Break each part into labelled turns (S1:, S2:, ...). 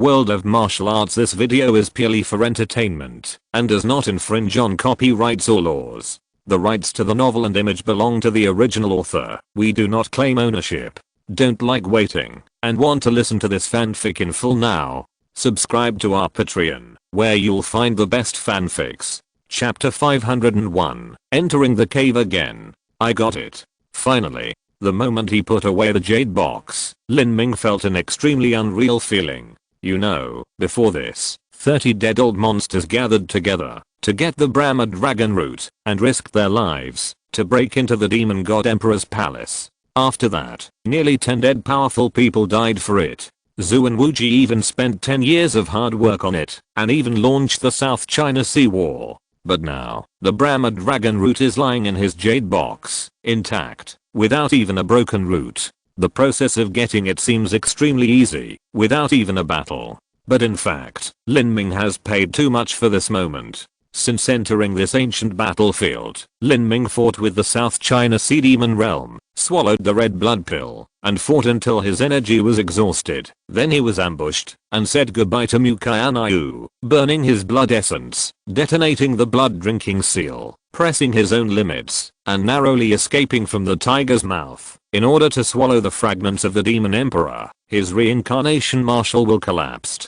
S1: world of martial arts. This video is purely for entertainment and does not infringe on copyrights or laws. The rights to the novel and image belong to the original author. We do not claim ownership. Don't like waiting and want to listen to this fanfic in full now? Subscribe to our Patreon, where you'll find the best fanfics. Chapter 501, Entering the Cave Again. I got it. Finally. The moment he put away the jade box, Lin Ming felt an extremely unreal feeling. You know, before this, 30 dead old monsters gathered together to get the Brahma dragon root and risked their lives to break into the demon god emperor's palace. After that, nearly 10 dead powerful people died for it. Zhu and Wuji even spent 10 years of hard work on it and even launched the South China Sea War. But now, the Brahma dragon root is lying in his jade box, intact, without even a broken root. The process of getting it seems extremely easy, without even a battle. But in fact, Lin Ming has paid too much for this moment. Since entering this ancient battlefield, Lin Ming fought with the South China Sea Demon Realm, swallowed the red blood pill, and fought until his energy was exhausted. Then he was ambushed, and said goodbye to Mu Qianxue, burning his blood essence, detonating the blood drinking seal, pressing his own limits, and narrowly escaping from the tiger's mouth. In order to swallow the fragments of the demon emperor, his reincarnation martial will collapsed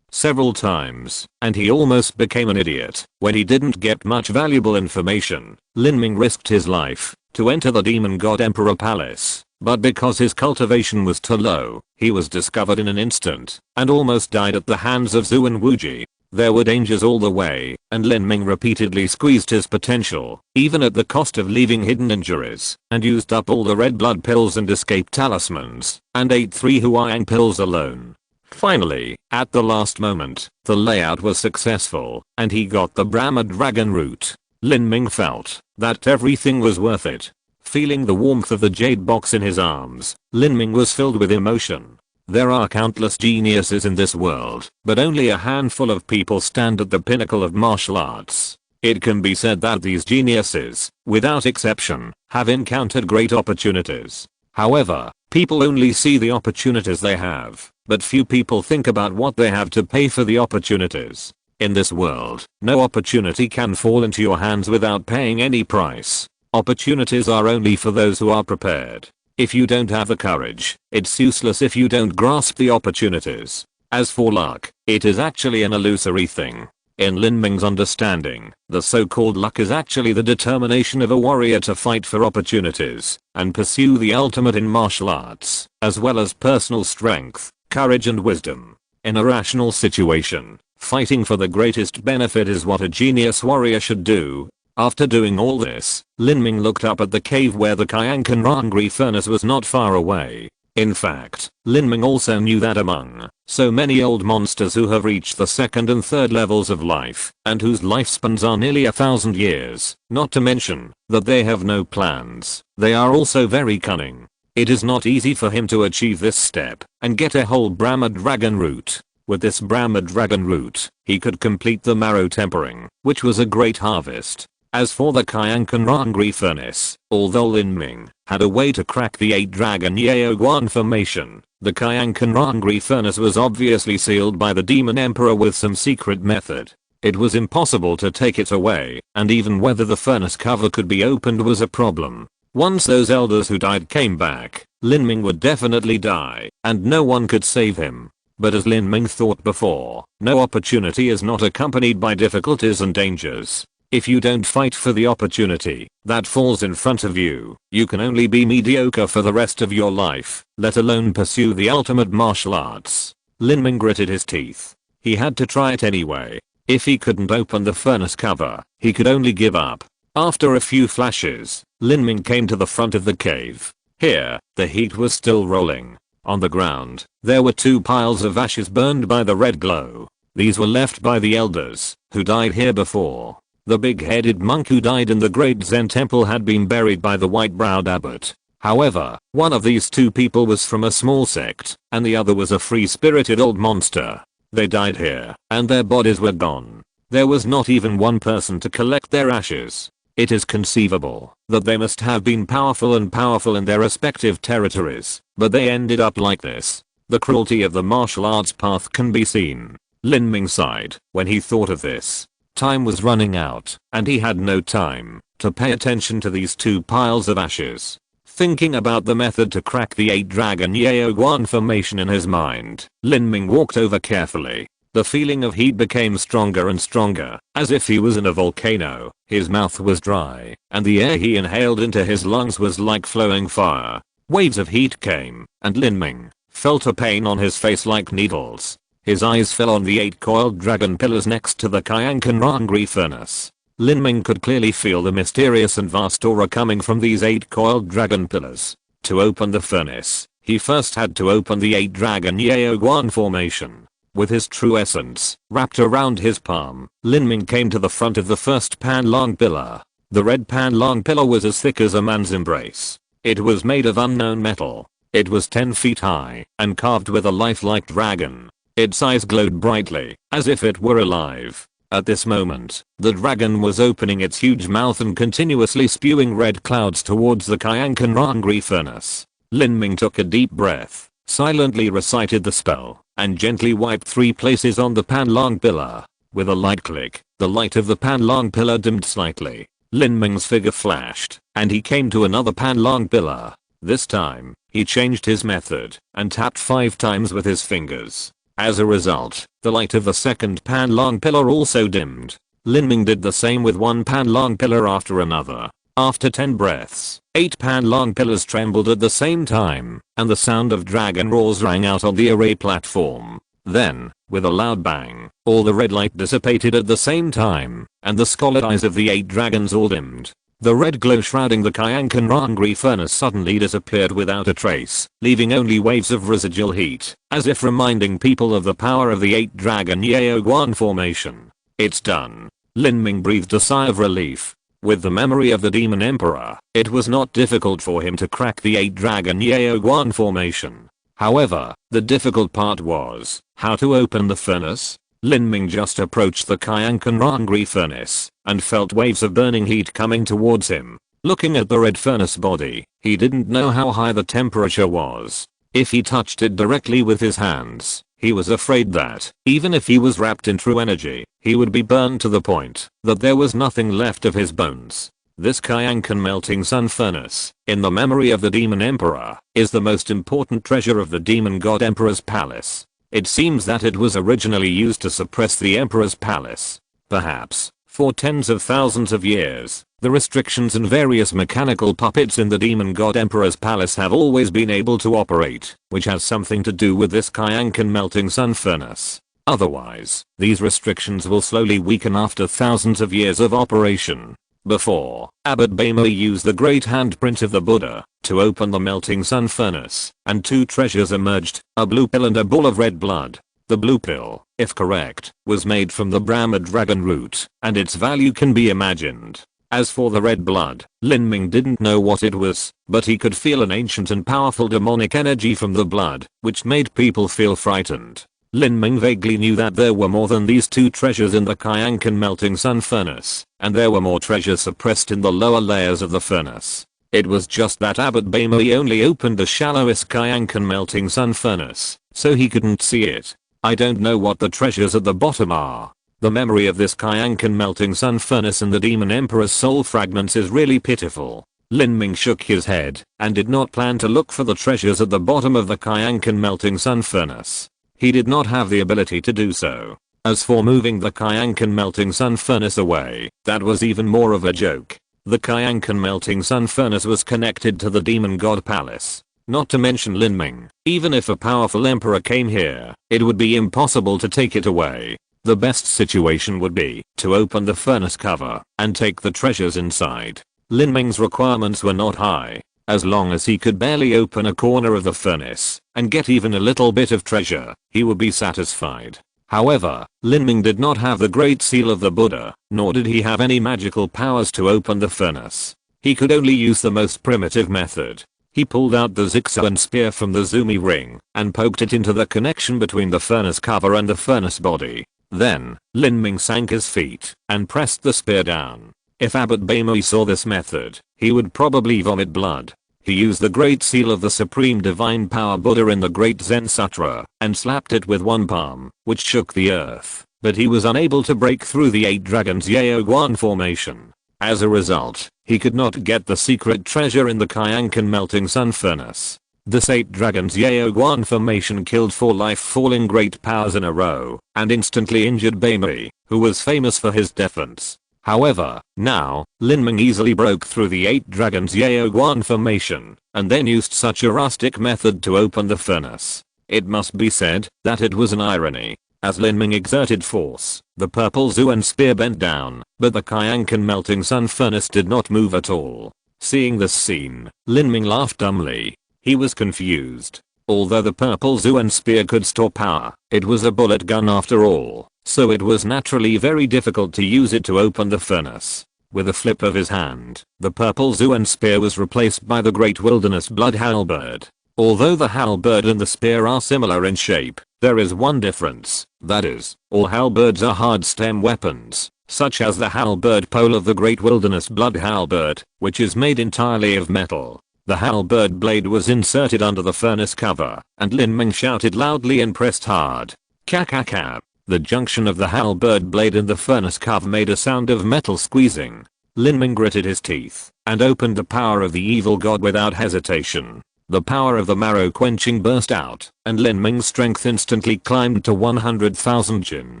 S1: several times, and he almost became an idiot. When he didn't get much valuable information, Lin Ming risked his life to enter the demon god emperor palace, but because his cultivation was too low, he was discovered in an instant and almost died at the hands of Zhu and Wuji. There were dangers all the way, and Lin Ming repeatedly squeezed his potential, even at the cost of leaving hidden injuries, and used up all the red blood pills and escape talismans, and ate 3 Huang pills alone. Finally, at the last moment, the layout was successful, and he got the Brahma dragon root. Lin Ming felt that everything was worth it. Feeling the warmth of the jade box in his arms, Lin Ming was filled with emotion. There are countless geniuses in this world, but only a handful of people stand at the pinnacle of martial arts. It can be said that these geniuses, without exception, have encountered great opportunities. However, people only see the opportunities they have, but few people think about what they have to pay for the opportunities. In this world, no opportunity can fall into your hands without paying any price. Opportunities are only for those who are prepared. If you don't have the courage, it's useless if you don't grasp the opportunities. As for luck, it is actually an illusory thing. In Lin Ming's understanding, the so-called luck is actually the determination of a warrior to fight for opportunities and pursue the ultimate in martial arts, as well as personal strength, courage and wisdom. In a rational situation, fighting for the greatest benefit is what a genius warrior should do. After doing all this, Lin Ming looked up at the cave where the Qianxue furnace was not far away. In fact, Lin Ming also knew that among so many old monsters who have reached the 2nd and 3rd levels of life, and whose lifespans are nearly 1,000 years, not to mention that they have no plans, they are also very cunning. It is not easy for him to achieve this step and get a whole Brahma dragon root. With this Brahma dragon root, he could complete the marrow tempering, which was a great harvest. As for the Qianxue furnace, although Lin Ming had a way to crack the 8-dragon Yaoguan formation, the Qianxue furnace was obviously sealed by the demon emperor with some secret method. It was impossible to take it away, and even whether the furnace cover could be opened was a problem. Once those elders who died came back, Lin Ming would definitely die, and no one could save him. But as Lin Ming thought before, no opportunity is not accompanied by difficulties and dangers. If you don't fight for the opportunity that falls in front of you, you can only be mediocre for the rest of your life, let alone pursue the ultimate martial arts. Lin Ming gritted his teeth. He had to try it anyway. If he couldn't open the furnace cover, he could only give up. After a few flashes, Lin Ming came to the front of the cave. Here, the heat was still rolling. On the ground, there were 2 piles of ashes burned by the red glow. These were left by the elders, who died here before. The big-headed monk who died in the great Zen temple had been buried by the white-browed abbot. However, one of these 2 people was from a small sect, and the other was a free-spirited old monster. They died here, and their bodies were gone. There was not even one person to collect their ashes. It is conceivable that they must have been powerful in their respective territories, but they ended up like this. The cruelty of the martial arts path can be seen. Lin Ming sighed when he thought of this. Time was running out, and he had no time to pay attention to these two piles of ashes. Thinking about the method to crack the 8-dragon Yaoguan formation in his mind, Lin Ming walked over carefully. The feeling of heat became stronger and stronger, as if he was in a volcano. His mouth was dry, and the air he inhaled into his lungs was like flowing fire. Waves of heat came, and Lin Ming felt a pain on his face like needles. His eyes fell on the 8 coiled dragon pillars next to the Qianxue furnace. Lin Ming could clearly feel the mysterious and vast aura coming from these 8 coiled dragon pillars. To open the furnace, he first had to open the 8-dragon Yaoguan formation. With his true essence wrapped around his palm, Lin Ming came to the front of the first Panlong pillar. The red Panlong pillar was as thick as a man's embrace. It was made of unknown metal. It was 10 feet high and carved with a lifelike dragon. Its eyes glowed brightly, as if it were alive. At this moment, the dragon was opening its huge mouth and continuously spewing red clouds towards the Qianxue furnace. Lin Ming took a deep breath, silently recited the spell, and gently wiped 3 places on the Panlong pillar. With a light click, the light of the Panlong pillar dimmed slightly. Lin Ming's figure flashed, and he came to another Panlong pillar. This time, he changed his method and tapped 5 times with his fingers. As a result, the light of the second Panlong pillar also dimmed. Lin Ming did the same with one Panlong pillar after another. After 10 breaths, 8 Panlong pillars trembled at the same time, and the sound of dragon roars rang out on the array platform. Then, with a loud bang, all the red light dissipated at the same time, and the scarlet eyes of the 8 dragons all dimmed. The red glow shrouding the Qianxue furnace suddenly disappeared without a trace, leaving only waves of residual heat, as if reminding people of the power of the 8-dragon Yaoguan formation. It's done. Lin Ming breathed a sigh of relief. With the memory of the Demon Emperor, it was not difficult for him to crack the 8-dragon Yaoguan formation. However, the difficult part was how to open the furnace. Lin Ming just approached the Qianxue furnace and felt waves of burning heat coming towards him. Looking at the red furnace body, he didn't know how high the temperature was. If he touched it directly with his hands, he was afraid that, even if he was wrapped in true energy, he would be burned to the point that there was nothing left of his bones. This Qianxue melting sun furnace, in the memory of the Demon Emperor, is the most important treasure of the Demon God Emperor's palace. It seems that it was originally used to suppress the Emperor's palace. Perhaps, for tens of thousands of years, the restrictions and various mechanical puppets in the Demon God Emperor's palace have always been able to operate, which has something to do with this Qianxue melting sun furnace. Otherwise, these restrictions will slowly weaken after thousands of years of operation. Before, Abbot Baimo used the great handprint of the Buddha to open the melting sun furnace, and 2 treasures emerged, a blue pill and a ball of red blood. The blue pill, if correct, was made from the Brahma dragon root, and its value can be imagined. As for the red blood, Lin Ming didn't know what it was, but he could feel an ancient and powerful demonic energy from the blood, which made people feel frightened. Lin Ming vaguely knew that there were more than these 2 treasures in the Qianxue melting sun furnace, and there were more treasures suppressed in the lower layers of the furnace. It was just that Abbot Baimo only opened the shallowest Qianxue melting sun furnace, so he couldn't see it. I don't know what the treasures at the bottom are. The memory of this Qianxue melting sun furnace and the Demon Emperor's soul fragments is really pitiful. Lin Ming shook his head and did not plan to look for the treasures at the bottom of the Qianxue melting sun furnace. He did not have the ability to do so. As for moving the Qianxue melting sun furnace away, that was even more of a joke. The Qianxue melting sun furnace was connected to the Demon God Palace. Not to mention Lin Ming, even if a powerful emperor came here, it would be impossible to take it away. The best situation would be to open the furnace cover and take the treasures inside. Lin Ming's requirements were not high. As long as he could barely open a corner of the furnace and get even a little bit of treasure, he would be satisfied. However, Lin Ming did not have the Great Seal of the Buddha, nor did he have any magical powers to open the furnace. He could only use the most primitive method. He pulled out the zigzag and spear from the Zumi ring and poked it into the connection between the furnace cover and the furnace body. Then, Lin Ming sank his feet and pressed the spear down. If Abbot Baimo saw this method, he would probably vomit blood. He used the Great Seal of the Supreme Divine Power Buddha in the Great Zen Sutra and slapped it with one palm, which shook the earth, but he was unable to break through the 8 dragons Yaoguan formation. As a result, he could not get the secret treasure in the Qianxue melting sun furnace. This 8 dragons Yaoguan formation killed 4 life-falling great powers in a row and instantly injured Beimei, who was famous for his defense. However, now, Lin Ming easily broke through the 8 dragons Yaoguan formation and then used such a rustic method to open the furnace. It must be said that it was an irony. As Lin Ming exerted force, the purple Zuan spear bent down, but the Qianxue melting sun furnace did not move at all. Seeing this scene, Lin Ming laughed dumbly. He was confused. Although the purple Zuan spear could store power, it was a bullet gun after all, so it was naturally very difficult to use it to open the furnace. With a flip of his hand, the purple Zuan spear was replaced by the great wilderness blood halberd. Although the halberd and the spear are similar in shape, there is one difference, that is, all halberds are hard stem weapons, such as the halberd pole of the great wilderness blood halberd, which is made entirely of metal. The halberd blade was inserted under the furnace cover, and Lin Ming shouted loudly and pressed hard. Ka. The junction of the halberd blade and the furnace cover made a sound of metal squeezing. Lin Ming gritted his teeth and opened the power of the evil god without hesitation. The power of the marrow quenching burst out, and Lin Ming's strength instantly climbed to 100,000 jin.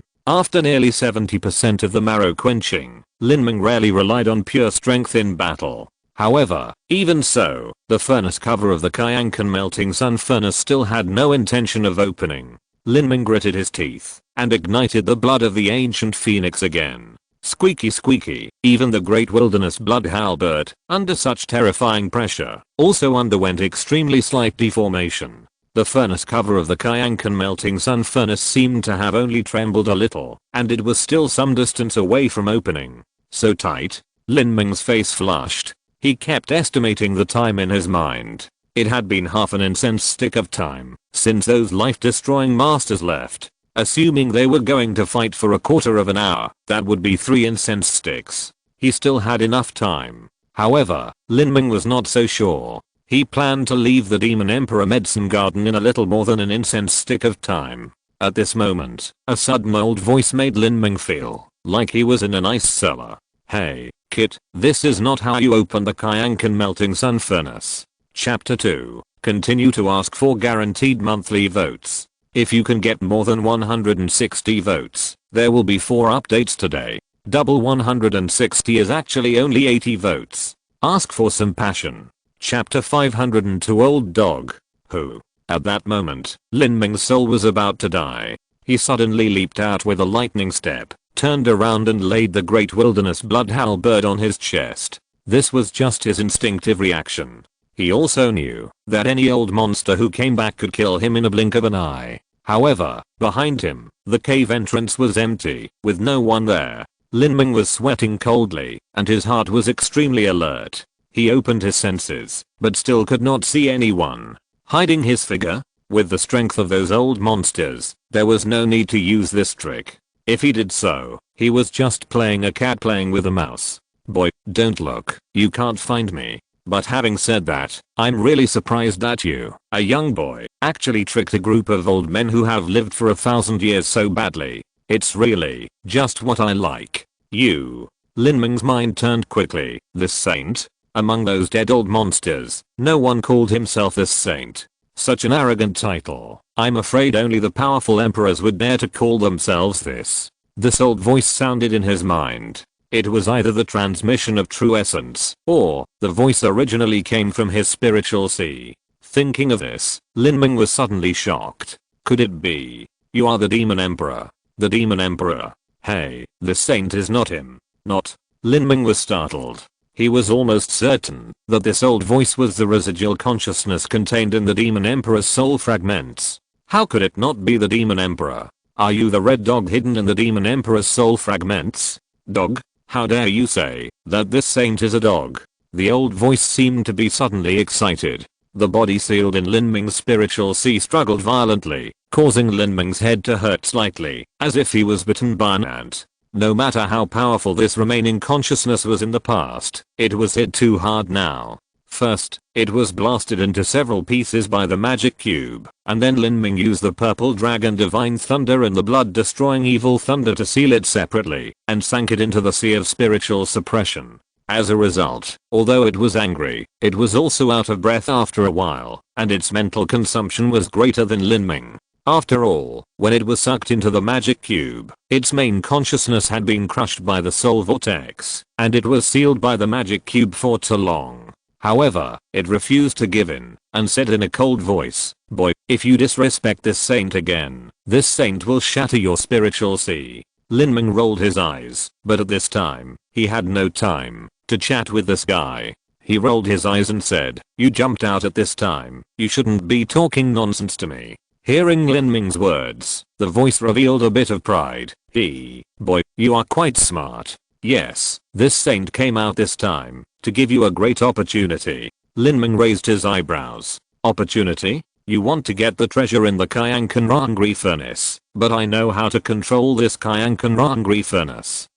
S1: After nearly 70% of the marrow quenching, Lin Ming rarely relied on pure strength in battle. However, even so, the furnace cover of the Qianxue melting sun furnace still had no intention of opening. Lin Ming gritted his teeth and ignited the blood of the ancient phoenix again. Squeaky squeaky, even the great wilderness blood halberd, under such terrifying pressure, also underwent extremely slight deformation. The furnace cover of the Qianxue melting sun furnace seemed to have only trembled a little, and it was still some distance away from opening. So tight. Lin Ming's face flushed. He kept estimating the time in his mind. It had been half an incense stick of time since those life-destroying masters left. Assuming they were going to fight for a quarter of an hour, that would be 3 incense sticks. He still had enough time. However, Lin Ming was not so sure. He planned to leave the Demon Emperor Medicine Garden in a little more than an incense stick of time. At this moment, a sudden old voice made Lin Ming feel like he was in an ice cellar. Hey, kid, this is not how you open the Qianxue melting sun furnace. Chapter 2. Continue to ask for guaranteed monthly votes. If you can get more than 160 votes, there will be 4 updates today. Double 160 is actually only 80 votes. Ask for some passion. Chapter 502 Old Dog. Who? At that moment, Lin Ming's soul was about to die. He suddenly leaped out with a lightning step, turned around and laid the great wilderness blood halberd on his chest. This was just his instinctive reaction. He also knew that any old monster who came back could kill him in a blink of an eye. However, behind him, the cave entrance was empty, with no one there. Lin Ming was sweating coldly, and his heart was extremely alert. He opened his senses, but still could not see anyone. Hiding his figure? With the strength of those old monsters, there was no need to use this trick. If he did so, he was just playing a cat playing with a mouse. Boy, don't look, you can't find me. But having said that, I'm really surprised that you, a young boy, actually tricked a group of old men who have lived for 1,000 years so badly. It's really just what I like. You. Lin Ming's mind turned quickly. This saint? Among those dead old monsters, no one called himself this saint. Such an arrogant title. I'm afraid only the powerful emperors would dare to call themselves this. This old voice sounded in his mind. It was either the transmission of true essence, or the voice originally came from his spiritual sea. Thinking of this, Lin Ming was suddenly shocked. Could it be? You are the Demon Emperor. The Demon Emperor. Hey, this saint is not him. Not. Lin Ming was startled. He was almost certain that this old voice was the residual consciousness contained in the Demon Emperor's soul fragments. How could it not be the Demon Emperor? Are you the red dog hidden in the Demon Emperor's soul fragments? Dog? How dare you say that this saint is a dog? The old voice seemed to be suddenly excited. The body sealed in Lin Ming's spiritual sea struggled violently, causing Lin Ming's head to hurt slightly, as if he was bitten by an ant. No matter how powerful this remaining consciousness was in the past, it was hit too hard now. First, it was blasted into several pieces by the magic cube, and then Lin Ming used the purple dragon divine thunder and the blood destroying evil thunder to seal it separately, and sank it into the sea of spiritual suppression. As a result, although it was angry, it was also out of breath after a while, and its mental consumption was greater than Lin Ming. After all, when it was sucked into the magic cube, its main consciousness had been crushed by the soul vortex, and it was sealed by the magic cube for too long. However, it refused to give in, and said in a cold voice, "Boy, if you disrespect this saint again, this saint will shatter your spiritual sea." Lin Ming rolled his eyes, but at this time, he had no time to chat with this guy. He rolled his eyes and said, "You jumped out at this time, you shouldn't be talking nonsense to me." Hearing Lin Ming's words, the voice revealed a bit of pride. "Boy, you are quite smart. Yes, this saint came out this time to give you a great opportunity." Lin Ming raised his eyebrows. "Opportunity? You want to get the treasure in the Qianxue furnace, but I know how to control this Qianxue furnace."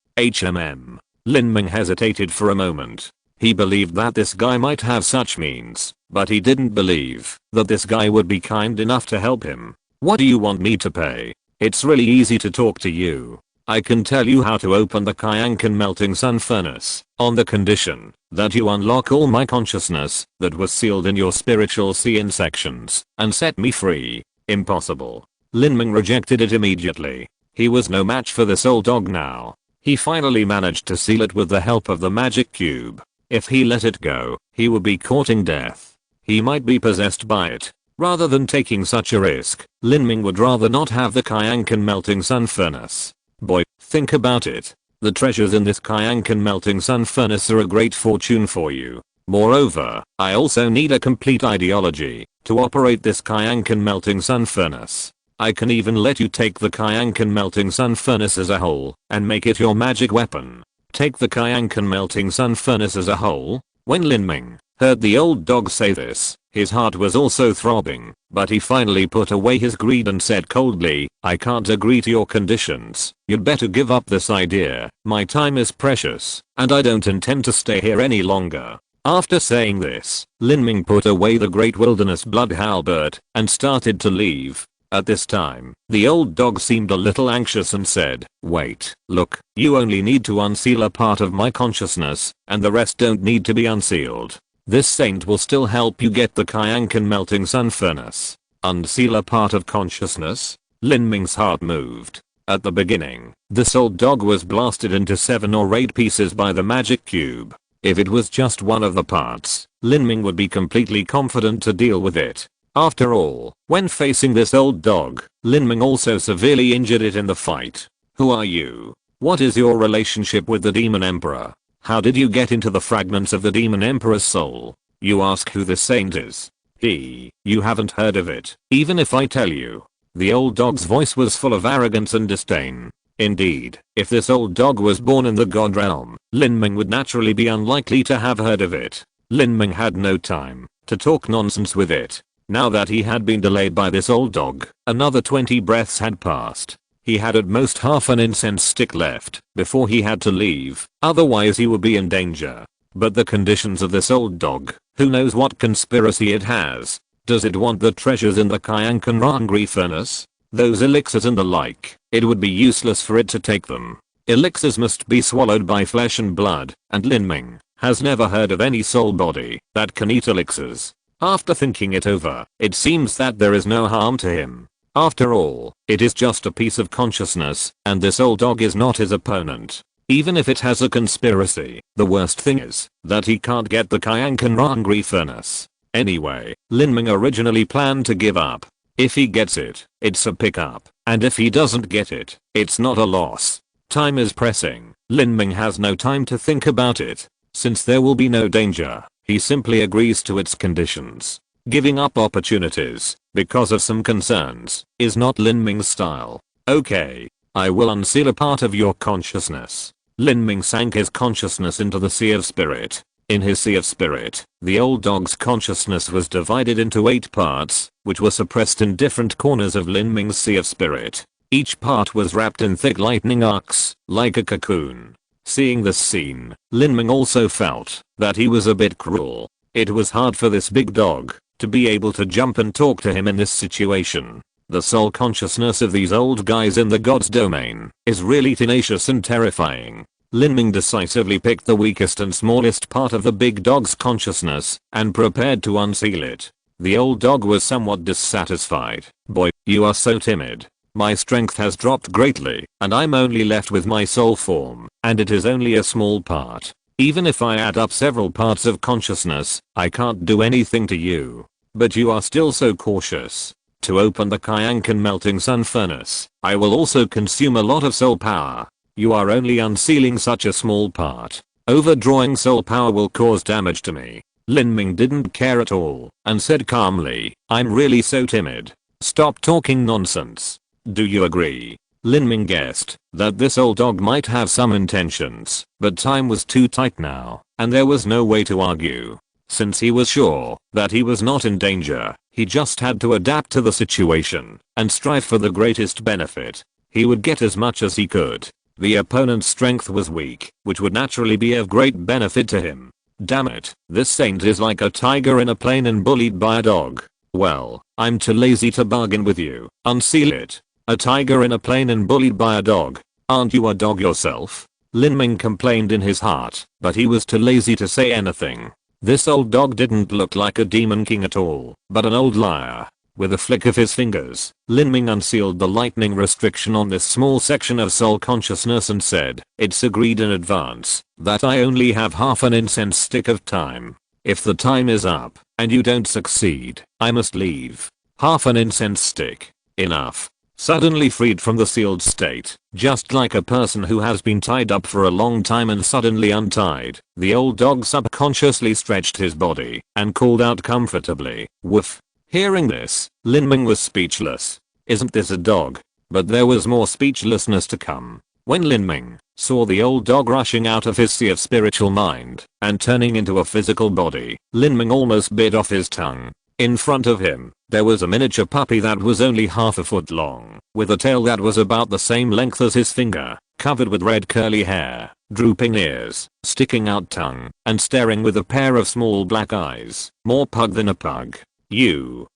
S1: Lin Ming hesitated for a moment. He believed that this guy might have such means, but he didn't believe that this guy would be kind enough to help him. "What do you want me to pay? It's really easy to talk to you. I can tell you how to open the Qianxue melting sun furnace, on the condition that you unlock all my consciousness that was sealed in your spiritual sea in sections, and set me free." Impossible. Lin Ming rejected it immediately. He was no match for this old dog now. He finally managed to seal it with the help of the magic cube. If he let it go, he would be courting death. He might be possessed by it. Rather than taking such a risk, Lin Ming would rather not have the Qianxue melting sun furnace. "Boy, think about it. The treasures in this Qianxue melting sun furnace are a great fortune for you. Moreover, I also need a complete ideology to operate this Qianxue melting sun furnace. I can even let you take the Qianxue melting sun furnace as a whole and make it your magic weapon." Take the Qianxue melting sun furnace as a whole? When Lin Ming heard the old dog say this, his heart was also throbbing, but he finally put away his greed and said coldly, "I can't agree to your conditions. You'd better give up this idea. My time is precious, and I don't intend to stay here any longer." After saying this, Lin Ming put away the great wilderness blood halberd and started to leave. At this time, the old dog seemed a little anxious and said, "Wait, look, you only need to unseal a part of my consciousness, and the rest don't need to be unsealed. This saint will still help you get the Qianxue melting sun furnace." Unseal a part of consciousness? Lin Ming's heart moved. At the beginning, this old dog was blasted into 7 or 8 pieces by the magic cube. If it was just one of the parts, Lin Ming would be completely confident to deal with it. After all, when facing this old dog, Lin Ming also severely injured it in the fight. "Who are you? What is your relationship with the Demon Emperor? How did you get into the fragments of the Demon Emperor's soul? You ask who this saint is? You haven't heard of it, even if I tell you." The old dog's voice was full of arrogance and disdain. Indeed, if this old dog was born in the God realm, Lin Ming would naturally be unlikely to have heard of it. Lin Ming had no time to talk nonsense with it. Now that he had been delayed by this old dog, another 20 breaths had passed. He had at most half an incense stick left before he had to leave, otherwise he would be in danger. But the conditions of this old dog, who knows what conspiracy it has? Does it want the treasures in the Qianxue furnace? Those elixirs and the like, it would be useless for it to take them. Elixirs must be swallowed by flesh and blood, and Lin Ming has never heard of any soul body that can eat elixirs. After thinking it over, it seems that there is no harm to him. After all, it is just a piece of consciousness, and this old dog is not his opponent. Even if it has a conspiracy, the worst thing is that he can't get the Qianxue furnace. Anyway, Lin Ming originally planned to give up. If he gets it, it's a pickup, and if he doesn't get it, it's not a loss. Time is pressing. Lin Ming has no time to think about it. Since there will be no danger, he simply agrees to its conditions. Giving up opportunities because of some concerns is not Lin Ming's style. "Okay, I will unseal a part of your consciousness." Lin Ming sank his consciousness into the sea of spirit. In his sea of spirit, the old dog's consciousness was divided into 8 parts, which were suppressed in different corners of Lin Ming's sea of spirit. Each part was wrapped in thick lightning arcs, like a cocoon. Seeing this scene, Lin Ming also felt that he was a bit cruel. It was hard for this big dog to be able to jump and talk to him in this situation. The soul consciousness of these old guys in the god's domain is really tenacious and terrifying. Lin Ming decisively picked the weakest and smallest part of the big dog's consciousness and prepared to unseal it. The old dog was somewhat dissatisfied. Boy, you are so timid. My strength has dropped greatly, and I'm only left with my soul form, and it is only a small part. Even if I add up several parts of consciousness, I can't do anything to you. But you are still so cautious. To open the Qianxue melting sun furnace, I will also consume a lot of soul power. You are only unsealing such a small part. Overdrawing soul power will cause damage to me. Lin Ming didn't care at all and said calmly, I'm really so timid. Stop talking nonsense. Do you agree? Lin Ming guessed that this old dog might have some intentions, but time was too tight now, and there was no way to argue. Since he was sure that he was not in danger, he just had to adapt to the situation and strive for the greatest benefit. He would get as much as he could. The opponent's strength was weak, which would naturally be of great benefit to him. Damn it, this saint is like a tiger in a plane and bullied by a dog. Well, I'm too lazy to bargain with you. Unseal it. A tiger in a plane and bullied by a dog. Aren't you a dog yourself? Lin Ming complained in his heart, but he was too lazy to say anything. This old dog didn't look like a demon king at all, but an old liar. With a flick of his fingers, Lin Ming unsealed the lightning restriction on this small section of soul consciousness and said, it's agreed in advance that I only have half an incense stick of time. If the time is up and you don't succeed, I must leave. Half an incense stick. Enough. Suddenly freed from the sealed state, just like a person who has been tied up for a long time and suddenly untied, the old dog subconsciously stretched his body and called out comfortably, woof. Hearing this, Lin Ming was speechless. Isn't this a dog? But there was more speechlessness to come. When Lin Ming saw the old dog rushing out of his sea of spiritual mind and turning into a physical body, Lin Ming almost bit off his tongue. In front of him, there was a miniature puppy that was only half a foot long, with a tail that was about the same length as his finger, covered with red curly hair, drooping ears, sticking out tongue, and staring with a pair of small black eyes, more pug than a pug. You.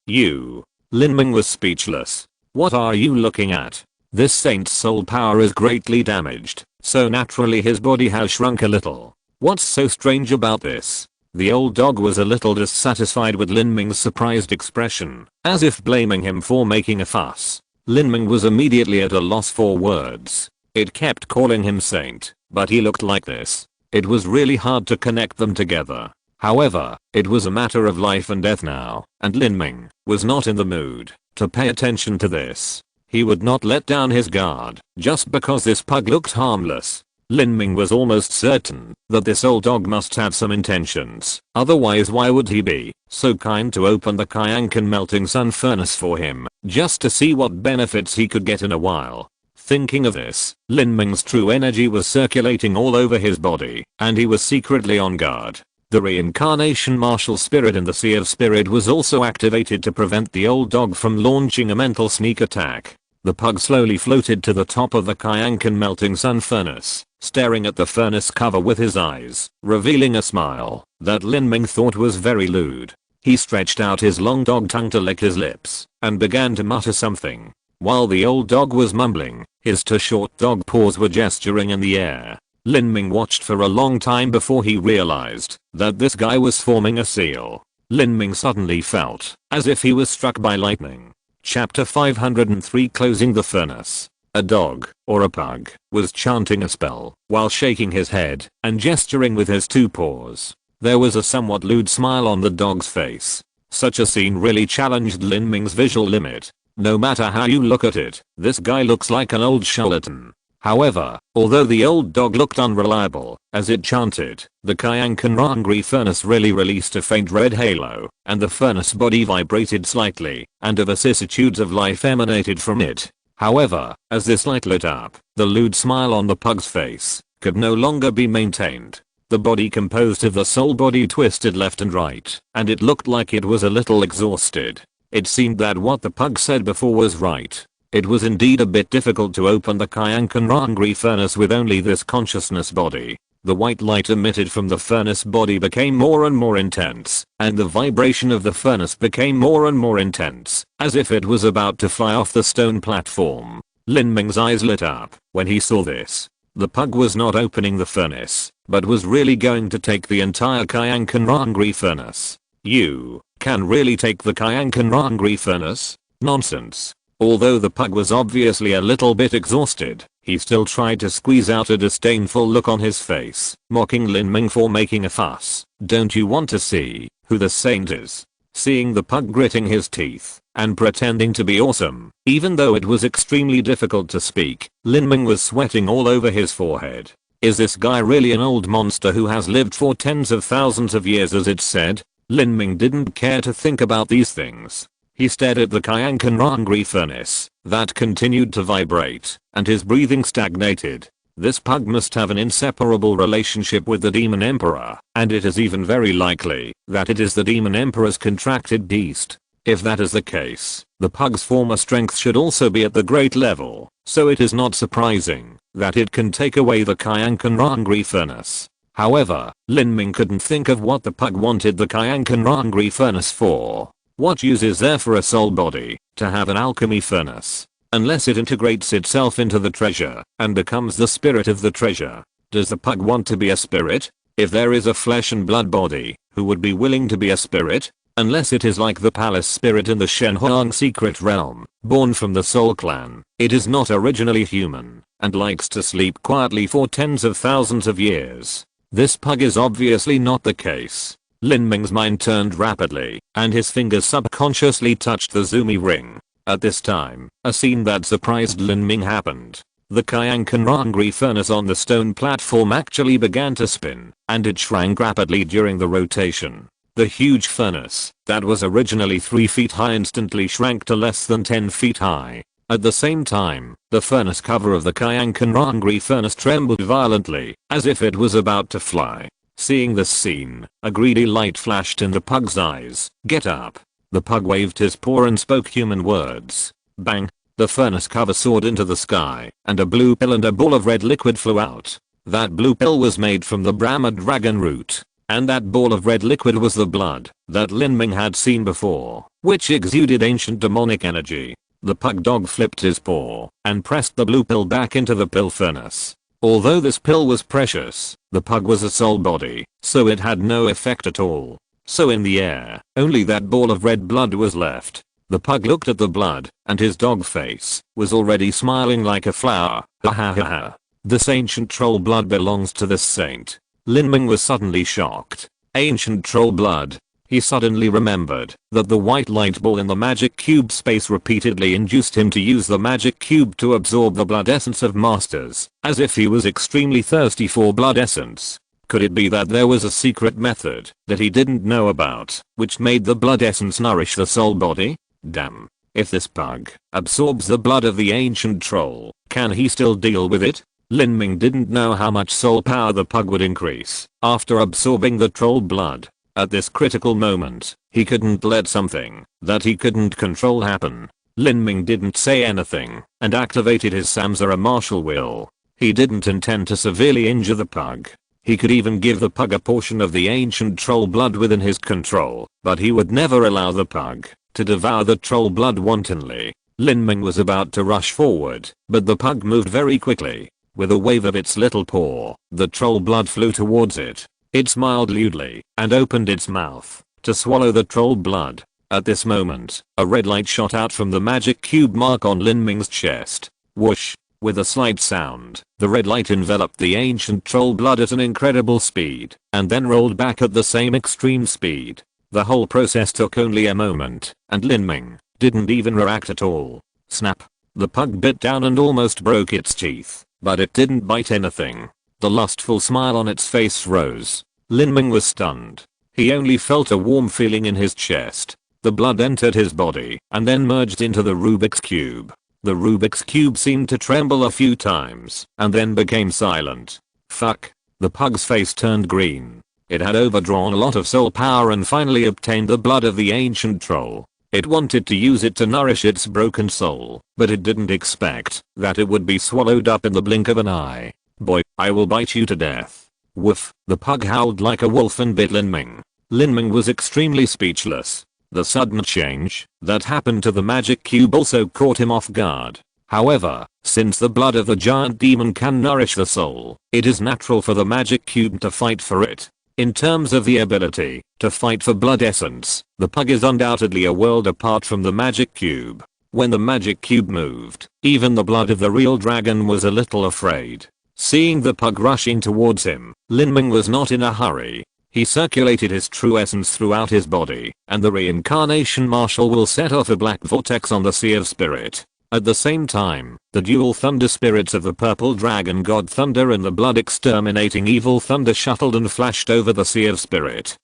S1: Lin Ming was speechless. What are you looking at? This saint's soul power is greatly damaged, so naturally his body has shrunk a little. What's so strange about this? The old dog was a little dissatisfied with Lin Ming's surprised expression, as if blaming him for making a fuss. Lin Ming was immediately at a loss for words. It kept calling him saint, but he looked like this. It was really hard to connect them together. However, it was a matter of life and death now, and Lin Ming was not in the mood to pay attention to this. He would not let down his guard just because this pug looked harmless. Lin Ming was almost certain that this old dog must have some intentions, otherwise why would he be so kind to open the Qianxue melting sun furnace for him, just to see what benefits he could get in a while. Thinking of this, Lin Ming's true energy was circulating all over his body, and he was secretly on guard. The reincarnation martial spirit in the Sea of Spirit was also activated to prevent the old dog from launching a mental sneak attack. The pug slowly floated to the top of the Qianxue melting sun furnace, staring at the furnace cover with his eyes, revealing a smile that Lin Ming thought was very lewd. He stretched out his long dog tongue to lick his lips and began to mutter something. While the old dog was mumbling, his two short dog paws were gesturing in the air. Lin Ming watched for a long time before he realized that this guy was forming a seal. Lin Ming suddenly felt as if he was struck by lightning. Chapter 503 Closing the Furnace. A dog, or a pug, was chanting a spell while shaking his head and gesturing with his two paws. There was a somewhat lewd smile on the dog's face. Such a scene really challenged Lin Ming's visual limit. No matter how you look at it, this guy looks like an old charlatan. However, although the old dog looked unreliable as it chanted, the Qianxue furnace really released a faint red halo, and the furnace body vibrated slightly, and a vicissitudes of life emanated from it. However, as this light lit up, the lewd smile on the pug's face could no longer be maintained. The body composed of the soul body twisted left and right, and it looked like it was a little exhausted. It seemed that what the pug said before was right. It was indeed a bit difficult to open the Qianxue furnace with only this consciousness body. The white light emitted from the furnace body became more and more intense, and the vibration of the furnace became more and more intense, as if it was about to fly off the stone platform. Lin Ming's eyes lit up when he saw this. The pug was not opening the furnace, but was really going to take the entire Qianxue furnace. You can really take the Qianxue furnace? Nonsense. Although the pug was obviously a little bit exhausted, he still tried to squeeze out a disdainful look on his face, mocking Lin Ming for making a fuss. Don't you want to see who the saint is? Seeing the pug gritting his teeth and pretending to be awesome, even though it was extremely difficult to speak, Lin Ming was sweating all over his forehead. Is this guy really an old monster who has lived for tens of thousands of years as it said? Lin Ming didn't care to think about these things. He stared at the Qianxue furnace that continued to vibrate, and his breathing stagnated. This pug must have an inseparable relationship with the Demon Emperor, and it is even very likely that it is the Demon Emperor's contracted beast. If that is the case, the pug's former strength should also be at the great level, so it is not surprising that it can take away the Qianxue furnace. However, Lin Ming couldn't think of what the pug wanted the Qianxue furnace for. What use is there for a soul body to have an alchemy furnace? Unless it integrates itself into the treasure and becomes the spirit of the treasure. Does the pug want to be a spirit? If there is a flesh and blood body, who would be willing to be a spirit? Unless it is like the palace spirit in the Shenhuang secret realm, born from the Soul Clan. It is not originally human, and likes to sleep quietly for tens of thousands of years. This pug is obviously not the case. Lin Ming's mind turned rapidly, and his fingers subconsciously touched the Zumi ring. At this time, a scene that surprised Lin Ming happened. The Qianxue furnace on the stone platform actually began to spin, and it shrank rapidly during the rotation. The huge furnace, that was originally 3 feet high, instantly shrank to less than 10 feet high. At the same time, the furnace cover of the Qianxue furnace trembled violently, as if it was about to fly. Seeing this scene, a greedy light flashed in the pug's eyes. Get up. The pug waved his paw and spoke human words. Bang! The furnace cover soared into the sky, and a blue pill and a ball of red liquid flew out. That blue pill was made from the Brahma dragon root, and that ball of red liquid was the blood that Lin Ming had seen before, which exuded ancient demonic energy. The pug dog flipped his paw and pressed the blue pill back into the pill furnace. Although this pill was precious, the pug was a soul body, so it had no effect at all. So in the air, only that ball of red blood was left. The pug looked at the blood, and his dog face was already smiling like a flower. Ha ha ha ha. This ancient troll blood belongs to this saint. Lin Ming was suddenly shocked. Ancient troll blood. He suddenly remembered that the white light ball in the magic cube space repeatedly induced him to use the magic cube to absorb the blood essence of masters, as if he was extremely thirsty for blood essence. Could it be that there was a secret method that he didn't know about, which made the blood essence nourish the soul body? Damn. If this pug absorbs the blood of the ancient troll, can he still deal with it? Lin Ming didn't know how much soul power the pug would increase after absorbing the troll blood. At this critical moment, he couldn't let something that he couldn't control happen. Lin Ming didn't say anything and activated his Samsara martial will. He didn't intend to severely injure the pug. He could even give the pug a portion of the ancient troll blood within his control, but he would never allow the pug to devour the troll blood wantonly. Lin Ming was about to rush forward, but the pug moved very quickly. With a wave of its little paw, the troll blood flew towards it. It smiled lewdly and opened its mouth to swallow the troll blood. At this moment, a red light shot out from the magic cube mark on Lin Ming's chest. Whoosh! With a slight sound, the red light enveloped the ancient troll blood at an incredible speed, and then rolled back at the same extreme speed. The whole process took only a moment, and Lin Ming didn't even react at all. Snap! The pug bit down and almost broke its teeth, but it didn't bite anything. The lustful smile on its face rose. Lin Ming was stunned. He only felt a warm feeling in his chest. The blood entered his body and then merged into the Rubik's Cube. The Rubik's Cube seemed to tremble a few times and then became silent. Fuck. The pug's face turned green. It had overdrawn a lot of soul power and finally obtained the blood of the ancient troll. It wanted to use it to nourish its broken soul, but it didn't expect that it would be swallowed up in the blink of an eye. Boy, I will bite you to death. Woof, the pug howled like a wolf and bit Lin Ming. Lin Ming was extremely speechless. The sudden change that happened to the magic cube also caught him off guard. However, since the blood of the giant demon can nourish the soul, it is natural for the magic cube to fight for it. In terms of the ability to fight for blood essence, the pug is undoubtedly a world apart from the magic cube. When the magic cube moved, even the blood of the real dragon was a little afraid. Seeing the pug rushing towards him, Lin Ming was not in a hurry. He circulated his true essence throughout his body, and the reincarnation marshal will set off a black vortex on the Sea of Spirit. At the same time, the dual thunder spirits of the purple dragon god Thunder and the blood exterminating evil Thunder shuttled and flashed over the Sea of Spirit.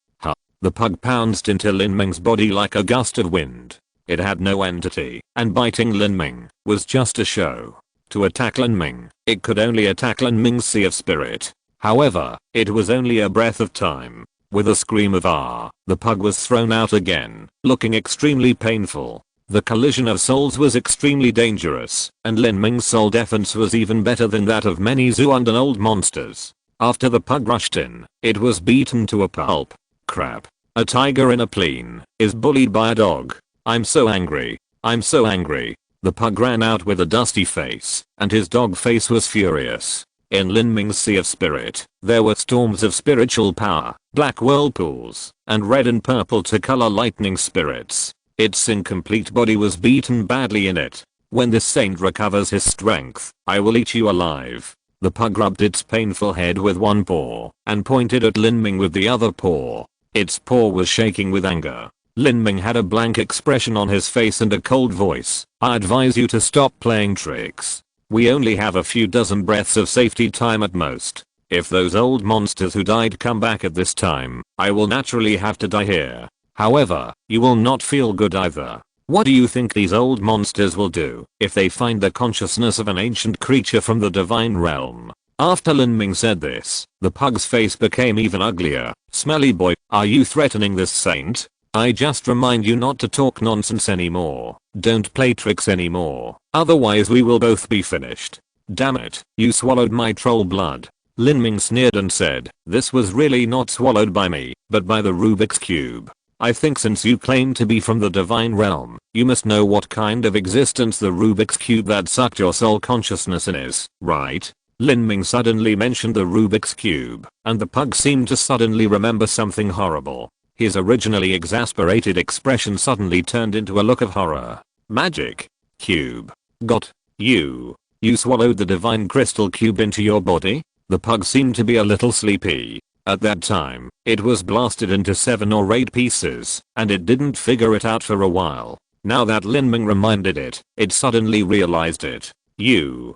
S1: The pug pounced into Lin Ming's body like a gust of wind. It had no entity, and biting Lin Ming was just a show. To attack Lin Ming, it could only attack Lin Ming's Sea of Spirit. However, it was only a breath of time. With a scream of "ah," the pug was thrown out again, looking extremely painful. The collision of souls was extremely dangerous, and Lin Ming's soul defense was even better than that of many Zuund and old monsters. After the pug rushed in, it was beaten to a pulp. Crap. A tiger in a plane is bullied by a dog. I'm so angry. I'm so angry. The pug ran out with a dusty face, and his dog face was furious. In Lin Ming's Sea of Spirit, there were storms of spiritual power, black whirlpools, and red and purple to color lightning spirits. Its incomplete body was beaten badly in it. When this saint recovers his strength, I will eat you alive. The pug rubbed its painful head with one paw, and pointed at Lin Ming with the other paw. Its paw was shaking with anger. Lin Ming had a blank expression on his face and a cold voice. I advise you to stop playing tricks. We only have a few dozen breaths of safety time at most. If those old monsters who died come back at this time, I will naturally have to die here. However, you will not feel good either. What do you think these old monsters will do if they find the consciousness of an ancient creature from the divine realm? After Lin Ming said this, the pug's face became even uglier. Smelly boy, are you threatening this saint? I just remind you not to talk nonsense anymore. Don't play tricks anymore. Otherwise we will both be finished. Damn it, you swallowed my troll blood. Lin Ming sneered and said, this was really not swallowed by me, but by the Rubik's Cube. I think since you claim to be from the divine realm, you must know what kind of existence the Rubik's Cube that sucked your soul consciousness in is, right? Lin Ming suddenly mentioned the Rubik's Cube, and the pug seemed to suddenly remember something horrible. His originally exasperated expression suddenly turned into a look of horror. Magic cube. Got you. You swallowed the divine crystal cube into your body? The pug seemed to be a little sleepy. At that time, it was blasted into 7 or 8 pieces, and it didn't figure it out for a while. Now that Lin Ming reminded it, it suddenly realized it. You.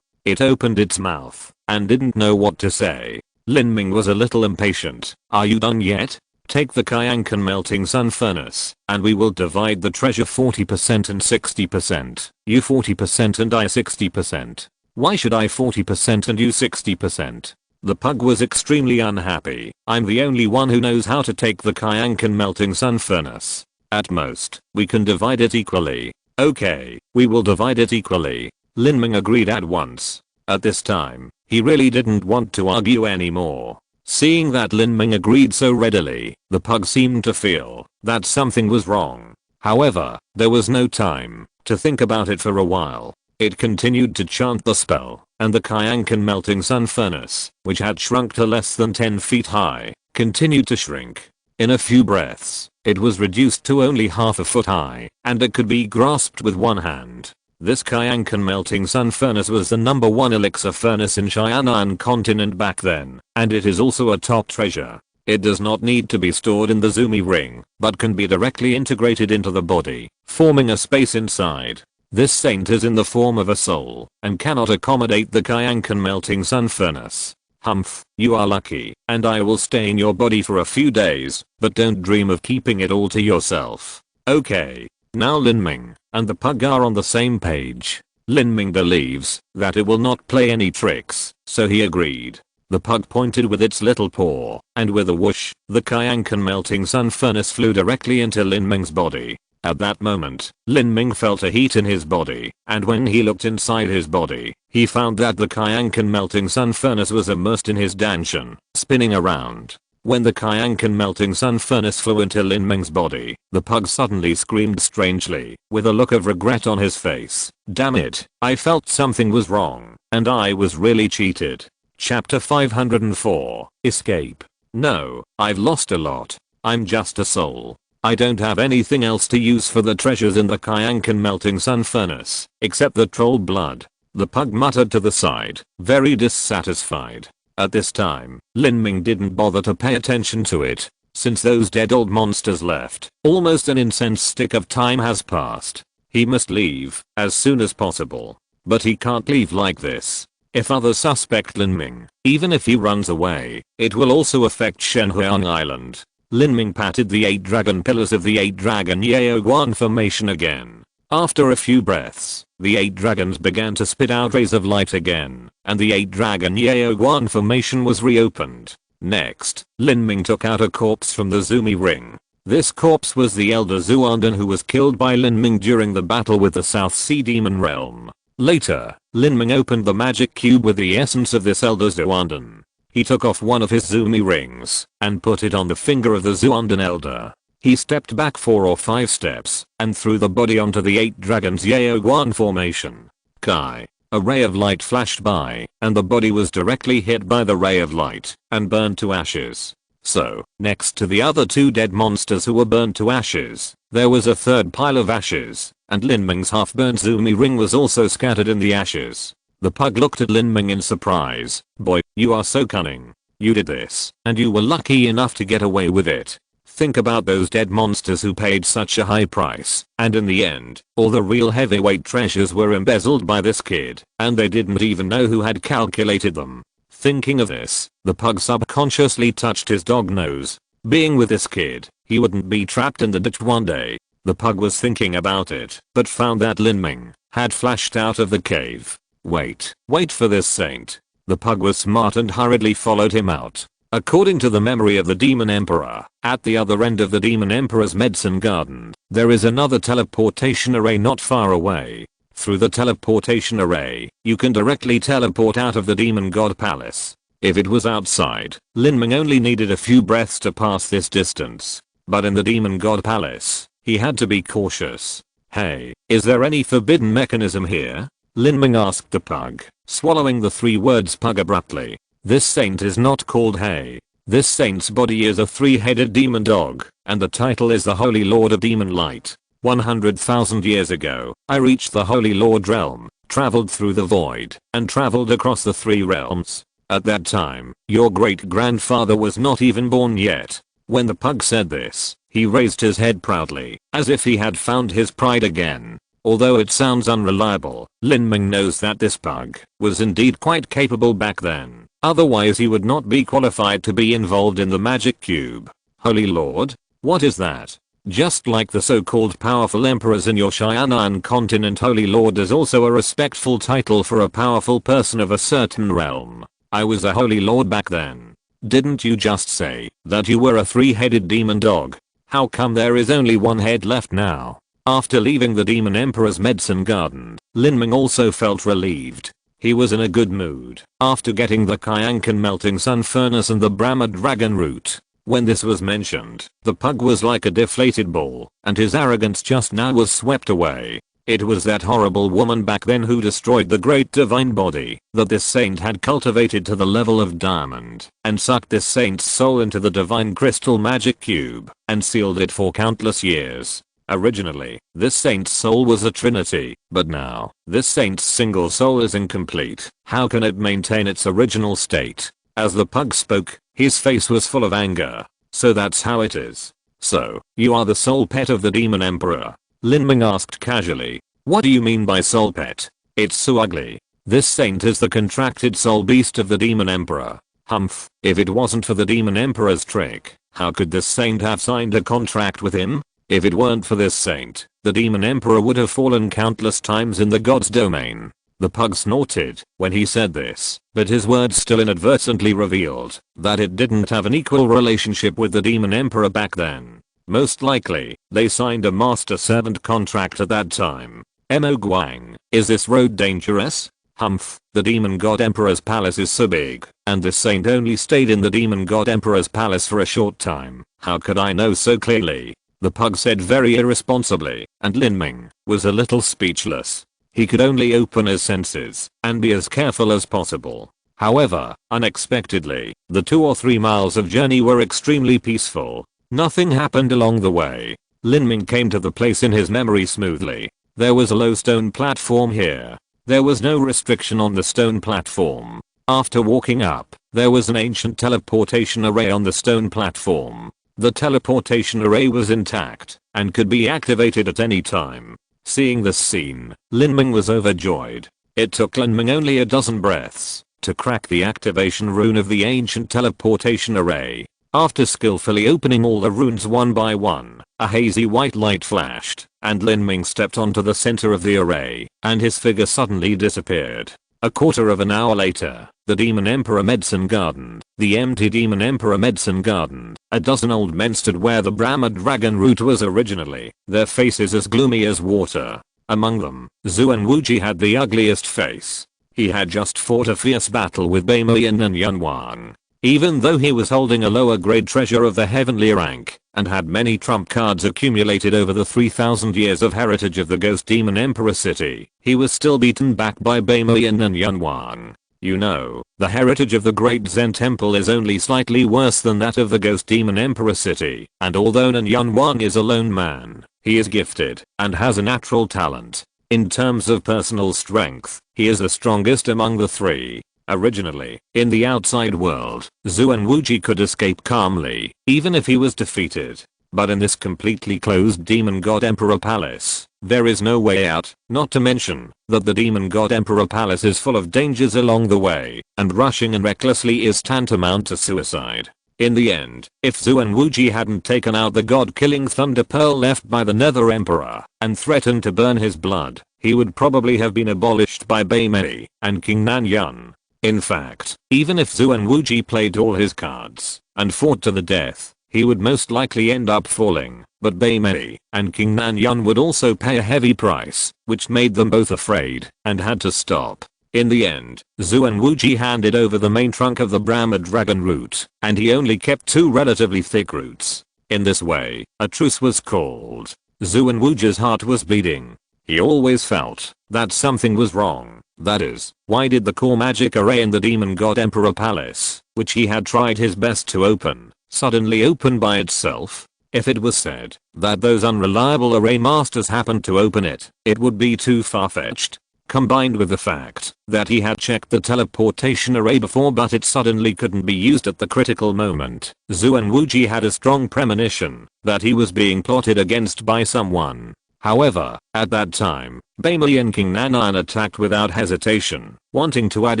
S1: It opened its mouth, and didn't know what to say. Lin Ming was a little impatient. Are you done yet? Take the Qianxue melting sun furnace, and we will divide the treasure 40% and 60%. You 40% and I 60%. Why should I 40% and you 60%? The pug was extremely unhappy. I'm the only one who knows how to take the Qianxue melting sun furnace. At most, we can divide it equally. Okay, we will divide it equally. Lin Ming agreed at once. At this time, he really didn't want to argue anymore. Seeing that Lin Ming agreed so readily, the pug seemed to feel that something was wrong. However, there was no time to think about it for a while. It continued to chant the spell, and the Qianxue melting sun furnace, which had shrunk to less than 10 feet high, continued to shrink. In a few breaths, it was reduced to only half a foot high, and it could be grasped with one hand. This Qianxue melting sun furnace was the #1 elixir furnace in Xianan continent back then, and it is also a top treasure. It does not need to be stored in the Zumi ring, but can be directly integrated into the body, forming a space inside. This saint is in the form of a soul, and cannot accommodate the Qianxue melting sun furnace. Humph, you are lucky, and I will stay in your body for a few days, but don't dream of keeping it all to yourself. Okay. Now Lin Ming and the pug are on the same page. Lin Ming believes that it will not play any tricks, so he agreed. The pug pointed with its little paw, and with a whoosh, the Qianxue melting sun furnace flew directly into Lin Ming's body. At that moment, Lin Ming felt a heat in his body, and when he looked inside his body, he found that the Qianqian melting sun furnace was immersed in his danshan, spinning around. When the Qianqian melting sun furnace flew into Lin Ming's body, the pug suddenly screamed strangely, with a look of regret on his face. Damn it, I felt something was wrong, and I was really cheated. Chapter 504, Escape. No, I've lost a lot. I'm just a soul. I don't have anything else to use for the treasures in the Qianqian melting sun furnace, except the troll blood. The pug muttered to the side, very dissatisfied. At this time, Lin Ming didn't bother to pay attention to it. Since those dead old monsters left, almost an incense stick of time has passed. He must leave, as soon as possible. But he can't leave like this. If others suspect Lin Ming, even if he runs away, it will also affect Shenhuang Island. Lin Ming patted the 8 dragon pillars of the 8 dragon Yaoguan formation again. After a few breaths, the 8 dragons began to spit out rays of light again, and the 8 dragon Yaoguan formation was reopened. Next, Lin Ming took out a corpse from the Zumi ring. This corpse was the elder Zuandan who was killed by Lin Ming during the battle with the South Sea Demon Realm. Later, Lin Ming opened the magic cube with the essence of this elder Zuandan. He took off one of his Zumi rings and put it on the finger of the Zuandan elder. He stepped back 4 or 5 steps and threw the body onto the 8 dragons Yaoguan formation. Kai. A ray of light flashed by, and the body was directly hit by the ray of light and burned to ashes. So, next to the other 2 dead monsters who were burned to ashes, there was a 3rd pile of ashes, and Lin Ming's half-burnt Zumi ring was also scattered in the ashes. The pug looked at Lin Ming in surprise. Boy, you are so cunning. You did this, and you were lucky enough to get away with it. Think about those dead monsters who paid such a high price, and in the end, all the real heavyweight treasures were embezzled by this kid, and they didn't even know who had calculated them. Thinking of this, the pug subconsciously touched his dog nose. Being with this kid, he wouldn't be trapped in the ditch one day. The pug was thinking about it, but found that Lin Ming had flashed out of the cave. Wait for this saint. The pug was smart and hurriedly followed him out. According to the memory of the Demon Emperor, at the other end of the Demon Emperor's medicine garden, there is another teleportation array not far away. Through the teleportation array, you can directly teleport out of the Demon God Palace. If it was outside, Lin Ming only needed a few breaths to pass this distance. But in the Demon God Palace, he had to be cautious. Hey, is there any forbidden mechanism here? Lin Ming asked the pug, swallowing the 3 words pug abruptly. This saint is not called Hey. This saint's body is a 3-headed demon dog, and the title is the Holy Lord of Demon Light. 100,000 years ago, I reached the Holy Lord realm, traveled through the void, and traveled across the 3 realms. At that time, your great-grandfather was not even born yet. When the pug said this, he raised his head proudly, as if he had found his pride again. Although it sounds unreliable, Lin Ming knows that this pug was indeed quite capable back then. Otherwise he would not be qualified to be involved in the magic cube. Holy Lord? What is that? Just like the so-called powerful emperors in your Xianan continent, Holy Lord is also a respectful title for a powerful person of a certain realm. I was a Holy Lord back then. Didn't you just say that you were a 3-headed demon dog? How come there is only 1 head left now? After leaving the Demon Emperor's medicine garden, Lin Ming also felt relieved. He was in a good mood after getting the Qianqian melting sun furnace and the Brahma dragon root. When this was mentioned, the pug was like a deflated ball, and his arrogance just now was swept away. It was that horrible woman back then who destroyed the great divine body that this saint had cultivated to the level of diamond, and sucked this saint's soul into the divine crystal magic cube, and sealed it for countless years. Originally, this saint's soul was a trinity, but now, this saint's single soul is incomplete. How can it maintain its original state? As the pug spoke, his face was full of anger. So that's how it is. So, you are the soul pet of the Demon Emperor? Lin Ming asked casually. What do you mean by soul pet? It's so ugly. This saint is the contracted soul beast of the Demon Emperor. Humph, if it wasn't for the Demon Emperor's trick, how could this saint have signed a contract with him? If it weren't for this saint, the Demon Emperor would have fallen countless times in the god's domain. The pug snorted when he said this, but his words still inadvertently revealed that it didn't have an equal relationship with the Demon Emperor back then. Most likely, they signed a master-servant contract at that time. Mo Guang, is this road dangerous? Humph, the demon god emperor's palace is so big, and this saint only stayed in the demon god emperor's palace for a short time. How could I know so clearly? The pug said very irresponsibly, and Lin Ming was a little speechless. He could only open his senses and be as careful as possible. However, unexpectedly, the 2 or 3 miles of journey were extremely peaceful. Nothing happened along the way. Lin Ming came to the place in his memory smoothly. There was a low stone platform here. There was no restriction on the stone platform. After walking up, there was an ancient teleportation array on the stone platform. The teleportation array was intact and could be activated at any time. Seeing this scene, Lin Ming was overjoyed. It took Lin Ming only a dozen breaths to crack the activation rune of the ancient teleportation array. After skillfully opening all the runes one by one, a hazy white light flashed, and Lin Ming stepped onto the center of the array, and his figure suddenly disappeared. A quarter of an hour later, the Demon Emperor Medicine Garden, the empty Demon Emperor Medicine Garden, a dozen old men stood where the Brahma dragon root was originally, their faces as gloomy as water. Among them, Zuan Wuji had the ugliest face. He had just fought a fierce battle with Bai Mian and Yun Wang. Even though he was holding a lower grade treasure of the heavenly rank, and had many trump cards accumulated over the 3000 years of heritage of the Ghost Demon Emperor City, he was still beaten back by Bai Mian and Yun Wang. You know, the heritage of the Great Zen Temple is only slightly worse than that of the Ghost Demon Emperor City, and although Nan Yun Wang is a lone man, he is gifted and has a natural talent. In terms of personal strength, he is the strongest among the three. Originally, in the outside world, Zuan Wuji could escape calmly, even if he was defeated. But in this completely closed Demon God Emperor Palace, there is no way out, not to mention that the Demon God Emperor Palace is full of dangers along the way, and rushing in recklessly is tantamount to suicide. In the end, if Zuan Wuji hadn't taken out the god-killing Thunder Pearl left by the Nether Emperor, and threatened to burn his blood, he would probably have been abolished by Bai Mei and King Nan Yun. In fact, even if Zuan Wuji played all his cards and fought to the death, he would most likely end up falling, but Bai Mei and King Nan Yun would also pay a heavy price, which made them both afraid and had to stop. In the end, Zuan Wuji handed over the main trunk of the Brahma dragon root, and he only kept 2 relatively thick roots. In this way, a truce was called. Zuan Wuji's heart was bleeding. He always felt that something was wrong. That is, why did the core magic array in the Demon God Emperor Palace, which he had tried his best to open, suddenly open by itself? If it was said that those unreliable array masters happened to open it, it would be too far-fetched. Combined with the fact that he had checked the teleportation array before but it suddenly couldn't be used at the critical moment, Zuan Wuji had a strong premonition that he was being plotted against by someone. However, at that time, Bai Mei and King Nan Yun attacked without hesitation, wanting to add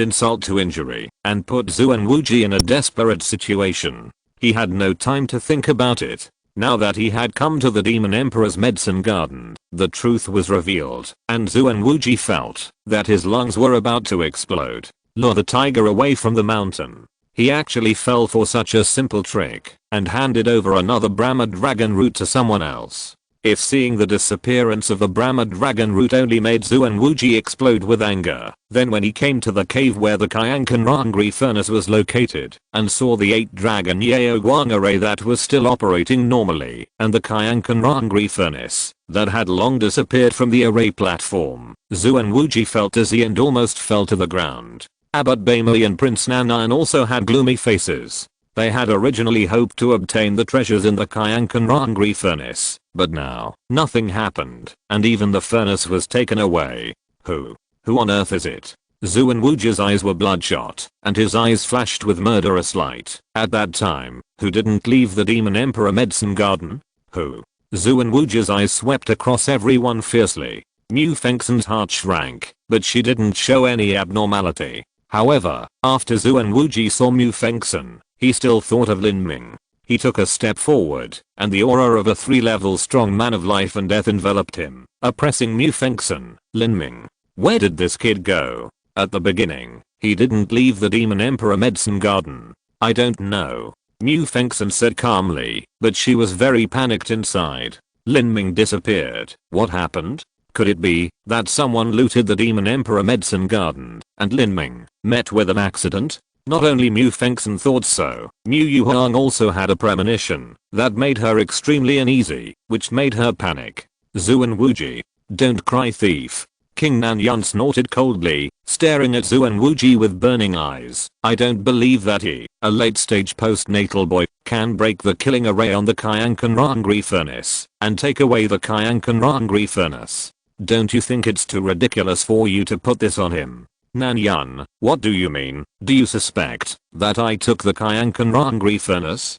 S1: insult to injury and put Zuan Wuji in a desperate situation. He had no time to think about it. Now that he had come to the Demon Emperor's medicine garden, the truth was revealed, and Zuan Wuji felt that his lungs were about to explode. Lure the tiger away from the mountain. He actually fell for such a simple trick and handed over another Brahma dragon root to someone else. If seeing the disappearance of the Brahma dragon root only made Zuan Wuji explode with anger, then when he came to the cave where the Qianxue furnace was located, and saw the 8-dragon Yao Guang array that was still operating normally, and the Qianxue furnace that had long disappeared from the array platform, Zuan Wuji felt dizzy and almost fell to the ground. But Bai Mei and Prince Nan Yun also had gloomy faces. They had originally hoped to obtain the treasures in the Qianxue furnace, but now, nothing happened, and even the furnace was taken away. Who on earth is it? Zuan Wuji's eyes were bloodshot, and his eyes flashed with murderous light. At that time, who didn't leave the Demon Emperor Medicine Garden? Who? Zuan Wuji's eyes swept across everyone fiercely. Mu Fengxin's heart shrank, but she didn't show any abnormality. However, after Zuan Wuji saw Mu Fengxin, he still thought of Lin Ming. He took a step forward, and the aura of a 3-level strong man of life and death enveloped him, oppressing Mu Fengxin. Lin Ming. Where did this kid go? At the beginning, he didn't leave the Demon Emperor Medicine Garden. I don't know. Mu Fengxian said calmly, but she was very panicked inside. Lin Ming disappeared. What happened? Could it be that someone looted the Demon Emperor medicine garden and Lin Ming met with an accident? Not only Mu Fengxian thought so, Mu Yuhang also had a premonition that made her extremely uneasy, which made her panic. Zuan Wuji. Don't cry, thief. King Nanyun snorted coldly, staring at Zuan Wuji with burning eyes. I don't believe that he, a late-stage postnatal boy, can break the killing array on the Qianxue furnace and take away the Qianxue furnace. Don't you think it's too ridiculous for you to put this on him? Nanyun, what do you mean? Do you suspect that I took the Qianxue furnace?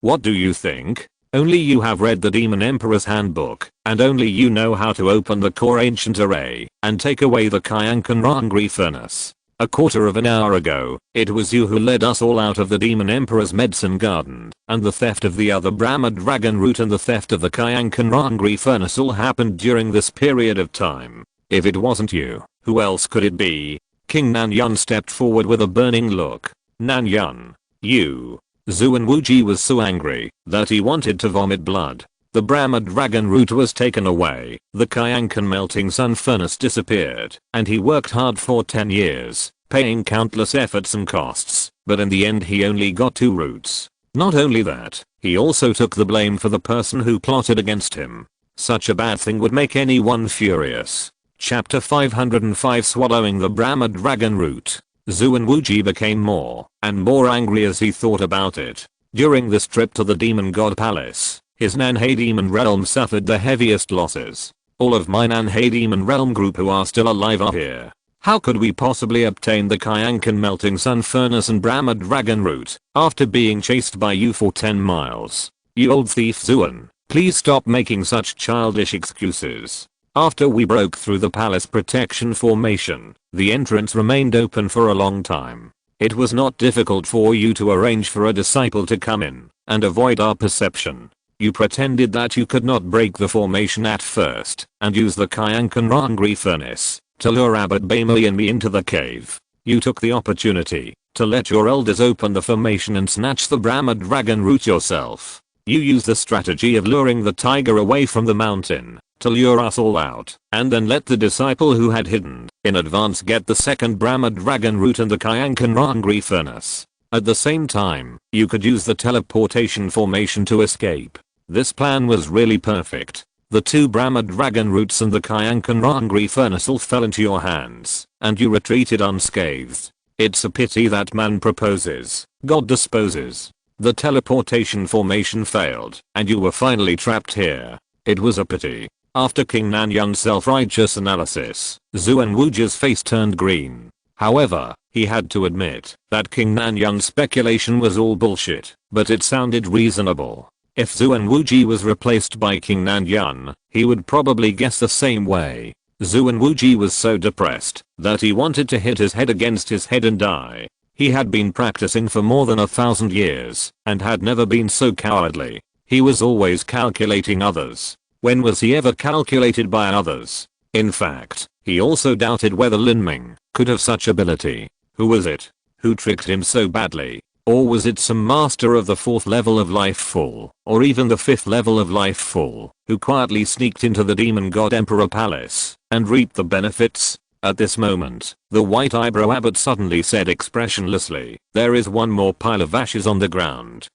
S1: What do you think? Only you have read the Demon Emperor's handbook, and only you know how to open the core ancient array and take away the Qianxue furnace. A quarter of an hour ago, it was you who led us all out of the Demon Emperor's medicine garden, and the theft of the other Brahma dragon root and the theft of the Qianxue furnace all happened during this period of time. If it wasn't you, who else could it be? King Nanyun stepped forward with a burning look. Nanyun. You. Zuan Wuji was so angry that he wanted to vomit blood. The Brahma dragon root was taken away, the Qianxue melting sun furnace disappeared, and he worked hard for 10 years, paying countless efforts and costs, but in the end he only got 2 roots. Not only that, he also took the blame for the person who plotted against him. Such a bad thing would make anyone furious. Chapter 505 Swallowing the Brahma dragon root. Zuan Wuji became more and more angry as he thought about it. During this trip to the Demon God Palace, his Nanhe Demon Realm suffered the heaviest losses. All of my Nanhe Demon Realm group who are still alive are here. How could we possibly obtain the Qianxue melting sun furnace and Brahma dragon root after being chased by you for 10 miles? You old thief Zuan, please stop making such childish excuses. After we broke through the palace protection formation, the entrance remained open for a long time. It was not difficult for you to arrange for a disciple to come in and avoid our perception. You pretended that you could not break the formation at first and use the Qianxue furnace to lure Abbot Baimei and me into the cave. You took the opportunity to let your elders open the formation and snatch the Brahma dragon root yourself. You used the strategy of luring the tiger away from the mountain to lure us all out, and then let the disciple who had hidden in advance get the second Brahma dragon root and the Qianxue furnace. At the same time, you could use the teleportation formation to escape. This plan was really perfect. The 2 Brahma dragon roots and the Qianxue furnace all fell into your hands, and you retreated unscathed. It's a pity that man proposes, God disposes. The teleportation formation failed, and you were finally trapped here. It was a pity. After King Nanyun's self-righteous analysis, Zuan Wuji's face turned green. However, he had to admit that King Nanyun's speculation was all bullshit, but it sounded reasonable. If Zuan Wuji was replaced by King Nanyun, he would probably guess the same way. Zuan Wuji was so depressed that he wanted to hit his head against his head and die. He had been practicing for more than 1,000 years and had never been so cowardly. He was always calculating others. When was he ever calculated by others? In fact, he also doubted whether Lin Ming could have such ability. Who was it who tricked him so badly? Or was it some master of the 4th level of life fall, or even the 5th level of life fall, who quietly sneaked into the Demon God Emperor Palace and reaped the benefits? At this moment, the white eyebrow abbot suddenly said expressionlessly, "There is one more pile of ashes on the ground."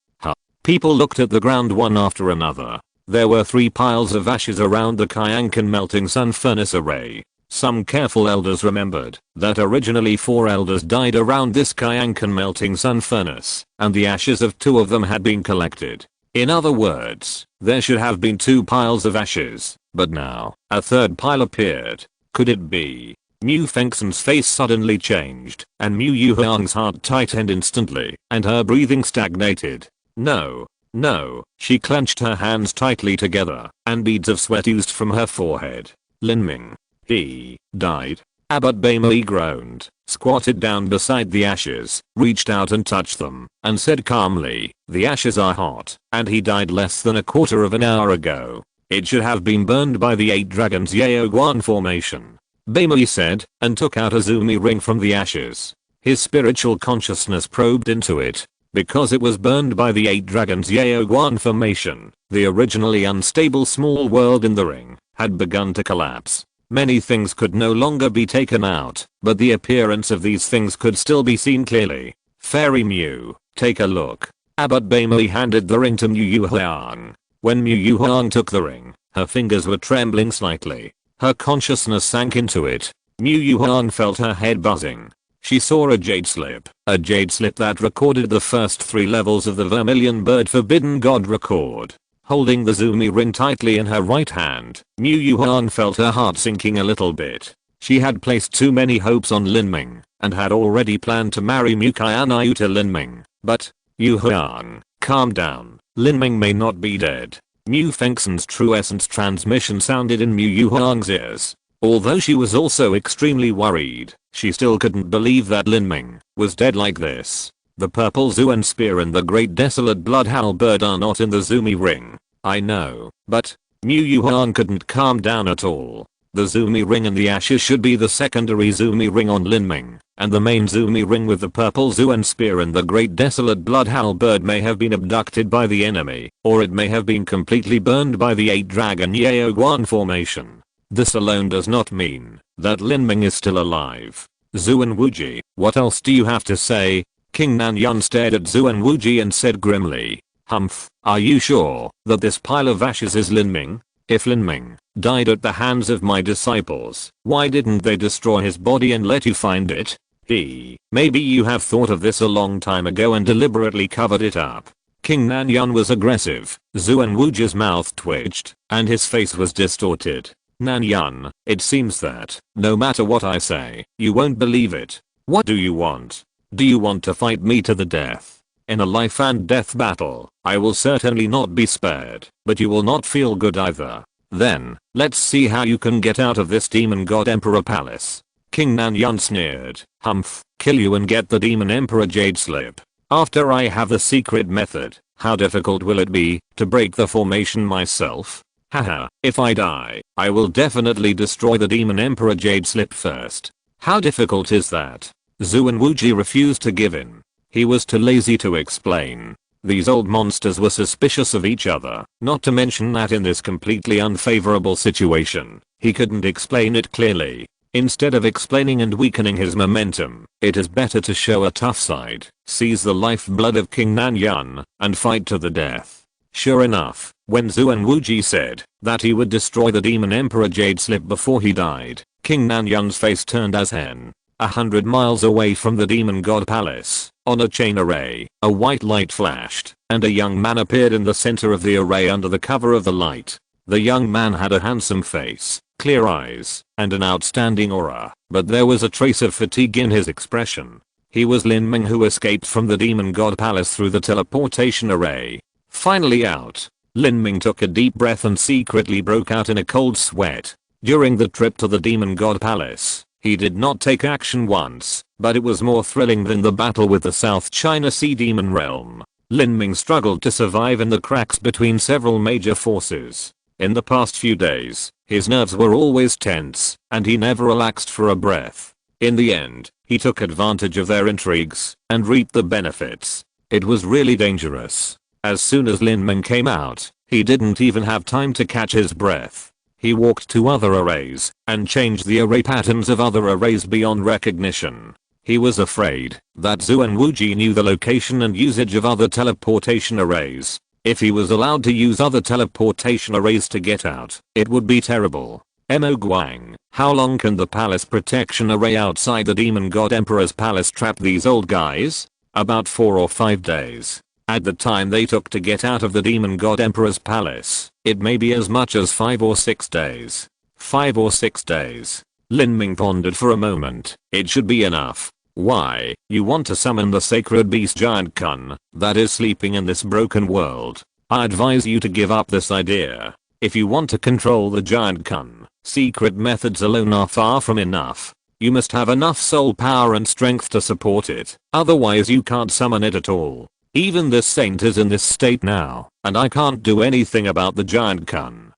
S1: People looked at the ground one after another. There were 3 piles of ashes around the Qianxue melting sun furnace array. Some careful elders remembered that originally 4 elders died around this Qianxue melting sun furnace, and the ashes of 2 of them had been collected. In other words, there should have been 2 piles of ashes, but now, a 3rd pile appeared. Could it be? Mu Fengxian's face suddenly changed, and Mu Yuhang's heart tightened instantly, and her breathing stagnated. No. No, she clenched her hands tightly together, and beads of sweat oozed from her forehead. Lin Ming. He died. Abbot Baimei groaned, squatted down beside the ashes, reached out and touched them, and said calmly, "The ashes are hot, and he died less than a quarter of an hour ago. It should have been burned by the 8 dragons Yaoguan formation." Baimei said, and took out a Zumi ring from the ashes. His spiritual consciousness probed into it. Because it was burned by the 8 dragons Yaoguan formation, the originally unstable small world in the ring had begun to collapse. Many things could no longer be taken out, but the appearance of these things could still be seen clearly. Fairy Mu, take a look. Abbot Baimei handed the ring to Mu Yuhuang. When Mu Yuhuang took the ring, her fingers were trembling slightly. Her consciousness sank into it. Mu Yuhuang felt her head buzzing. She saw a jade slip that recorded the first 3 levels of the Vermilion Bird Forbidden God record. Holding the Zumi ring tightly in her right hand, Mu Yuhuang felt her heart sinking a little bit. She had placed too many hopes on Lin Ming, and had already planned to marry Mu Qianxue to Lin Ming. But, Yuhuang, calm down. Lin Ming may not be dead. Mu Fengxian's true essence transmission sounded in Mu Yuhuang's ears. Although she was also extremely worried, she still couldn't believe that Lin Ming was dead like this. The purple Zuan spear and the great desolate blood halberd are not in the Zumi ring. I know, but Mu Yuhuang couldn't calm down at all. The Zumi ring and the ashes should be the secondary Zumi ring on Lin Ming, and the main Zumi ring with the purple Zuan spear and the great desolate blood halberd may have been abducted by the enemy, or it may have been completely burned by the 8 dragon Yaoguan formation. This alone does not mean that Lin Ming is still alive. Zuan Wuji, what else do you have to say? King Nanyun stared at Zuan Wuji and said grimly, Humph, are you sure that this pile of ashes is Lin Ming? If Lin Ming died at the hands of my disciples, why didn't they destroy his body and let you find it? Maybe you have thought of this a long time ago and deliberately covered it up. King Nanyun was aggressive. Zuan Wuji's mouth twitched, and his face was distorted. Nanyun, it seems that, no matter what I say, you won't believe it. What do you want? Do you want to fight me to the death? In a life and death battle, I will certainly not be spared, but you will not feel good either. Then, let's see how you can get out of this demon god emperor palace. King Nanyun sneered, Humph, kill you and get the demon emperor jade slip. After I have the secret method, how difficult will it be to break the formation myself? Haha, if I die, I will definitely destroy the demon emperor jade slip first. How difficult is that? Zuan Wuji refused to give in. He was too lazy to explain. These old monsters were suspicious of each other, not to mention that in this completely unfavorable situation, he couldn't explain it clearly. Instead of explaining and weakening his momentum, it is better to show a tough side, seize the lifeblood of King Nanyun, and fight to the death. Sure enough, when Zuan Wuji said that he would destroy the demon emperor jade slip before he died, King Nanyun's face turned as hen. 100 miles away from the demon god palace, on a chain array, a white light flashed, and a young man appeared in the center of the array under the cover of the light. The young man had a handsome face, clear eyes, and an outstanding aura, but there was a trace of fatigue in his expression. He was Lin Ming, who escaped from the demon god palace through the teleportation array. Finally out, Lin Ming took a deep breath and secretly broke out in a cold sweat. During the trip to the demon god palace, he did not take action once, but it was more thrilling than the battle with the South China Sea demon realm. Lin Ming struggled to survive in the cracks between several major forces. In the past few days, his nerves were always tense, and he never relaxed for a breath. In the end, he took advantage of their intrigues, and reaped the benefits. It was really dangerous. As soon as Lin Ming came out, he didn't even have time to catch his breath. He walked to other arrays, and changed the array patterns of other arrays beyond recognition. He was afraid that Zuan Wuji knew the location and usage of other teleportation arrays. If he was allowed to use other teleportation arrays to get out, it would be terrible. Mo Guang, how long can the palace protection array outside the demon god emperor's palace trap these old guys? About 4 or 5 days. At the time they took to get out of the demon god emperor's palace, it may be as much as 5 or 6 days. 5 or 6 days. Lin Ming pondered for a moment. It should be enough. Why, you want to summon the sacred beast giant Kun that is sleeping in this broken world. I advise you to give up this idea. If you want to control the giant Kun, secret methods alone are far from enough. You must have enough soul power and strength to support it, otherwise you can't summon it at all. Even this saint is in this state now, and I can't do anything about the giant Kun.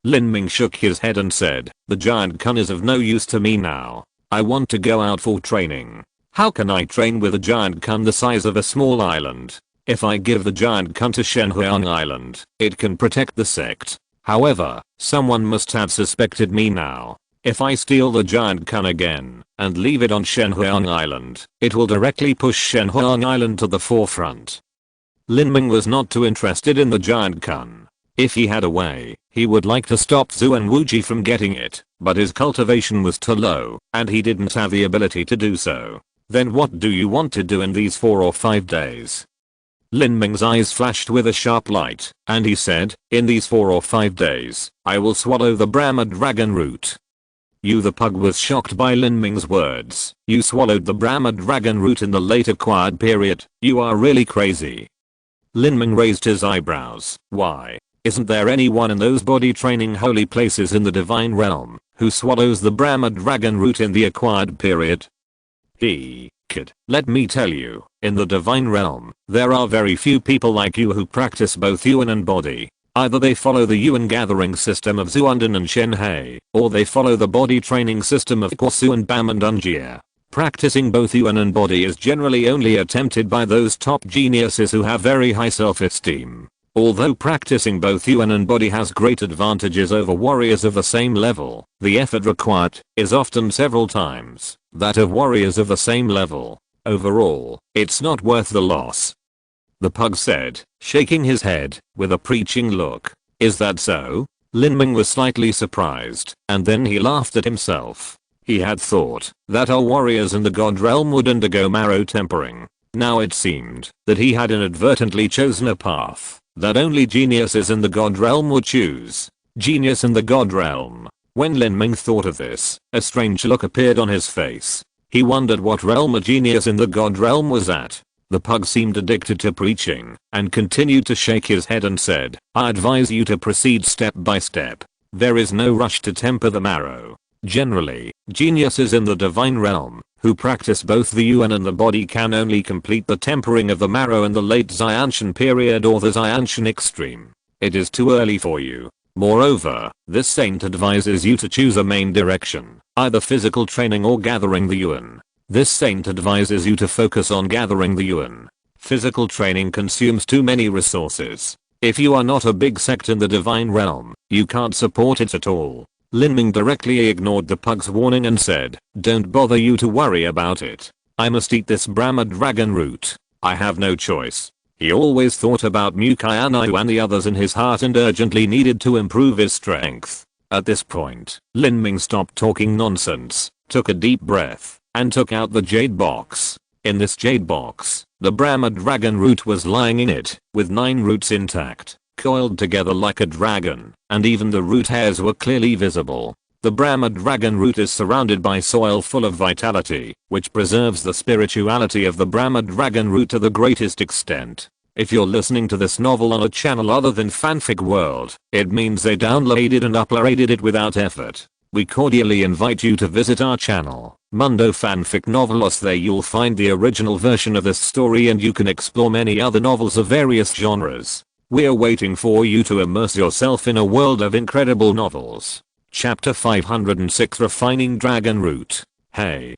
S1: Lin Ming shook his head and said, the giant Kun is of no use to me now. I want to go out for training. How can I train with a giant kun the size of a small island? If I give the giant kun to Shenhuang Island, it can protect the sect. However, someone must have suspected me now. If I steal the giant kun again and leave it on Shenhuang Island, it will directly push Shenhuang Island to the forefront. Lin Ming was not too interested in the giant kun. If he had a way, he would like to stop Zhu and Wuji from getting it, but his cultivation was too low, and he didn't have the ability to do so. Then what do you want to do in these 4 or 5 days? Lin Ming's eyes flashed with a sharp light, and he said, in these 4 or 5 days, I will swallow the Brahma dragon root. You, the pug, was shocked by Lin Ming's words. You swallowed the Brahma dragon root in the late acquired period. You are really crazy. Lin Ming raised his eyebrows. Why? Isn't there anyone in those body training holy places in the divine realm who swallows the Brahma dragon root in the acquired period? Kid, let me tell you, in the divine realm, there are very few people like you who practice both yuan and body. Either they follow the yuan gathering system of Zuanden and Shenhe, or they follow the body training system of Kwasu and Bam and Unjia. Practicing both yuan and body is generally only attempted by those top geniuses who have very high self-esteem. Although practicing both yuan and body has great advantages over warriors of the same level, the effort required is often several times that of warriors of the same level. Overall, it's not worth the loss. The pug said, shaking his head with a preaching look. Is that so? Lin Ming was slightly surprised, and then he laughed at himself. He had thought that our warriors in the god realm would undergo marrow tempering. Now it seemed that he had inadvertently chosen a path that only geniuses in the god realm would choose. Genius in the god realm. When Lin Ming thought of this, a strange look appeared on his face. He wondered what realm a genius in the god realm was at. The pug seemed addicted to preaching and continued to shake his head and said, I advise you to proceed step by step. There is no rush to temper the marrow. Generally, geniuses in the divine realm who practice both the yuan and the body can only complete the tempering of the marrow in the late Xiantian period or the Xiantian extreme. It is too early for you. Moreover, this saint advises you to choose a main direction, either physical training or gathering the yuan. This saint advises you to focus on gathering the yuan. Physical training consumes too many resources. If you are not a big sect in the divine realm, you can't support it at all. Lin Ming directly ignored the pug's warning and said, don't bother you to worry about it. I must eat this Brahma dragon root. I have no choice. He always thought about Mu Qianxue and the others in his heart and urgently needed to improve his strength. At this point, Lin Ming stopped talking nonsense, took a deep breath, and took out the jade box. In this jade box, the Brahma dragon root was lying in it, with 9 roots intact, coiled together like a dragon, and even the root hairs were clearly visible. The Brahma dragon root is surrounded by soil full of vitality, which preserves the spirituality of the Brahma dragon root to the greatest extent. If you're listening to this novel on a channel other than Fanfic World, it means they downloaded and uploaded it without effort. We cordially invite you to visit our channel, Mundo Fanfic Novelos. There you'll find the original version of this story and you can explore many other novels of various genres. We're waiting for you to immerse yourself in a world of incredible novels. Chapter 506, Refining Dragon Root. Hey,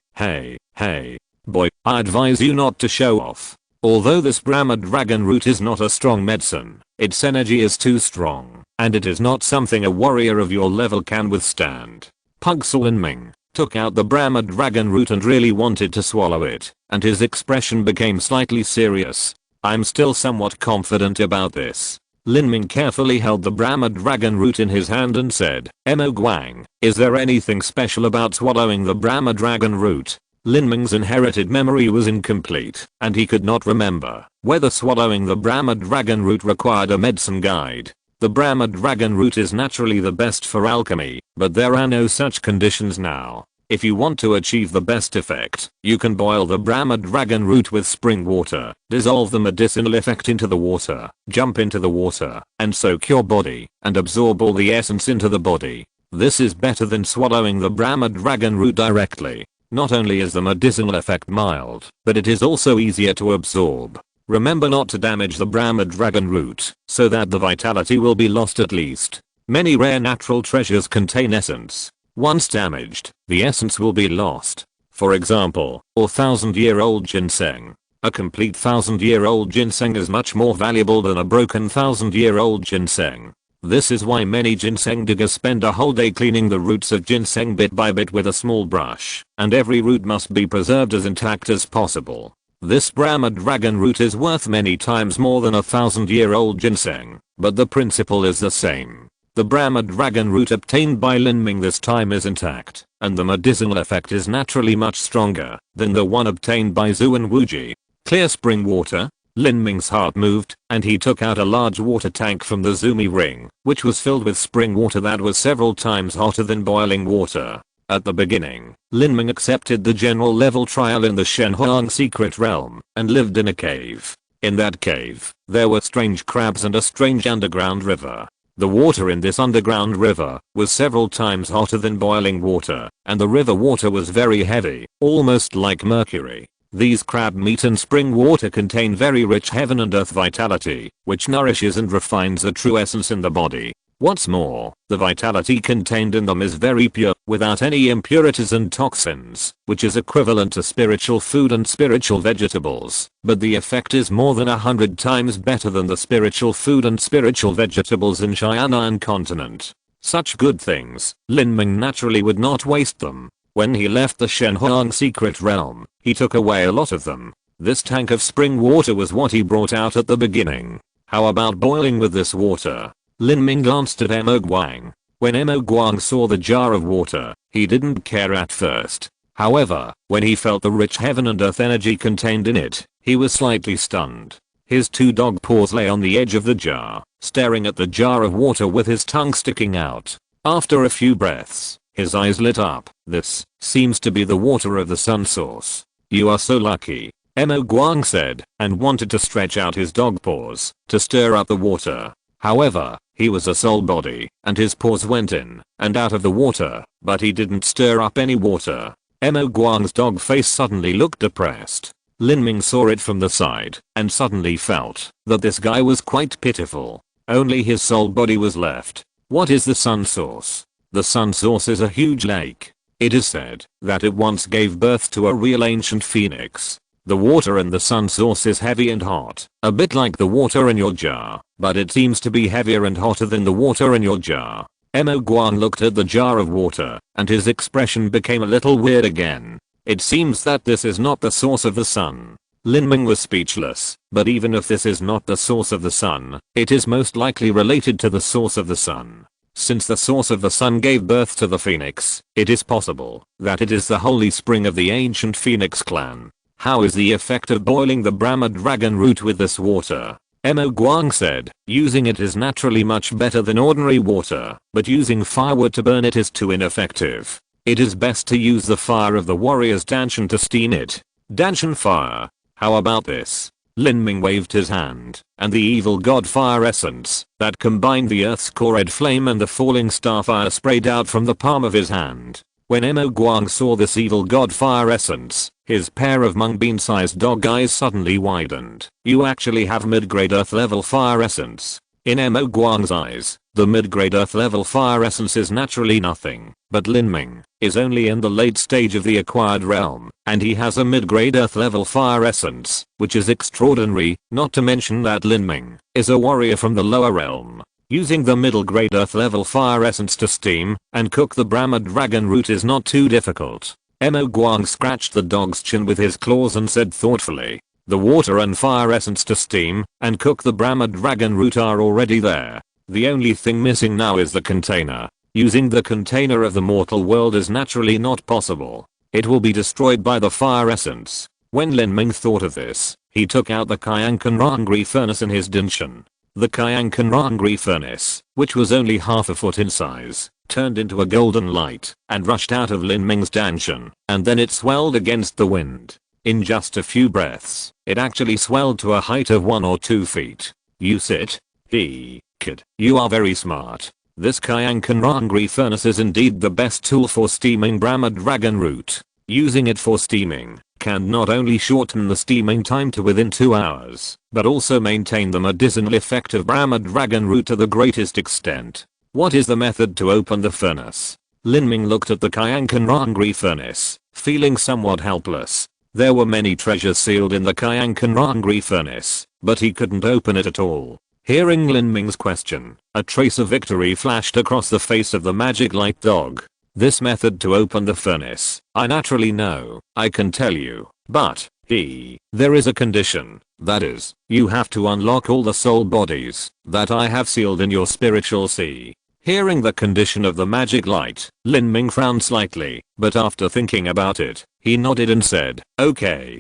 S1: boy, I advise you not to show off. Although this Brahma dragon root is not a strong medicine, its energy is too strong, and it is not something a warrior of your level can withstand. Pug Lin Ming took out the Brahma dragon root and really wanted to swallow it, and his expression became slightly serious. I'm still somewhat confident about this. Lin Ming carefully held the Brahma dragon root in his hand and said, Mo Guang, is there anything special about swallowing the Brahma dragon root? Lin Ming's inherited memory was incomplete, and he could not remember whether swallowing the Brahma dragon root required a medicine guide. The Brahma dragon root is naturally the best for alchemy, but there are no such conditions now. If you want to achieve the best effect, you can boil the Brahma dragon root with spring water, dissolve the medicinal effect into the water, jump into the water, and soak your body, and absorb all the essence into the body. This is better than swallowing the Brahma dragon root directly. Not only is the medicinal effect mild, but it is also easier to absorb. Remember not to damage the Brahma dragon root, so that the vitality will be lost at least. Many rare natural treasures contain essence. Once damaged, the essence will be lost. for example, or 1,000-year-old ginseng. A complete 1,000-year-old ginseng is much more valuable than a broken 1,000-year-old ginseng. This is why many ginseng diggers spend a whole day cleaning the roots of ginseng bit by bit with a small brush, and every root must be preserved as intact as possible. This Brahma dragon root is worth many times more than a 1,000-year-old ginseng, but the principle is the same. The Brahma dragon root obtained by Lin Ming this time is intact, and the medicinal effect is naturally much stronger than the one obtained by Zhu and Wuji. Clear spring water. Lin Ming's heart moved, and he took out a large water tank from the Zumi ring, which was filled with spring water that was several times hotter than boiling water. At the beginning, Lin Ming accepted the general level trial in the Shenhuang secret realm, and lived in a cave. In that cave, there were strange crabs and a strange underground river. The water in this underground river was several times hotter than boiling water, and the river water was very heavy, almost like mercury. These crab meat and spring water contain very rich heaven and earth vitality, which nourishes and refines the true essence in the body. What's more, the vitality contained in them is very pure, without any impurities and toxins, which is equivalent to spiritual food and spiritual vegetables, but the effect is more than 100 times better than the spiritual food and spiritual vegetables in Cheyenne continent. Such good things, Lin Ming naturally would not waste them. When he left the Shenhuang secret realm, he took away a lot of them. This tank of spring water was what he brought out at the beginning. How about boiling with this water? Lin Ming glanced at Mo Guang. When Mo Guang saw the jar of water, he didn't care at first. However, when he felt the rich heaven and earth energy contained in it, he was slightly stunned. His two dog paws lay on the edge of the jar, staring at the jar of water with his tongue sticking out. After a few breaths, his eyes lit up. This seems to be the water of the sun source. You are so lucky, Mo Guang said, and wanted to stretch out his dog paws to stir up the water. However, he was a soul body, and his paws went in and out of the water, but he didn't stir up any water. Mo Guang's dog face suddenly looked depressed. Lin Ming saw it from the side, and suddenly felt that this guy was quite pitiful. Only his soul body was left. What is the sun source? The sun source is a huge lake. It is said that it once gave birth to a real ancient phoenix. The water in the sun source is heavy and hot, a bit like the water in your jar, but it seems to be heavier and hotter than the water in your jar. Mo Guang looked at the jar of water, and his expression became a little weird again. It seems that this is not the source of the sun. Lin Ming was speechless, but even if this is not the source of the sun, it is most likely related to the source of the sun. Since the source of the sun gave birth to the phoenix, it is possible that it is the holy spring of the ancient phoenix clan. How is the effect of boiling the Brahma dragon root with this water? Mo Guang said, using it is naturally much better than ordinary water, but using firewood to burn it is too ineffective. It is best to use the fire of the warrior's danshan to steam it. Danshan fire. How about this? Lin Ming waved his hand, and the evil god fire essence that combined the earth's core red flame and the falling star fire sprayed out from the palm of his hand. When Mo Guang saw this evil god fire essence, his pair of mung bean sized dog eyes suddenly widened. You actually have mid-grade earth level fire essence. In Mo Guang's eyes, the mid-grade earth level fire essence is naturally nothing, but Lin Ming is only in the late stage of the acquired realm, and he has a mid-grade earth level fire essence, which is extraordinary, not to mention that Lin Ming is a warrior from the lower realm. Using the middle grade earth level fire essence to steam and cook the Brahma dragon root is not too difficult. Mo Guang scratched the dog's chin with his claws and said thoughtfully, the water and fire essence to steam and cook the Brahma dragon root are already there. The only thing missing now is the container. Using the container of the mortal world is naturally not possible. It will be destroyed by the fire essence. When Lin Ming thought of this, he took out the Qianxue furnace in his dinshan. The Qianxue furnace, which was only half a foot in size, turned into a golden light and rushed out of Lin Ming's danshan, and then it swelled against the wind. In just a few breaths, it actually swelled to a height of 1 or 2 feet. You sit. Kid, you are very smart. This Qianxue furnace is indeed the best tool for steaming Brahma dragon root. Using it for steaming can not only shorten the steaming time to within 2 hours, but also maintain the medicinal effect of Brahma dragon root to the greatest extent. What is the method to open the furnace? Lin Ming looked at the Qianqan furnace, feeling somewhat helpless. There were many treasures sealed in the Qianqan furnace, but he couldn't open it at all. Hearing Lin Ming's question, a trace of victory flashed across the face of the magic light dog. This method to open the furnace, I naturally know, I can tell you, but, there is a condition, that is, you have to unlock all the soul bodies that I have sealed in your spiritual sea. Hearing the condition of the magic light, Lin Ming frowned slightly, but after thinking about it, he nodded and said, okay.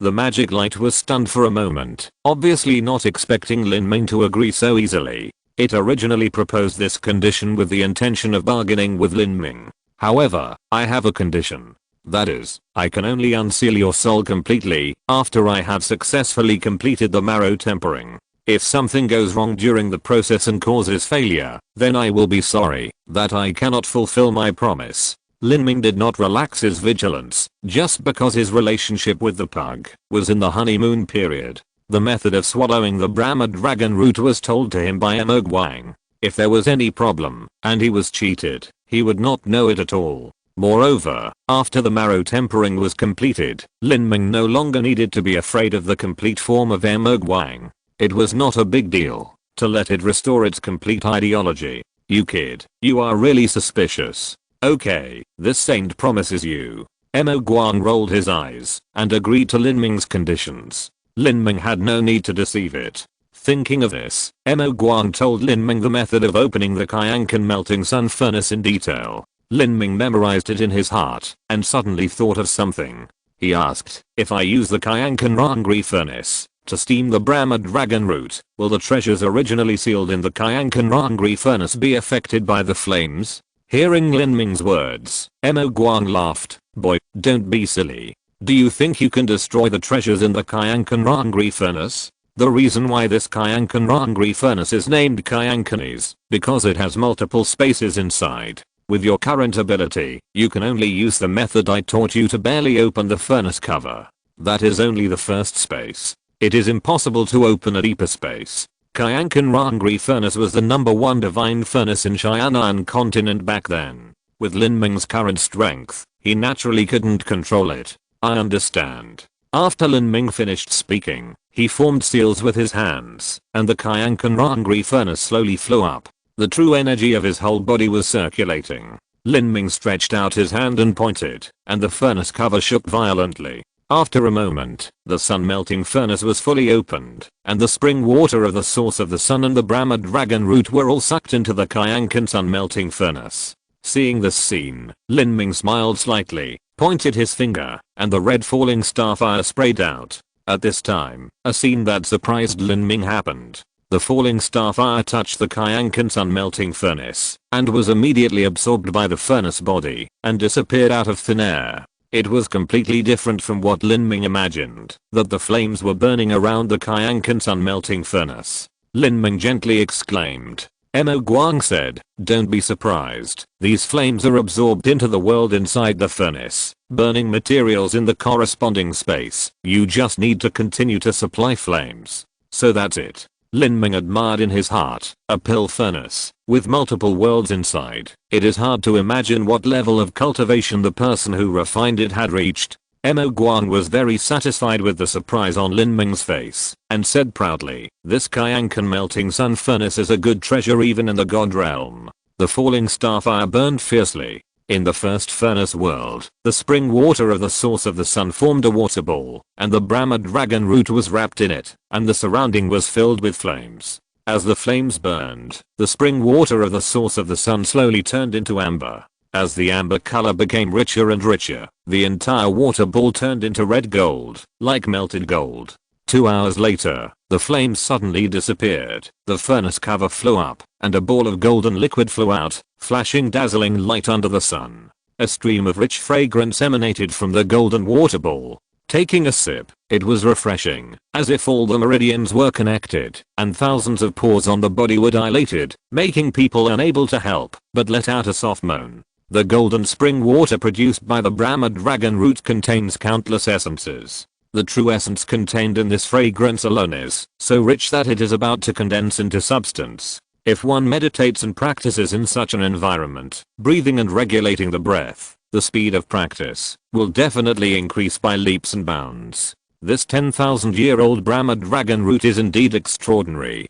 S1: The magic light was stunned for a moment, obviously not expecting Lin Ming to agree so easily. It originally proposed this condition with the intention of bargaining with Lin Ming. However, I have a condition. That is, I can only unseal your soul completely after I have successfully completed the marrow tempering. If something goes wrong during the process and causes failure, then I will be sorry that I cannot fulfill my promise. Lin Ming did not relax his vigilance just because his relationship with the pug was in the honeymoon period. The method of swallowing the Brahma dragon root was told to him by Mo Guang. If there was any problem and he was cheated, he would not know it at all. Moreover, after the marrow tempering was completed, Lin Ming no longer needed to be afraid of the complete form of Mo Guang. It was not a big deal to let it restore its complete ideology. You kid, you are really suspicious. Okay, this saint promises you. Mo Guang rolled his eyes and agreed to Lin Ming's conditions. Lin Ming had no need to deceive it. Thinking of this, Mo Guang told Lin Ming the method of opening the Qianqan melting sun furnace in detail. Lin Ming memorized it in his heart and suddenly thought of something. He asked, if I use the Qianqan furnace to steam the Brahma dragon root, will the treasures originally sealed in the Qianqan furnace be affected by the flames? Hearing Lin Ming's words, Mo Guang laughed. Boy, don't be silly. Do you think you can destroy the treasures in the Qianqan furnace? The reason why this Qianqan furnace is named Qianqan is because it has multiple spaces inside. With your current ability, you can only use the method I taught you to barely open the furnace cover. That is only the first space. It is impossible to open a deeper space. Qianqan furnace was the #1 divine furnace in Xianan continent back then. With Lin Ming's current strength, he naturally couldn't control it. I understand. After Lin Ming finished speaking, he formed seals with his hands, and the Qianqan furnace slowly flew up. The true energy of his whole body was circulating. Lin Ming stretched out his hand and pointed, and the furnace cover shook violently. After a moment, the sun melting furnace was fully opened, and the spring water of the source of the sun and the Brahma dragon root were all sucked into the Qianqan sun melting furnace. Seeing this scene, Lin Ming smiled slightly, pointed his finger, and the red falling star fire sprayed out. At this time, a scene that surprised Lin Ming happened. The falling star fire touched the Qianqan sun melting furnace, and was immediately absorbed by the furnace body, and disappeared out of thin air. It was completely different from what Lin Ming imagined, that the flames were burning around the Qianqan sun melting furnace. Lin Ming gently exclaimed. Mo Guang said, don't be surprised, these flames are absorbed into the world inside the furnace, burning materials in the corresponding space. You just need to continue to supply flames. So that's it. Lin Ming admired in his heart, a pill furnace, with multiple worlds inside. It is hard to imagine what level of cultivation the person who refined it had reached. Mo Guang was very satisfied with the surprise on Lin Ming's face, and said proudly, this Qianqan melting sun furnace is a good treasure even in the god realm. The falling star fire burned fiercely. In the first furnace world, the spring water of the source of the sun formed a water ball, and the Brahma dragon root was wrapped in it, and the surrounding was filled with flames. As the flames burned, the spring water of the source of the sun slowly turned into amber. As the amber color became richer and richer, the entire water ball turned into red gold, like melted gold. 2 hours later, the flames suddenly disappeared, the furnace cover flew up, and a ball of golden liquid flew out, flashing dazzling light under the sun. A stream of rich fragrance emanated from the golden water ball. Taking a sip, it was refreshing, as if all the meridians were connected, and thousands of pores on the body were dilated, making people unable to help but let out a soft moan. The golden spring water produced by the Brahma dragon root contains countless essences. The true essence contained in this fragrance alone is so rich that it is about to condense into substance. If one meditates and practices in such an environment, breathing and regulating the breath, the speed of practice will definitely increase by leaps and bounds. This 10,000-year-old Brahma dragon root is indeed extraordinary.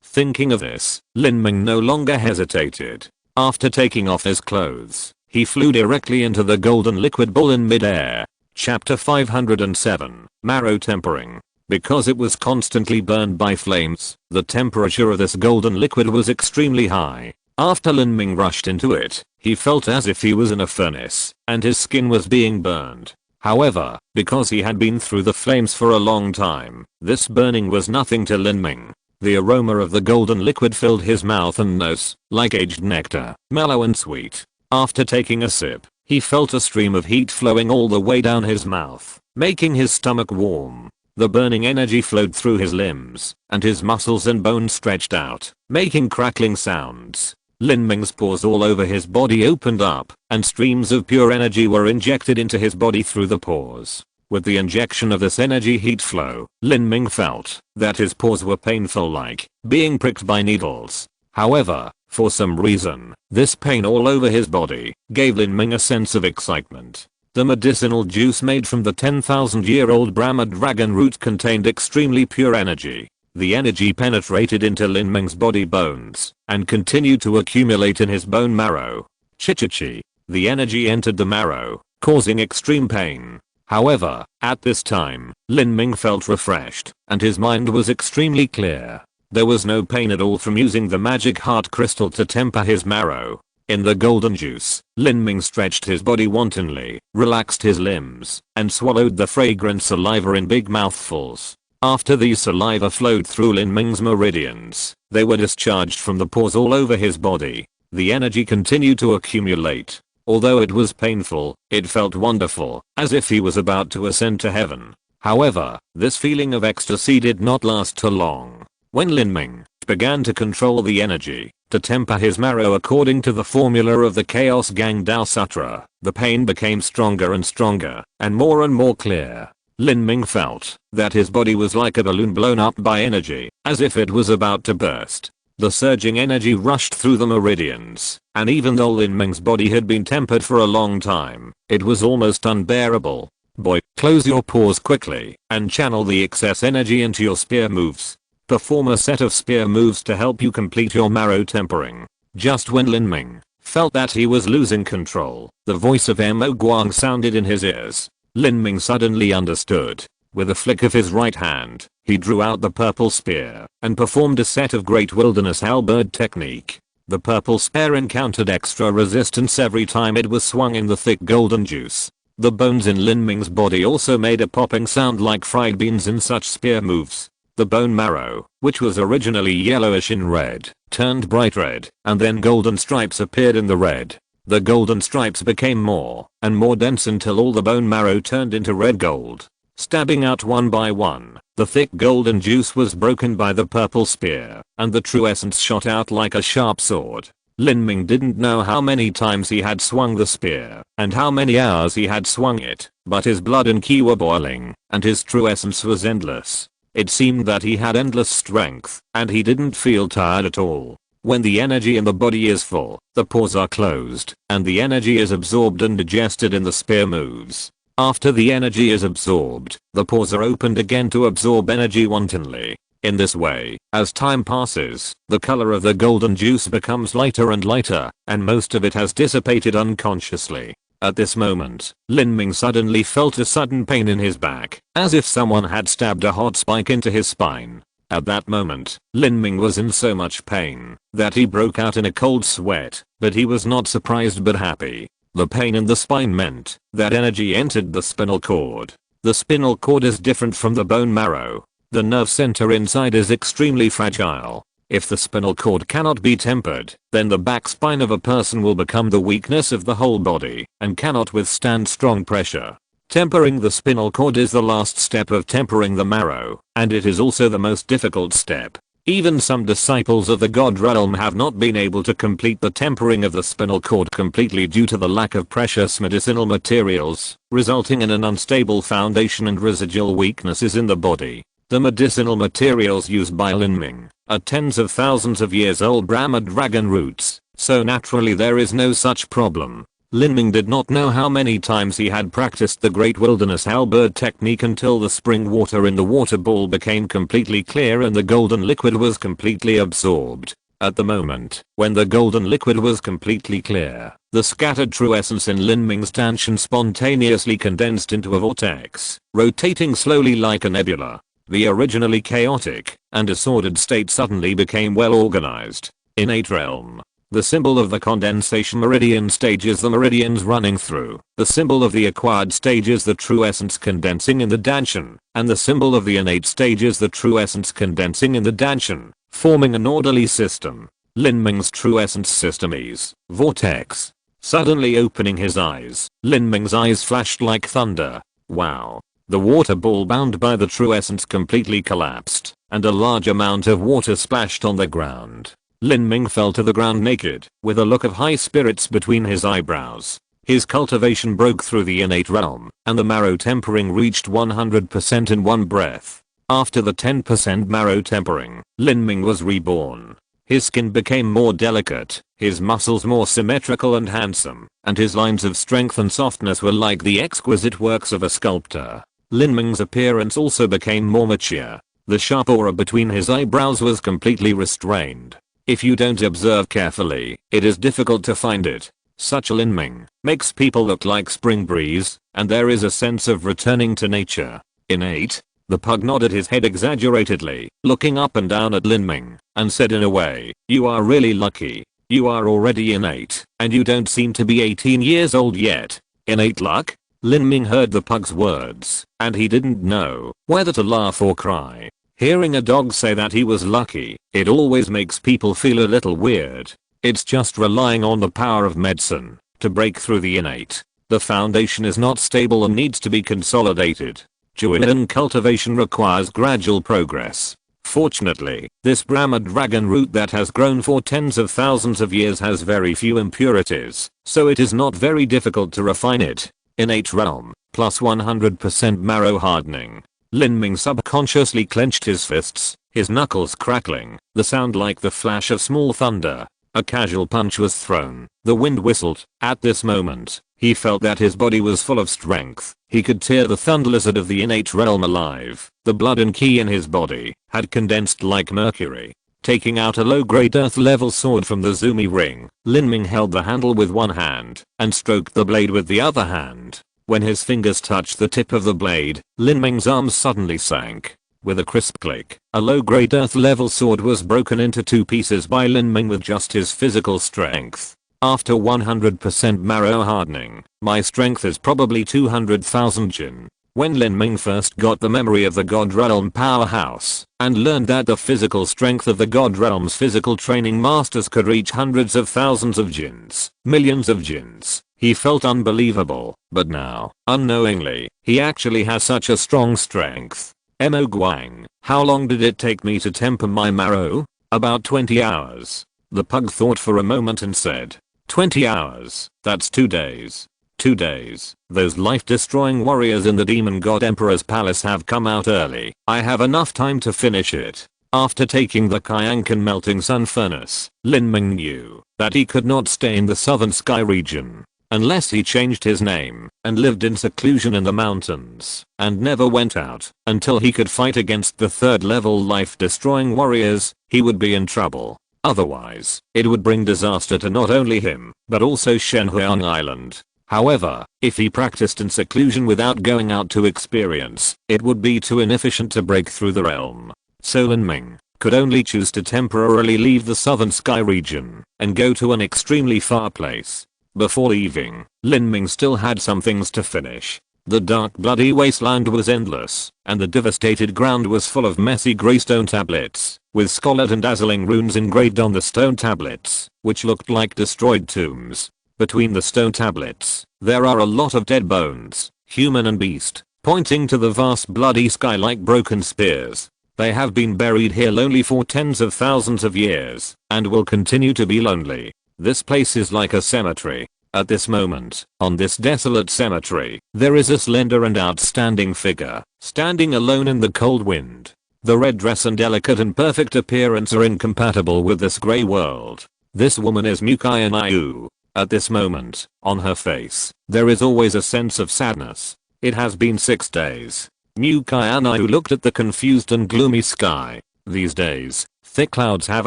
S1: Thinking of this, Lin Ming no longer hesitated. After taking off his clothes, he flew directly into the golden liquid ball in midair. Chapter 507, Marrow Tempering. Because it was constantly burned by flames, the temperature of this golden liquid was extremely high. After Lin Ming rushed into it, he felt as if he was in a furnace, and his skin was being burned. However, because he had been through the flames for a long time, this burning was nothing to Lin Ming. The aroma of the golden liquid filled his mouth and nose, like aged nectar, mellow and sweet. After taking a sip, he felt a stream of heat flowing all the way down his mouth, making his stomach warm. The burning energy flowed through his limbs, and his muscles and bones stretched out, making crackling sounds. Lin Ming's pores all over his body opened up, and streams of pure energy were injected into his body through the pores. With the injection of this energy heat flow, Lin Ming felt that his pores were painful, like being pricked by needles. However, for some reason, this pain all over his body gave Lin Ming a sense of excitement. The medicinal juice made from the 10,000-year-old Brahma dragon root contained extremely pure energy. The energy penetrated into Lin Ming's body bones and continued to accumulate in his bone marrow. Chi-chi-chi. The energy entered the marrow, causing extreme pain. However, at this time, Lin Ming felt refreshed, and his mind was extremely clear. There was no pain at all from using the magic heart crystal to temper his marrow. In the golden juice, Lin Ming stretched his body wantonly, relaxed his limbs, and swallowed the fragrant saliva in big mouthfuls. After these saliva flowed through Lin Ming's meridians, they were discharged from the pores all over his body. The energy continued to accumulate. Although it was painful, it felt wonderful, as if he was about to ascend to heaven. However, this feeling of ecstasy did not last too long. When Lin Ming began to control the energy, to temper his marrow according to the formula of the Chaos Gang Dao Sutra, the pain became stronger and stronger, and more clear. Lin Ming felt that his body was like a balloon blown up by energy, as if it was about to burst. The surging energy rushed through the meridians, and even though Lin Ming's body had been tempered for a long time, it was almost unbearable. Boy, close your pores quickly, and channel the excess energy into your spear moves. Perform a set of spear moves to help you complete your marrow tempering. Just when Lin Ming felt that he was losing control, the voice of Mo Guang sounded in his ears. Lin Ming suddenly understood. With a flick of his right hand, he drew out the purple spear and performed a set of great wilderness halberd technique. The purple spear encountered extra resistance every time it was swung in the thick golden juice. The bones in Lin Ming's body also made a popping sound like fried beans in such spear moves. The bone marrow, which was originally yellowish in red, turned bright red, and then golden stripes appeared in the red. The golden stripes became more and more dense until all the bone marrow turned into red gold. Stabbing out one by one, the thick golden juice was broken by the purple spear, and the true essence shot out like a sharp sword. Lin Ming didn't know how many times he had swung the spear, and how many hours he had swung it, but his blood and ki were boiling, and his true essence was endless. It seemed that he had endless strength, and he didn't feel tired at all. When the energy in the body is full, the pores are closed, and the energy is absorbed and digested in the spear moves. After the energy is absorbed, the pores are opened again to absorb energy wantonly. In this way, as time passes, the color of the golden juice becomes lighter and lighter, and most of it has dissipated unconsciously. At this moment, Lin Ming suddenly felt a sudden pain in his back, as if someone had stabbed a hot spike into his spine. At that moment, Lin Ming was in so much pain that he broke out in a cold sweat, but he was not surprised but happy. The pain in the spine meant that energy entered the spinal cord. The spinal cord is different from the bone marrow. The nerve center inside is extremely fragile. If the spinal cord cannot be tempered, then the back spine of a person will become the weakness of the whole body and cannot withstand strong pressure. Tempering the spinal cord is the last step of tempering the marrow, and it is also the most difficult step. Even some disciples of the God realm have not been able to complete the tempering of the spinal cord completely due to the lack of precious medicinal materials, resulting in an unstable foundation and residual weaknesses in the body. The medicinal materials used by Lin Ming are tens of thousands of years old Brahma dragon roots, so naturally there is no such problem. Lin Ming did not know how many times he had practiced the Great Wilderness Halberd technique until the spring water in the water bowl became completely clear and the golden liquid was completely absorbed. At the moment, when the golden liquid was completely clear, the scattered true essence in Lin Ming's danshan spontaneously condensed into a vortex, rotating slowly like a nebula. The originally chaotic and disordered state suddenly became well organized. Innate realm. The symbol of the condensation meridian stage is the meridians running through. The symbol of the acquired stage is the true essence condensing in the danshan, and the symbol of the innate stage is the true essence condensing in the danshan, forming an orderly system. Lin Ming's true essence system is vortex. Suddenly opening his eyes, Lin Ming's eyes flashed like thunder. Wow. The water bowl bound by the true essence completely collapsed, and a large amount of water splashed on the ground. Lin Ming fell to the ground naked, with a look of high spirits between his eyebrows. His cultivation broke through the innate realm, and the marrow tempering reached 100% in one breath. After the 10% marrow tempering, Lin Ming was reborn. His skin became more delicate, his muscles more symmetrical and handsome, and his lines of strength and softness were like the exquisite works of a sculptor. Lin Ming's appearance also became more mature. The sharp aura between his eyebrows was completely restrained. If you don't observe carefully, it is difficult to find it. Such a Lin Ming makes people look like spring breeze, and there is a sense of returning to nature. Innate. The pug nodded his head exaggeratedly, looking up and down at Lin Ming, and said in a way, "You are really lucky. You are already innate, and you don't seem to be 18 years old yet." Innate luck? Lin Ming heard the pug's words, and he didn't know whether to laugh or cry. Hearing a dog say that he was lucky, it always makes people feel a little weird. It's just relying on the power of medicine to break through the innate. The foundation is not stable and needs to be consolidated. Juilin cultivation requires gradual progress. Fortunately, this Brahma dragon root that has grown for tens of thousands of years has very few impurities, so it is not very difficult to refine it. Innate realm, plus 100% marrow hardening. Lin Ming subconsciously clenched his fists, his knuckles crackling, the sound like the flash of small thunder. A casual punch was thrown, the wind whistled. At this moment, he felt that his body was full of strength. He could tear the thunder lizard of the innate realm alive. The blood and ki in his body had condensed like mercury. Taking out a low-grade earth-level sword from the Zumi ring, Lin Ming held the handle with one hand and stroked the blade with the other hand. When his fingers touched the tip of the blade, Lin Ming's arms suddenly sank. With a crisp click, a low-grade earth-level sword was broken into two pieces by Lin Ming with just his physical strength. After 100% marrow hardening, my strength is probably 200,000 jin. When Lin Ming first got the memory of the God Realm powerhouse and learned that the physical strength of the God Realm's physical training masters could reach hundreds of thousands of jins, millions of jins, he felt unbelievable. But now, unknowingly, he actually has such a strong strength. Mo Guang, how long did it take me to temper my marrow? About 20 hours. The pug thought for a moment and said, 20 hours, that's 2 days. 2 days. Those life-destroying warriors in the Demon God Emperor's palace have come out early. I have enough time to finish it. After taking the Kyankan melting sun furnace, Lin Ming knew that he could not stay in the southern sky region unless he changed his name and lived in seclusion in the mountains and never went out until he could fight against the third level life-destroying warriors. He would be in trouble. Otherwise, it would bring disaster to not only him, but also Shenhuang Island. However, if he practiced in seclusion without going out to experience, it would be too inefficient to break through the realm. So Lin Ming could only choose to temporarily leave the southern sky region and go to an extremely far place. Before leaving, Lin Ming still had some things to finish. The dark bloody wasteland was endless, and the devastated ground was full of messy grey stone tablets, with scarlet and dazzling runes engraved on the stone tablets, which looked like destroyed tombs. Between the stone tablets, there are a lot of dead bones, human and beast, pointing to the vast bloody sky like broken spears. They have been buried here lonely for tens of thousands of years, and will continue to be lonely. This place is like a cemetery. At this moment, on this desolate cemetery, there is a slender and outstanding figure, standing alone in the cold wind. The red dress and delicate and perfect appearance are incompatible with this grey world. This woman is Mu Qianxue. At this moment, on her face, there is always a sense of sadness. It has been 6 days. Mu Qianxue looked at the confused and gloomy sky. These days, thick clouds have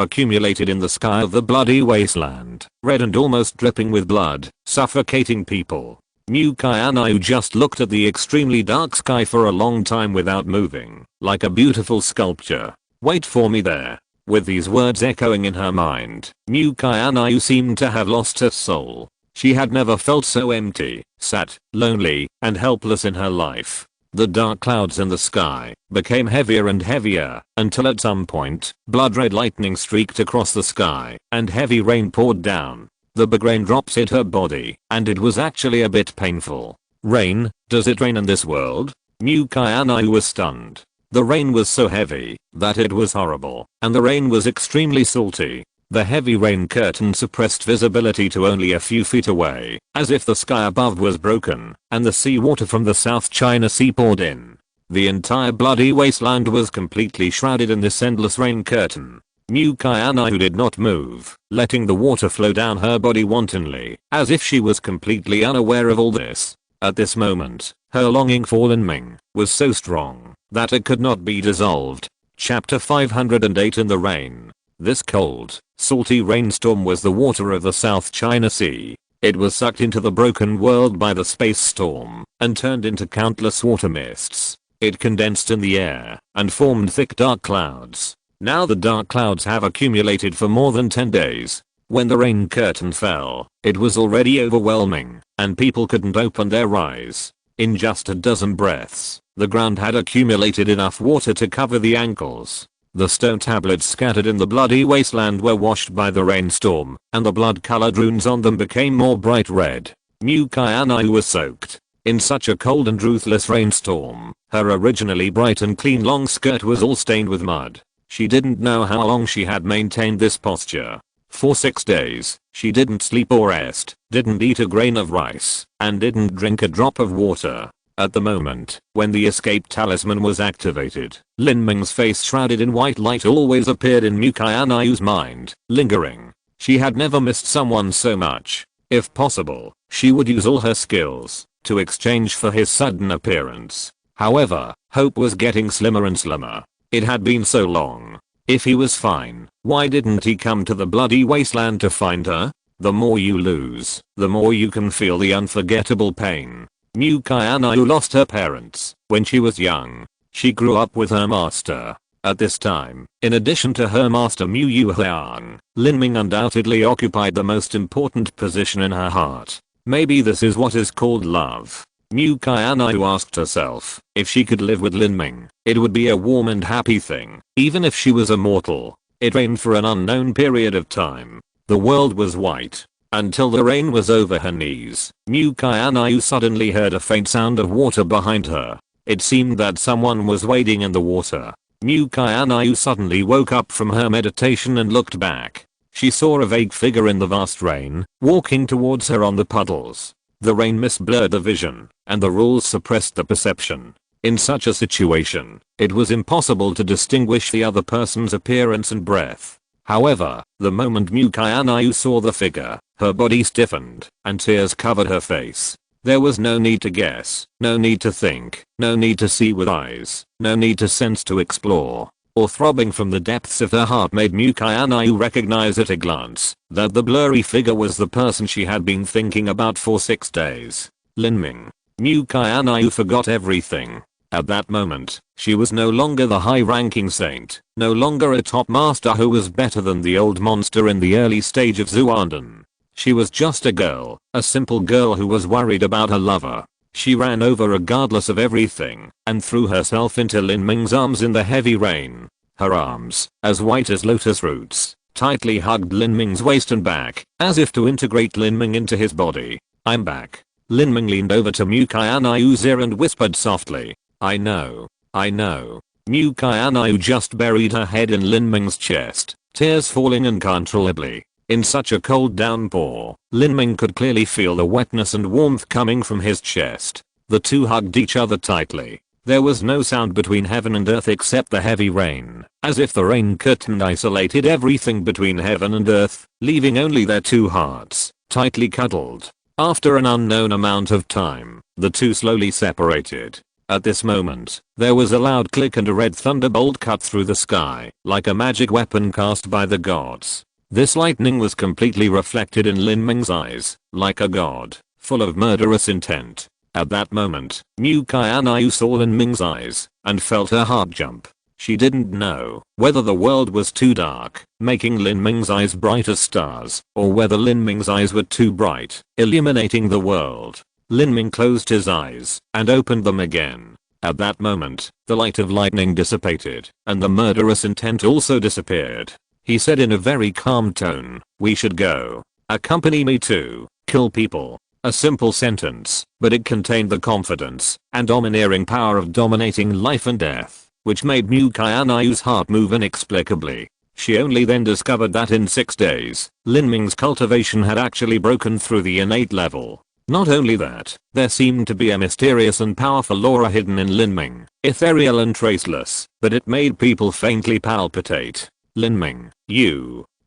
S1: accumulated in the sky of the bloody wasteland, red and almost dripping with blood, suffocating people. Mu Qianxue just looked at the extremely dark sky for a long time without moving, like a beautiful sculpture. Wait for me there. With these words echoing in her mind, Mu Qianxue seemed to have lost her soul. She had never felt so empty, sad, lonely, and helpless in her life. The dark clouds in the sky became heavier and heavier until at some point, blood-red lightning streaked across the sky and heavy rain poured down. The big raindrops hit her body, and it was actually a bit painful. Rain? Does it rain in this world? Mu Qianxue was stunned. The rain was so heavy that it was horrible, and the rain was extremely salty. The heavy rain curtain suppressed visibility to only a few feet away, as if the sky above was broken, and the seawater from the South China Sea poured in. The entire bloody wasteland was completely shrouded in this endless rain curtain. Mu Qianxue did not move, letting the water flow down her body wantonly, as if she was completely unaware of all this. At this moment, her longing for Lin Ming was so strong that it could not be dissolved. Chapter 508 In the Rain. This cold, salty rainstorm was the water of the South China Sea. It was sucked into the broken world by the space storm and turned into countless water mists. It condensed in the air and formed thick dark clouds. Now the dark clouds have accumulated for more than 10 days. When the rain curtain fell, it was already overwhelming, and people couldn't open their eyes. In just a dozen breaths, the ground had accumulated enough water to cover the ankles. The stone tablets scattered in the bloody wasteland were washed by the rainstorm, and the blood-colored runes on them became more bright red. Mu Qianxue was soaked. In such a cold and ruthless rainstorm, her originally bright and clean long skirt was all stained with mud. She didn't know how long she had maintained this posture. For 6 days, she didn't sleep or rest, didn't eat a grain of rice, and didn't drink a drop of water. At the moment, when the escape talisman was activated, Lin Ming's face shrouded in white light always appeared in Mu Qianxue's mind, lingering. She had never missed someone so much. If possible, she would use all her skills to exchange for his sudden appearance. However, hope was getting slimmer and slimmer. It had been so long. If he was fine, why didn't he come to the bloody wasteland to find her? The more you lose, the more you can feel the unforgettable pain. Mu Qianxue lost her parents when she was young. She grew up with her master. At this time, in addition to her master Mu Qianxue, Lin Ming undoubtedly occupied the most important position in her heart. Maybe this is what is called love. Mu Qianxue asked herself, if she could live with Lin Ming, it would be a warm and happy thing, even if she was immortal. It rained for an unknown period of time. The world was white. Until the rain was over her knees, Mu Qianxue suddenly heard a faint sound of water behind her. It seemed that someone was wading in the water. Mu Qianxue suddenly woke up from her meditation and looked back. She saw a vague figure in the vast rain, walking towards her on the puddles. The rain mist blurred the vision, and the rules suppressed the perception. In such a situation, it was impossible to distinguish the other person's appearance and breath. However, the moment Mu Qianxue saw the figure, her body stiffened, and tears covered her face. There was no need to guess, no need to think, no need to see with eyes, no need to sense to explore. Or throbbing from the depths of her heart made Mu Qianxue recognize at a glance that the blurry figure was the person she had been thinking about for 6 days. Lin Ming. Mu Qianxue forgot everything. At that moment, she was no longer the high-ranking saint, no longer a top master who was better than the old monster in the early stage of Zuanden. She was just a girl, a simple girl who was worried about her lover. She ran over regardless of everything, and threw herself into Lin Ming's arms in the heavy rain. Her arms, as white as lotus roots, tightly hugged Lin Ming's waist and back, as if to integrate Lin Ming into his body. I'm back. Lin Ming leaned over to Mu Qianxue's ear and whispered softly. I know. Mu Qianxue just buried her head in Lin Ming's chest, tears falling uncontrollably. In such a cold downpour, Lin Ming could clearly feel the wetness and warmth coming from his chest. The two hugged each other tightly. There was no sound between heaven and earth except the heavy rain, as if the rain curtain isolated everything between heaven and earth, leaving only their two hearts, tightly cuddled. After an unknown amount of time, the two slowly separated. At this moment, there was a loud click and a red thunderbolt cut through the sky, like a magic weapon cast by the gods. This lightning was completely reflected in Lin Ming's eyes, like a god, full of murderous intent. At that moment, Mu Qianxue saw Lin Ming's eyes, and felt her heart jump. She didn't know whether the world was too dark, making Lin Ming's eyes bright as stars, or whether Lin Ming's eyes were too bright, illuminating the world. Lin Ming closed his eyes, and opened them again. At that moment, the light of lightning dissipated, and the murderous intent also disappeared. He said in a very calm tone, "We should go. Accompany me to kill people." A simple sentence, but it contained the confidence and domineering power of dominating life and death, which made Mu Qianxue's heart move inexplicably. She only then discovered that in 6 days, Lin Ming's cultivation had actually broken through the innate level. Not only that, there seemed to be a mysterious and powerful aura hidden in Lin Ming, ethereal and traceless, but it made people faintly palpitate. Lin Ming,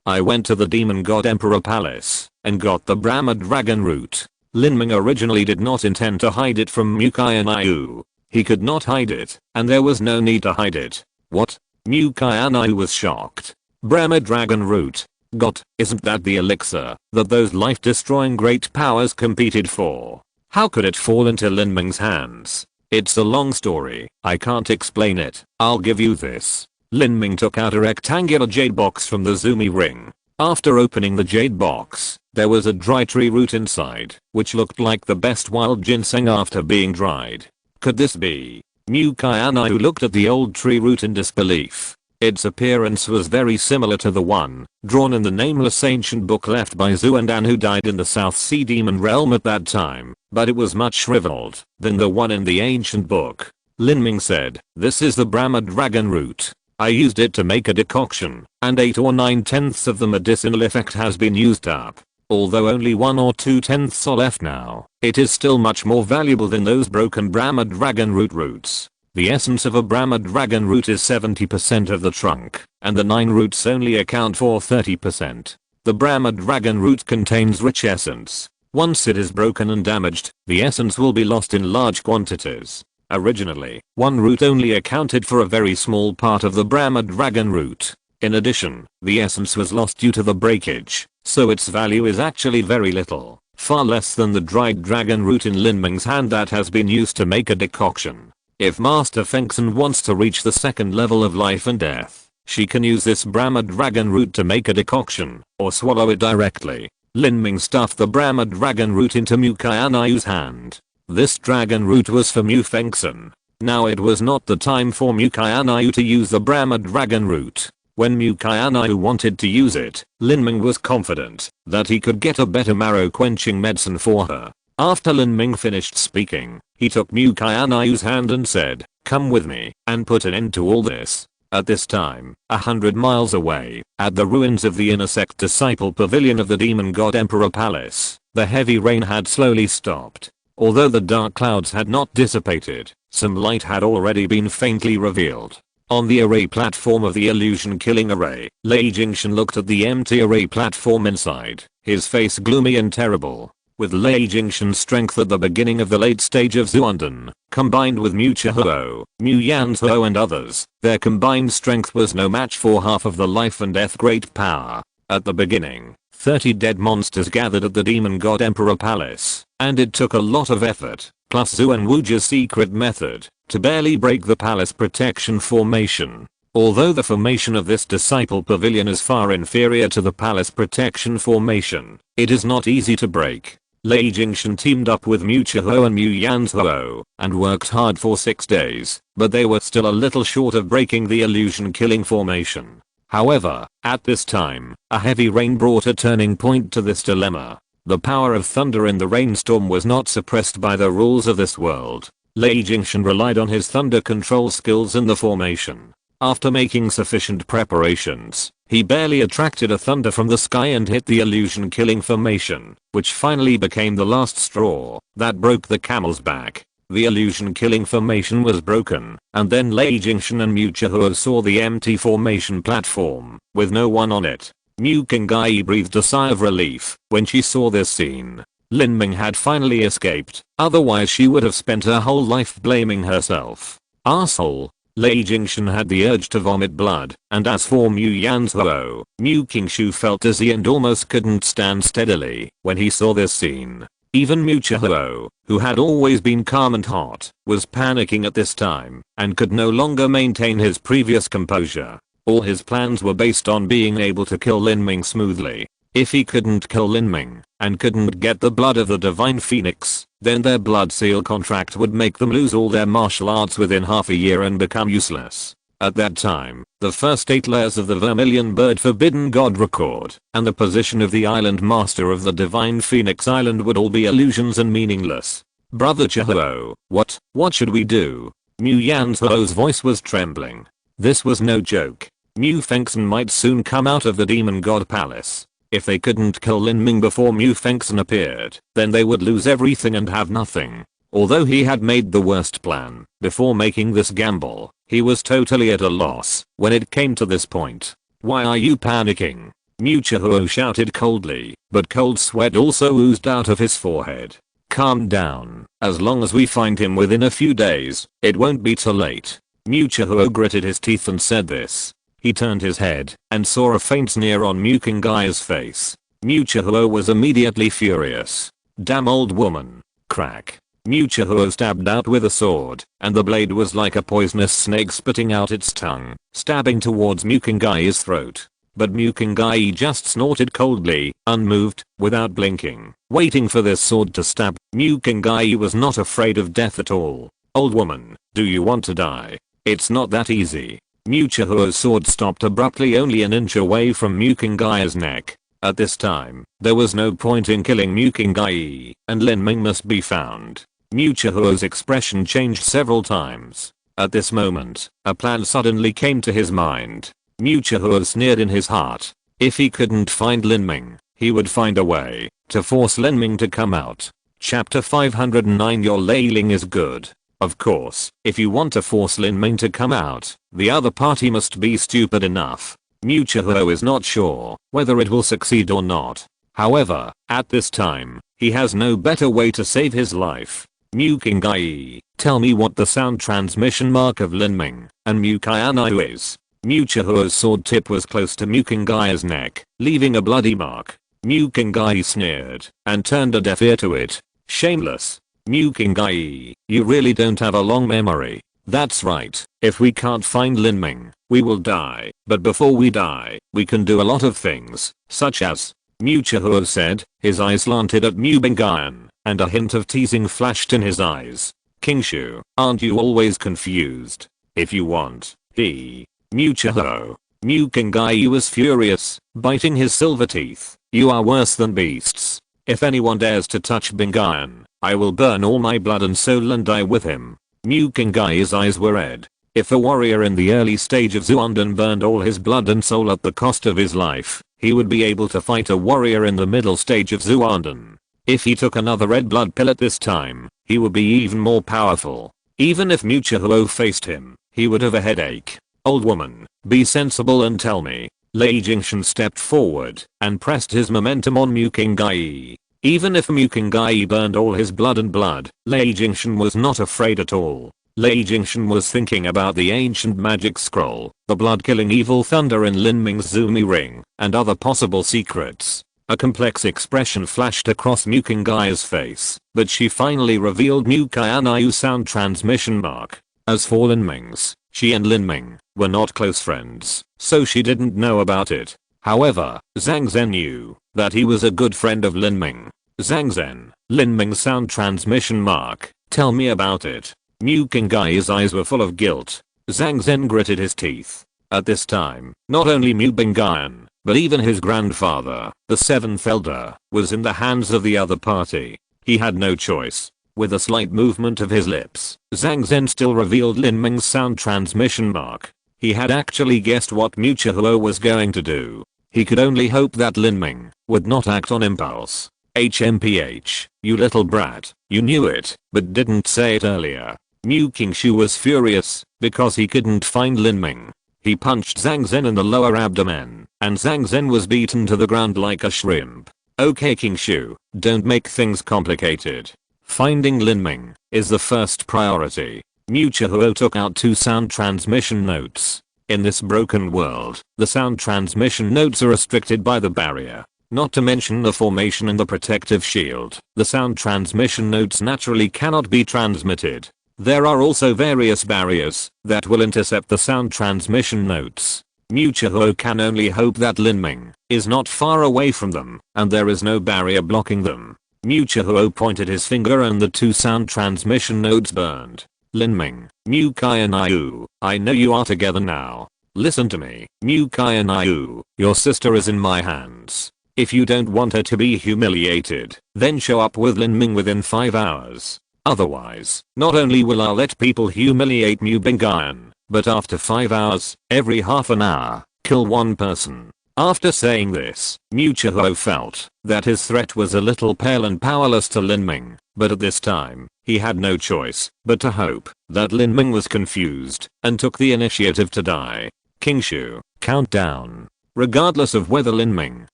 S1: I went to the demon god emperor palace, and got the Brahma dragon root. Lin Ming originally did not intend to hide it from Mu Qianxue. He could not hide it, and there was no need to hide it. What? Mu Qianxue was shocked. Brahma dragon root. God, isn't that the elixir that those life-destroying great powers competed for? How could it fall into Lin Ming's hands? It's a long story, I can't explain it. I'll give you this. Lin Ming took out a rectangular jade box from the Zumi ring. After opening the jade box, there was a dry tree root inside, which looked like the best wild ginseng after being dried. Could this be? Mu Qianxue looked at the old tree root in disbelief. Its appearance was very similar to the one drawn in the nameless ancient book left by Xuandan, who died in the South Sea Demon realm at that time, but it was much shriveled than the one in the ancient book. Lin Ming said, "This is the Brahma dragon root. I used it to make a decoction, and 8 or 9/10 of the medicinal effect has been used up. Although only 1 or 2/10 are left now, it is still much more valuable than those broken Brahma dragon root roots. The essence of a Brahma dragon root is 70% of the trunk, and the 9 roots only account for 30%. The Brahma dragon root contains rich essence. Once it is broken and damaged, the essence will be lost in large quantities. Originally, 1 root only accounted for a very small part of the Brahma dragon root. In addition, the essence was lost due to the breakage, so its value is actually very little, far less than the dried dragon root in Lin Ming's hand that has been used to make a decoction. If Master Fengson wants to reach the second level of life and death, she can use this Brahma dragon root to make a decoction, or swallow it directly." Lin Ming stuffed the Brahma dragon root into Mu Qianxue's hand. This dragon root was for Mu Fengson. Now it was not the time for Mu Qianxue to use the Brahma dragon root. When Mu Qianxue wanted to use it, Lin Ming was confident that he could get a better marrow-quenching medicine for her. After Lin Ming finished speaking, he took Mu Qianxue's hand and said, "Come with me, and put an end to all this." At this time, 100 miles away, at the ruins of the inner sect disciple pavilion of the demon god emperor palace, the heavy rain had slowly stopped. Although the dark clouds had not dissipated, some light had already been faintly revealed. On the array platform of the illusion killing array, Lei Jingxian looked at the empty array platform inside, his face gloomy and terrible. With Lei Jingxian's strength at the beginning of the late stage of Xuandan, combined with Mu Qianxue, Mu Qianxue and others, their combined strength was no match for half of the life and death great power. At the beginning, 30 dead monsters gathered at the demon god emperor palace, and it took a lot of effort, plus Xuan Wujia's secret method, to barely break the palace protection formation. Although the formation of this disciple pavilion is far inferior to the palace protection formation, it is not easy to break. Lei Jingxian teamed up with Mu Qianxue and Mu Qianxue, and worked hard for 6 days, but they were still a little short of breaking the illusion killing formation. However, at this time, a heavy rain brought a turning point to this dilemma. The power of thunder in the rainstorm was not suppressed by the rules of this world. Lei Jingxian relied on his thunder control skills in the formation. After making sufficient preparations, he barely attracted a thunder from the sky and hit the illusion killing formation, which finally became the last straw that broke the camel's back. the illusion-killing formation was broken, and then Lei Jingxun and Mu Qianxue saw the empty formation platform, with no one on it. Mu Qianxue breathed a sigh of relief when she saw this scene. Lin Ming had finally escaped, otherwise she would have spent her whole life blaming herself. Arsehole. Lei Jingxun had the urge to vomit blood, and as for Mu Qianxue, Mu Qianxue felt dizzy and almost couldn't stand steadily when he saw this scene. Even Mu Qianxue, who had always been calm and hot, was panicking at this time, and could no longer maintain his previous composure. All his plans were based on being able to kill Lin Ming smoothly. If he couldn't kill Lin Ming, and couldn't get the blood of the Divine Phoenix, then their blood seal contract would make them lose all their martial arts within half a year and become useless. At that time, the first 8 layers of the Vermilion Bird Forbidden God record, and the position of the island master of the Divine Phoenix Island would all be illusions and meaningless. Brother Qianxue, what should we do? Mu Qianxue's voice was trembling. This was no joke. Mu Fengxin might soon come out of the Demon God Palace. If they couldn't kill Lin Ming before Mu Fengxin appeared, then they would lose everything and have nothing. Although he had made the worst plan before making this gamble, he was totally at a loss when it came to this point. Why are you panicking? Mu Qianxue shouted coldly, but cold sweat also oozed out of his forehead. Calm down. As long as we find him within a few days, it won't be too late. Mu Qianxue gritted his teeth and said this. He turned his head and saw a faint sneer on Mu Qianxue's face. Mu Qianxue was immediately furious. Damn old woman. Crack. Mu Qianxue stabbed out with a sword, and the blade was like a poisonous snake spitting out its tongue, stabbing towards Mu Qianxue's throat. But Mu Qianxue just snorted coldly, unmoved, without blinking, waiting for this sword to stab. Mu Qianxue was not afraid of death at all. Old woman, do you want to die? It's not that easy. Mu Qianxue's sword stopped abruptly only an inch away from Mu Qianxue's neck. At this time, there was no point in killing Mu Qianxue, and Lin Ming must be found. Mu Qianxue's expression changed several times. At this moment, a plan suddenly came to his mind. Mu Qianxue sneered in his heart. If he couldn't find Lin Ming, he would find a way to force Lin Ming to come out. Chapter 509. Your Leiling is good. Of course, if you want to force Lin Ming to come out, the other party must be stupid enough. Mu Qianxue is not sure whether it will succeed or not. However, at this time, he has no better way to save his life. Mu Qianxue, tell me what the sound transmission mark of Lin Ming and Mu Qianxue is. Mu Qianxue's sword tip was close to Mu Qianxue's neck, leaving a bloody mark. Mu Qianxue sneered and turned a deaf ear to it. Shameless. Mu Qianxue, you really don't have a long memory. That's right, if we can't find Lin Ming, we will die, but before we die, we can do a lot of things, such as, Mu Qianxue said, his eyes slanted at Mu Qianxue, and a hint of teasing flashed in his eyes. Qianxue, aren't you always confused? If you want, Mu Qianxue. Mu Qianxue was furious, biting his silver teeth. You are worse than beasts. If anyone dares to touch Qianxue, I will burn all my blood and soul and die with him. Mu Qianxue's eyes were red. If a warrior in the early stage of Zuonden burned all his blood and soul at the cost of his life, he would be able to fight a warrior in the middle stage of Zuonden. If he took another red blood pill at this time, he would be even more powerful. Even if Mu Qianxue faced him, he would have a headache. Old woman, be sensible and tell me. Lei Jingxun stepped forward and pressed his momentum on Mu Qianxue. Even if Mu Qianxue burned all his blood and blood, Lei Jingxun was not afraid at all. Lei Jingxun was thinking about the ancient magic scroll, the blood-killing evil thunder in Lin Ming's Zumi ring, and other possible secrets. A complex expression flashed across Mu Qianxue's face, but she finally revealed Mu Qianxue's sound transmission mark. As for Lin Ming's, she and Lin Ming were not close friends, so she didn't know about it. However, Zhang Zhen knew that he was a good friend of Lin Ming. Zhang Zhen, Lin Ming's sound transmission mark, tell me about it. Mu Qianxue's eyes were full of guilt. Zhang Zhen gritted his teeth. At this time, not only Mu Qianxue, but even his grandfather, the 7th elder, was in the hands of the other party. He had no choice. With a slight movement of his lips, Zhang Zhen still revealed Lin Ming's sound transmission mark. He had actually guessed what Mu Qianxue was going to do. He could only hope that Lin Ming would not act on impulse. HMPH. You little brat, you knew it, but didn't say it earlier. Mu Qianxue was furious because he couldn't find Lin Ming. He punched Zhang Zhen in the lower abdomen, and Zhang Zhen was beaten to the ground like a shrimp. Okay Qianxue, don't make things complicated. Finding Lin Ming is the first priority. Mu Qianxue took out 2 sound transmission notes. In this broken world, the sound transmission notes are restricted by the barrier. Not to mention the formation and the protective shield, the sound transmission notes naturally cannot be transmitted. There are also various barriers that will intercept the sound transmission notes. Mu Qianxue can only hope that Lin Ming is not far away from them and there is no barrier blocking them. Mu Qianxue pointed his finger and the 2 sound transmission notes burned. Lin Ming, Mu Qianxue, I know you are together now. Listen to me, Mu Qianxue, your sister is in my hands. If you don't want her to be humiliated, then show up with Lin Ming within 5 hours. Otherwise, not only will I let people humiliate Mu Qianxue, but after 5 hours, every half an hour, kill 1 person. After saying this, Mu Qianxue felt that his threat was a little pale and powerless to Lin Ming, but at this time, he had no choice but to hope that Lin Ming was confused and took the initiative to die. Qianxue, countdown. Regardless of whether Lin Ming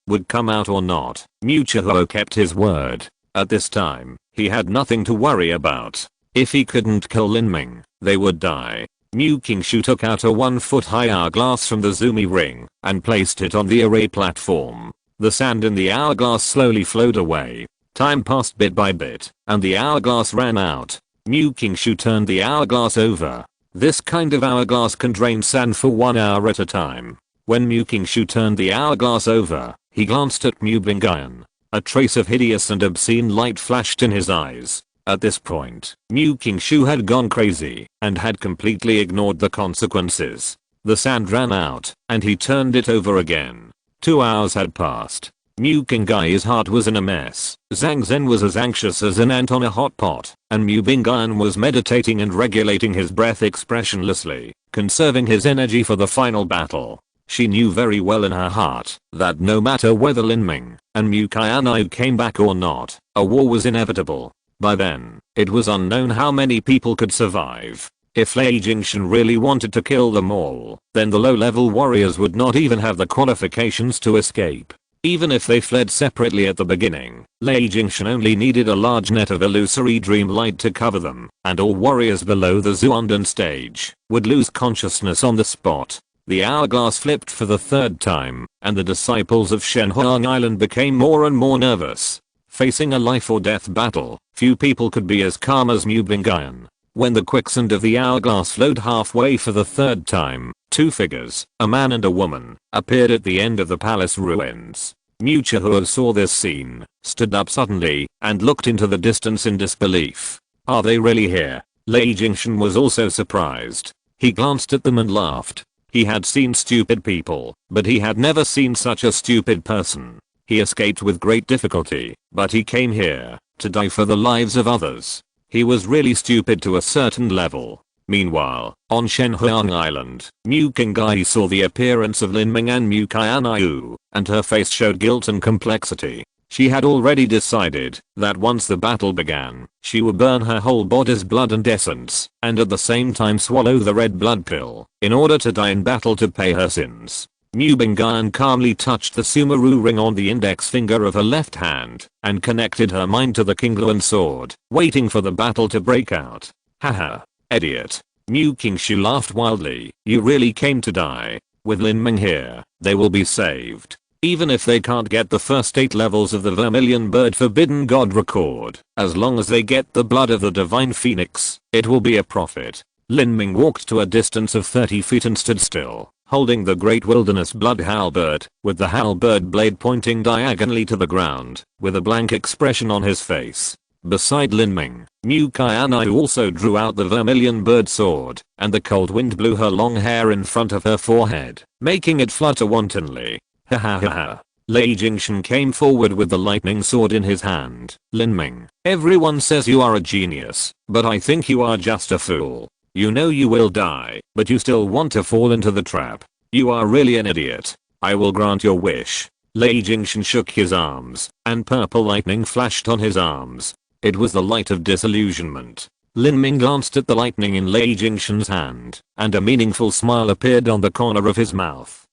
S1: would come out or not, Mu Qianxue kept his word. At this time, he had nothing to worry about. If he couldn't kill Lin Ming, they would die. Mu Qianxue took out a 1-foot-high hourglass from the Zumi ring and placed it on the array platform. The sand in the hourglass slowly flowed away. Time passed bit by bit, and the hourglass ran out. Mu Qianxue turned the hourglass over. This kind of hourglass can drain sand for 1 hour at a time. When Mu Qianxue turned the hourglass over, he glanced at Mu Qianxue. A trace of hideous and obscene light flashed in his eyes. At this point, Mu Qianxue had gone crazy and had completely ignored the consequences. The sand ran out, and he turned it over again. 2 hours had passed. Mu Qianxue's heart was in a mess. Zhang Zhen was as anxious as an ant on a hot pot, and Mu Qianxue was meditating and regulating his breath expressionlessly, conserving his energy for the final battle. She knew very well in her heart that no matter whether Lin Ming and Mu Qianxue came back or not, a war was inevitable. By then, it was unknown how many people could survive. If Lei Jingxun really wanted to kill them all, then the low-level warriors would not even have the qualifications to escape. Even if they fled separately at the beginning, Lei Jingxun only needed a large net of illusory dream light to cover them, and all warriors below the Zuonden stage would lose consciousness on the spot. The hourglass flipped for the 3rd time, and the disciples of Shenhuang Island became more and more nervous. Facing a life or death battle, few people could be as calm as Mu Qianxue. When the quicksand of the hourglass flowed halfway for the 3rd time, 2 figures, a man and a woman, appeared at the end of the palace ruins. Mu Qianxue saw this scene, stood up suddenly, and looked into the distance in disbelief. Are they really here? Lei Jingxun was also surprised. He glanced at them and laughed. He had seen stupid people, but he had never seen such a stupid person. He escaped with great difficulty, but he came here to die for the lives of others. He was really stupid to a certain level. Meanwhile, on Shenhuang Island, Mu Qianxue saw the appearance of Lin Ming and Mu Qianxue, and her face showed guilt and complexity. She had already decided that once the battle began, she would burn her whole body's blood and essence, and at the same time swallow the red blood pill, in order to die in battle to pay her sins. Mu Qianxue calmly touched the Sumeru ring on the index finger of her left hand, and connected her mind to the Qingluan sword, waiting for the battle to break out. Haha, idiot. Mu Qianxue laughed wildly. You really came to die. With Lin Ming here, they will be saved. Even if they can't get the first 8 levels of the Vermilion Bird Forbidden God record, as long as they get the blood of the Divine Phoenix, it will be a profit. Lin Ming walked to a distance of 30 feet and stood still, holding the Great Wilderness Blood Halberd, with the halberd blade pointing diagonally to the ground, with a blank expression on his face. Beside Lin Ming, Mu Qianxue also drew out the Vermilion Bird sword, and the cold wind blew her long hair in front of her forehead, making it flutter wantonly. Ha ha ha ha. Lei Jingxun came forward with the lightning sword in his hand. Lin Ming, everyone says you are a genius, but I think you are just a fool. You know you will die, but you still want to fall into the trap. You are really an idiot. I will grant your wish. Lei Jingshan shook his arms, and purple lightning flashed on his arms. It was the light of disillusionment. Lin Ming glanced at the lightning in Lei Jingshan's hand, and a meaningful smile appeared on the corner of his mouth.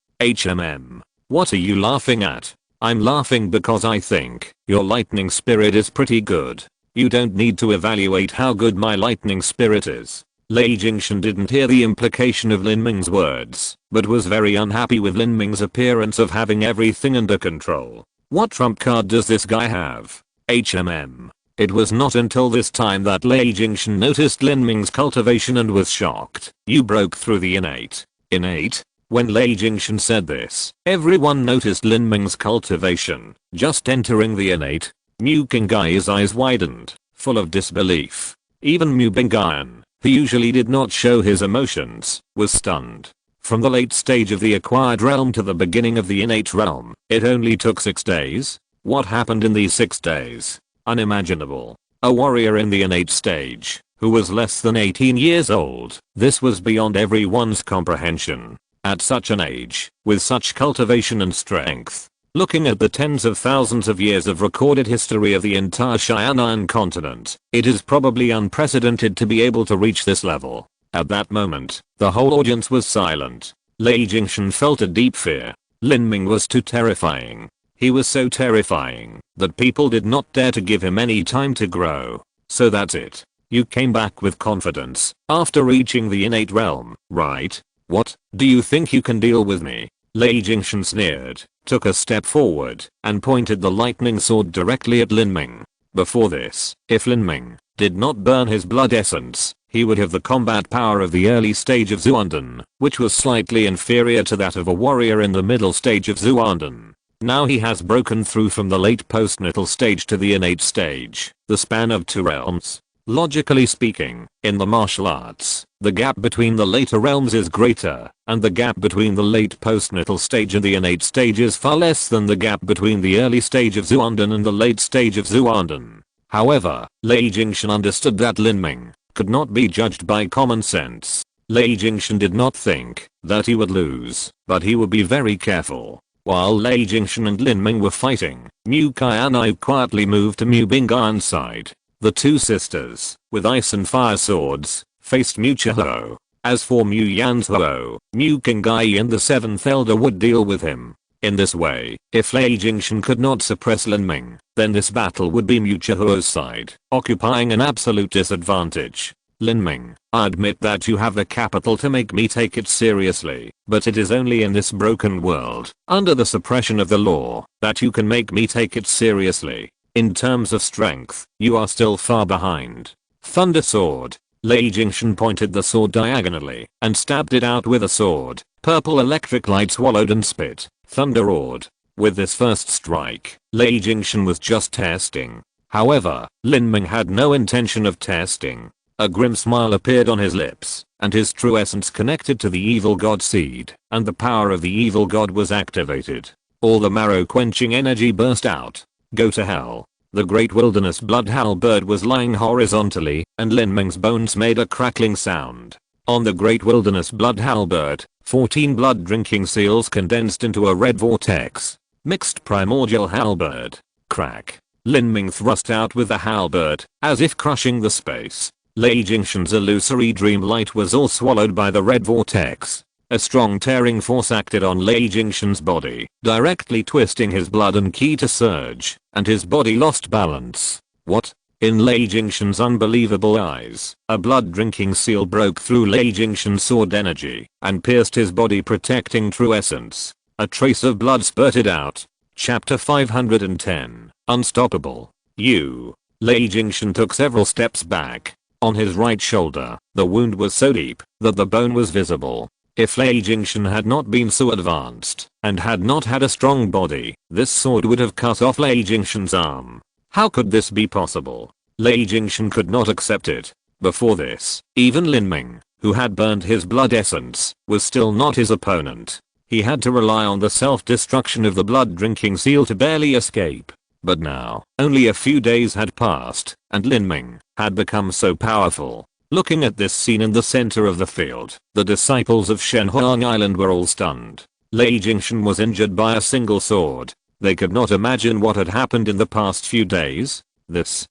S1: What are you laughing at? I'm laughing because I think your lightning spirit is pretty good. You don't need to evaluate how good my lightning spirit is. Lei Jingshan didn't hear the implication of Lin Ming's words, but was very unhappy with Lin Ming's appearance of having everything under control. What trump card does this guy have? It was not until this time that Lei Jingshan noticed Lin Ming's cultivation and was shocked. You broke through the innate. Innate? When Lei Jingshan said this, everyone noticed Lin Ming's cultivation. Just entering the innate. Mu Qianxue's eyes widened, full of disbelief. Even Mu Qianxue, who usually did not show his emotions, was stunned. From the late stage of the acquired realm to the beginning of the innate realm, it only took 6 days? What happened in these 6 days? Unimaginable. A warrior in the innate stage, who was less than 18 years old. This was beyond everyone's comprehension. At such an age, with such cultivation and strength. Looking at the tens of thousands of years of recorded history of the entire Xianan continent, it is probably unprecedented to be able to reach this level. At that moment, the whole audience was silent. Lei Jingshan felt a deep fear. Lin Ming was too terrifying. He was so terrifying that people did not dare to give him any time to grow. So that's it. You came back with confidence after reaching the innate realm, right? What? Do you think you can deal with me? Lei Jingshan sneered, took a step forward, and pointed the lightning sword directly at Lin Ming. Before this, if Lin Ming did not burn his blood essence, he would have the combat power of the early stage of Xuanden, which was slightly inferior to that of a warrior in the middle stage of Xuanden. Now he has broken through from the late postnatal stage to the innate stage, the span of 2 realms. Logically speaking, in the martial arts, the gap between the later realms is greater, and the gap between the late postnatal stage and the innate stage is far less than the gap between the early stage of Xuanden and the late stage of Xuanden. However, Lei Jingshan understood that Lin Ming could not be judged by common sense. Lei Jingshan did not think that he would lose, but he would be very careful. While Lei Jingshan and Lin Ming were fighting, Mu Qianxue quietly moved to Mu Bingyan's side. The 2 sisters, with ice and fire swords, faced Mu Qianxue. As for Mu Qianxue, Mu Qianxue and the 7th elder would deal with him. In this way, if Lei Jingshan could not suppress Lin Ming, then this battle would be Mu Qianxue's side, occupying an absolute disadvantage. Lin Ming, I admit that you have the capital to make me take it seriously, but it is only in this broken world, under the suppression of the law, that you can make me take it seriously. In terms of strength, you are still far behind. Thunder sword. Lei Jingshan pointed the sword diagonally and stabbed it out with a sword. Purple electric light swallowed and spit. Thunder roared. With this first strike, Lei Jingshan was just testing. However, Lin Ming had no intention of testing. A grim smile appeared on his lips, and his true essence connected to the evil god seed, and the power of the evil god was activated. All the marrow-quenching energy burst out. Go to hell. The great wilderness blood halberd was lying horizontally, and Lin Ming's bones made a crackling sound. On the great wilderness blood halberd, 14 blood drinking seals condensed into a red vortex. Mixed primordial halberd. Crack. Lin Ming thrust out with the halberd, as if crushing the space. Lei Jingshan's illusory dream light was all swallowed by the red vortex. A strong tearing force acted on Lei Jingshan's body, directly twisting his blood and ki to surge, and his body lost balance. What? In Lei Jingshan's unbelievable eyes, a blood-drinking seal broke through Lei Jingshan's sword energy, and pierced his body, protecting true essence. A trace of blood spurted out. Chapter 510, Unstoppable. Lei Jingshan took several steps back. On his right shoulder, the wound was so deep that the bone was visible. If Lei Jingshan had not been so advanced, and had not had a strong body, this sword would have cut off Lei Jingshan's arm. How could this be possible? Lei Jingshan could not accept it. Before this, even Lin Ming, who had burned his blood essence, was still not his opponent. He had to rely on the self-destruction of the blood-drinking seal to barely escape. But now, only a few days had passed, and Lin Ming had become so powerful. Looking at this scene in the center of the field, the disciples of Shenhuang Island were all stunned. Lei Jingshan was injured by a single sword. They could not imagine what had happened in the past few days. This.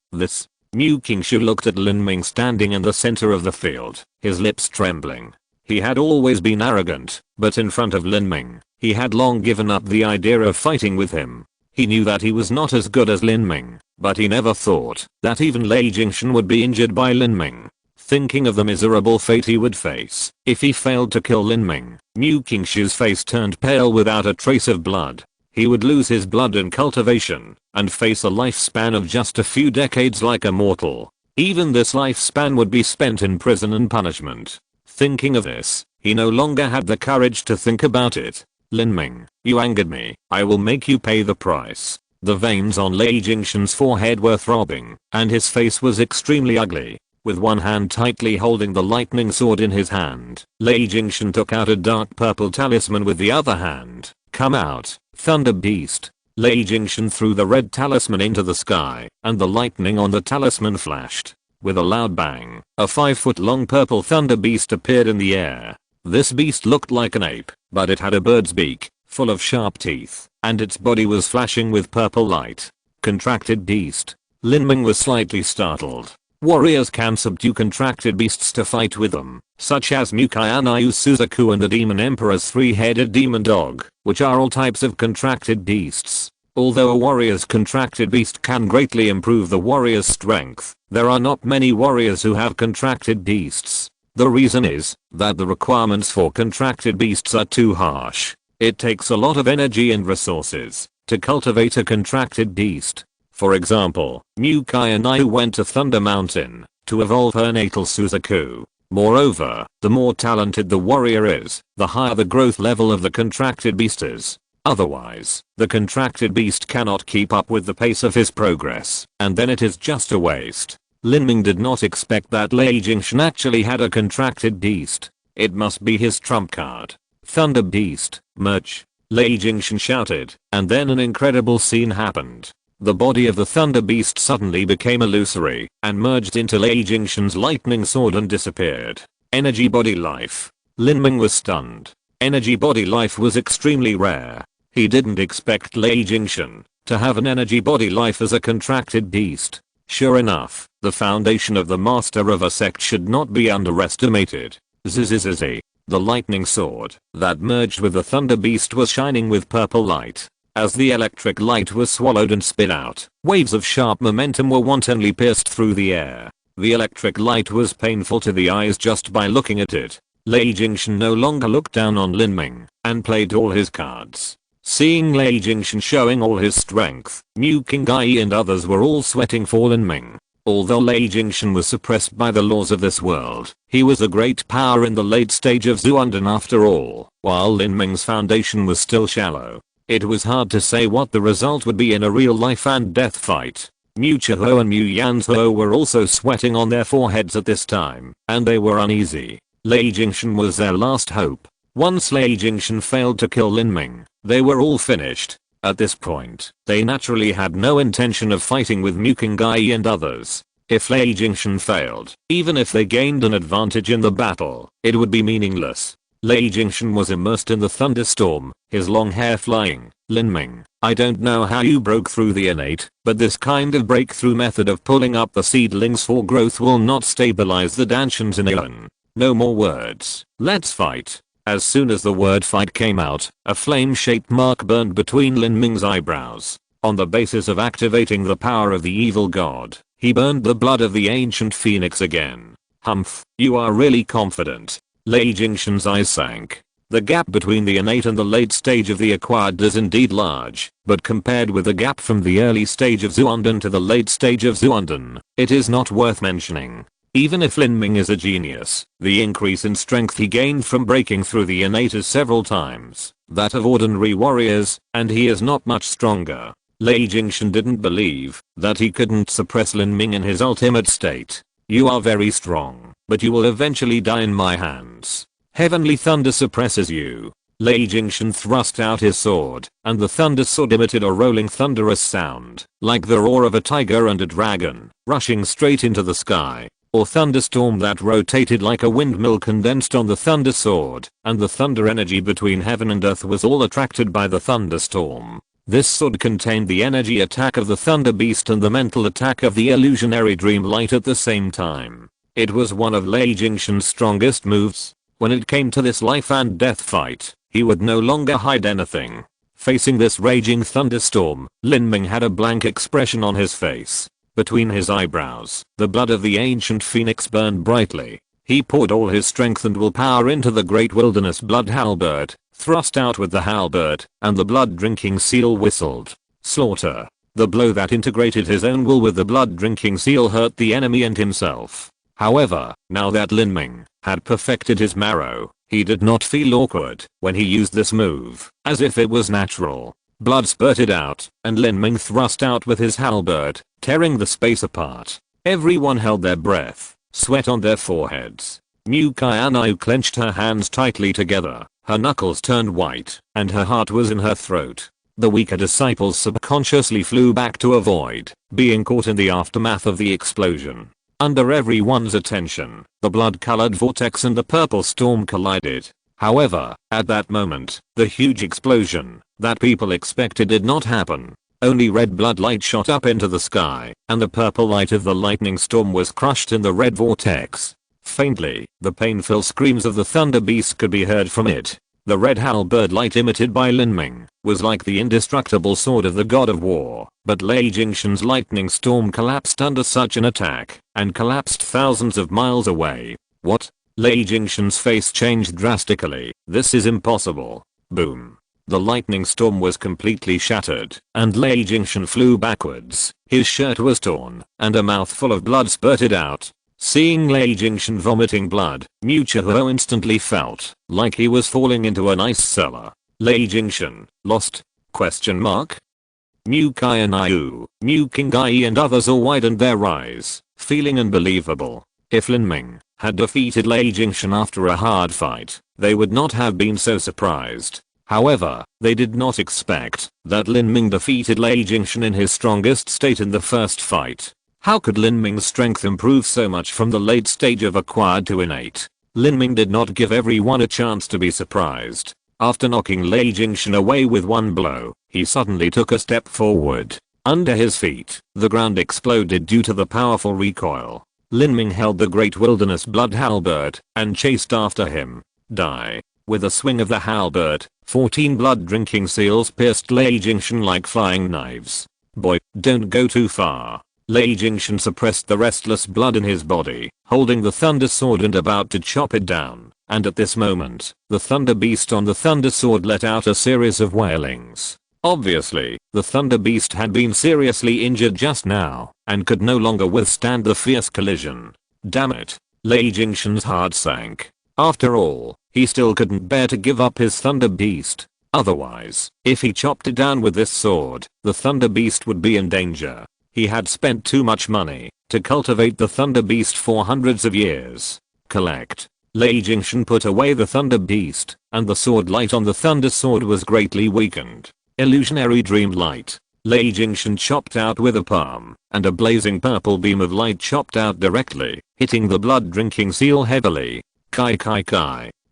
S1: Mu Qianxue looked at Lin Ming standing in the center of the field, his lips trembling. He had always been arrogant, but in front of Lin Ming, he had long given up the idea of fighting with him. He knew that he was not as good as Lin Ming, but he never thought that even Lei Jingxun would be injured by Lin Ming. Thinking of the miserable fate he would face if he failed to kill Lin Ming, Mu Qianxue's face turned pale without a trace of blood. He would lose his blood in cultivation and face a lifespan of just a few decades like a mortal. Even this lifespan would be spent in prison and punishment. Thinking of this, he no longer had the courage to think about it. Lin Ming, you angered me. I will make you pay the price. The veins on Lei Jingxun's forehead were throbbing, and his face was extremely ugly. With one hand tightly holding the lightning sword in his hand, Lei Jingxun took out a dark purple talisman with the other hand. Come out, Thunder Beast. Lei Jingxun threw the red talisman into the sky, and the lightning on the talisman flashed. With a loud bang, a 5-foot-long purple thunder beast appeared in the air. This beast looked like an ape, but it had a bird's beak, full of sharp teeth, and its body was flashing with purple light. Contracted beast. Lin Ming was slightly startled. Warriors can subdue contracted beasts to fight with them, such as Mu Qianxue Suzaku and the Demon Emperor's 3-headed demon dog, which are all types of contracted beasts. Although a warrior's contracted beast can greatly improve the warrior's strength, there are not many warriors who have contracted beasts. The reason is that the requirements for contracted beasts are too harsh. It takes a lot of energy and resources to cultivate a contracted beast. For example, Mu Qianxue went to Thunder Mountain to evolve her natal Suzaku. Moreover, the more talented the warrior is, the higher the growth level of the contracted beast is. Otherwise, the contracted beast cannot keep up with the pace of his progress, and then it is just a waste. Lin Ming did not expect that Lei Jingxun actually had a contracted beast. It must be his trump card. Thunder Beast, merge. Lei Jingxun shouted, and then an incredible scene happened. The body of the Thunder Beast suddenly became illusory and merged into Lei Jingxun's lightning sword and disappeared. Energy body life. Lin Ming was stunned. Energy body life was extremely rare. He didn't expect Lei Jingxun to have an energy body life as a contracted beast. Sure enough, the foundation of the master of a sect should not be underestimated. Zzz. The lightning sword that merged with the Thunder Beast was shining with purple light. As the electric light was swallowed and spit out, waves of sharp momentum were wantonly pierced through the air. The electric light was painful to the eyes just by looking at it. Lei Jingxun no longer looked down on Lin Ming and played all his cards. Seeing Lei Jingxun showing all his strength, Mu Qianxue and others were all sweating for Lin Ming. Although Lei Jingxun was suppressed by the laws of this world, he was a great power in the late stage of Zuonden after all, while Lin Ming's foundation was still shallow. It was hard to say what the result would be in a real life and death fight. Mu Qianxue and Mu Qianxue were also sweating on their foreheads at this time, and they were uneasy. Lei Jingxun was their last hope. Once Lei Jingxun failed to kill Lin Ming, they were all finished. At this point, they naturally had no intention of fighting with Mu Qianxue and others. If Lei Jingxun failed, even if they gained an advantage in the battle, it would be meaningless. Lei Jingxun was immersed in the thunderstorm, his long hair flying. Lin Ming, I don't know how you broke through the innate, but this kind of breakthrough method of pulling up the seedlings for growth will not stabilize the Danshan's in. No more words. Let's fight. As soon as the word fight came out, a flame-shaped mark burned between Lin Ming's eyebrows. On the basis of activating the power of the evil god, he burned the blood of the ancient phoenix again. Humph, you are really confident. Lei Jingxun's eyes sank. The gap between the innate and the late stage of the acquired is indeed large, but compared with the gap from the early stage of Zuonden to the late stage of Zuonden, it is not worth mentioning. Even if Lin Ming is a genius, the increase in strength he gained from breaking through the innate is several times that of ordinary warriors, and he is not much stronger. Lei Jingxun didn't believe that he couldn't suppress Lin Ming in his ultimate state. You are very strong, but you will eventually die in my hands. Heavenly thunder suppresses you. Lei Jingxun thrust out his sword, and the thunder sword emitted a rolling thunderous sound, like the roar of a tiger and a dragon, rushing straight into the sky. Or thunderstorm that rotated like a windmill condensed on the thunder sword, and the thunder energy between heaven and earth was all attracted by the thunderstorm. This sword contained the energy attack of the Thunder Beast and the mental attack of the illusionary Dream Light at the same time. It was one of Lei Jingxun's strongest moves. When it came to this life and death fight, he would no longer hide anything. Facing this raging thunderstorm, Lin Ming had a blank expression on his face. Between his eyebrows, the blood of the ancient phoenix burned brightly. He poured all his strength and willpower into the great wilderness blood halberd, thrust out with the halberd, and the blood-drinking seal whistled. Slaughter. The blow that integrated his own will with the blood-drinking seal hurt the enemy and himself. However, now that Lin Ming had perfected his marrow, he did not feel awkward when he used this move, as if it was natural. Blood spurted out, and Lin Ming thrust out with his halberd, tearing the space apart. Everyone held their breath, sweat on their foreheads. Mu Qianxue clenched her hands tightly together, her knuckles turned white, and her heart was in her throat. The weaker disciples subconsciously flew back to avoid being caught in the aftermath of the explosion. Under everyone's attention, the blood-colored vortex and the purple storm collided. However, at that moment, the huge explosion that people expected did not happen. Only red blood light shot up into the sky, and the purple light of the lightning storm was crushed in the red vortex. Faintly, the painful screams of the Thunder Beast could be heard from it. The red halberd light emitted by Lin Ming was like the indestructible sword of the god of war, but Lei Jingxun's lightning storm collapsed under such an attack, and collapsed thousands of miles away. What? Lei Jingxun's face changed drastically. This is impossible. Boom. The lightning storm was completely shattered, and Lei Jingxun flew backwards. His shirt was torn, and a mouthful of blood spurted out. Seeing Lei Jingxun vomiting blood, Mu Qianxue instantly felt like he was falling into an ice cellar. Lei Jingxun, lost? Mu Qianxue, Mu Qingyi and others all widened their eyes, feeling unbelievable. If Lin Ming had defeated Lei Jingxun after a hard fight, they would not have been so surprised. However, they did not expect that Lin Ming defeated Lei Jingxun in his strongest state in the first fight. How could Lin Ming's strength improve so much from the late stage of acquired to innate? Lin Ming did not give everyone a chance to be surprised. After knocking Lei Jingxun away with one blow, he suddenly took a step forward. Under his feet, the ground exploded due to the powerful recoil. Lin Ming held the great wilderness blood halberd and chased after him. Die. With a swing of the halberd, 14 blood-drinking seals pierced Lei Jingxun like flying knives. Boy, don't go too far. Lei Jingxun suppressed the restless blood in his body, holding the thunder sword and about to chop it down, and at this moment, the thunder beast on the thunder sword let out a series of wailings. Obviously, the thunder beast had been seriously injured just now, and could no longer withstand the fierce collision. Damn it. Lei Jingxun's heart sank. After all, he still couldn't bear to give up his thunder beast. Otherwise, if he chopped it down with this sword, the thunder beast would be in danger. He had spent too much money to cultivate the Thunder Beast for hundreds of years. Collect. Lei Jingxun put away the Thunder Beast, and the sword light on the Thunder Sword was greatly weakened. Illusionary Dream Light. Lei Jingxun chopped out with a palm, and a blazing purple beam of light chopped out directly, hitting the blood-drinking seal heavily. Kai.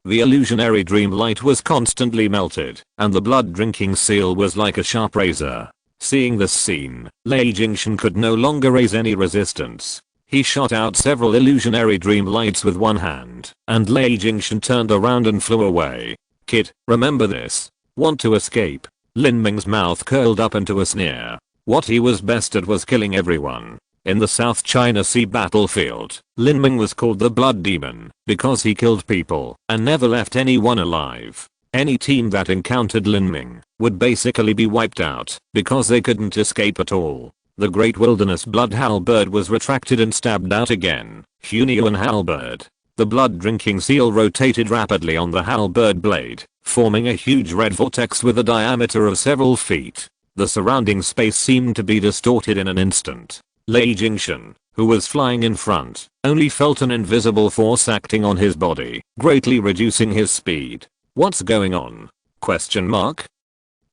S1: The illusionary dream light was constantly melted, and the blood-drinking seal was like a sharp razor. Seeing this scene, Lei Jingxun could no longer raise any resistance. He shot out several illusionary dream lights with one hand, and Lei Jingxun turned around and flew away. Kid, remember this. Want to escape? Lin Ming's mouth curled up into a sneer. What he was best at was killing everyone. In the South China Sea battlefield, Lin Ming was called the Blood Demon because he killed people and never left anyone alive. Any team that encountered Lin Ming would basically be wiped out because they couldn't escape at all. The great wilderness blood halberd was retracted and stabbed out again. Hunyuan halberd. The blood-drinking seal rotated rapidly on the halberd blade, forming a huge red vortex with a diameter of several feet. The surrounding space seemed to be distorted in an instant. Lei Jingxun, who was flying in front, only felt an invisible force acting on his body, greatly reducing his speed. What's going on?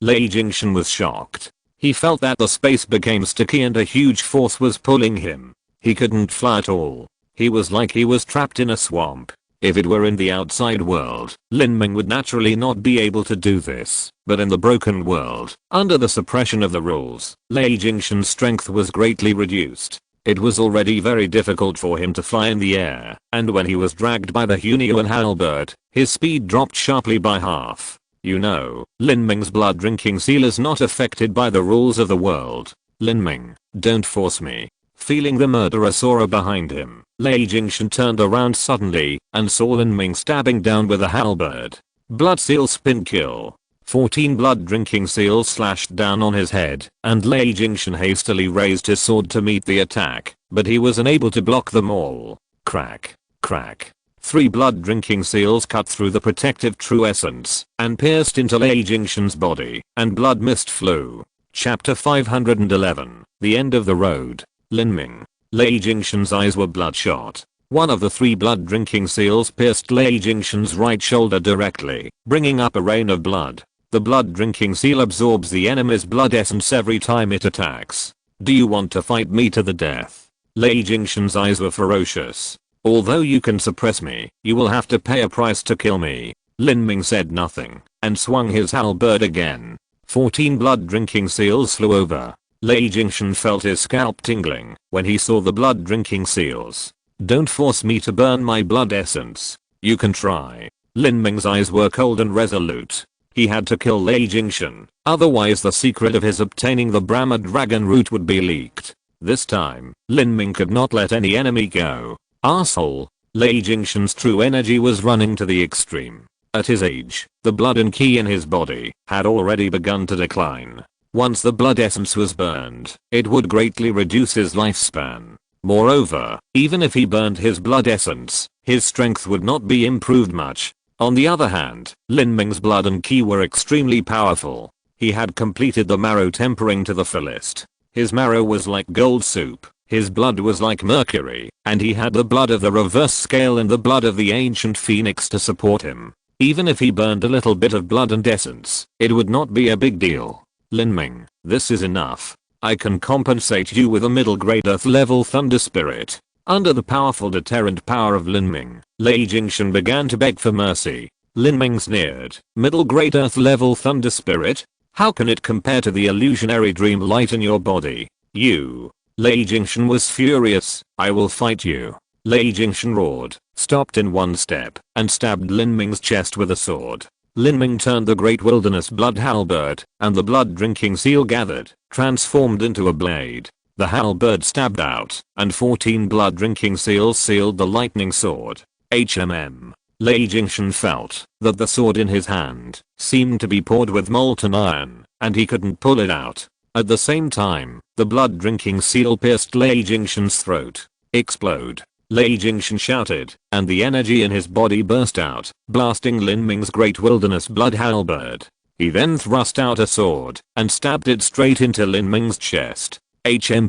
S1: Lei Jingxun was shocked. He felt that the space became sticky and a huge force was pulling him. He couldn't fly at all. He was like he was trapped in a swamp. If it were in the outside world, Lin Ming would naturally not be able to do this, but in the broken world, under the suppression of the rules, Lei Jingxun's strength was greatly reduced. It was already very difficult for him to fly in the air, and when he was dragged by the Hunyuan halberd, his speed dropped sharply by half. You know, Lin Ming's blood-drinking seal is not affected by the rules of the world. Lin Ming, don't force me. Feeling the murderous aura behind him, Lei Jingxun turned around suddenly and saw Lin Ming stabbing down with a halberd. Blood seal spin kill. 14 blood-drinking seals slashed down on his head, and Lei Jingxun hastily raised his sword to meet the attack, but he was unable to block them all. Crack. Crack. 3 blood-drinking seals cut through the protective true essence and pierced into Lei Jingxun's body, and blood mist flew. Chapter 511. The End of the Road. Lin Ming. Lei Jingxun's eyes were bloodshot. One of the 3 blood-drinking seals pierced Lei Jingxun's right shoulder directly, bringing up a rain of blood. The blood-drinking seal absorbs the enemy's blood essence every time it attacks. Do you want to fight me to the death? Lei Jingxun's eyes were ferocious. Although you can suppress me, you will have to pay a price to kill me. Lin Ming said nothing, and swung his halberd again. 14 blood-drinking seals flew over. Lei Jingxun felt his scalp tingling when he saw the blood-drinking seals. Don't force me to burn my blood essence. You can try. Lin Ming's eyes were cold and resolute. He had to kill Lei Jingxun, otherwise the secret of his obtaining the Brahma dragon root would be leaked. This time, Lin Ming could not let any enemy go. Arsehole. Lei Jingxun's true energy was running to the extreme. At his age, the blood and ki in his body had already begun to decline. Once the blood essence was burned, it would greatly reduce his lifespan. Moreover, even if he burned his blood essence, his strength would not be improved much. On the other hand, Lin Ming's blood and ki were extremely powerful. He had completed the marrow tempering to the fullest. His marrow was like gold soup, his blood was like mercury, and he had the blood of the reverse scale and the blood of the ancient phoenix to support him. Even if he burned a little bit of blood and essence, it would not be a big deal. Lin Ming, this is enough. I can compensate you with a middle grade earth level thunder spirit. Under the powerful deterrent power of Lin Ming, Lei Jingxun began to beg for mercy. Lin Ming sneered, middle grade earth level thunder spirit? How can it compare to the illusionary dream light in your body? You. Lei Jingxun was furious. I will fight you. Lei Jingxun roared, stopped in one step, and stabbed Lin Ming's chest with a sword. Lin Ming turned the great wilderness blood halberd, and the blood-drinking seal gathered, transformed into a blade. The halberd stabbed out, and 14 blood-drinking seals sealed the lightning sword. Lei Jingxun felt that the sword in his hand seemed to be poured with molten iron, and he couldn't pull it out. At the same time, the blood-drinking seal pierced Lei Jingxun's throat. Explode. Lei Jingxun shouted, and the energy in his body burst out, blasting Lin Ming's great wilderness blood halberd. He then thrust out a sword and stabbed it straight into Lin Ming's chest. Facing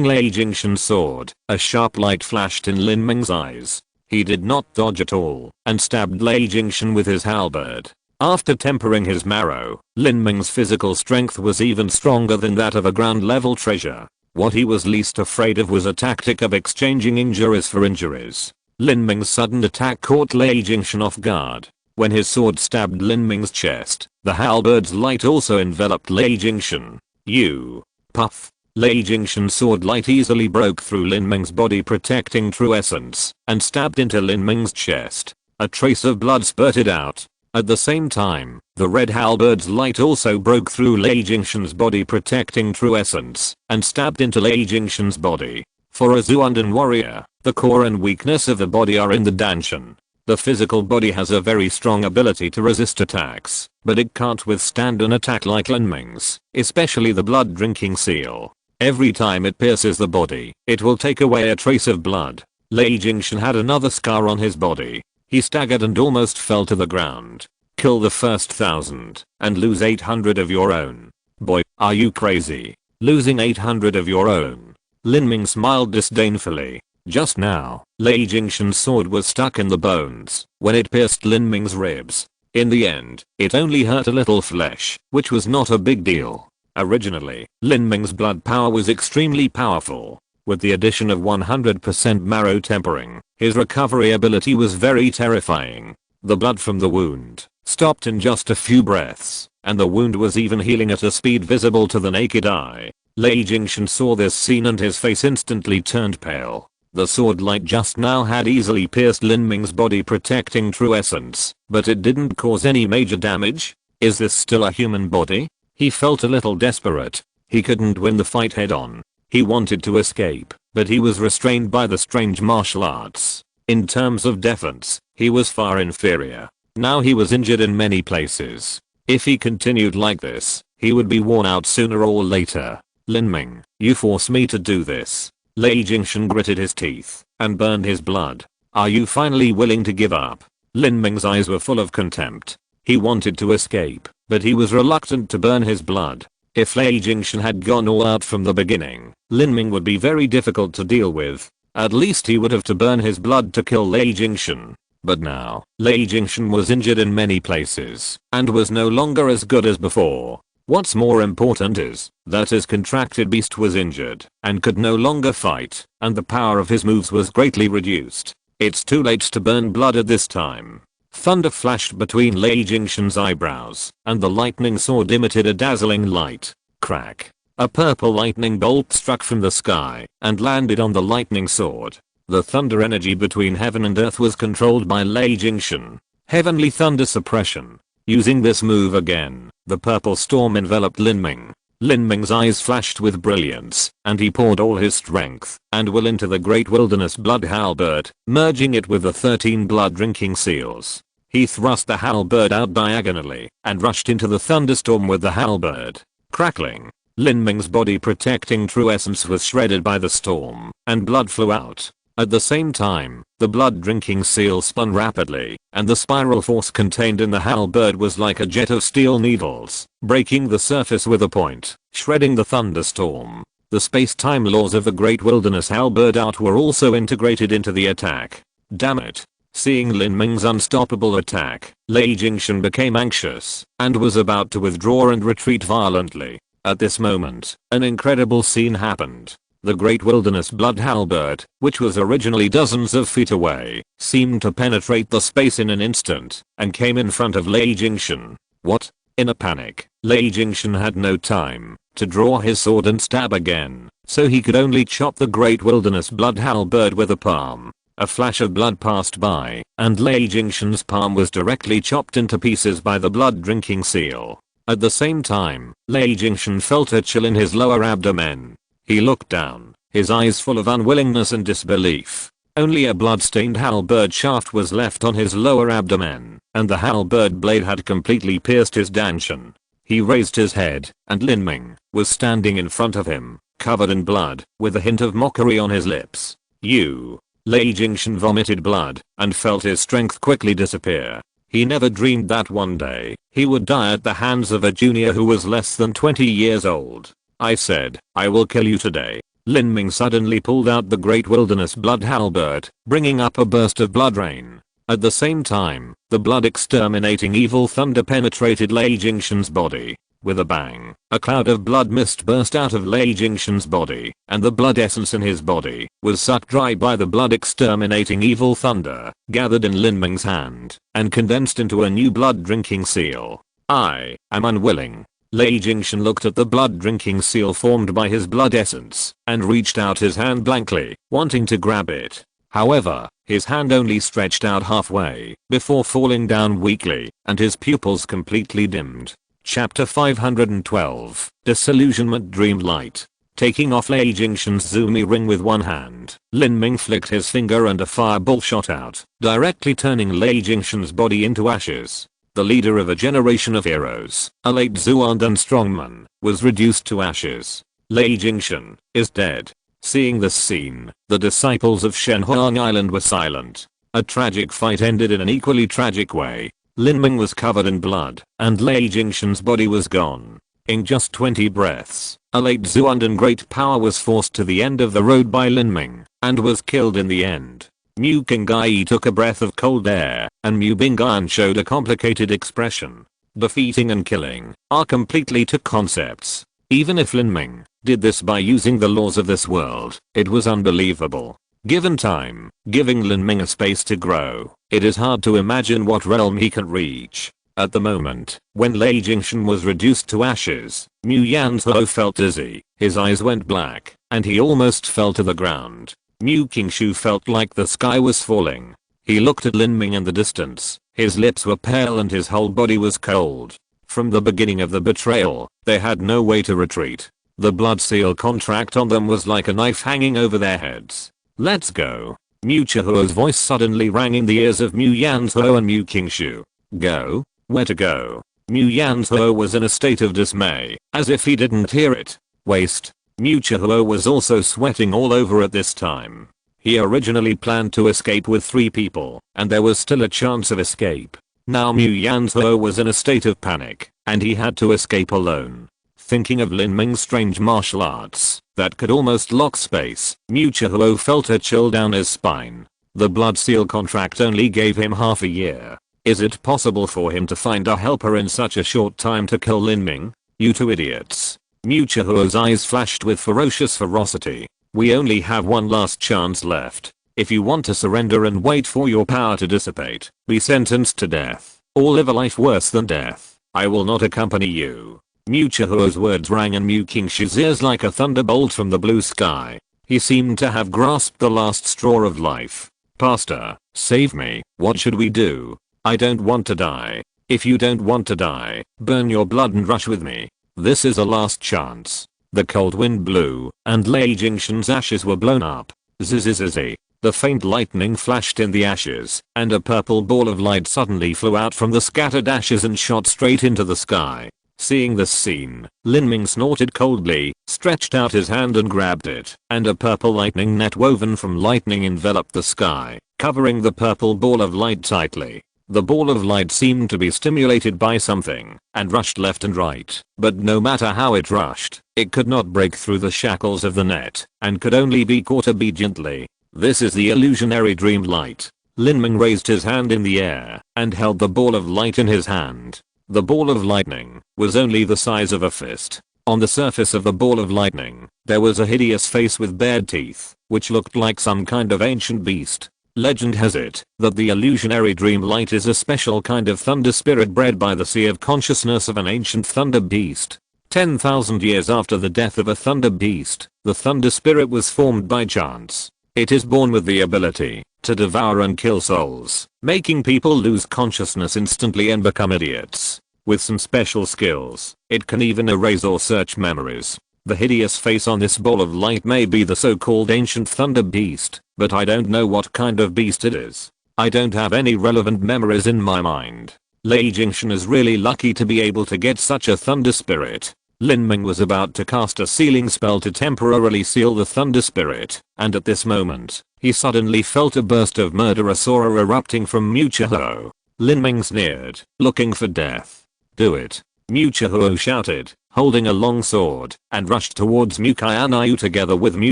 S1: Lei Jingxun's sword, a sharp light flashed in Lin Ming's eyes. He did not dodge at all and stabbed Lei Jingxun with his halberd. After tempering his marrow, Lin Ming's physical strength was even stronger than that of a ground-level treasure. What he was least afraid of was a tactic of exchanging injuries for injuries. Lin Ming's sudden attack caught Lei Jingxun off guard. When his sword stabbed Lin Ming's chest, the halberd's light also enveloped Lei Jingxun. You. Puff. Lei Jingxun's sword light easily broke through Lin Ming's body protecting true essence, and stabbed into Lin Ming's chest. A trace of blood spurted out. At the same time, the red halberd's light also broke through Lei Jingxun's body protecting true essence, and stabbed into Lei Jingxun's body. For a Zuandan warrior, the core and weakness of the body are in the danshan. The physical body has a very strong ability to resist attacks, but it can't withstand an attack like Lin Ming's, especially the blood-drinking seal. Every time it pierces the body, it will take away a trace of blood. Lei Jingxun had another scar on his body. He staggered and almost fell to the ground. Kill the first 1,000 and lose 800 of your own. Boy, are you crazy? Losing 800 of your own. Lin Ming smiled disdainfully. Just now, Lei Jingxun's sword was stuck in the bones when it pierced Lin Ming's ribs. In the end, it only hurt a little flesh, which was not a big deal. Originally, Lin Ming's blood power was extremely powerful. With the addition of 100% marrow tempering, his recovery ability was very terrifying. The blood from the wound stopped in just a few breaths, and the wound was even healing at a speed visible to the naked eye. Lei Jingxun saw this scene and his face instantly turned pale. The sword light just now had easily pierced Lin Ming's body, protecting true essence, but it didn't cause any major damage. Is this still a human body? He felt a little desperate. He couldn't win the fight head on. He wanted to escape, but he was restrained by the strange martial arts. In terms of defense, he was far inferior. Now he was injured in many places. If he continued like this, he would be worn out sooner or later. Lin Ming, you force me to do this. Lei Jingxun gritted his teeth and burned his blood. Are you finally willing to give up? Lin Ming's eyes were full of contempt. He wanted to escape, but he was reluctant to burn his blood. If Lei Jingxun had gone all out from the beginning, Lin Ming would be very difficult to deal with. At least he would have to burn his blood to kill Lei Jingxun. But now, Lei Jingxun was injured in many places and was no longer as good as before. What's more important is that his contracted beast was injured and could no longer fight, and the power of his moves was greatly reduced. It's too late to burn blood at this time. Thunder flashed between Lei Jingxun's eyebrows, and the lightning sword emitted a dazzling light. Crack. A purple lightning bolt struck from the sky and landed on the lightning sword. The thunder energy between heaven and earth was controlled by Lei Jingxun. Heavenly thunder suppression. Using this move again, the purple storm enveloped Lin Ming. Lin Ming's eyes flashed with brilliance, and he poured all his strength and will into the great wilderness blood halberd, merging it with the 13 blood drinking seals. He thrust the halberd out diagonally and rushed into the thunderstorm with the halberd. Crackling. Lin Ming's body protecting true essence was shredded by the storm, and blood flew out. At the same time, the blood drinking seal spun rapidly, and the spiral force contained in the halberd was like a jet of steel needles, breaking the surface with a point, shredding the thunderstorm. The space-time laws of the great wilderness halberd out were also integrated into the attack. Damn it. Seeing Lin Ming's unstoppable attack, Lei Jingxun became anxious and was about to withdraw and retreat violently. At this moment, an incredible scene happened. The great wilderness blood halberd, which was originally dozens of feet away, seemed to penetrate the space in an instant and came in front of Lei Jingxun. What? In a panic, Lei Jingxun had no time to draw his sword and stab again, so he could only chop the great wilderness blood halberd with a palm. A flash of blood passed by, and Lei Jingxun's palm was directly chopped into pieces by the blood drinking seal. At the same time, Lei Jingxun felt a chill in his lower abdomen. He looked down, his eyes full of unwillingness and disbelief. Only a blood-stained halberd shaft was left on his lower abdomen, and the halberd blade had completely pierced his dantian. He raised his head, and Lin Ming was standing in front of him, covered in blood, with a hint of mockery on his lips. You. Lei Jingxun vomited blood, and felt his strength quickly disappear. He never dreamed that one day, he would die at the hands of a junior who was less than 20 years old. I said, I will kill you today. Lin Ming suddenly pulled out the great wilderness blood halberd, bringing up a burst of blood rain. At the same time, the blood exterminating evil thunder penetrated Lei Jingxun's body. With a bang, a cloud of blood mist burst out of Lei Jingxun's body, and the blood essence in his body was sucked dry by the blood exterminating evil thunder, gathered in Lin Ming's hand, and condensed into a new blood drinking seal. I am unwilling. Lei Jingxun looked at the blood drinking seal formed by his blood essence, and reached out his hand blankly, wanting to grab it. However, his hand only stretched out halfway, before falling down weakly, and his pupils completely dimmed. Chapter 512, Disillusionment Dreamlight. Taking off Lei Jingxun's Zumi ring with one hand, Lin Ming flicked his finger and a fireball shot out, directly turning Lei Jingxun's body into ashes. The leader of a generation of heroes, a late Zuandan strongman, was reduced to ashes. Lei Jingxun is dead. Seeing this scene, the disciples of Shenhuang Island were silent. A tragic fight ended in an equally tragic way. Lin Ming was covered in blood, and Lei Jingxun's body was gone. In just 20 breaths, a late Zuandan great power was forced to the end of the road by Lin Ming, and was killed in the end. Mu Qianxue took a breath of cold air, and Mu Bingyan showed a complicated expression. Defeating and killing are completely two concepts. Even if Lin Ming did this by using the laws of this world, it was unbelievable. Given time, giving Lin Ming a space to grow, it is hard to imagine what realm he can reach. At the moment, when Lei Jingxun was reduced to ashes, Mu Qianxue felt dizzy, his eyes went black, and he almost fell to the ground. Mu Qianxue felt like the sky was falling. He looked at Lin Ming in the distance, his lips were pale and his whole body was cold. From the beginning of the betrayal, they had no way to retreat. The blood seal contract on them was like a knife hanging over their heads. Let's go. Mu Qianxue's voice suddenly rang in the ears of Mu Qianxue and Mu Qianxue. Go? Where to go? Mu Qianxue was in a state of dismay, as if he didn't hear it. Waste. Mu Qianxue was also sweating all over at this time. He originally planned to escape with 3 people, and there was still a chance of escape. Now Mu Qianxue was in a state of panic, and he had to escape alone. Thinking of Lin Ming's strange martial arts that could almost lock space, Mu Qianxue felt a chill down his spine. The blood seal contract only gave him half a year. Is it possible for him to find a helper in such a short time to kill Lin Ming? You two idiots. Mu Qianxue's eyes flashed with ferocious ferocity. We only have one last chance left. If you want to surrender and wait for your power to dissipate, be sentenced to death, or live a life worse than death, I will not accompany you. Mu Qianxue's words rang in Mu Qianxue's ears like a thunderbolt from the blue sky. He seemed to have grasped the last straw of life. Pastor, save me, what should we do? I don't want to die. If you don't want to die, burn your blood and rush with me. This is a last chance. The cold wind blew, and Lei Jingxun's ashes were blown up. Zzzz. The faint lightning flashed in the ashes, and a purple ball of light suddenly flew out from the scattered ashes and shot straight into the sky. Seeing this scene, Lin Ming snorted coldly, stretched out his hand and grabbed it, and a purple lightning net woven from lightning enveloped the sky, covering the purple ball of light tightly. The ball of light seemed to be stimulated by something, and rushed left and right, but no matter how it rushed, it could not break through the shackles of the net, and could only be caught obediently. This is the illusionary dream light. Lin Ming raised his hand in the air, and held the ball of light in his hand. The ball of lightning was only the size of a fist. On the surface of the ball of lightning, there was a hideous face with bared teeth, which looked like some kind of ancient beast. Legend has it that the illusionary dream light is a special kind of thunder spirit bred by the sea of consciousness of an ancient thunder beast. 10,000 years after the death of a thunder beast, the thunder spirit was formed by chance. It is born with the ability to devour and kill souls, making people lose consciousness instantly and become idiots. With some special skills, it can even erase or search memories. The hideous face on this ball of light may be the so-called ancient thunder beast, but I don't know what kind of beast it is. I don't have any relevant memories in my mind. Lei Jingxun is really lucky to be able to get such a thunder spirit. Lin Ming was about to cast a sealing spell to temporarily seal the thunder spirit, and at this moment, he suddenly felt a burst of murderous aura erupting from Mu Qianxue. Lin Ming sneered, looking for death. Do it. Mu Qianxue shouted, holding a long sword, and rushed towards Mu Qianxue together with Mu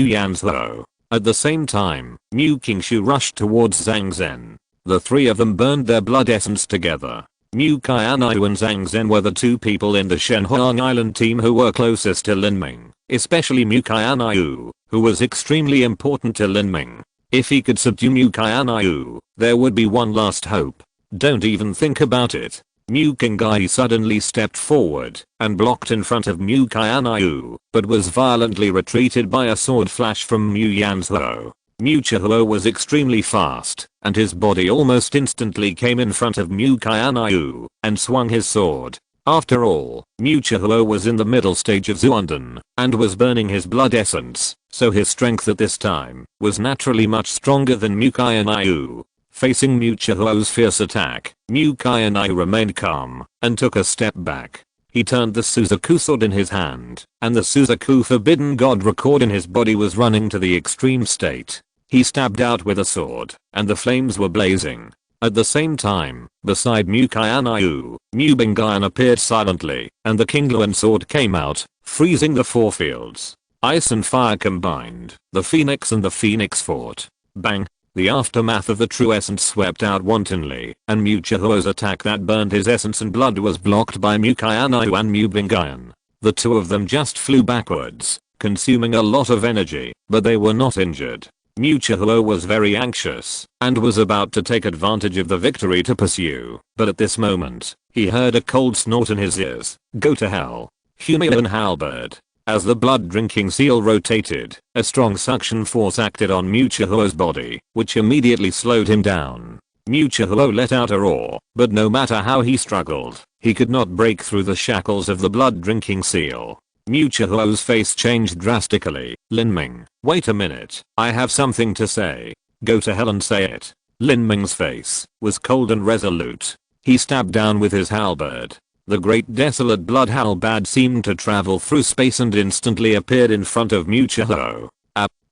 S1: Qianxue. At the same time, Mu Qianxue rushed towards Zhang Zhen. The 3 of them burned their blood essence together. Mu Qianxue and Zhang Zhen were the 2 people in the Shenhuang Island team who were closest to Lin Ming, especially Mu Qianxue, who was extremely important to Lin Ming. If he could subdue Mu Qianxue, there would be one last hope. Don't even think about it. Mu Qianxue suddenly stepped forward and blocked in front of Mu Qianxue, but was violently retreated by a sword flash from Mu Qianxue. Mu Qianxue was extremely fast, and his body almost instantly came in front of Mu Qianxue and swung his sword. After all, Mu Qianxue was in the middle stage of Zuanden and was burning his blood essence, so his strength at this time was naturally much stronger than Mu Qianxue. Facing Mu Qianxue's fierce attack, Mu Qianxue remained calm and took a step back. He turned the Suzaku sword in his hand, and the Suzaku forbidden god record in his body was running to the extreme state. He stabbed out with a sword, and the flames were blazing. At the same time, beside Mu Qianxue, Mu Bingyan appeared silently, and the Kingluan sword came out, freezing the 4 fields. Ice and fire combined, the phoenix and the phoenix fought. Bang! The aftermath of the true essence swept out wantonly, and Mu Qianxue's attack that burned his essence and blood was blocked by Mu Qianxue and Mu Bingyan. The two of them just flew backwards, consuming a lot of energy, but they were not injured. Mu Qianxue was very anxious and was about to take advantage of the victory to pursue, but at this moment, he heard a cold snort in his ears. Go to hell. Humilian halberd. As the blood-drinking seal rotated, a strong suction force acted on Mu Qianxue's body, which immediately slowed him down. Mu Qianxue let out a roar, but no matter how he struggled, he could not break through the shackles of the blood-drinking seal. Mu Qianxue's face changed drastically. Lin Ming, wait a minute, I have something to say. Go to hell and say it. Lin Ming's face was cold and resolute. He stabbed down with his halberd. The great desolate blood halberd seemed to travel through space and instantly appeared in front of Mu Qianxue.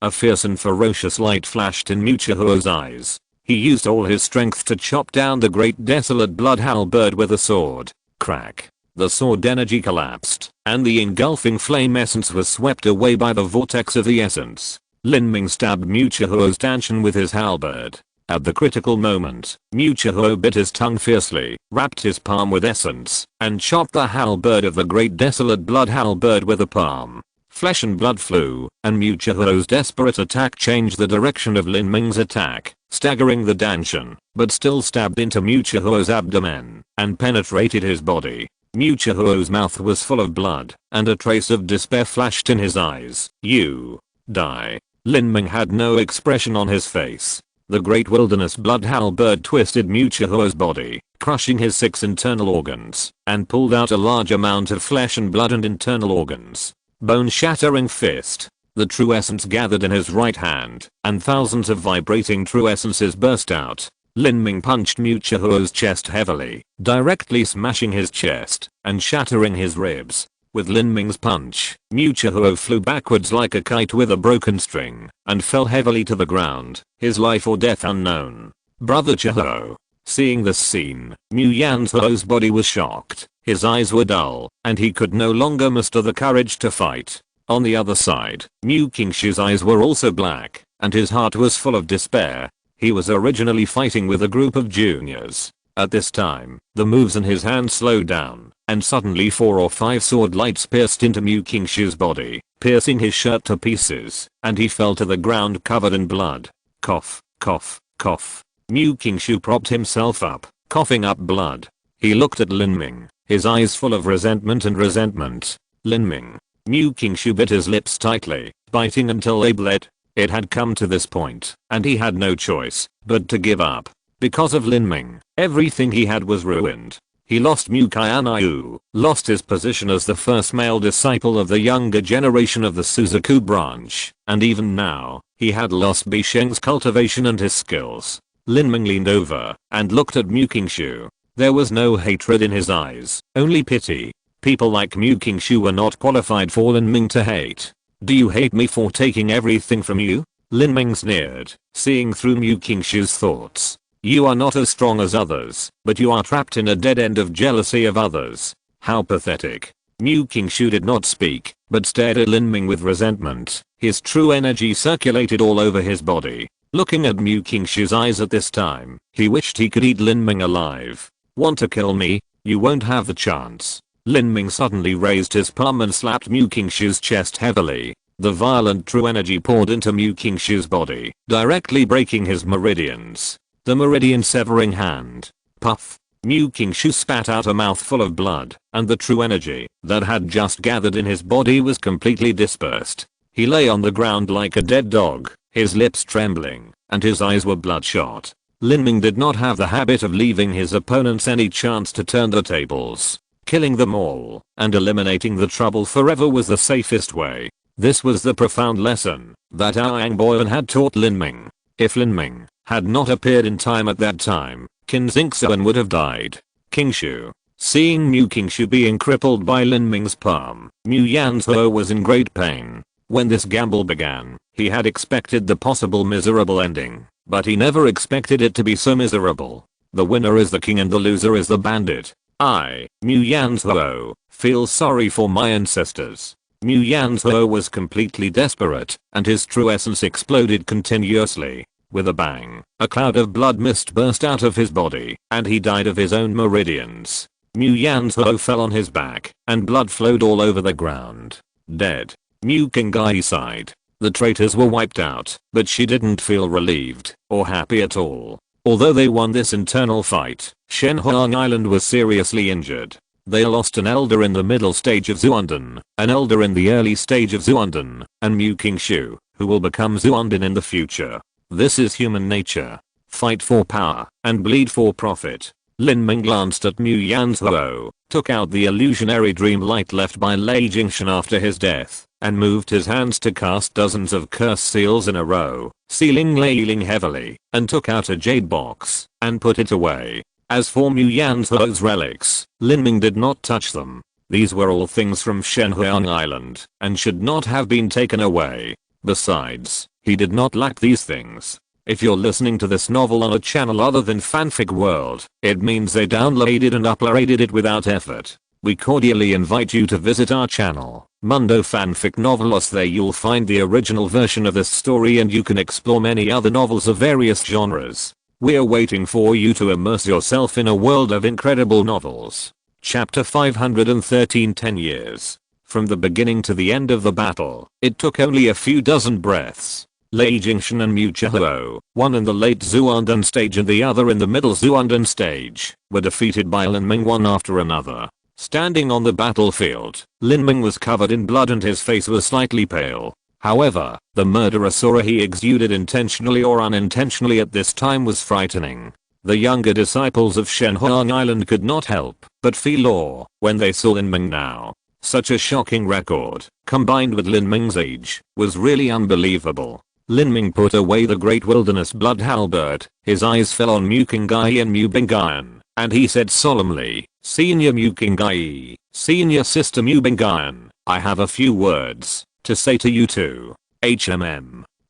S1: A fierce and ferocious light flashed in Mu Qianxue's eyes. He used all his strength to chop down the great desolate blood halberd with a sword. Crack. The sword energy collapsed, and the engulfing flame essence was swept away by the vortex of the essence. Lin Ming stabbed Mu Qianxue's stanchion with his halberd. At the critical moment, Mu Qianxue bit his tongue fiercely, wrapped his palm with essence, and chopped the halberd of the great desolate blood halberd with a palm. Flesh and blood flew, and Mu Qianxue's desperate attack changed the direction of Lin Ming's attack, staggering the stanchion, but still stabbed into Mu Qianxue's abdomen, and penetrated his body. Mu Qianxue's mouth was full of blood, and a trace of despair flashed in his eyes. You die. Lin Ming had no expression on his face. The great wilderness blood halberd twisted Mu Qianxue's body, crushing his 6 internal organs, and pulled out a large amount of flesh and blood and internal organs. Bone-shattering fist. The true essence gathered in his right hand, and thousands of vibrating true essences burst out. Lin Ming punched Mu Qianxue's chest heavily, directly smashing his chest and shattering his ribs. With Lin Ming's punch, Mu Qianxue flew backwards like a kite with a broken string and fell heavily to the ground, his life or death unknown. Brother Qianxue. Seeing this scene, Mu Qianxue's body was shocked, his eyes were dull, and he could no longer muster the courage to fight. On the other side, Mu Qianxue's eyes were also black, and his heart was full of despair. He was originally fighting with a group of juniors. At this time, the moves in his hand slowed down, and suddenly 4 or 5 sword lights pierced into Mu Qianxue's body, piercing his shirt to pieces, and he fell to the ground covered in blood. Cough, cough, cough. Mu Qianxue propped himself up, coughing up blood. He looked at Lin Ming, his eyes full of resentment and resentment. Lin Ming. Mu Qianxue bit his lips tightly, biting until they bled. It had come to this point, and he had no choice but to give up. Because of Lin Ming, everything he had was ruined. He lost Mu Qianxue, lost his position as the first male disciple of the younger generation of the Suzaku branch, and even now, he had lost Bi Sheng's cultivation and his skills. Lin Ming leaned over and looked at Mu Qianxue. There was no hatred in his eyes, only pity. People like Mu Qianxue were not qualified for Lin Ming to hate. Do you hate me for taking everything from you? Lin Ming sneered, seeing through Mu Qianxue's thoughts. You are not as strong as others, but you are trapped in a dead end of jealousy of others. How pathetic. Mu Qianxue did not speak, but stared at Lin Ming with resentment. His true energy circulated all over his body. Looking at Mu Qianxue's eyes at this time, he wished he could eat Lin Ming alive. Want to kill me? You won't have the chance. Lin Ming suddenly raised his palm and slapped Mu Qianxue's chest heavily. The violent true energy poured into Mu Qianxue's body, directly breaking his meridians. The meridian severing hand. Puff. Mu Qianxue spat out a mouthful of blood, and the true energy that had just gathered in his body was completely dispersed. He lay on the ground like a dead dog, his lips trembling, and his eyes were bloodshot. Lin Ming did not have the habit of leaving his opponents any chance to turn the tables. Killing them all and eliminating the trouble forever was the safest way. This was the profound lesson that Aang Boyan had taught Lin Ming. If Lin Ming had not appeared in time at that time, Qin Xingxuan would have died. Qianxue. Seeing Mu Qianxue being crippled by Lin Ming's palm, Mu Qianxue was in great pain. When this gamble began, he had expected the possible miserable ending, but he never expected it to be so miserable. The winner is the king and the loser is the bandit. I, Mu Qianxue, feel sorry for my ancestors. Mu Qianxue was completely desperate, and his true essence exploded continuously. With a bang, a cloud of blood mist burst out of his body, and he died of his own meridians. Mu Qianxue fell on his back, and blood flowed all over the ground. Dead. Mu Qianxue sighed. The traitors were wiped out, but she didn't feel relieved, or happy at all. Although they won this internal fight, Shenhuang Island was seriously injured. They lost an elder in the middle stage of Zuonden, an elder in the early stage of Zuonden, and Mu Qianxue, who will become Zuonden in the future. This is human nature. Fight for power, and bleed for profit. Lin Ming glanced at Mu Qianxue, took out the illusionary dream light left by Lei Jingxian after his death, and moved his hands to cast dozens of curse seals in a row, sealing Lei Ling heavily, and took out a jade box, and put it away. As for Mu Qianxue's relics, Lin Ming did not touch them. These were all things from Shenhuang Island, and should not have been taken away. Besides, he did not lack these things. If you're listening to this novel on a channel other than Fanfic World, it means they downloaded and uploaded it without effort. We cordially invite you to visit our channel, Mundo Fanfic Novelos. There you'll find the original version of this story, and you can explore many other novels of various genres. We're waiting for you to immerse yourself in a world of incredible novels. Chapter 513. 10 years. From the beginning to the end of the battle, it took only a few dozen breaths. Lei Jingxian and Mu Qianxue, one in the late Zuonden stage and the other in the middle Zuonden stage, were defeated by Lin Ming one after another. Standing on the battlefield, Lin Ming was covered in blood and his face was slightly pale. However, the murderous aura he exuded intentionally or unintentionally at this time was frightening. The younger disciples of Shenhuang Island could not help but feel awe when they saw Lin Ming now. Such a shocking record, combined with Lin Ming's age, was really unbelievable. Lin Ming put away the great wilderness blood halberd, his eyes fell on Mu Qianxue and Mu Bingyan, and he said solemnly, "Senior Mu Qianxue, Senior Sister Mu Bingyan, I have a few words to say to you two.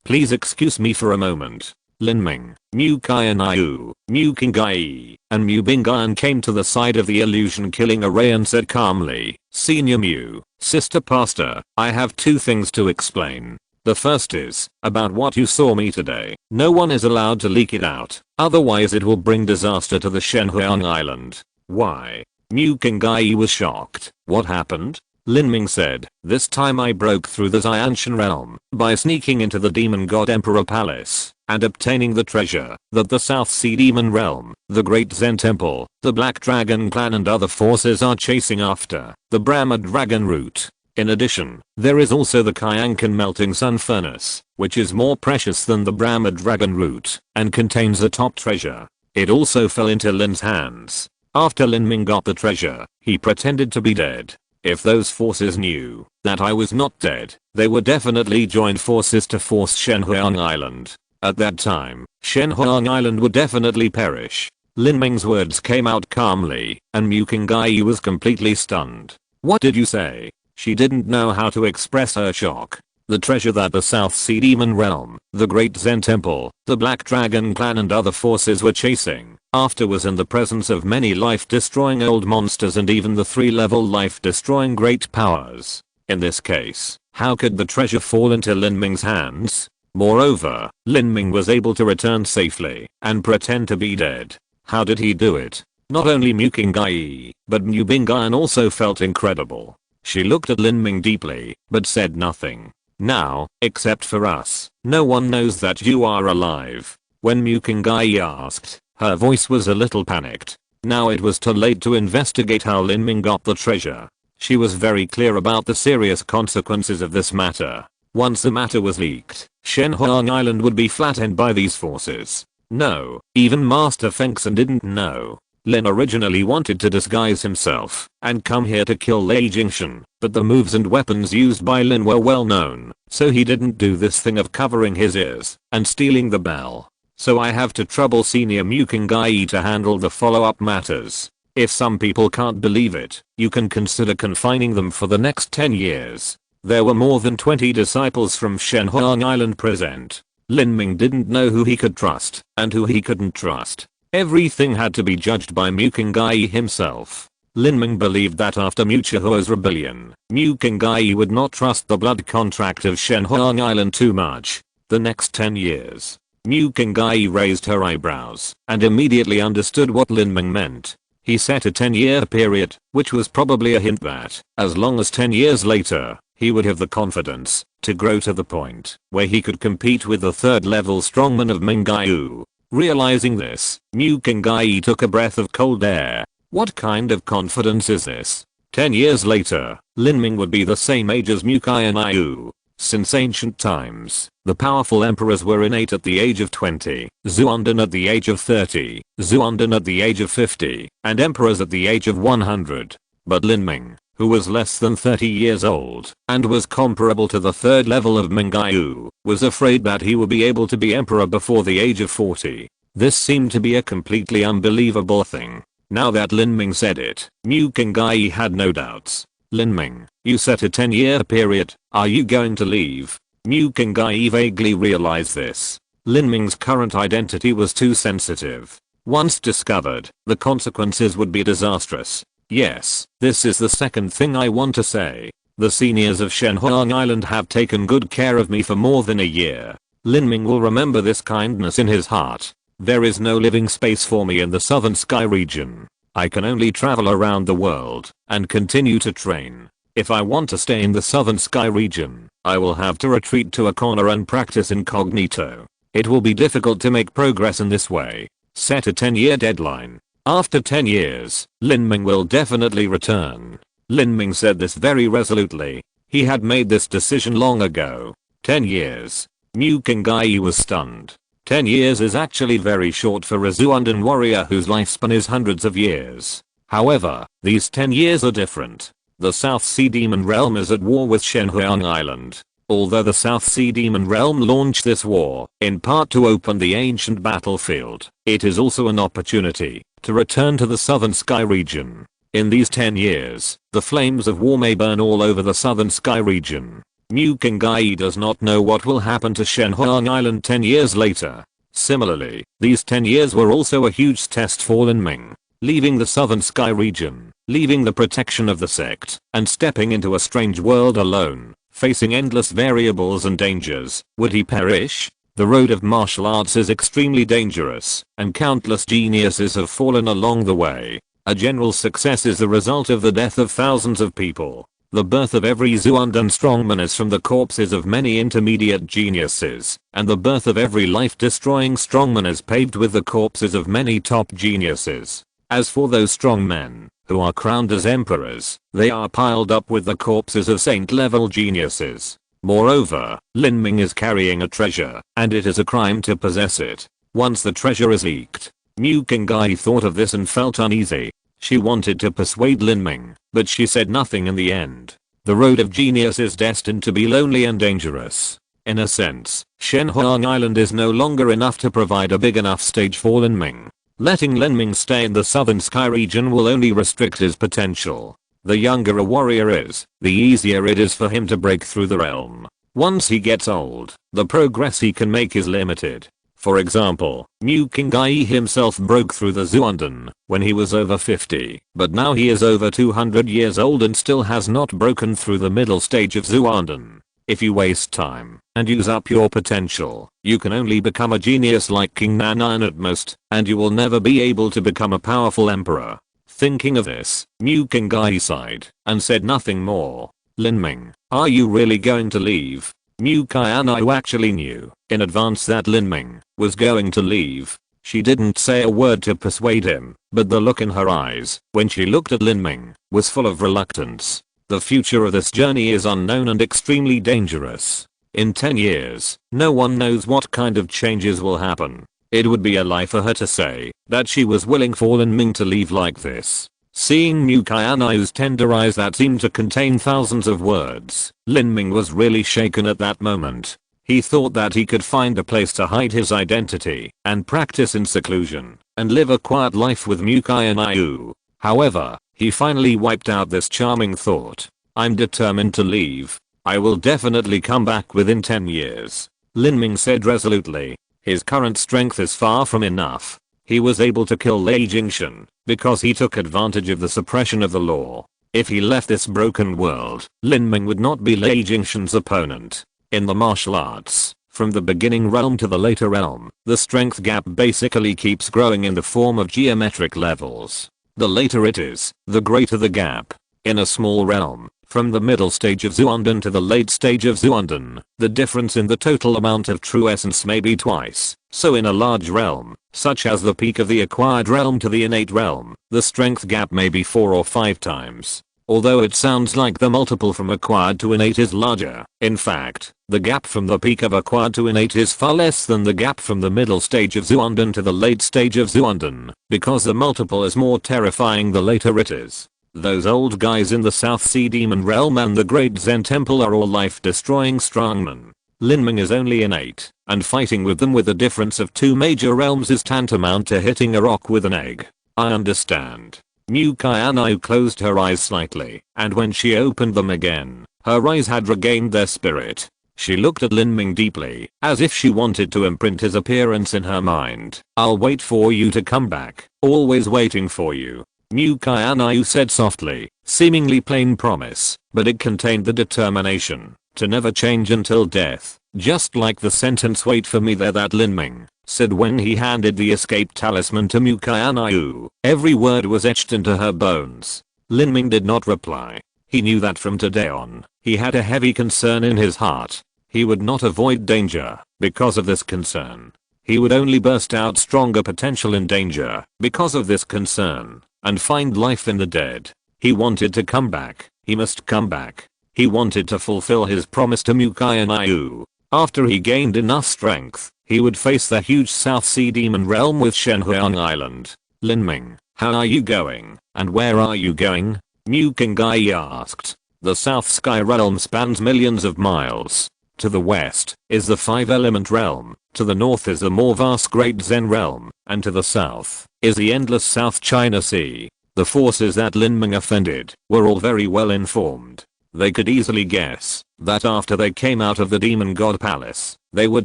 S1: Please excuse me for a moment." Lin Ming, Mu Qianxue, Mu Qianxue, and Mu Bingyan came to the side of the illusion-killing array and said calmly, "Senior Mu, Sister Pastor, I have two things to explain. The first is about what you saw me today. No one is allowed to leak it out, otherwise it will bring disaster to the Shenhuang Island." "Why?" Mu Qianxue was shocked. "What happened?" Lin Ming said, "This time I broke through the Xianshan realm by sneaking into the Demon God Emperor Palace and obtaining the treasure that the South Sea Demon Realm, the Great Zen Temple, the Black Dragon Clan and other forces are chasing after, the Brahma Dragon Root. In addition, there is also the Kyankan Melting Sun Furnace, which is more precious than the Brahma Dragon Root and contains the top treasure. It also fell into Lin's hands. After Lin Ming got the treasure, he pretended to be dead. If those forces knew that I was not dead, they would definitely join forces to force Shenhuang Island. At that time, Shenhuang Island would definitely perish." Lin Ming's words came out calmly, and Mu Qianxue was completely stunned. "What did you say?" She didn't know how to express her shock. The treasure that the South Sea Demon Realm, the Great Zen Temple, the Black Dragon Clan and other forces were chasing after was in the presence of many life-destroying old monsters and even the 3-level life-destroying great powers. In this case, how could the treasure fall into Lin Ming's hands? Moreover, Lin Ming was able to return safely and pretend to be dead. How did he do it? Not only Mu Qianxue, but Mu Bingyan also felt incredible. She looked at Lin Ming deeply, but said nothing. "Now, except for us, no one knows that you are alive." When Mu Qianxue asked, her voice was a little panicked. Now it was too late to investigate how Lin Ming got the treasure. She was very clear about the serious consequences of this matter. Once the matter was leaked, Shenhuang Island would be flattened by these forces. No, even Master Fengson didn't know. Lin originally wanted to disguise himself and come here to kill Lei Jingxian, but the moves and weapons used by Lin were well known, so he didn't do this thing of covering his ears and stealing the bell. So I have to trouble Senior Mu Qianxue to handle the follow-up matters. If some people can't believe it, you can consider confining them for the next 10 years. There were more than 20 disciples from Shenhuang Island present. Lin Ming didn't know who he could trust and who he couldn't trust. Everything had to be judged by Mu Qianxue himself. Lin Ming believed that after Mu Qianxue's rebellion, Mu Qianxue would not trust the blood contract of Shenhuang Island too much. The next 10 years. Mu Qianxue raised her eyebrows and immediately understood what Lin Ming meant. He set a 10-year period, which was probably a hint that, as long as 10 years later, he would have the confidence to grow to the point where he could compete with the third level strongman of Mingyu. Realizing this, Mu Qianxue took a breath of cold air. What kind of confidence is this? 10 years later, Lin Ming would be the same age as Mu Qianxue. Since ancient times, the powerful emperors were innate at the age of 20, Xuanden at the age of 30, Xuanden at the age of 50, and emperors at the age of 100. But Lin Ming, who was less than 30 years old and was comparable to the third level of Mingyu, was afraid that he would be able to be emperor before the age of 40. This seemed to be a completely unbelievable thing. Now that Lin Ming said it, Mu Qianxue had no doubts. Lin Ming, you set a 10-year period, are you going to leave? Mu Qianxue vaguely realized this. Lin Ming's current identity was too sensitive. Once discovered, the consequences would be disastrous. Yes, this is the second thing I want to say. The seniors of Shenhuang Island have taken good care of me for more than a year. Lin Ming will remember this kindness in his heart. There is no living space for me in the southern sky region. I can only travel around the world and continue to train. If I want to stay in the southern sky region, I will have to retreat to a corner and practice incognito. It will be difficult to make progress in this way. Set a 10-year deadline. After 10 years, Lin Ming will definitely return. Lin Ming said this very resolutely. He had made this decision long ago. 10 years. Mu Qianxue was stunned. 10 years is actually very short for a Xuanden warrior whose lifespan is hundreds of years. However, these 10 years are different. The South Sea Demon Realm is at war with Shenhuang Island. Although the South Sea Demon Realm launched this war, in part to open the ancient battlefield, it is also an opportunity to return to the southern sky region. In these 10 years, the flames of war may burn all over the southern sky region. Mu Qianxue does not know what will happen to Shenhuang Island 10 years later. Similarly, these 10 years were also a huge test for Lin Ming. Leaving the southern sky region, leaving the protection of the sect, and stepping into a strange world alone, facing endless variables and dangers, would he perish? The road of martial arts is extremely dangerous, and countless geniuses have fallen along the way. A general success is the result of the death of thousands of people. The birth of every Xuanden strongman is from the corpses of many intermediate geniuses, and the birth of every life-destroying strongman is paved with the corpses of many top geniuses. As for those strongmen, who are crowned as emperors, they are piled up with the corpses of saint-level geniuses. Moreover, Lin Ming is carrying a treasure, and it is a crime to possess it. Once the treasure is leaked, Mu Qianxue thought of this and felt uneasy. She wanted to persuade Lin Ming, but she said nothing in the end. The road of genius is destined to be lonely and dangerous. In a sense, Shenhuang Island is no longer enough to provide a big enough stage for Lin Ming. Letting Lin Ming stay in the southern sky region will only restrict his potential. The younger a warrior is, the easier it is for him to break through the realm. Once he gets old, the progress he can make is limited. For example, Mu Qianxue himself broke through the Xuanden when he was over 50, but now he is over 200 years old and still has not broken through the middle stage of Xuanden. If you waste time and use up your potential, you can only become a genius like King Nanan at most, and you will never be able to become a powerful emperor. Thinking of this, Mu Qianxue sighed and said nothing more. Lin Ming, are you really going to leave? Mu Qianxue actually knew in advance that Lin Ming was going to leave. She didn't say a word to persuade him, but the look in her eyes when she looked at Lin Ming was full of reluctance. The future of this journey is unknown and extremely dangerous. In 10 years, no one knows what kind of changes will happen. It would be a lie for her to say that she was willing for Lin Ming to leave like this. Seeing Mu Qianxue's tender eyes that seemed to contain thousands of words, Lin Ming was really shaken at that moment. He thought that he could find a place to hide his identity and practice in seclusion and live a quiet life with Mu Qianxue. However, he finally wiped out this charming thought. I'm determined to leave. I will definitely come back within 10 years. Lin Ming said resolutely. His current strength is far from enough. He was able to kill Lei Jingshan because he took advantage of the suppression of the law. If he left this broken world, Lin Ming would not be Lei Jingshan's opponent. In the martial arts, from the beginning realm to the later realm, the strength gap basically keeps growing in the form of geometric levels. The later it is, the greater the gap. In a small realm, from the middle stage of Zuanden to the late stage of Zuanden, the difference in the total amount of true essence may be twice. So in a large realm, such as the peak of the acquired realm to the innate realm, the strength gap may be 4 or 5 times. Although it sounds like the multiple from acquired to innate is larger, in fact, the gap from the peak of acquired to innate is far less than the gap from the middle stage of Zuanden to the late stage of Zuanden, because the multiple is more terrifying the later it is. Those old guys in the South Sea Demon Realm and the Great Zen Temple are all life-destroying strongmen. Lin Ming is only innate, and fighting with them with a difference of 2 major realms is tantamount to hitting a rock with an egg. I understand. Mu Qianxue closed her eyes slightly, and when she opened them again, her eyes had regained their spirit. She looked at Lin Ming deeply, as if she wanted to imprint his appearance in her mind. I'll wait for you to come back, always waiting for you. Mu Qianxue said softly, seemingly plain promise, but it contained the determination to never change until death, just like the sentence "wait for me there" that Lin Ming said when he handed the escape talisman to Mu Qianxue. Every word was etched into her bones. Lin Ming did not reply. He knew that from today on, he had a heavy concern in his heart. He would not avoid danger because of this concern. He would only burst out stronger potential in danger because of this concern, and find life in the dead. He wanted to come back. He must come back. He wanted to fulfill his promise to Mu Qianxue. After he gained enough strength, he would face the huge South Sea Demon Realm with Shenhuang Island. Lin Ming, how are you going, and where are you going? Mu Qianxue asked. The South Sky Realm spans millions of miles. To the west is the 5-element realm, to the north is the more vast Great Zen Realm, and to the south is the endless South China Sea. The forces that Lin Ming offended were all very well informed. They could easily guess that after they came out of the Demon God Palace, they would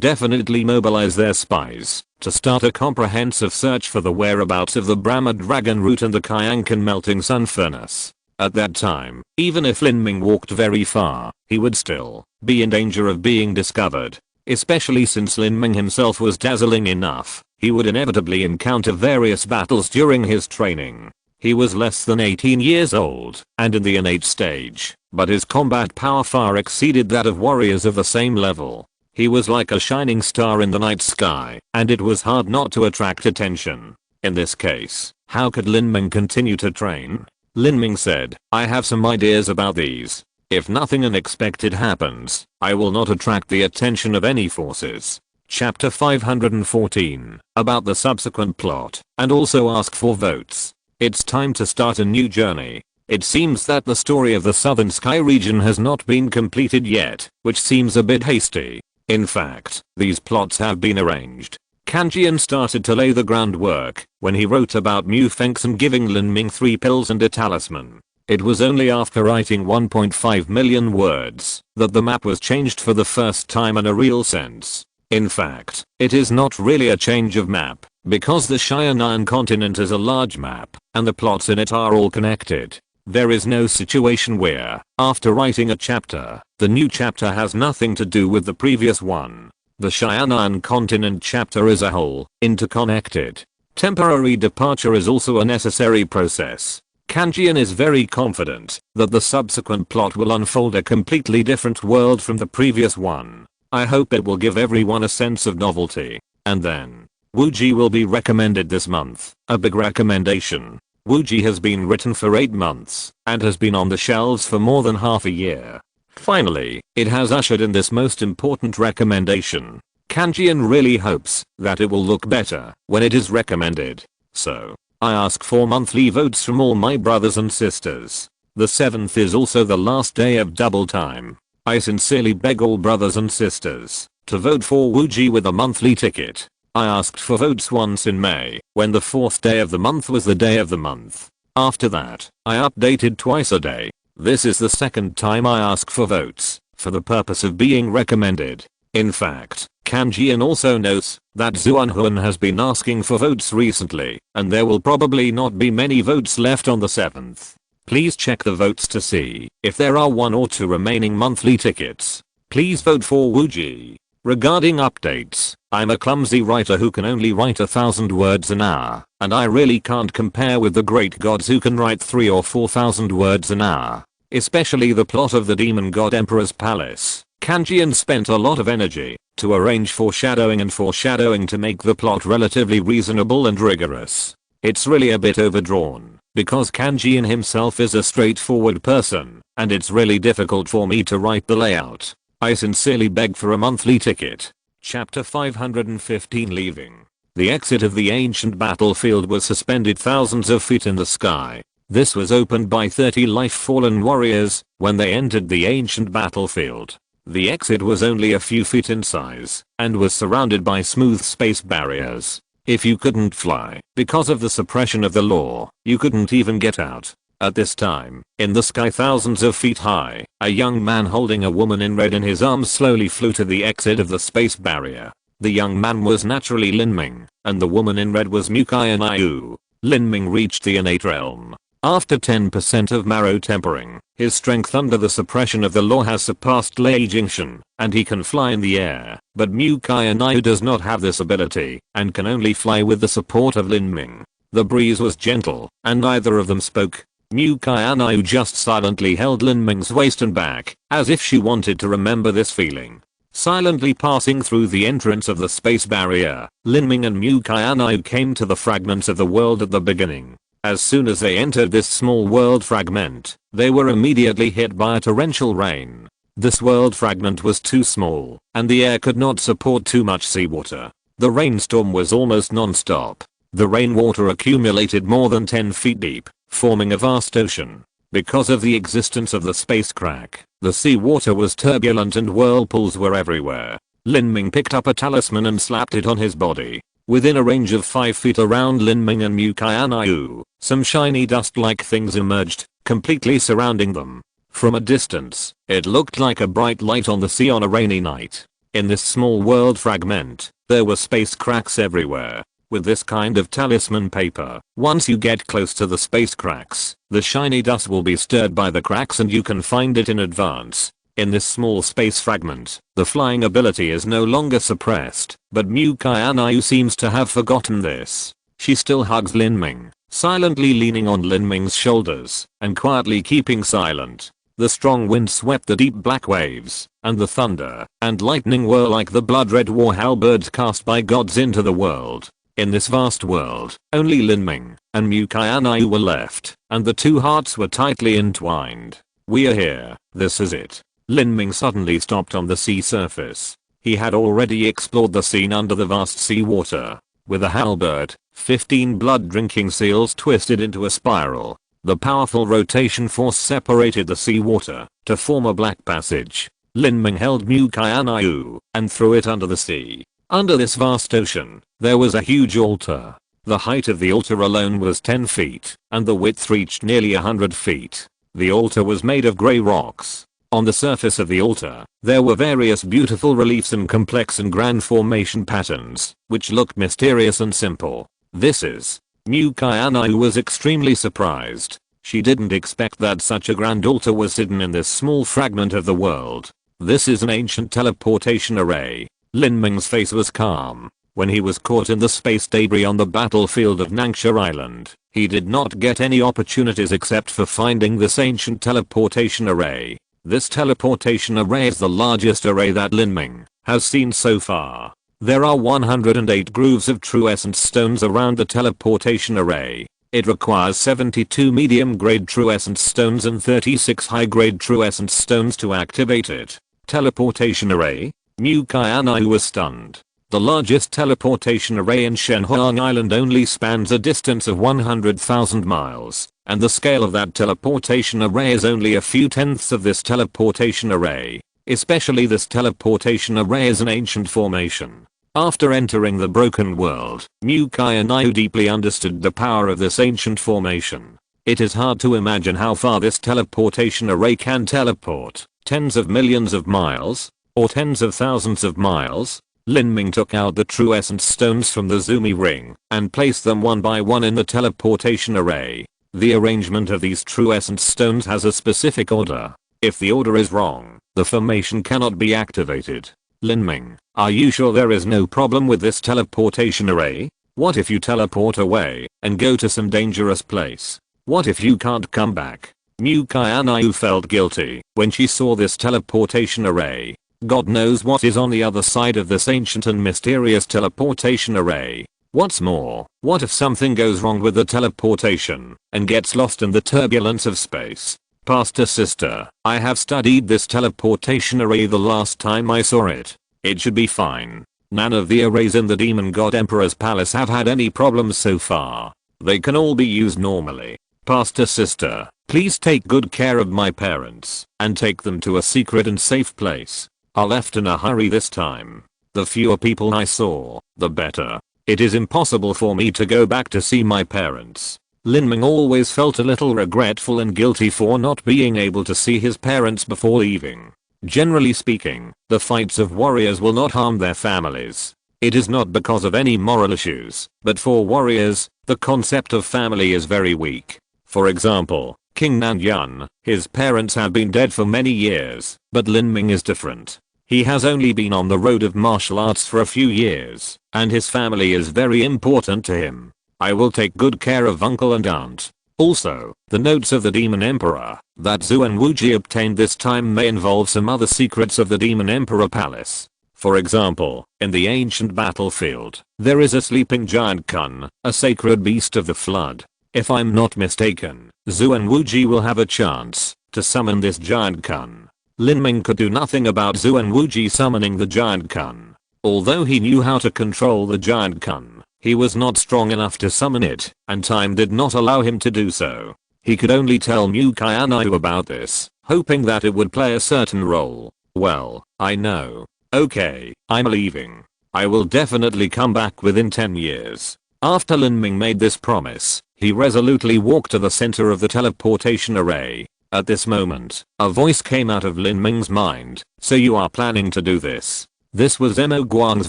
S1: definitely mobilize their spies to start a comprehensive search for the whereabouts of the Brahma Dragon Root and the Kyankan Melting Sun Furnace. At that time, even if Lin Ming walked very far, he would still be in danger of being discovered. Especially since Lin Ming himself was dazzling enough, he would inevitably encounter various battles during his training. He was less than 18 years old and in the innate stage, but his combat power far exceeded that of warriors of the same level. He was like a shining star in the night sky, and it was hard not to attract attention. In this case, how could Lin Ming continue to train? Lin Ming said, I have some ideas about these. If nothing unexpected happens, I will not attract the attention of any forces. Chapter 514, about the subsequent plot, and also ask for votes. It's time to start a new journey. It seems that the story of the Southern Sky region has not been completed yet, which seems a bit hasty. In fact, these plots have been arranged. Kanjian started to lay the groundwork when he wrote about Mu Fengxian giving Lin Ming 3 pills and a talisman. It was only after writing 1.5 million words that the map was changed for the first time in a real sense. In fact, it is not really a change of map, because the Xiaonan continent is a large map, and the plots in it are all connected. There is no situation where, after writing a chapter, the new chapter has nothing to do with the previous one. The Xiaonan continent chapter is a whole, interconnected. Temporary departure is also a necessary process. Kanjian is very confident that the subsequent plot will unfold a completely different world from the previous one. I hope it will give everyone a sense of novelty. And then, Wuji will be recommended this month, a big recommendation. Wuji has been written for 8 months, and has been on the shelves for more than half a year. Finally, it has ushered in this most important recommendation. Kanjian really hopes that it will look better when it is recommended. So, I ask for monthly votes from all my brothers and sisters. The 7th is also the last day of double time. I sincerely beg all brothers and sisters to vote for Wuji with a monthly ticket. I asked for votes once in May, when the 4th day of the month was the day of the month. After that, I updated twice a day. This is the 2nd time I ask for votes, for the purpose of being recommended. In fact, Kanjian also notes that Zuanhuan has been asking for votes recently, and there will probably not be many votes left on the 7th. Please check the votes to see if there are 1 or 2 remaining monthly tickets. Please vote for Wuji. Regarding updates, I'm a clumsy writer who can only write 1,000 words an hour. and I really can't compare with the great gods who can write 3 or 4,000 words an hour. Especially the plot of the demon god emperor's palace. Kanjian spent a lot of energy to arrange foreshadowing to make the plot relatively reasonable and rigorous. It's really a bit overdrawn, because Kanjian himself is a straightforward person, and it's really difficult for me to write the layout. I sincerely beg for a monthly ticket. Chapter 515 Leaving. The exit of the ancient battlefield was suspended thousands of feet in the sky. This was opened by 30 life-fallen warriors when they entered the ancient battlefield. The exit was only a few feet in size and was surrounded by smooth space barriers. If you couldn't fly because of the suppression of the law, you couldn't even get out. At this time, in the sky thousands of feet high, a young man holding a woman in red in his arms slowly flew to the exit of the space barrier. The young man was naturally Lin Ming, and the woman in red was Mu Qianxue. Lin Ming reached the innate realm. After 10% of marrow tempering, his strength under the suppression of the law has surpassed Lei Jingxian, and he can fly in the air. But Mu Qianxue does not have this ability, and can only fly with the support of Lin Ming. The breeze was gentle, and neither of them spoke. Mu Qianxue just silently held Lin Ming's waist and back, as if she wanted to remember this feeling. Silently passing through the entrance of the space barrier, Lin Ming and Mu Qianxue came to the fragments of the world at the beginning. As soon as they entered this small world fragment, they were immediately hit by a torrential rain. This world fragment was too small, and the air could not support too much seawater. The rainstorm was almost non-stop. The rainwater accumulated more than 10 feet deep, forming a vast ocean. Because of the existence of the space crack, the seawater was turbulent and whirlpools were everywhere. Lin Ming picked up a talisman and slapped it on his body. Within a range of 5 feet around Lin Ming and Mu Qianxue, some shiny dust-like things emerged, completely surrounding them. From a distance, it looked like a bright light on the sea on a rainy night. In this small world fragment, there were space cracks everywhere. With this kind of talisman paper, once you get close to the space cracks, the shiny dust will be stirred by the cracks and you can find it in advance. In this small space fragment, the flying ability is no longer suppressed, but Mu Qianxue seems to have forgotten this. She still hugs Lin Ming, silently leaning on Lin Ming's shoulders, and quietly keeping silent. The strong wind swept the deep black waves, and the thunder and lightning were like the blood-red war halberds cast by gods into the world. In this vast world, only Lin Ming and Mu Qianxue were left, and the two hearts were tightly entwined. We are here, this is it. Lin Ming suddenly stopped on the sea surface. He had already explored the scene under the vast sea water. With a halberd, 15 blood-drinking seals twisted into a spiral. The powerful rotation force separated the sea water to form a black passage. Lin Ming held Mu Qianxue and threw it under the sea. Under this vast ocean, there was a huge altar. The height of the altar alone was 10 feet, and the width reached nearly 100 feet. The altar was made of grey rocks. On the surface of the altar, there were various beautiful reliefs and complex and grand formation patterns, which looked mysterious and simple. This is. Mu Qianxue was extremely surprised. She didn't expect that such a grand altar was hidden in this small fragment of the world. This is an ancient teleportation array. Lin Ming's face was calm. When he was caught in the space debris on the battlefield of Nangsha Island, he did not get any opportunities except for finding this ancient teleportation array. This teleportation array is the largest array that Lin Ming has seen so far. There are 108 grooves of true essence stones around the teleportation array. It requires 72 medium-grade true essence stones and 36 high-grade true essence stones to activate it. Teleportation array? Mu Qianxue was stunned. The largest teleportation array in Shenhuang Island only spans a distance of 100,000 miles, and the scale of that teleportation array is only a few tenths of this teleportation array. Especially this teleportation array is an ancient formation. After entering the broken world, Mu Qianxue deeply understood the power of this ancient formation. It is hard to imagine how far this teleportation array can teleport. Tens of millions of miles? Or tens of thousands of miles? Lin Ming took out the true essence stones from the Zumi ring and placed them one by one in the teleportation array. The arrangement of these true essence stones has a specific order. If the order is wrong, the formation cannot be activated. Lin Ming, are you sure there is no problem with this teleportation array? What if you teleport away and go to some dangerous place? What if you can't come back? Mu Qianxue felt guilty when she saw this teleportation array. God knows what is on the other side of this ancient and mysterious teleportation array. What's more, what if something goes wrong with the teleportation and gets lost in the turbulence of space? Pastor sister, I have studied this teleportation array the last time I saw it. It should be fine. None of the arrays in the Demon God Emperor's palace have had any problems so far. They can all be used normally. Pastor sister, please take good care of my parents and take them to a secret and safe place. I left in a hurry this time. The fewer people I saw, the better. It is impossible for me to go back to see my parents. Lin Ming always felt a little regretful and guilty for not being able to see his parents before leaving. Generally speaking, the fights of warriors will not harm their families. It is not because of any moral issues, but for warriors, the concept of family is very weak. For example, King Nanyun, his parents have been dead for many years, but Lin Ming is different. He has only been on the road of martial arts for a few years, and his family is very important to him. I will take good care of uncle and aunt. Also, the notes of the Demon Emperor that Zhu and Wuji obtained this time may involve some other secrets of the Demon Emperor Palace. For example, in the ancient battlefield, there is a sleeping giant Kun, a sacred beast of the flood. If I'm not mistaken, Zhu and Wuji will have a chance to summon this giant Kun. Lin Ming could do nothing about Zhu and Wuji summoning the giant Kun. Although he knew how to control the giant Kun, he was not strong enough to summon it, and time did not allow him to do so. He could only tell Mu Qianxue about this, hoping that it would play a certain role. Well, I know. Okay, I'm leaving. I will definitely come back within 10 years. After Lin Ming made this promise, he resolutely walked to the center of the teleportation array. At this moment, a voice came out of Lin Ming's mind. So you are planning to do this? This was Mo Guang's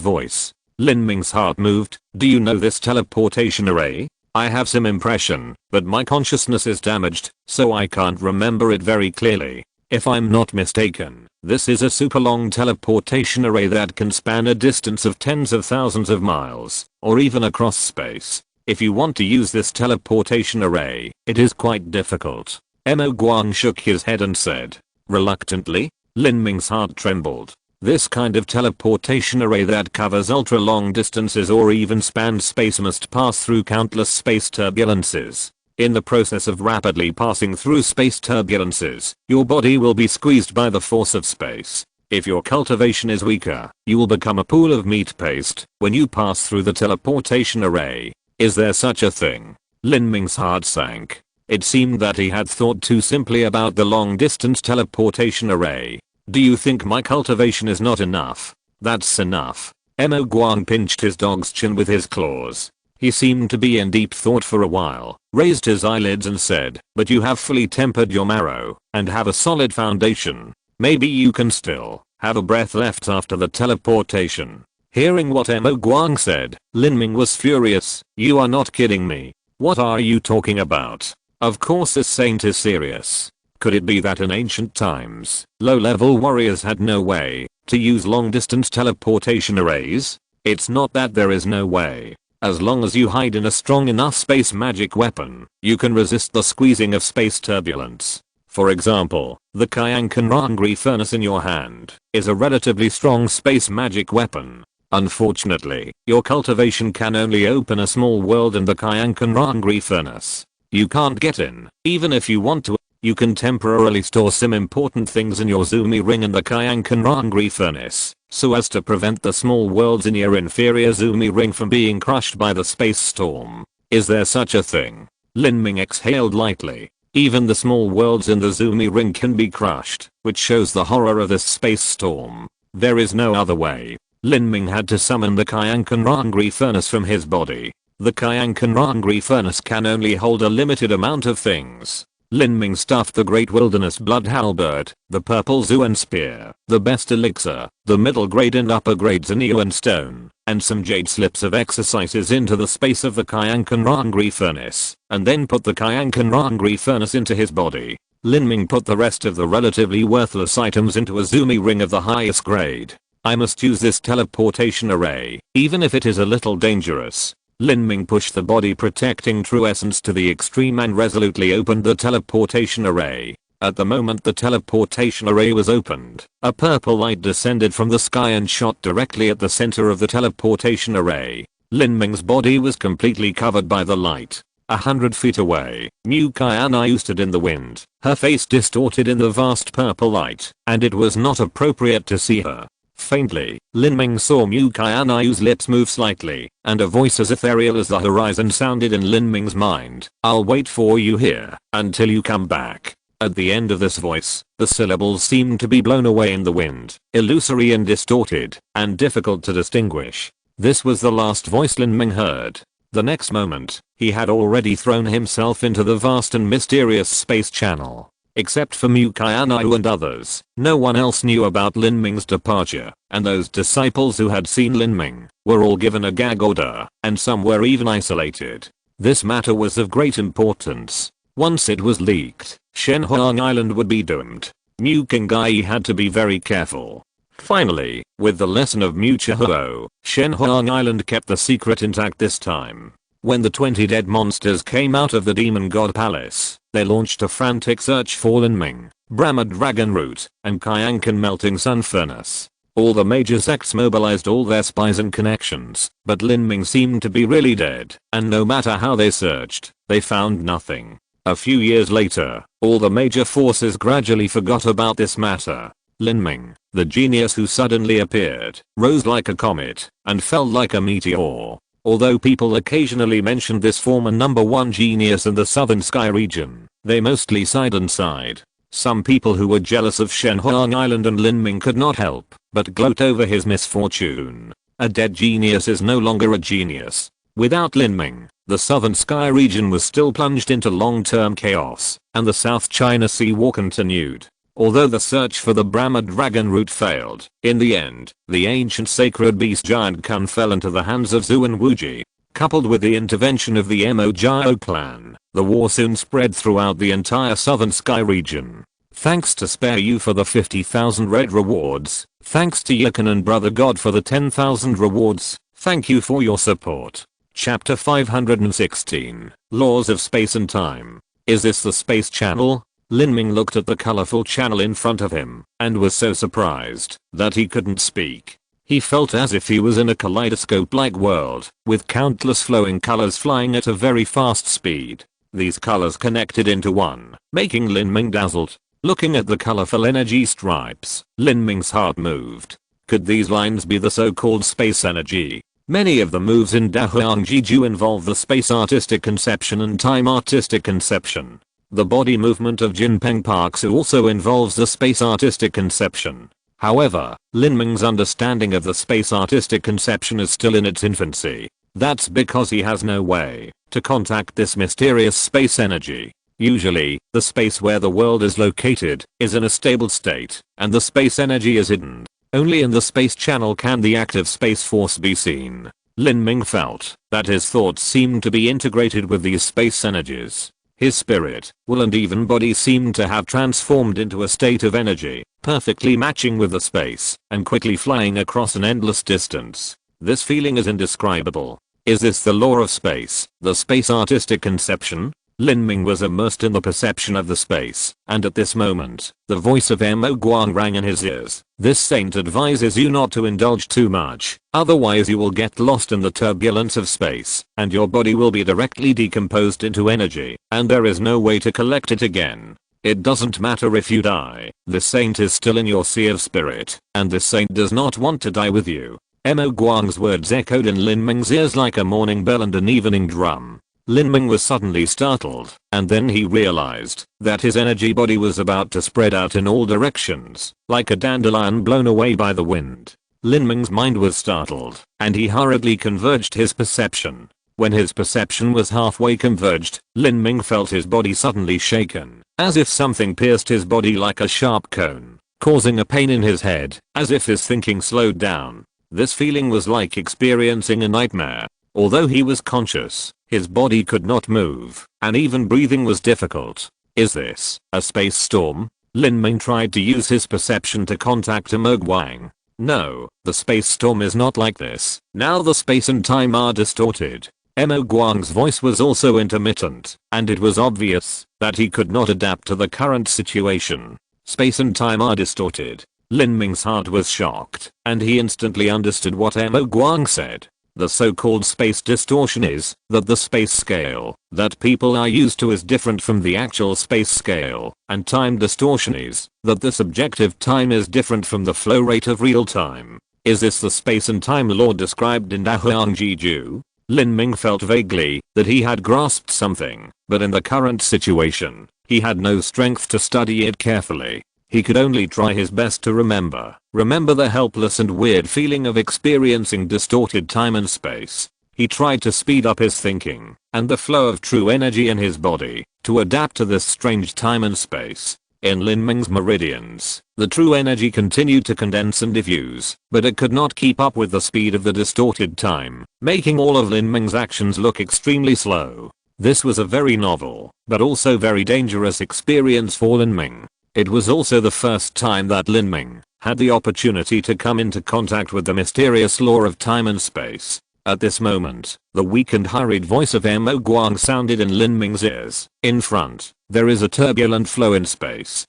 S1: voice. Lin Ming's heart moved. Do you know this teleportation array? I have some impression, but my consciousness is damaged, so I can't remember it very clearly. If I'm not mistaken, this is a super long teleportation array that can span a distance of tens of thousands of miles, or even across space. If you want to use this teleportation array, it is quite difficult. Mo Guang shook his head and said, reluctantly. Lin Ming's heart trembled. This kind of teleportation array that covers ultra long distances or even spans space must pass through countless space turbulences. In the process of rapidly passing through space turbulences, your body will be squeezed by the force of space. If your cultivation is weaker, you will become a pool of meat paste when you pass through the teleportation array. Is there such a thing? Lin Ming's heart sank. It seemed that he had thought too simply about the long distance teleportation array. Do you think my cultivation is not enough? That's enough. Mo Guang pinched his dog's chin with his claws. He seemed to be in deep thought for a while, raised his eyelids and said, but you have fully tempered your marrow and have a solid foundation. Maybe you can still have a breath left after the teleportation. Hearing what Mo Guang said, Lin Ming was furious. You are not kidding me. What are you talking about? Of course this saint is serious. Could it be that in ancient times, low-level warriors had no way to use long-distance teleportation arrays? It's not that there is no way. As long as you hide in a strong enough space magic weapon, you can resist the squeezing of space turbulence. For example, the Qianxue furnace in your hand is a relatively strong space magic weapon. Unfortunately, your cultivation can only open a small world in the Qianxue furnace. You can't get in, even if you want to. You can temporarily store some important things in your Zumi ring in the Qianxue furnace, so as to prevent the small worlds in your inferior Zumi ring from being crushed by the space storm. Is there such a thing? Lin Ming exhaled lightly. Even the small worlds in the Zumi ring can be crushed, which shows the horror of this space storm. There is no other way. Lin Ming had to summon the Qianxue furnace from his body. The Qianxue furnace can only hold a limited amount of things. Lin Ming stuffed the Great Wilderness Blood Halberd, the Purple Zuan Spear, the Best Elixir, the Middle Grade and Upper Grade Zenio Stone, and some Jade Slips of exercises into the space of the Qianxue furnace, and then put the Qianxue furnace into his body. Lin Ming put the rest of the relatively worthless items into a Zumi ring of the highest grade. I must use this teleportation array, even if it is a little dangerous. Lin Ming pushed the body protecting true essence to the extreme and resolutely opened the teleportation array. At the moment the teleportation array was opened, a purple light descended from the sky and shot directly at the center of the teleportation array. Lin Ming's body was completely covered by the light. 100 feet away, Mu Qianxue stood in the wind, her face distorted in the vast purple light, and it was not appropriate to see her. Faintly, Lin Ming saw Mu Qianxue's lips move slightly, and a voice as ethereal as the horizon sounded in Lin Ming's mind. "I'll wait for you here, until you come back." At the end of this voice, the syllables seemed to be blown away in the wind, illusory and distorted, and difficult to distinguish. This was the last voice Lin Ming heard. The next moment, he had already thrown himself into the vast and mysterious space channel. Except for Mu Qianxue and others, no one else knew about Lin Ming's departure, and those disciples who had seen Lin Ming were all given a gag order, and some were even isolated. This matter was of great importance. Once it was leaked, Shenhuang Island would be doomed. Mu Qianxue had to be very careful. Finally, with the lesson of Mu Qianxue, Shenhuang Island kept the secret intact this time. When the 20 dead monsters came out of the demon god palace, they launched a frantic search for Lin Ming, Brahma dragon root, and Qiankan melting sun furnace. All the major sects mobilized all their spies and connections, but Lin Ming seemed to be really dead, and no matter how they searched, they found nothing. A few years later, all the major forces gradually forgot about this matter. Lin Ming, the genius who suddenly appeared, rose like a comet, and fell like a meteor. Although people occasionally mentioned this former #1 genius in the southern sky region, they mostly sighed and sighed. Some people who were jealous of Shenhuang Island and Lin Ming could not help but gloat over his misfortune. A dead genius is no longer a genius. Without Lin Ming, the southern sky region was still plunged into long-term chaos, and the South China Sea war continued. Although the search for the Brahma dragon root failed, in the end, the ancient sacred beast giant Kun fell into the hands of Zhu and Wuji. Coupled with the intervention of the Mo Jiao clan, the war soon spread throughout the entire southern sky region. Thanks to Spare You for the 50,000 red rewards. Thanks to Yakan and Brother God for the 10,000 rewards. Thank you for your support. Chapter 516. Laws of Space and Time. Is this the space channel? Lin Ming looked at the colorful channel in front of him, and was so surprised that he couldn't speak. He felt as if he was in a kaleidoscope-like world, with countless flowing colors flying at a very fast speed. These colors connected into one, making Lin Ming dazzled. Looking at the colorful energy stripes, Lin Ming's heart moved. Could these lines be the so-called space energy? Many of the moves in Dahuang Jiju involve the space artistic conception and time artistic conception. The body movement of Jinpeng Parksu also involves the space artistic conception. However, Lin Ming's understanding of the space artistic conception is still in its infancy. That's because he has no way to contact this mysterious space energy. Usually, the space where the world is located is in a stable state, and the space energy is hidden. Only in the space channel can the active space force be seen. Lin Ming felt that his thoughts seemed to be integrated with these space energies. His spirit, will and even body seemed to have transformed into a state of energy, perfectly matching with the space, and quickly flying across an endless distance. This feeling is indescribable. Is this the law of space, the space artistic conception? Lin Ming was immersed in the perception of the space, and at this moment, the voice of Mo Guang rang in his ears. This saint advises you not to indulge too much, otherwise you will get lost in the turbulence of space, and your body will be directly decomposed into energy, and there is no way to collect it again. It doesn't matter if you die, the saint is still in your sea of spirit, and this saint does not want to die with you. Mo Guang's words echoed in Lin Ming's ears like a morning bell and an evening drum. Lin Ming was suddenly startled, and then he realized that his energy body was about to spread out in all directions, like a dandelion blown away by the wind. Lin Ming's mind was startled, and he hurriedly converged his perception. When his perception was halfway converged, Lin Ming felt his body suddenly shaken, as if something pierced his body like a sharp cone, causing a pain in his head, as if his thinking slowed down. This feeling was like experiencing a nightmare. Although he was conscious, his body could not move, and even breathing was difficult. Is this a space storm? Lin Ming tried to use his perception to contact Mo Guang. No, the space storm is not like this. Now the space and time are distorted. Mo Guang's voice was also intermittent, and it was obvious that he could not adapt to the current situation. Space and time are distorted. Lin Ming's heart was shocked, and he instantly understood what Mo Guang said. The so-called space distortion is that the space scale that people are used to is different from the actual space scale, and time distortion is that the subjective time is different from the flow rate of real time. Is this the space and time law described in Dahuang? Lin Ming felt vaguely that he had grasped something, but in the current situation, he had no strength to study it carefully. He could only try his best to remember the helpless and weird feeling of experiencing distorted time and space. He tried to speed up his thinking and the flow of true energy in his body to adapt to this strange time and space. In Lin Ming's meridians, the true energy continued to condense and diffuse, but it could not keep up with the speed of the distorted time, making all of Lin Ming's actions look extremely slow. This was a very novel, but also very dangerous experience for Lin Ming. It was also the first time that Lin Ming had the opportunity to come into contact with the mysterious law of time and space. At this moment, the weak and hurried voice of Mo Guang sounded in Lin Ming's ears. In front, there is a turbulent flow in space.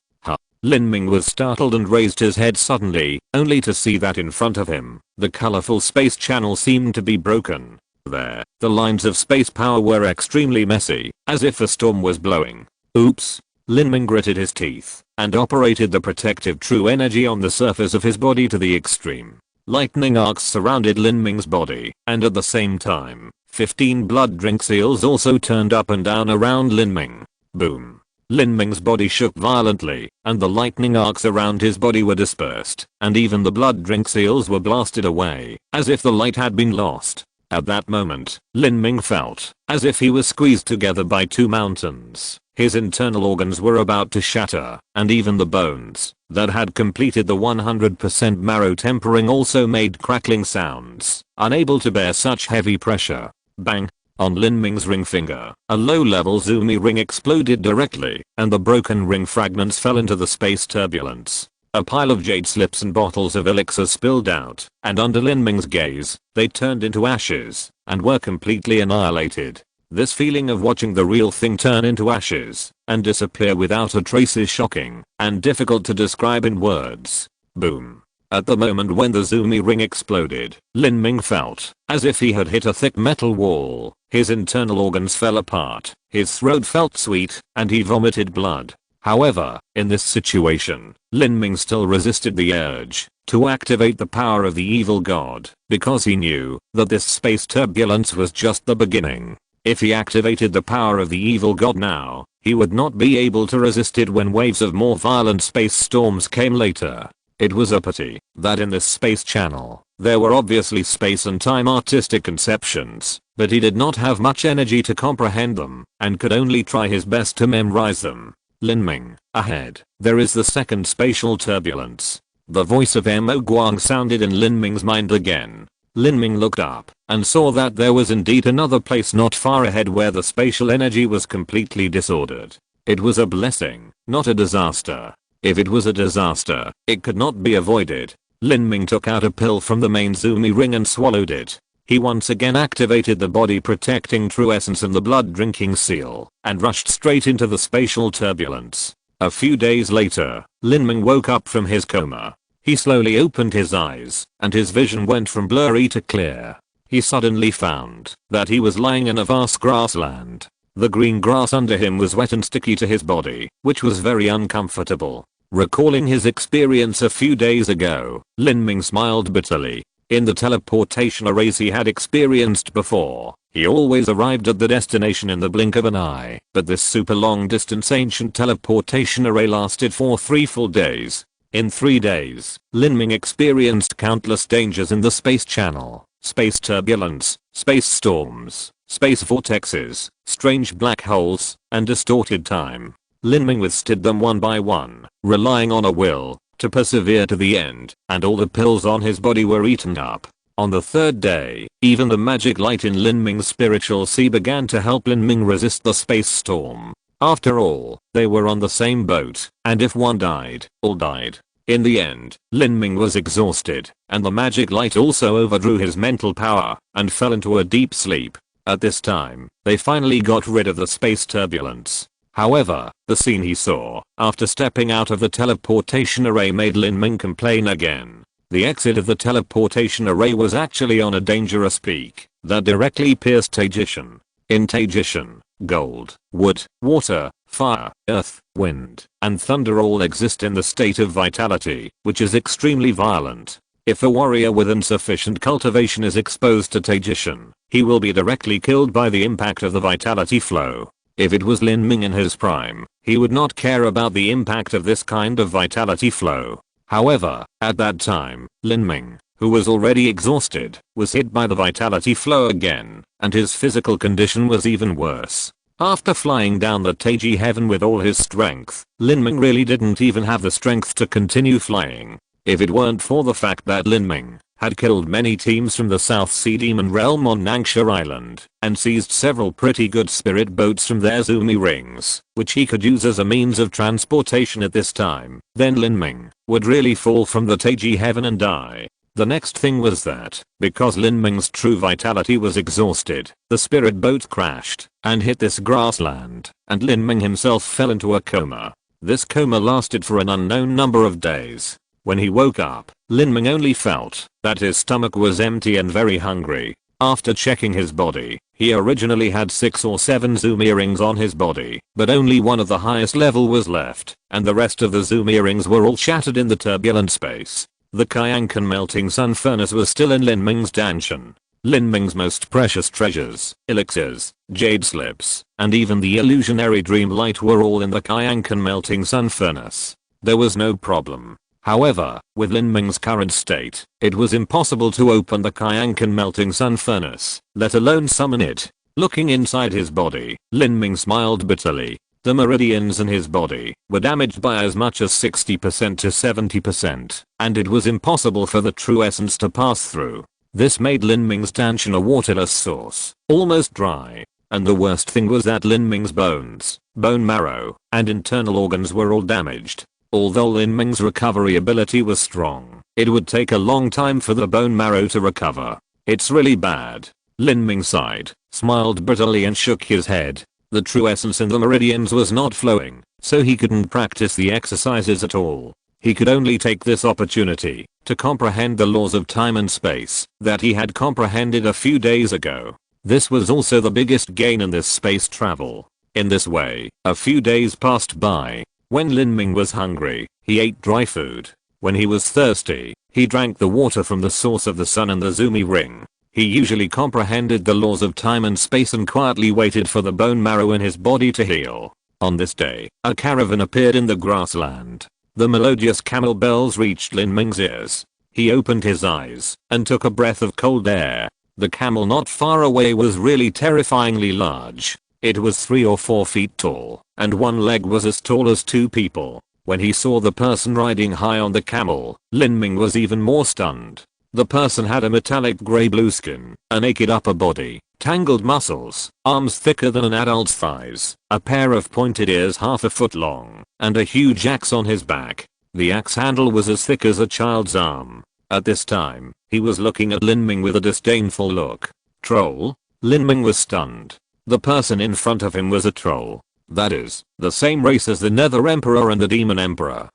S1: Lin Ming was startled and raised his head suddenly, only to see that in front of him, the colorful space channel seemed to be broken. There, the lines of space power were extremely messy, as if a storm was blowing. Oops. Lin Ming gritted his teeth and operated the protective true energy on the surface of his body to the extreme. Lightning arcs surrounded Lin Ming's body, and at the same time, 15 blood drink seals also turned up and down around Lin Ming. Boom. Lin Ming's body shook violently, and the lightning arcs around his body were dispersed, and even the blood drink seals were blasted away, as if the light had been lost. At that moment, Lin Ming felt as if he was squeezed together by two mountains. His internal organs were about to shatter, and even the bones that had completed the 100% marrow tempering also made crackling sounds, unable to bear such heavy pressure. Bang! On Lin Ming's ring finger, a low-level Zumi ring exploded directly, and the broken ring fragments fell into the space turbulence. A pile of jade slips and bottles of elixir spilled out, and under Lin Ming's gaze, they turned into ashes, and were completely annihilated. This feeling of watching the real thing turn into ashes and disappear without a trace is shocking and difficult to describe in words. Boom. At the moment when the Zumi ring exploded, Lin Ming felt as if he had hit a thick metal wall. His internal organs fell apart, his throat felt sweet, and he vomited blood. However, in this situation, Lin Ming still resisted the urge to activate the power of the evil god, because he knew that this space turbulence was just the beginning. If he activated the power of the evil god now, he would not be able to resist it when waves of more violent space storms came later. It was a pity that in this space channel, there were obviously space and time artistic conceptions, but he did not have much energy to comprehend them, and could only try his best to memorize them. Lin Ming, ahead, there is the second spatial turbulence. The voice of Mo Guang sounded in Lin Ming's mind again. Lin Ming looked up and saw that there was indeed another place not far ahead where the spatial energy was completely disordered. It was a blessing, not a disaster. If it was a disaster, it could not be avoided. Lin Ming took out a pill from the main Zumi ring and swallowed it. He once again activated the body protecting true essence and the blood drinking seal, and rushed straight into the spatial turbulence. A few days later, Lin Ming woke up from his coma. He slowly opened his eyes, and his vision went from blurry to clear. He suddenly found that he was lying in a vast grassland. The green grass under him was wet and sticky to his body, which was very uncomfortable. Recalling his experience a few days ago, Lin Ming smiled bitterly. In the teleportation arrays he had experienced before, he always arrived at the destination in the blink of an eye, but this super long distance ancient teleportation array lasted for 3 full days. In 3 days, Lin Ming experienced countless dangers in the space channel, space turbulence, space storms, space vortexes, strange black holes, and distorted time. Lin Ming withstood them one by one, relying on a will to persevere to the end, and all the pills on his body were eaten up. On the 3rd day, even the magic light in Lin Ming's spiritual sea began to help Lin Ming resist the space storm. After all, they were on the same boat, and if one died, all died. In the end, Lin Ming was exhausted, and the magic light also overdrew his mental power, and fell into a deep sleep. At this time, they finally got rid of the space turbulence. However, the scene he saw after stepping out of the teleportation array made Lin Ming complain again. The exit of the teleportation array was actually on a dangerous peak that directly pierced Tajition. In Tajition, gold, wood, water, fire, earth, wind, and thunder all exist in the state of vitality, which is extremely violent. If a warrior with insufficient cultivation is exposed to Tajition, he will be directly killed by the impact of the vitality flow. If it was Lin Ming in his prime, he would not care about the impact of this kind of vitality flow. However, at that time, Lin Ming, who was already exhausted, was hit by the vitality flow again, and his physical condition was even worse. After flying down the Taiji heaven with all his strength, Lin Ming really didn't even have the strength to continue flying. If it weren't for the fact that Lin Ming had killed many teams from the South Sea Demon Realm on Nangsha Island, and seized several pretty good spirit boats from their Zumi rings, which he could use as a means of transportation at this time, then Lin Ming would really fall from the Taiji heaven and die. The next thing was that, because Lin Ming's true vitality was exhausted, the spirit boat crashed and hit this grassland, and Lin Ming himself fell into a coma. This coma lasted for an unknown number of days. When he woke up, Lin Ming only felt that his stomach was empty and very hungry. After checking his body, he originally had 6 or 7 Zoom earrings on his body, but only one of the highest level was left, and the rest of the Zoom earrings were all shattered in the turbulent space. The Qianxue melting sun furnace was still in Lin Ming's danshan. Lin Ming's most precious treasures, elixirs, jade slips, and even the illusionary dream light were all in the Qianxue melting sun furnace. There was no problem. However, with Lin Ming's current state, it was impossible to open the Qianxue melting sun furnace, let alone summon it. Looking inside his body, Lin Ming smiled bitterly. The meridians in his body were damaged by as much as 60% to 70%, and it was impossible for the true essence to pass through. This made Lin Ming's danshan a waterless source, almost dry. And the worst thing was that Lin Ming's bones, bone marrow, and internal organs were all damaged. Although Lin Ming's recovery ability was strong, it would take a long time for the bone marrow to recover. It's really bad. Lin Ming sighed, smiled bitterly and shook his head. The true essence in the meridians was not flowing, so he couldn't practice the exercises at all. He could only take this opportunity to comprehend the laws of time and space that he had comprehended a few days ago. This was also the biggest gain in this space travel. In this way, a few days passed by. When Lin Ming was hungry, he ate dry food. When he was thirsty, he drank the water from the source of the sun and the Zumi ring. He usually comprehended the laws of time and space and quietly waited for the bone marrow in his body to heal. On this day, a caravan appeared in the grassland. The melodious camel bells reached Lin Ming's ears. He opened his eyes and took a breath of cold air. The camel not far away was really terrifyingly large. It was 3 or 4 feet tall, and one leg was as tall as 2 people. When he saw the person riding high on the camel, Lin Ming was even more stunned. The person had a metallic grey-blue skin, a naked upper body, tangled muscles, arms thicker than an adult's thighs, a pair of pointed ears half a foot long, and a huge axe on his back. The axe handle was as thick as a child's arm. At this time, he was looking at Lin Ming with a disdainful look. Troll? Lin Ming was stunned. The person in front of him was a troll. That is, the same race as the Nether Emperor and the Demon Emperor.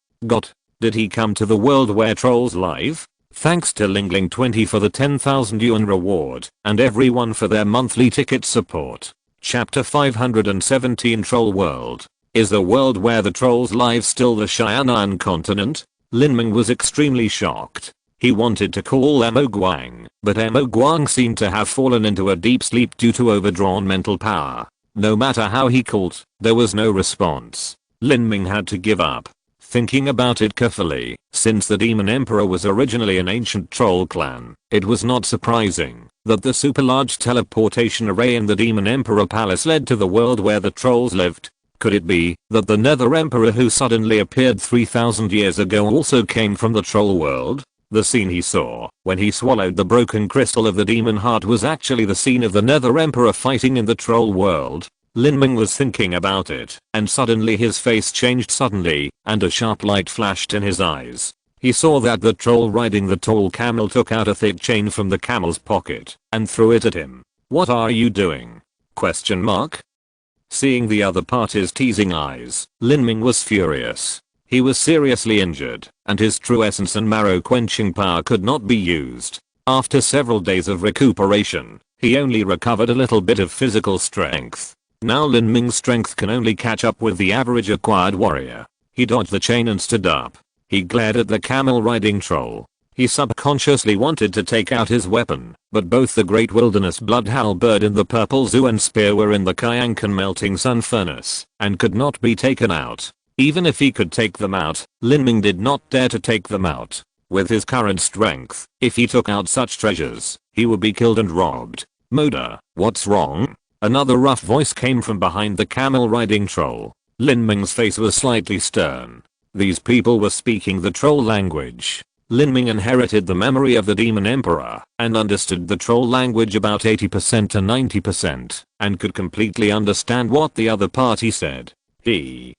S1: Did he come to the world where trolls live? Thanks to Lingling20 for the 10,000 yuan reward, and everyone for their monthly ticket support. Chapter 517 Troll World. Is the world where the trolls live still the Xianan continent? Lin Ming was extremely shocked. He wanted to call Mo Guang, but Mo Guang seemed to have fallen into a deep sleep due to overdrawn mental power. No matter how he called, there was no response. Lin Ming had to give up. Thinking about it carefully, since the Demon Emperor was originally an ancient troll clan, it was not surprising that the super large teleportation array in the Demon Emperor Palace led to the world where the trolls lived. Could it be that the Nether Emperor who suddenly appeared 3,000 years ago also came from the troll world? The scene he saw when he swallowed the broken crystal of the demon heart was actually the scene of the Nether Emperor fighting in the troll world. Lin Ming was thinking about it, and suddenly his face changed suddenly, and a sharp light flashed in his eyes. He saw that the troll riding the tall camel took out a thick chain from the camel's pocket and threw it at him. What are you doing? Question mark. Seeing the other party's teasing eyes, Lin Ming was furious. He was seriously injured, and his true essence and marrow-quenching power could not be used. After several days of recuperation, he only recovered a little bit of physical strength. Now Lin Ming's strength can only catch up with the average acquired warrior. He dodged the chain and stood up. He glared at the camel-riding troll. He subconsciously wanted to take out his weapon, but both the great wilderness blood halberd and the purple Zuan spear were in the Qianxue melting sun furnace, and could not be taken out. Even if he could take them out, Lin Ming did not dare to take them out. With his current strength, if he took out such treasures, he would be killed and robbed. Moda, what's wrong? Another rough voice came from behind the camel-riding troll. Lin Ming's face was slightly stern. These people were speaking the troll language. Lin Ming inherited the memory of the demon emperor and understood the troll language about 80% to 90% and could completely understand what the other party said.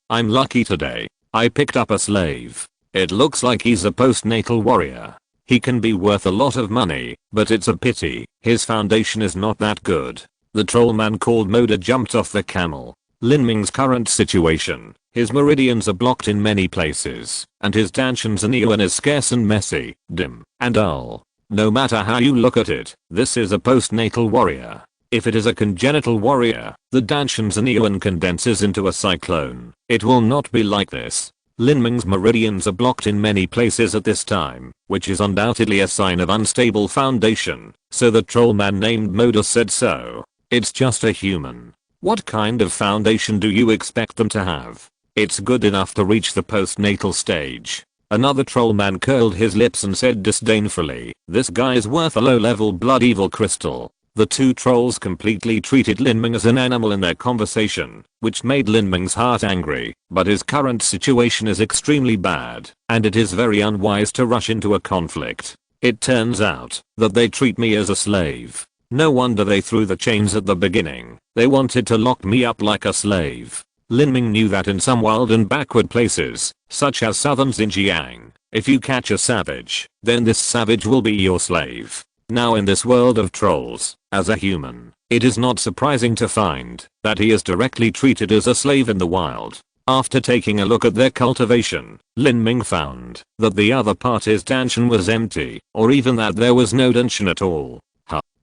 S1: I'm lucky today. I picked up a slave. It looks like he's a postnatal warrior. He can be worth a lot of money, but it's a pity his foundation is not that good. The troll man called Moda jumped off the camel. Lin Ming's current situation, his meridians are blocked in many places, and his Danshan's and Yuan is scarce and messy, dim, and dull. No matter how you look at it, this is a postnatal warrior. If it is a congenital warrior, the Danshan's and Yuan condenses into a cyclone. It will not be like this. Lin Ming's meridians are blocked in many places at this time, which is undoubtedly a sign of unstable foundation, so the troll man named Moda said so. It's just a human. What kind of foundation do you expect them to have? It's good enough to reach the postnatal stage. Another troll man curled his lips and said disdainfully, this guy is worth a low-level blood evil crystal. The two trolls completely treated Lin Ming as an animal in their conversation, which made Lin Ming's heart angry, but his current situation is extremely bad, and it is very unwise to rush into a conflict. It turns out that they treat me as a slave. No wonder they threw the chains at the beginning. They wanted to lock me up like a slave. Lin Ming knew that in some wild and backward places, such as southern Xinjiang, if you catch a savage, then this savage will be your slave. Now in this world of trolls, as a human, it is not surprising to find that he is directly treated as a slave in the wild. After taking a look at their cultivation, Lin Ming found that the other party's Danshan was empty, or even that there was no Danshan at all.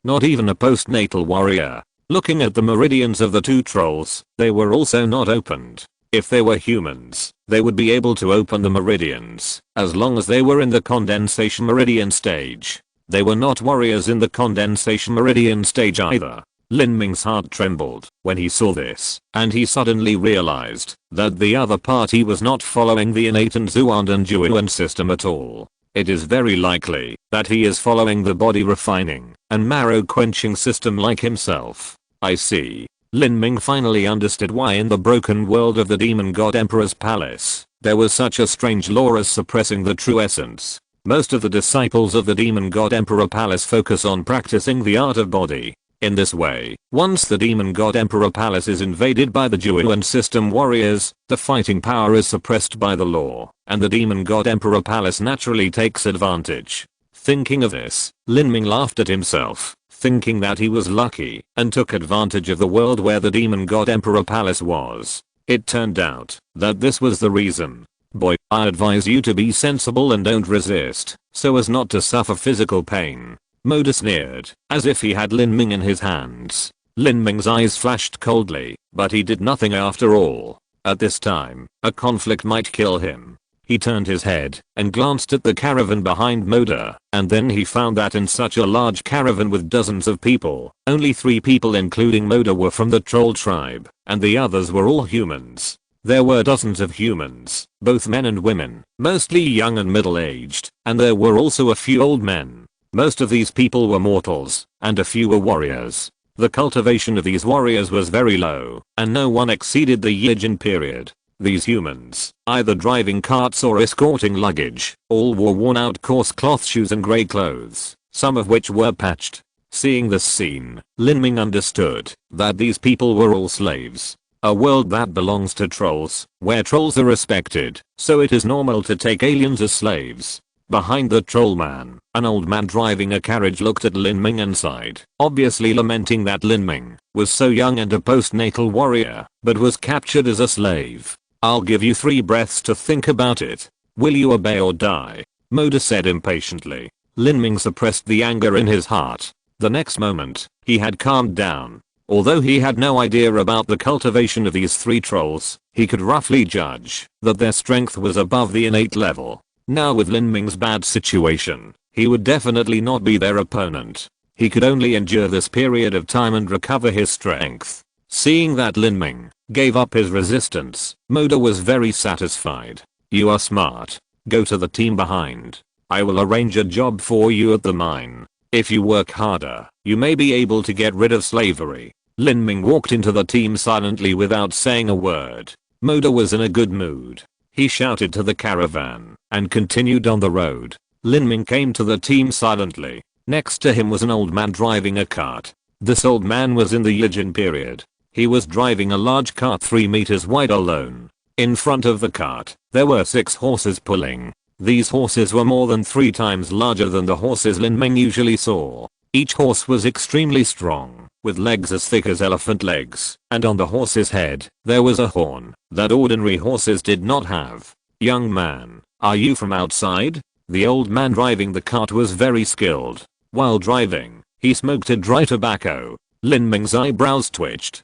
S1: Not even a postnatal warrior. Looking at the meridians of the two trolls, they were also not opened. If they were humans, they would be able to open the meridians, as long as they were in the condensation meridian stage. They were not warriors in the condensation meridian stage either. Lin Ming's heart trembled when he saw this, and he suddenly realized that the other party was not following the innate and Zuan and Juan system at all. It is very likely that he is following the body refining and marrow quenching system like himself. I see. Lin Ming finally understood why in the broken world of the demon god emperor's palace, there was such a strange law as suppressing the true essence. Most of the disciples of the demon god emperor palace focus on practicing the art of body. In this way, once the demon god emperor palace is invaded by the Juan system warriors, the fighting power is suppressed by the law, and the demon god emperor palace naturally takes advantage. Thinking of this, Lin Ming laughed at himself, thinking that he was lucky and took advantage of the world where the demon god emperor palace was. It turned out that this was the reason. Boy, I advise you to be sensible and don't resist, so as not to suffer physical pain. Moda sneered, as if he had Lin Ming in his hands. Lin Ming's eyes flashed coldly, but he did nothing after all. At this time, a conflict might kill him. He turned his head and glanced at the caravan behind Moda, and then he found that in such a large caravan with dozens of people, only 3 people including Moda were from the troll tribe, and the others were all humans. There were dozens of humans, both men and women, mostly young and middle-aged, and there were also a few old men. Most of these people were mortals, and a few were warriors. The cultivation of these warriors was very low, and no one exceeded the Yijin period. These humans, either driving carts or escorting luggage, all wore worn-out coarse cloth shoes and grey clothes, some of which were patched. Seeing this scene, Lin Ming understood that these people were all slaves. A world that belongs to trolls, where trolls are respected, so it is normal to take aliens as slaves. Behind the troll man, an old man driving a carriage looked at Lin Ming and sighed, obviously lamenting that Lin Ming was so young and a postnatal warrior, but was captured as a slave. "I'll give you 3 breaths to think about it. Will you obey or die?" Moda said impatiently. Lin Ming suppressed the anger in his heart. The next moment, he had calmed down. Although he had no idea about the cultivation of these 3 trolls, he could roughly judge that their strength was above the innate level. Now with Lin Ming's bad situation, he would definitely not be their opponent. He could only endure this period of time and recover his strength. Seeing that Lin Ming gave up his resistance, Moda was very satisfied. "You are smart. Go to the team behind. I will arrange a job for you at the mine. If you work harder, you may be able to get rid of slavery." Lin Ming walked into the team silently without saying a word. Moda was in a good mood. He shouted to the caravan and continued on the road. Lin Ming came to the team silently. Next to him was an old man driving a cart. This old man was in the Yijin period. He was driving a large cart 3 meters wide alone. In front of the cart, there were 6 horses pulling. These horses were more than 3 times larger than the horses Lin Ming usually saw. Each horse was extremely strong, with legs as thick as elephant legs, and on the horse's head, there was a horn that ordinary horses did not have. "Young man, are you from outside?" The old man driving the cart was very skilled. While driving, he smoked a dry tobacco. Lin Ming's eyebrows twitched.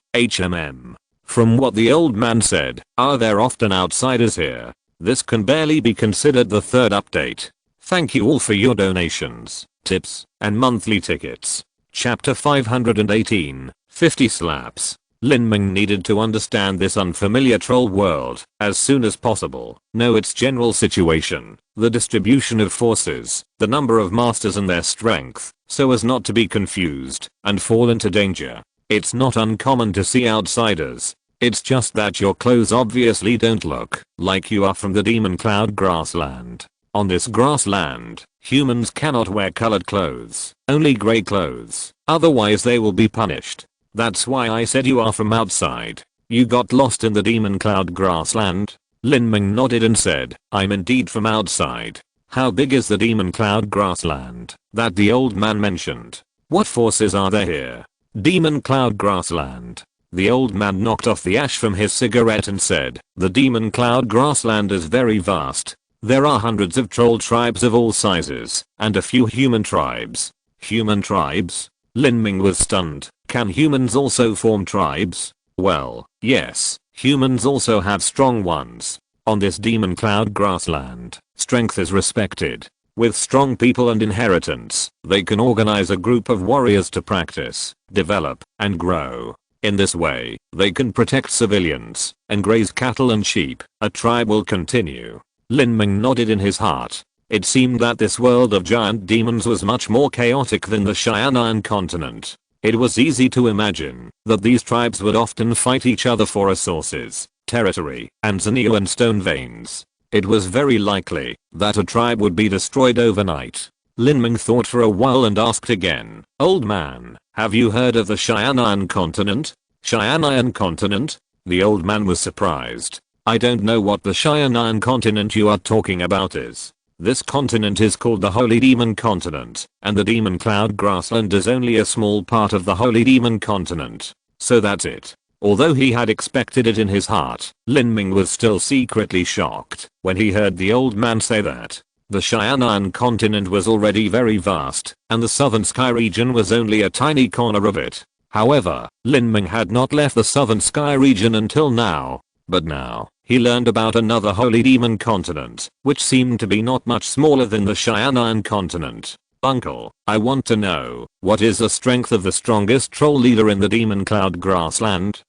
S1: From what the old man said, are there often outsiders here? This can barely be considered the 3rd update. Thank you all for your donations, tips, and monthly tickets. Chapter 518, 50 slaps. Lin Ming needed to understand this unfamiliar troll world as soon as possible, know its general situation, the distribution of forces, the number of masters and their strength, so as not to be confused and fall into danger. It's not uncommon to see outsiders. It's just that your clothes obviously don't look like you are from the Demon Cloud grassland. On this grassland, humans cannot wear colored clothes, only gray clothes, otherwise they will be punished. That's why I said you are from outside. You got lost in the Demon Cloud grassland? Lin Ming nodded and said, I'm indeed from outside. How big is the Demon Cloud grassland that the old man mentioned? What forces are there here? Demon Cloud grassland. The old man knocked off the ash from his cigarette and said, the Demon Cloud grassland is very vast. There are hundreds of troll tribes of all sizes, and a few human tribes. Human tribes? Lin Ming was stunned. Can humans also form tribes? Well, yes, humans also have strong ones. On this Demon Cloud grassland, strength is respected. With strong people and inheritance, they can organize a group of warriors to practice, develop, and grow. In this way, they can protect civilians and graze cattle and sheep. A tribe will continue. Lin Ming nodded in his heart. It seemed that this world of giant demons was much more chaotic than the Xian'an continent. It was easy to imagine that these tribes would often fight each other for resources, territory, and sinew and stone veins. It was very likely that a tribe would be destroyed overnight. Lin Ming thought for a while and asked again, Old man, have you heard of the Xian'an continent? Xian'an continent? The old man was surprised. I don't know what the Xian'an continent you are talking about is. This continent is called the Holy Demon Continent, and the Demon Cloud Grassland is only a small part of the Holy Demon Continent. So that's it. Although he had expected it in his heart, Lin Ming was still secretly shocked when he heard the old man say that. The Xian'an continent was already very vast, and the southern sky region was only a tiny corner of it. However, Lin Ming had not left the southern sky region until now. But now, he learned about another Holy Demon Continent, which seemed to be not much smaller than the Xian'an continent. Uncle, I want to know, what is the strength of the strongest troll leader in the Demon Cloud grassland?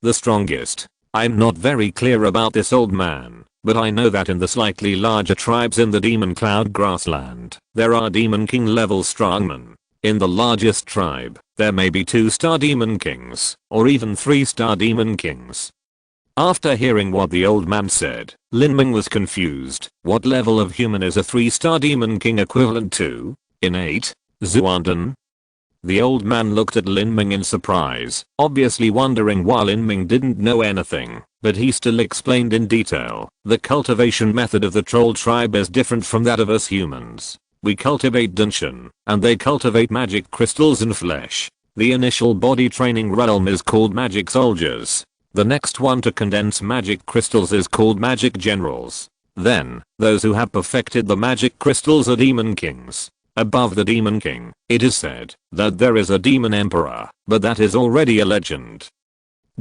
S1: The strongest? I'm not very clear about this, old man, but I know that in the slightly larger tribes in the Demon Cloud grassland, there are Demon King level strongmen. In the largest tribe, there may be 2-star Demon Kings, or even 3-star Demon Kings. After hearing what the old man said, Lin Ming was confused. What level of human is a 3-star Demon King equivalent to? Innate? Zuandan? The old man looked at Lin Ming in surprise, obviously wondering why Lin Ming didn't know anything, but he still explained in detail. The cultivation method of the troll tribe is different from that of us humans. We cultivate Danshan, and they cultivate magic crystals and flesh. The initial body training realm is called magic soldiers. The next one to condense magic crystals is called magic generals. Then, those who have perfected the magic crystals are demon kings. Above the demon king, it is said that there is a demon emperor, but that is already a legend.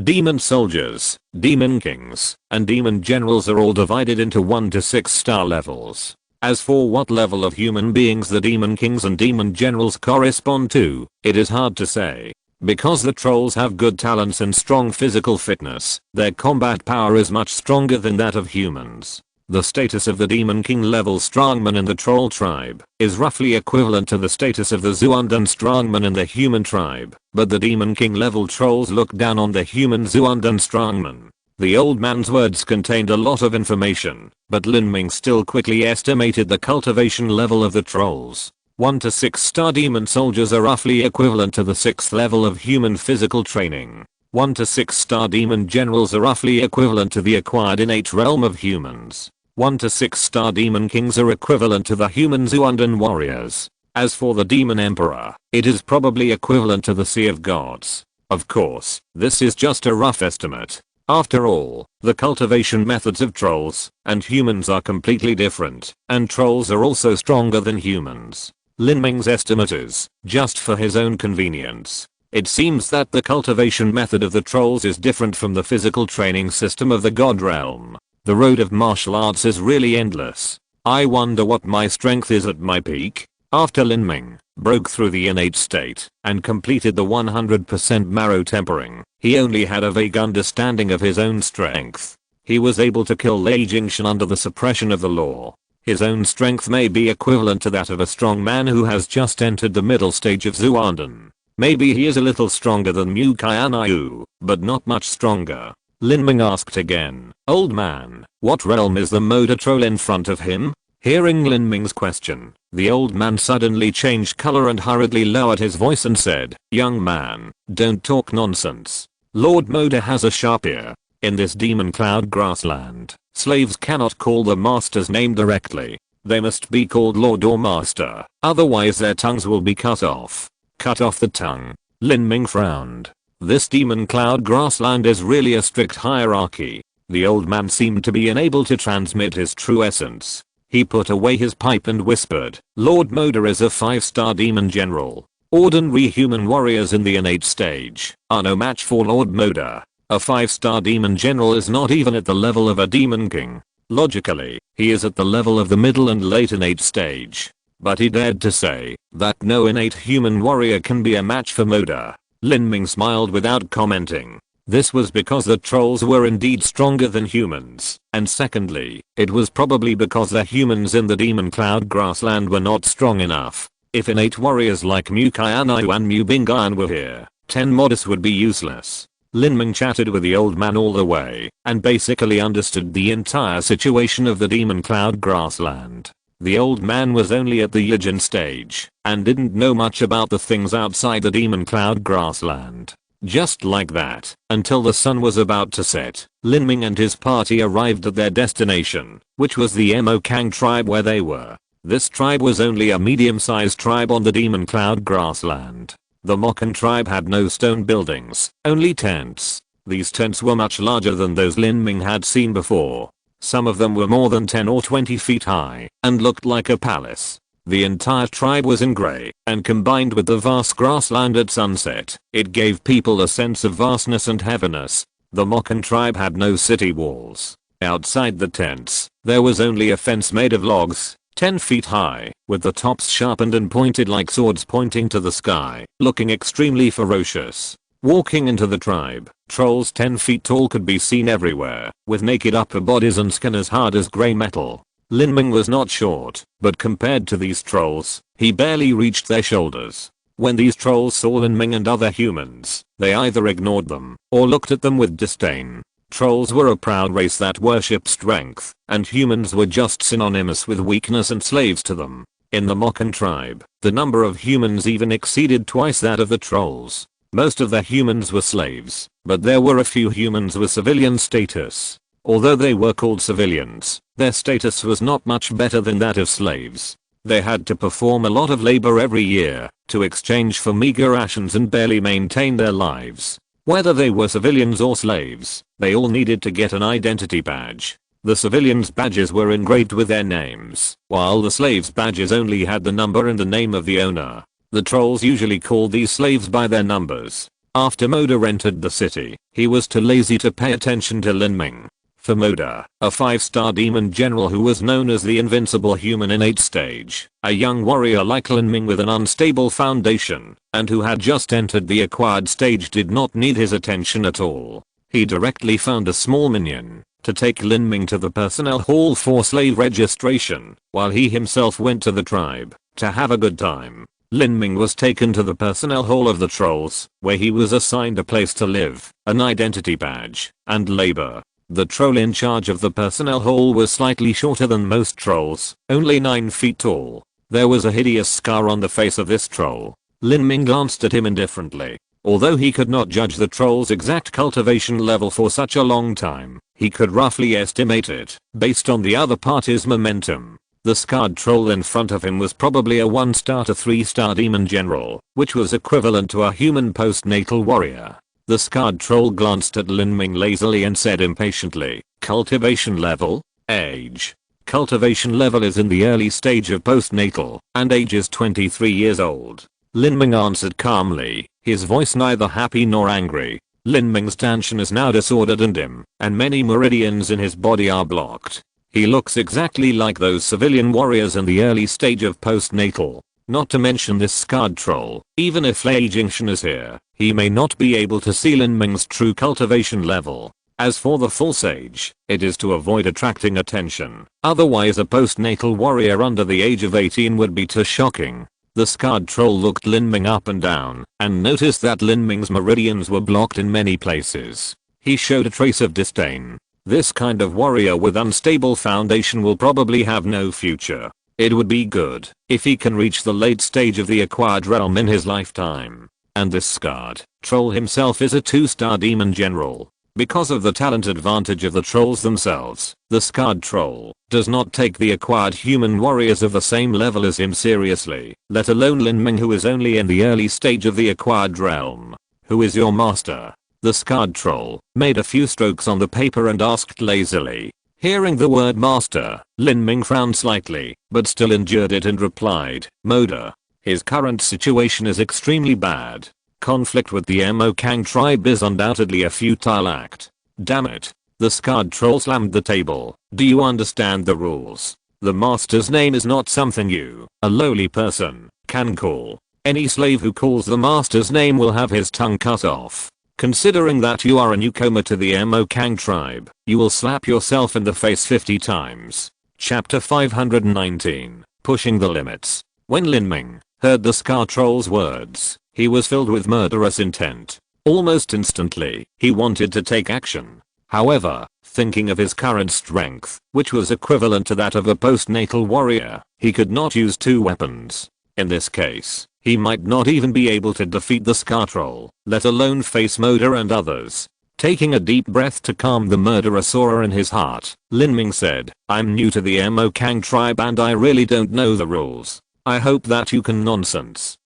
S1: Demon soldiers, demon kings, and demon generals are all divided into 1 to 6 star levels. As for what level of human beings the demon kings and demon generals correspond to, it is hard to say. Because the trolls have good talents and strong physical fitness, their combat power is much stronger than that of humans. The status of the Demon King level strongman in the troll tribe is roughly equivalent to the status of the Zuundan strongman in the human tribe, but the Demon King level trolls look down on the human Zuundan strongman. The old man's words contained a lot of information, but Lin Ming still quickly estimated the cultivation level of the trolls. 1 to 6 star demon soldiers are roughly equivalent to the 6th level of human physical training. 1 to 6 star demon generals are roughly equivalent to the acquired innate realm of humans. 1 to 6 star demon kings are equivalent to the human Zuundan warriors. As for the demon emperor, it is probably equivalent to the sea of gods. Of course, this is just a rough estimate. After all, the cultivation methods of trolls and humans are completely different, and trolls are also stronger than humans. Lin Ming's estimate is just for his own convenience. It seems that the cultivation method of the trolls is different from the physical training system of the god realm. The road of martial arts is really endless. I wonder what my strength is at my peak. After Lin Ming broke through the innate state and completed the 100% marrow tempering, he only had a vague understanding of his own strength. He was able to kill Lei Jingshan under the suppression of the law. His own strength may be equivalent to that of a strong man who has just entered the middle stage of Zuundan. Maybe he is a little stronger than Mu Qianxue, but not much stronger. Lin Ming asked again, "Old man, what realm is the Moda troll in front of him?" Hearing Lin Ming's question, the old man suddenly changed color and hurriedly lowered his voice and said, "Young man, don't talk nonsense. Lord Moda has a sharp ear. In this demon cloud grassland, slaves cannot call the master's name directly. They must be called Lord or Master, otherwise their tongues will be cut off." Cut off the tongue. Lin Ming frowned. This demon cloud grassland is really a strict hierarchy. The old man seemed to be unable to transmit his true essence. He put away his pipe and whispered, "Lord Moda is a 5-star demon general. Ordinary human warriors in the innate stage are no match for Lord Moda. A 5-star demon general is not even at the level of a demon king. Logically, he is at the level of the middle and late innate stage. But he dared to say that no innate human warrior can be a match for Moda." Lin Ming smiled without commenting. This was because the trolls were indeed stronger than humans, and secondly, it was probably because the humans in the demon cloud grassland were not strong enough. If innate warriors like Mu Qianxue and Mu Bingan were here, 10 modus would be useless. Lin Ming chatted with the old man all the way, and basically understood the entire situation of the demon cloud grassland. The old man was only at the Yijin stage, and didn't know much about the things outside the demon cloud grassland. Just like that, until the sun was about to set, Lin Ming and his party arrived at their destination, which was the Mo Kang tribe where they were. This tribe was only a medium-sized tribe on the demon cloud grassland. The Mokan tribe had no stone buildings, only tents. These tents were much larger than those Lin Ming had seen before. Some of them were more than 10 or 20 feet high and looked like a palace. The entire tribe was in grey, and combined with the vast grassland at sunset, it gave people a sense of vastness and heaviness. The Mokan tribe had no city walls. Outside the tents, there was only a fence made of logs, 10 feet high, with the tops sharpened and pointed like swords pointing to the sky, looking extremely ferocious. Walking into the tribe, trolls 10 feet tall could be seen everywhere, with naked upper bodies and skin as hard as grey metal. Lin Ming was not short, but compared to these trolls, he barely reached their shoulders. When these trolls saw Lin Ming and other humans, they either ignored them, or looked at them with disdain. Trolls were a proud race that worshipped strength, and humans were just synonymous with weakness and slaves to them. In the Mokan tribe, the number of humans even exceeded twice that of the trolls. Most of the humans were slaves, but there were a few humans with civilian status. Although they were called civilians, their status was not much better than that of slaves. They had to perform a lot of labor every year to exchange for meager rations and barely maintain their lives. Whether they were civilians or slaves, they all needed to get an identity badge. The civilians' badges were engraved with their names, while the slaves' badges only had the number and the name of the owner. The trolls usually called these slaves by their numbers. After Moda entered the city, he was too lazy to pay attention to Lin Ming. For Moda, a 5-star demon general who was known as the invincible human in 8th stage, a young warrior like Lin Ming with an unstable foundation, and who had just entered the acquired stage did not need his attention at all. He directly found a small minion to take Lin Ming to the personnel hall for slave registration, while he himself went to the tribe to have a good time. Lin Ming was taken to the personnel hall of the trolls, where he was assigned a place to live, an identity badge, and labor. The troll in charge of the personnel hall was slightly shorter than most trolls, only 9 feet tall. There was a hideous scar on the face of this troll. Lin Ming glanced at him indifferently. Although he could not judge the troll's exact cultivation level for such a long time, he could roughly estimate it, based on the other party's momentum. The scarred troll in front of him was probably a 1-star to 3-star demon general, which was equivalent to a human postnatal warrior. The scarred troll glanced at Lin Ming lazily and said impatiently, "Cultivation level? Age? Cultivation level is in the early stage of postnatal, and age is 23 years old." Lin Ming answered calmly, his voice neither happy nor angry. Lin Ming's tension is now disordered and dim, and many meridians in his body are blocked. He looks exactly like those civilian warriors in the early stage of postnatal. Not to mention this scarred troll, even if Lei Jingxian is here, he may not be able to see Lin Ming's true cultivation level. As for the full sage, it is to avoid attracting attention. Otherwise a postnatal warrior under the age of 18 would be too shocking. The scarred troll looked Lin Ming up and down, and noticed that Lin Ming's meridians were blocked in many places. He showed a trace of disdain. This kind of warrior with unstable foundation will probably have no future. It would be good if he can reach the late stage of the acquired realm in his lifetime. And this scarred troll himself is a 2-star demon general. Because of the talent advantage of the trolls themselves, the scarred troll does not take the acquired human warriors of the same level as him seriously, let alone Lin Ming, who is only in the early stage of the acquired realm. "Who is your master?" The scarred troll made a few strokes on the paper and asked lazily. Hearing the word master, Lin Ming frowned slightly, but still endured it and replied, "Moda." His current situation is extremely bad. Conflict with the Mu Qianxue tribe is undoubtedly a futile act. Damn it. The scarred troll slammed the table. "Do you understand the rules? The master's name is not something you, a lowly person, can call. Any slave who calls the master's name will have his tongue cut off. Considering that you are a newcomer to the Mu Qianxue tribe, you will slap yourself in the face 50 times. Chapter 519, Pushing the Limits. When Lin Ming heard the scar troll's words, he was filled with murderous intent. Almost instantly, he wanted to take action. However, thinking of his current strength, which was equivalent to that of a postnatal warrior, he could not use 2 weapons. In this case, he might not even be able to defeat the scar troll, let alone face Moda and others. Taking a deep breath to calm the murderous aura in his heart, Lin Ming said, "I'm new to the Mu Qianxue tribe and I really don't know the rules. I hope that you can nonsense."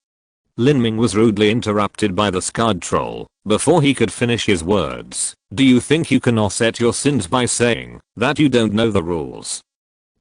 S1: Lin Ming was rudely interrupted by the scarred troll before he could finish his words. "Do you think you can offset your sins by saying that you don't know the rules?"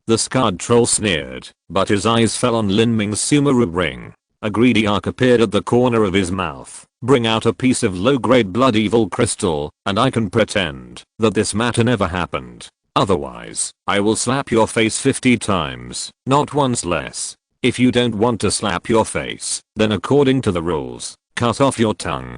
S1: The scarred troll sneered, but his eyes fell on Lin Ming's Sumeru ring. A greedy arc appeared at the corner of his mouth. "Bring out a piece of low-grade blood evil crystal, and I can pretend that this matter never happened. Otherwise, I will slap your face 50 times, not once less. If you don't want to slap your face, then according to the rules, cut off your tongue."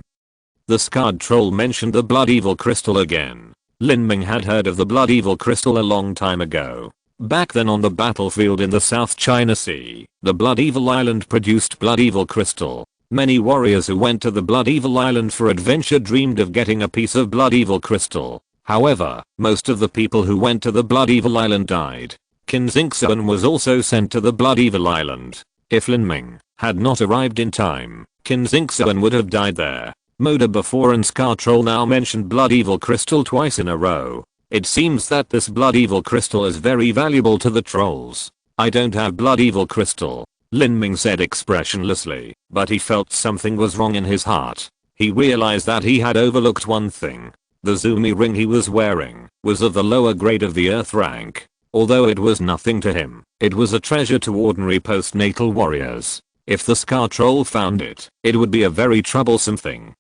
S1: The scarred troll mentioned the blood evil crystal again. Lin Ming had heard of the blood evil crystal a long time ago. Back then on the battlefield in the South China Sea, the Blood Evil Island produced Blood Evil Crystal. Many warriors who went to the Blood Evil Island for adventure dreamed of getting a piece of Blood Evil Crystal. However, most of the people who went to the Blood Evil Island died. Qin Xingxuan was also sent to the Blood Evil Island. If Lin Ming had not arrived in time, Qin Xingxuan would have died there. Moda before and Scar Troll now mentioned Blood Evil Crystal twice in a row. It seems that this Blood Evil Crystal is very valuable to the trolls. I don't have Blood Evil Crystal, Lin Ming said expressionlessly, but he felt something was wrong in his heart. He realized that he had overlooked one thing. The Zumi ring he was wearing was of the lower grade of the Earth rank. Although it was nothing to him, it was a treasure to ordinary postnatal warriors. If the Scar Troll found it, it would be a very troublesome thing.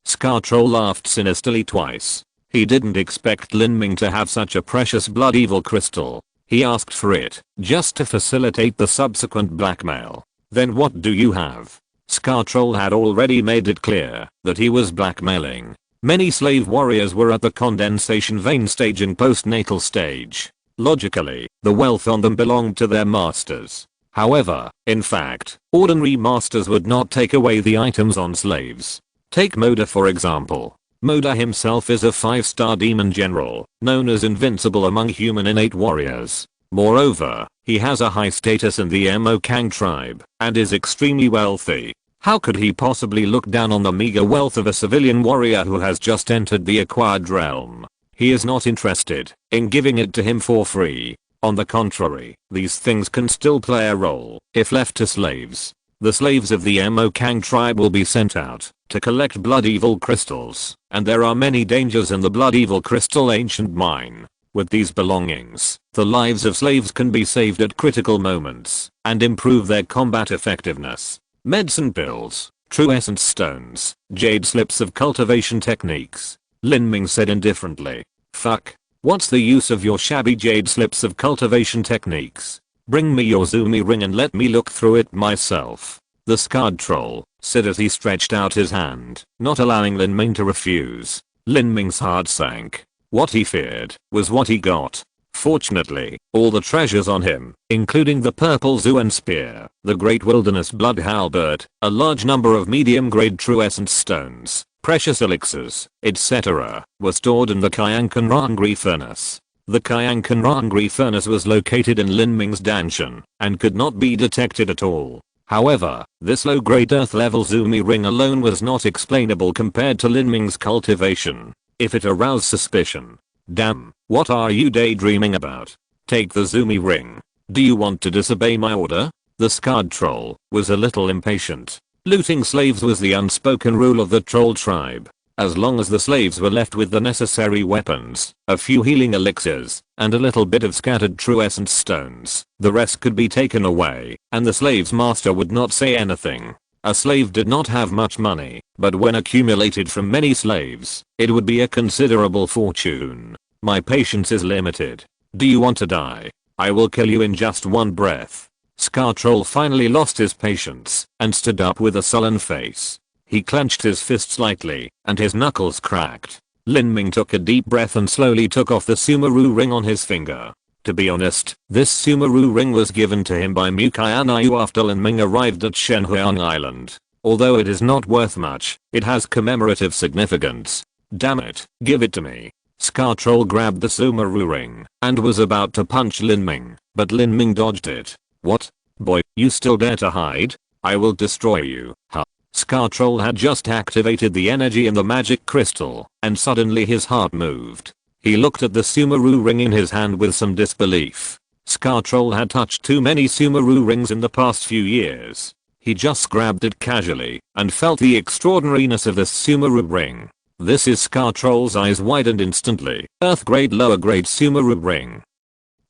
S1: Scar Troll laughed sinisterly twice. He didn't expect Lin Ming to have such a precious Blood Evil Crystal. He asked for it, just to facilitate the subsequent blackmail. Then what do you have? Scar Troll had already made it clear that he was blackmailing. Many slave warriors were at the condensation vein stage and postnatal stage. Logically, the wealth on them belonged to their masters. However, in fact, ordinary masters would not take away the items on slaves. Take Moda for example. Moda himself is a 5-star demon general, known as invincible among human innate warriors. Moreover, he has a high status in the Mu Qianxue tribe, and is extremely wealthy. How could he possibly look down on the meager wealth of a civilian warrior who has just entered the acquired realm? He is not interested in giving it to him for free. On the contrary, these things can still play a role if left to slaves. The slaves of the Mu Qianxue tribe will be sent out to collect Blood Evil crystals, and there are many dangers in the Blood Evil crystal ancient mine. With these belongings, the lives of slaves can be saved at critical moments and improve their combat effectiveness. Medicine pills, true essence stones, jade slips of cultivation techniques. Lin Ming said indifferently. Fuck. What's the use of your shabby jade slips of cultivation techniques? Bring me your Zumi ring and let me look through it myself. The scarred troll said as he stretched out his hand, not allowing Lin Ming to refuse. Lin Ming's heart sank. What he feared was what he got. Fortunately, all the treasures on him, including the purple Zuan spear, the great wilderness blood halberd, a large number of medium-grade true essence stones, precious elixirs, etc., were stored in the Qianxue furnace. The Qianxue furnace was located in Lin Ming's danshan and could not be detected at all. However, this low-grade earth-level Zumi ring alone was not explainable compared to Lin Ming's cultivation. If it aroused suspicion. Damn, what are you daydreaming about? Take the Zumi ring. Do you want to disobey my order? The scarred troll was a little impatient. Looting slaves was the unspoken rule of the troll tribe. As long as the slaves were left with the necessary weapons, a few healing elixirs, and a little bit of scattered true essence stones, the rest could be taken away, and the slave's master would not say anything. A slave did not have much money, but when accumulated from many slaves, it would be a considerable fortune. My patience is limited. Do you want to die? I will kill you in just one breath. Scar Troll finally lost his patience and stood up with a sullen face. He clenched his fist slightly, and his knuckles cracked. Lin Ming took a deep breath and slowly took off the Sumeru ring on his finger. To be honest, this Sumeru ring was given to him by Mu Qianxue after Lin Ming arrived at Shenhuang Island. Although it is not worth much, it has commemorative significance. Damn it, give it to me. Scar Troll grabbed the Sumeru ring and was about to punch Lin Ming, but Lin Ming dodged it. What? Boy, you still dare to hide? I will destroy you. Huh. Scar Troll had just activated the energy in the magic crystal, and suddenly his heart moved. He looked at the Sumeru ring in his hand with some disbelief. Scar Troll had touched too many Sumeru rings in the past few years. He just grabbed it casually and felt the extraordinariness of this Sumeru ring. This is Scar Troll's eyes widened instantly. Earth grade lower grade Sumeru ring.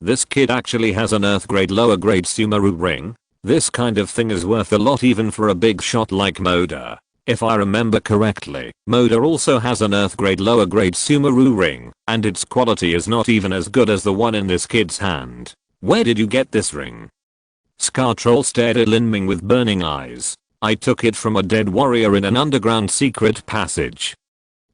S1: This kid actually has an Earth grade lower grade Sumeru ring? This kind of thing is worth a lot even for a big shot like Moda. If I remember correctly, Moda also has an Earth grade lower grade Sumeru ring, and its quality is not even as good as the one in this kid's hand. Where did you get this ring? Scar Troll stared at Lin Ming with burning eyes. I took it from a dead warrior in an underground secret passage.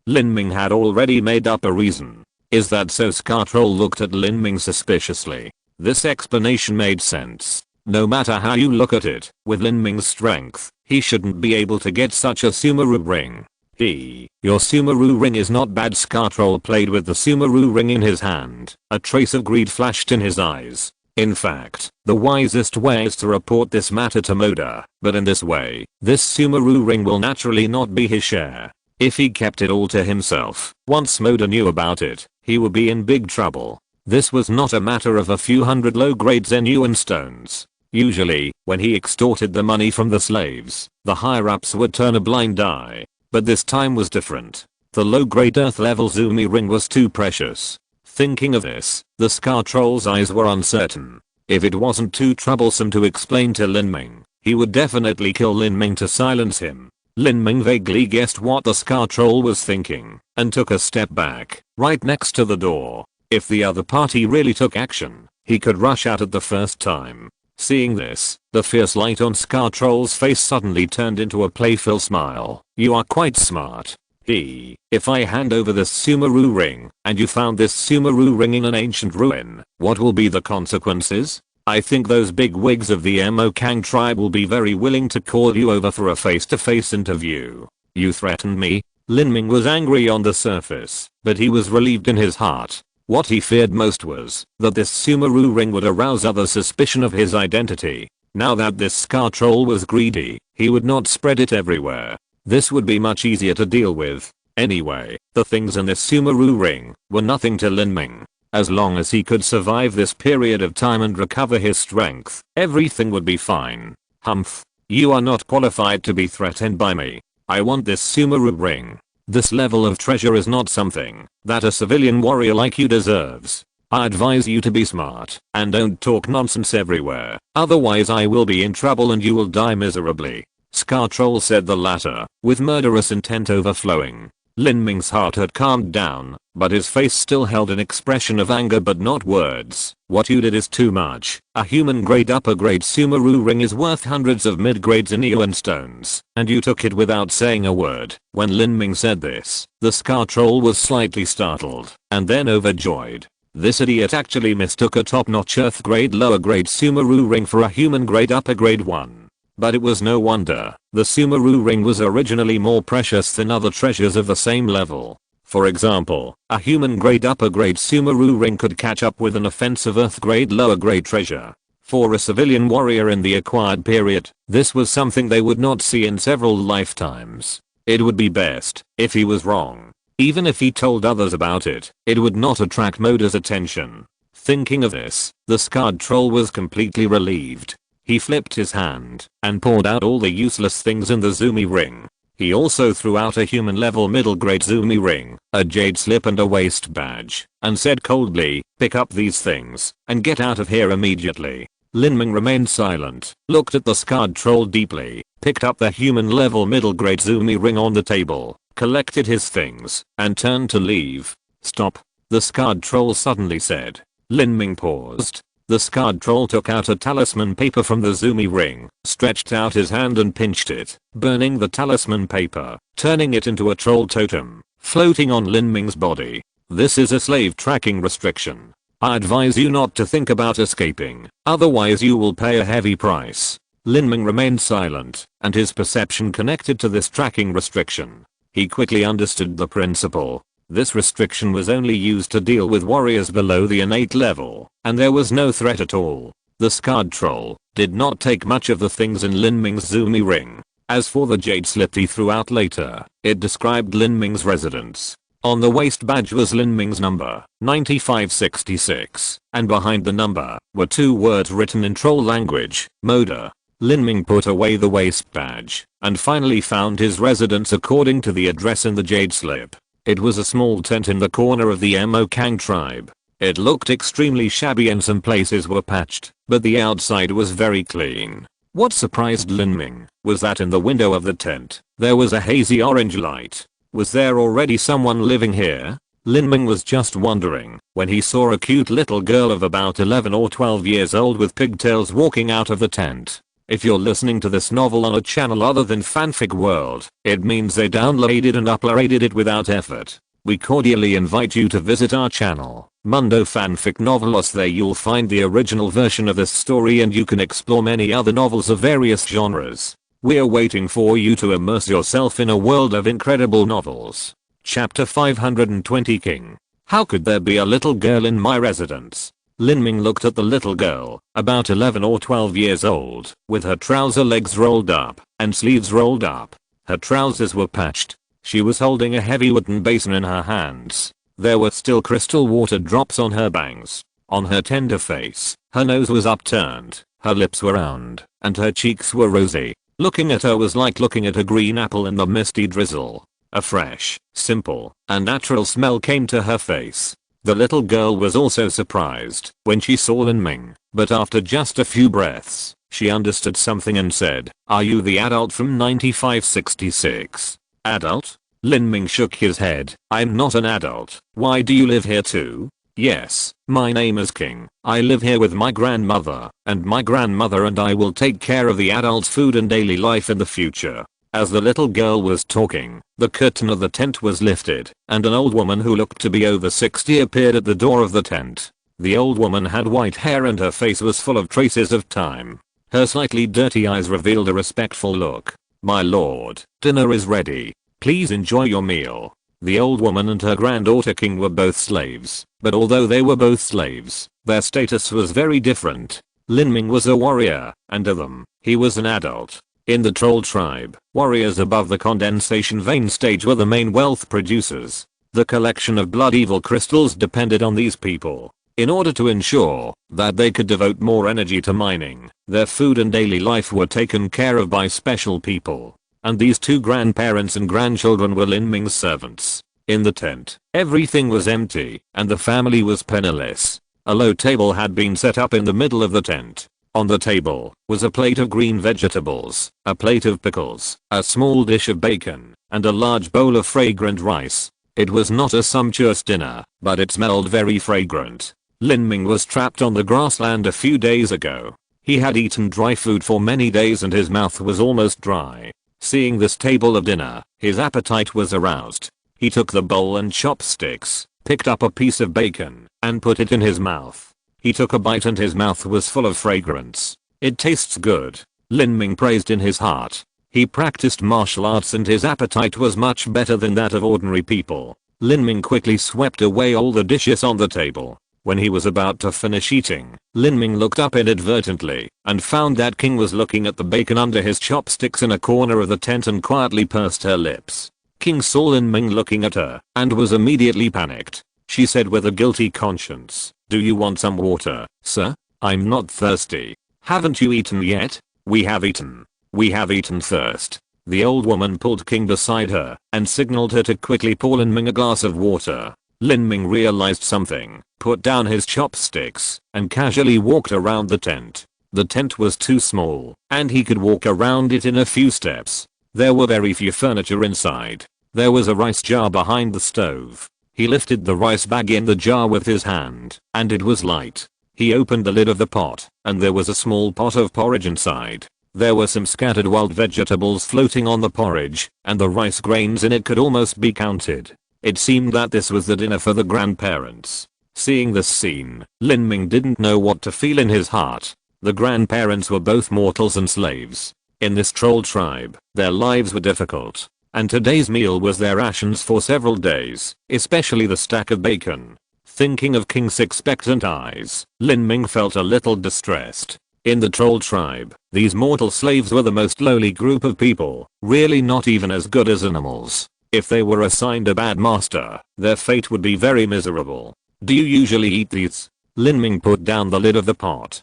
S1: Lin Ming had already made up a reason. Is that so? Scar Troll looked at Lin Ming suspiciously. This explanation made sense. No matter how you look at it, with Lin Ming's strength, he shouldn't be able to get such a Sumeru ring. Your Sumeru ring is not bad. Scar Troll played with the Sumeru ring in his hand. A trace of greed flashed in his eyes. In fact, the wisest way is to report this matter to Moda, but in this way, this Sumeru ring will naturally not be his share. If he kept it all to himself, once Moda knew about it, he would be in big trouble. This was not a matter of a few hundred low-grade Zenuan stones. Usually, when he extorted the money from the slaves, the higher-ups would turn a blind eye. But this time was different. The low-grade Earth-level Zumi ring was too precious. Thinking of this, the Scar Troll's eyes were uncertain. If it wasn't too troublesome to explain to Lin Ming, he would definitely kill Lin Ming to silence him. Lin Ming vaguely guessed what the Scar Troll was thinking, and took a step back, right next to the door. If the other party really took action, he could rush out at the first time. Seeing this, the fierce light on Scar Troll's face suddenly turned into a playful smile. You are quite smart. If I hand over this Sumeru ring, and you found this Sumeru ring in an ancient ruin, what will be the consequences? I think those big wigs of the Mu Qianxue tribe will be very willing to call you over for a face-to-face interview. You threatened me? Lin Ming was angry on the surface, but he was relieved in his heart. What he feared most was that this Sumeru ring would arouse other suspicion of his identity. Now that this Scar Troll was greedy, he would not spread it everywhere. This would be much easier to deal with. Anyway, the things in this Sumeru ring were nothing to Lin Ming. As long as he could survive this period of time and recover his strength, everything would be fine. Humph. You are not qualified to be threatened by me. I want this Sumeru ring. This level of treasure is not something that a civilian warrior like you deserves. I advise you to be smart and don't talk nonsense everywhere. Otherwise I will be in trouble and you will die miserably. Scar Troll said the latter, with murderous intent overflowing. Lin Ming's heart had calmed down, but his face still held an expression of anger but not words. What you did is too much. A human-grade upper-grade Sumeru ring is worth hundreds of mid-grade Zenuan stones, and you took it without saying a word. When Lin Ming said this, the Scar Troll was slightly startled, and then overjoyed. This idiot actually mistook a top-notch Earth-grade lower-grade Sumeru ring for a human-grade upper-grade one. But it was no wonder. The Sumeru ring was originally more precious than other treasures of the same level. For example, a human-grade upper-grade Sumeru ring could catch up with an offensive Earth-grade lower-grade treasure. For a civilian warrior in the acquired period, this was something they would not see in several lifetimes. It would be best if he was wrong. Even if he told others about it, it would not attract Moda's attention. Thinking of this, the Scarred Troll was completely relieved. He flipped his hand and poured out all the useless things in the Zumi ring. He also threw out a human-level middle-grade Zumi ring, a jade slip and a waist badge, and said coldly, pick up these things and get out of here immediately. Lin Ming remained silent, looked at the Scarred Troll deeply, picked up the human-level middle-grade Zumi ring on the table, collected his things, and turned to leave. Stop, the Scarred Troll suddenly said. Lin Ming paused. The Scarred Troll took out a talisman paper from the Zumi ring, stretched out his hand and pinched it, burning the talisman paper, turning it into a troll totem, floating on Lin Ming's body. This is a slave tracking restriction. I advise you not to think about escaping, otherwise you will pay a heavy price. Lin Ming remained silent, and his perception connected to this tracking restriction. He quickly understood the principle. This restriction was only used to deal with warriors below the innate level, and there was no threat at all. The Scarred Troll did not take much of the things in Lin Ming's Zumi ring. As for the jade slip he threw out later, it described Lin Ming's residence. On the waist badge was Lin Ming's number, 9566, and behind the number were two words written in troll language, Moda. Lin Ming put away the waist badge, and finally found his residence according to the address in the jade slip. It was a small tent in the corner of the Mu Qianxue tribe. It looked extremely shabby and some places were patched, but the outside was very clean. What surprised Lin Ming was that in the window of the tent, there was a hazy orange light. Was there already someone living here? Lin Ming was just wondering when he saw a cute little girl of about 11 or 12 years old with pigtails walking out of the tent. If you're listening to this novel on a channel other than Fanfic World, it means they downloaded and uploaded it without effort. We cordially invite you to visit our channel, Mundo Fanfic Novelos. There you'll find the original version of this story and you can explore many other novels of various genres. We're waiting for you to immerse yourself in a world of incredible novels. Chapter 520 King. How could there be a little girl in my residence? Lin Ming looked at the little girl, about 11 or 12 years old, with her trouser legs rolled up and sleeves rolled up. Her trousers were patched. She was holding a heavy wooden basin in her hands. There were still crystal water drops on her bangs. On her tender face, her nose was upturned, her lips were round, and her cheeks were rosy. Looking at her was like looking at a green apple in the misty drizzle. A fresh, simple, and natural smell came to her face. The little girl was also surprised when she saw Lin Ming, but after just a few breaths, she understood something and said, "Are you the adult from 9566? Adult?" Lin Ming shook his head. "I'm not an adult. Why do you live here too?" "Yes, my name is King. I live here with my grandmother, and my grandmother and I will take care of the adults' food and daily life in the future." As the little girl was talking, the curtain of the tent was lifted, and an old woman who looked to be over 60 appeared at the door of the tent. The old woman had white hair and her face was full of traces of time. Her slightly dirty eyes revealed a respectful look. "My lord, dinner is ready. Please enjoy your meal." The old woman and her granddaughter King were both slaves, but although they were both slaves, their status was very different. Lin Ming was a warrior, and to them, he was an adult. In the troll tribe, warriors above the condensation vein stage were the main wealth producers. The collection of blood evil crystals depended on these people. In order to ensure that they could devote more energy to mining, their food and daily life were taken care of by special people. And these two grandparents and grandchildren were Lin Ming's servants. In the tent, everything was empty, and the family was penniless. A low table had been set up in the middle of the tent. On the table was a plate of green vegetables, a plate of pickles, a small dish of bacon, and a large bowl of fragrant rice. It was not a sumptuous dinner, but it smelled very fragrant. Lin Ming was trapped on the grassland a few days ago. He had eaten dry food for many days and his mouth was almost dry. Seeing this table of dinner, his appetite was aroused. He took the bowl and chopsticks, picked up a piece of bacon, and put it in his mouth. He took a bite and his mouth was full of fragrance. "It tastes good," Lin Ming praised in his heart. He practiced martial arts and his appetite was much better than that of ordinary people. Lin Ming quickly swept away all the dishes on the table. When he was about to finish eating, Lin Ming looked up inadvertently and found that King was looking at the bacon under his chopsticks in a corner of the tent and quietly pursed her lips. King saw Lin Ming looking at her and was immediately panicked. She said with a guilty conscience, "Do you want some water, sir? I'm not thirsty." "Haven't you eaten yet?" "We have eaten. We have eaten first." The old woman pulled King beside her and signaled her to quickly pour Lin Ming a glass of water. Lin Ming realized something, put down his chopsticks, and casually walked around the tent. The tent was too small, and he could walk around it in a few steps. There were very few furniture inside. There was a rice jar behind the stove. He lifted the rice bag in the jar with his hand, and it was light. He opened the lid of the pot, and there was a small pot of porridge inside. There were some scattered wild vegetables floating on the porridge, and the rice grains in it could almost be counted. It seemed that this was the dinner for the grandparents. Seeing this scene, Lin Ming didn't know what to feel in his heart. The grandparents were both mortals and slaves. In this troll tribe, their lives were difficult, and today's meal was their rations for several days, especially the stack of bacon. Thinking of King's expectant eyes, Lin Ming felt a little distressed. In the troll tribe, these mortal slaves were the most lowly group of people, really not even as good as animals. If they were assigned a bad master, their fate would be very miserable. "Do you usually eat these?" Lin Ming put down the lid of the pot.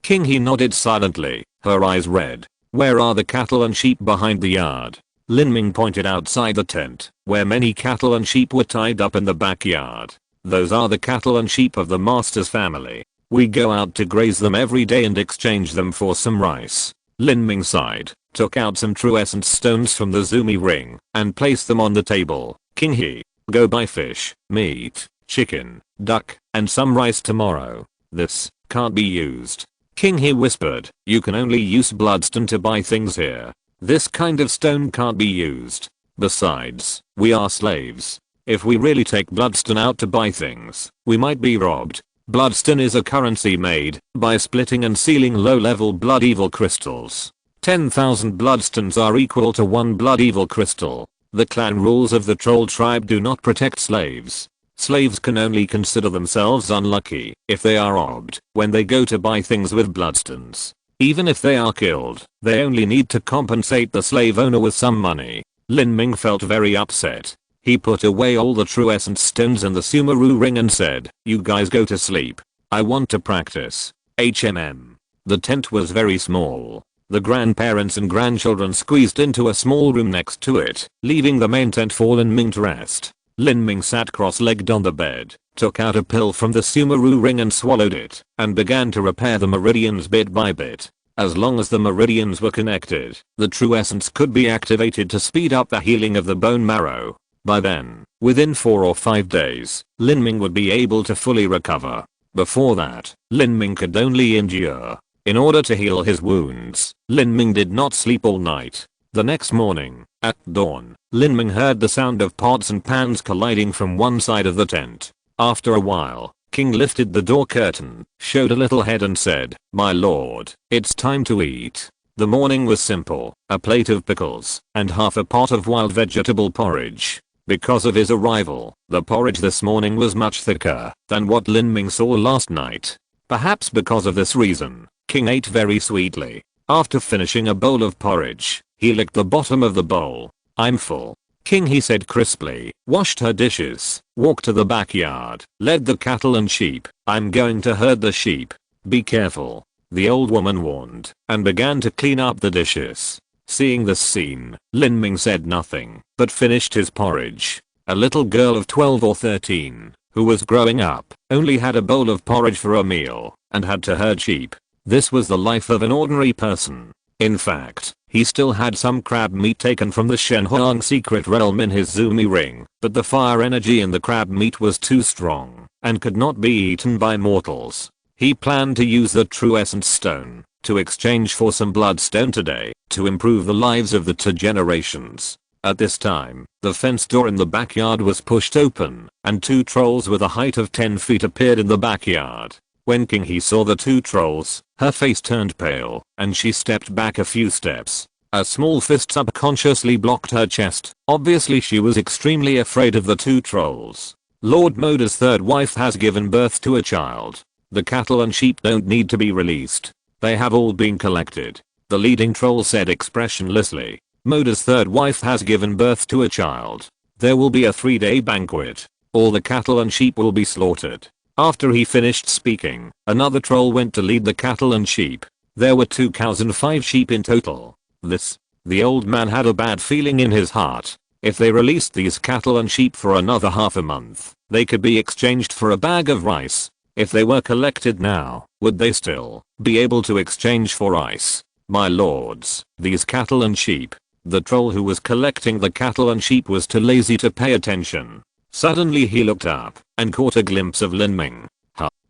S1: King he nodded silently, her eyes red. "Where are the cattle and sheep behind the yard?" Lin Ming pointed outside the tent, where many cattle and sheep were tied up in the backyard. "Those are the cattle and sheep of the master's family. We go out to graze them every day and exchange them for some rice." Lin Ming sighed, took out some true essence stones from the Zumi ring, and placed them on the table. "King he, go buy fish, meat, chicken, duck, and some rice tomorrow. This can't be used." King he whispered, "You can only use bloodstone to buy things here. This kind of stone can't be used. Besides, we are slaves. If we really take bloodstone out to buy things, we might be robbed. Bloodstone is a currency made by splitting and sealing low-level blood evil crystals. 10,000 bloodstones are equal to 1 blood evil crystal. The clan rules of the troll tribe do not protect slaves. Slaves can only consider themselves unlucky if they are robbed when they go to buy things with bloodstones. Even if they are killed, they only need to compensate the slave owner with some money. Lin Ming felt very upset. He put away all the true essence stones in the Sumeru ring and said, "You guys go to sleep. I want to practice." The tent was very small. The grandparents and grandchildren squeezed into a small room next to it, leaving the main tent for Lin Ming to rest. Lin Ming sat cross-legged on the bed, took out a pill from the Sumeru ring and swallowed it, and began to repair the meridians bit by bit. As long as the meridians were connected, the true essence could be activated to speed up the healing of the bone marrow. By then, within 4 or 5 days, Lin Ming would be able to fully recover. Before that, Lin Ming could only endure. In order to heal his wounds, Lin Ming did not sleep all night. The next morning, at dawn, Lin Ming heard the sound of pots and pans colliding from one side of the tent. After a while, King lifted the door curtain, showed a little head and said, "My lord, it's time to eat." The morning was simple, a plate of pickles, and half a pot of wild vegetable porridge. Because of his arrival, the porridge this morning was much thicker than what Lin Ming saw last night. Perhaps because of this reason, King ate very sweetly. After finishing a bowl of porridge, he licked the bottom of the bowl. "I'm full." King, he said crisply, washed her dishes, walked to the backyard, led the cattle and sheep. "I'm going to herd the sheep. Be careful," the old woman warned, and began to clean up the dishes. Seeing this scene, Lin Ming said nothing, but finished his porridge. A little girl of 12 or 13, who was growing up, only had a bowl of porridge for a meal, and had to herd sheep. This was the life of an ordinary person. In fact, he still had some crab meat taken from the Shenhuang secret realm in his Zumi ring, but the fire energy in the crab meat was too strong, and could not be eaten by mortals. He planned to use the true essence stone to exchange for some bloodstone today to improve the lives of the 2 generations. At this time, the fence door in the backyard was pushed open, and 2 trolls with a height of 10 feet appeared in the backyard. When King he saw the 2 trolls, her face turned pale, and she stepped back a few steps. A small fist subconsciously blocked her chest. Obviously she was extremely afraid of the 2 trolls. Lord Moda's 3rd wife has given birth to a child. The cattle and sheep don't need to be released. They have all been collected. The leading troll said expressionlessly. Moda's 3rd wife has given birth to a child. There will be a 3-day banquet. All the cattle and sheep will be slaughtered. After he finished speaking, another troll went to lead the cattle and sheep. There were 2 cows and 5 sheep in total. The old man had a bad feeling in his heart. If they released these cattle and sheep for another half a month, they could be exchanged for a bag of rice. If they were collected now, would they still be able to exchange for rice? "My lords, these cattle and sheep." The troll who was collecting the cattle and sheep was too lazy to pay attention. Suddenly he looked up and caught a glimpse of Lin Ming.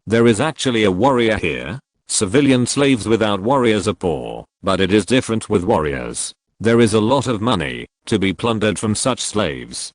S1: There is actually a warrior here? Civilian slaves without warriors are poor, but it is different with warriors. There is a lot of money to be plundered from such slaves.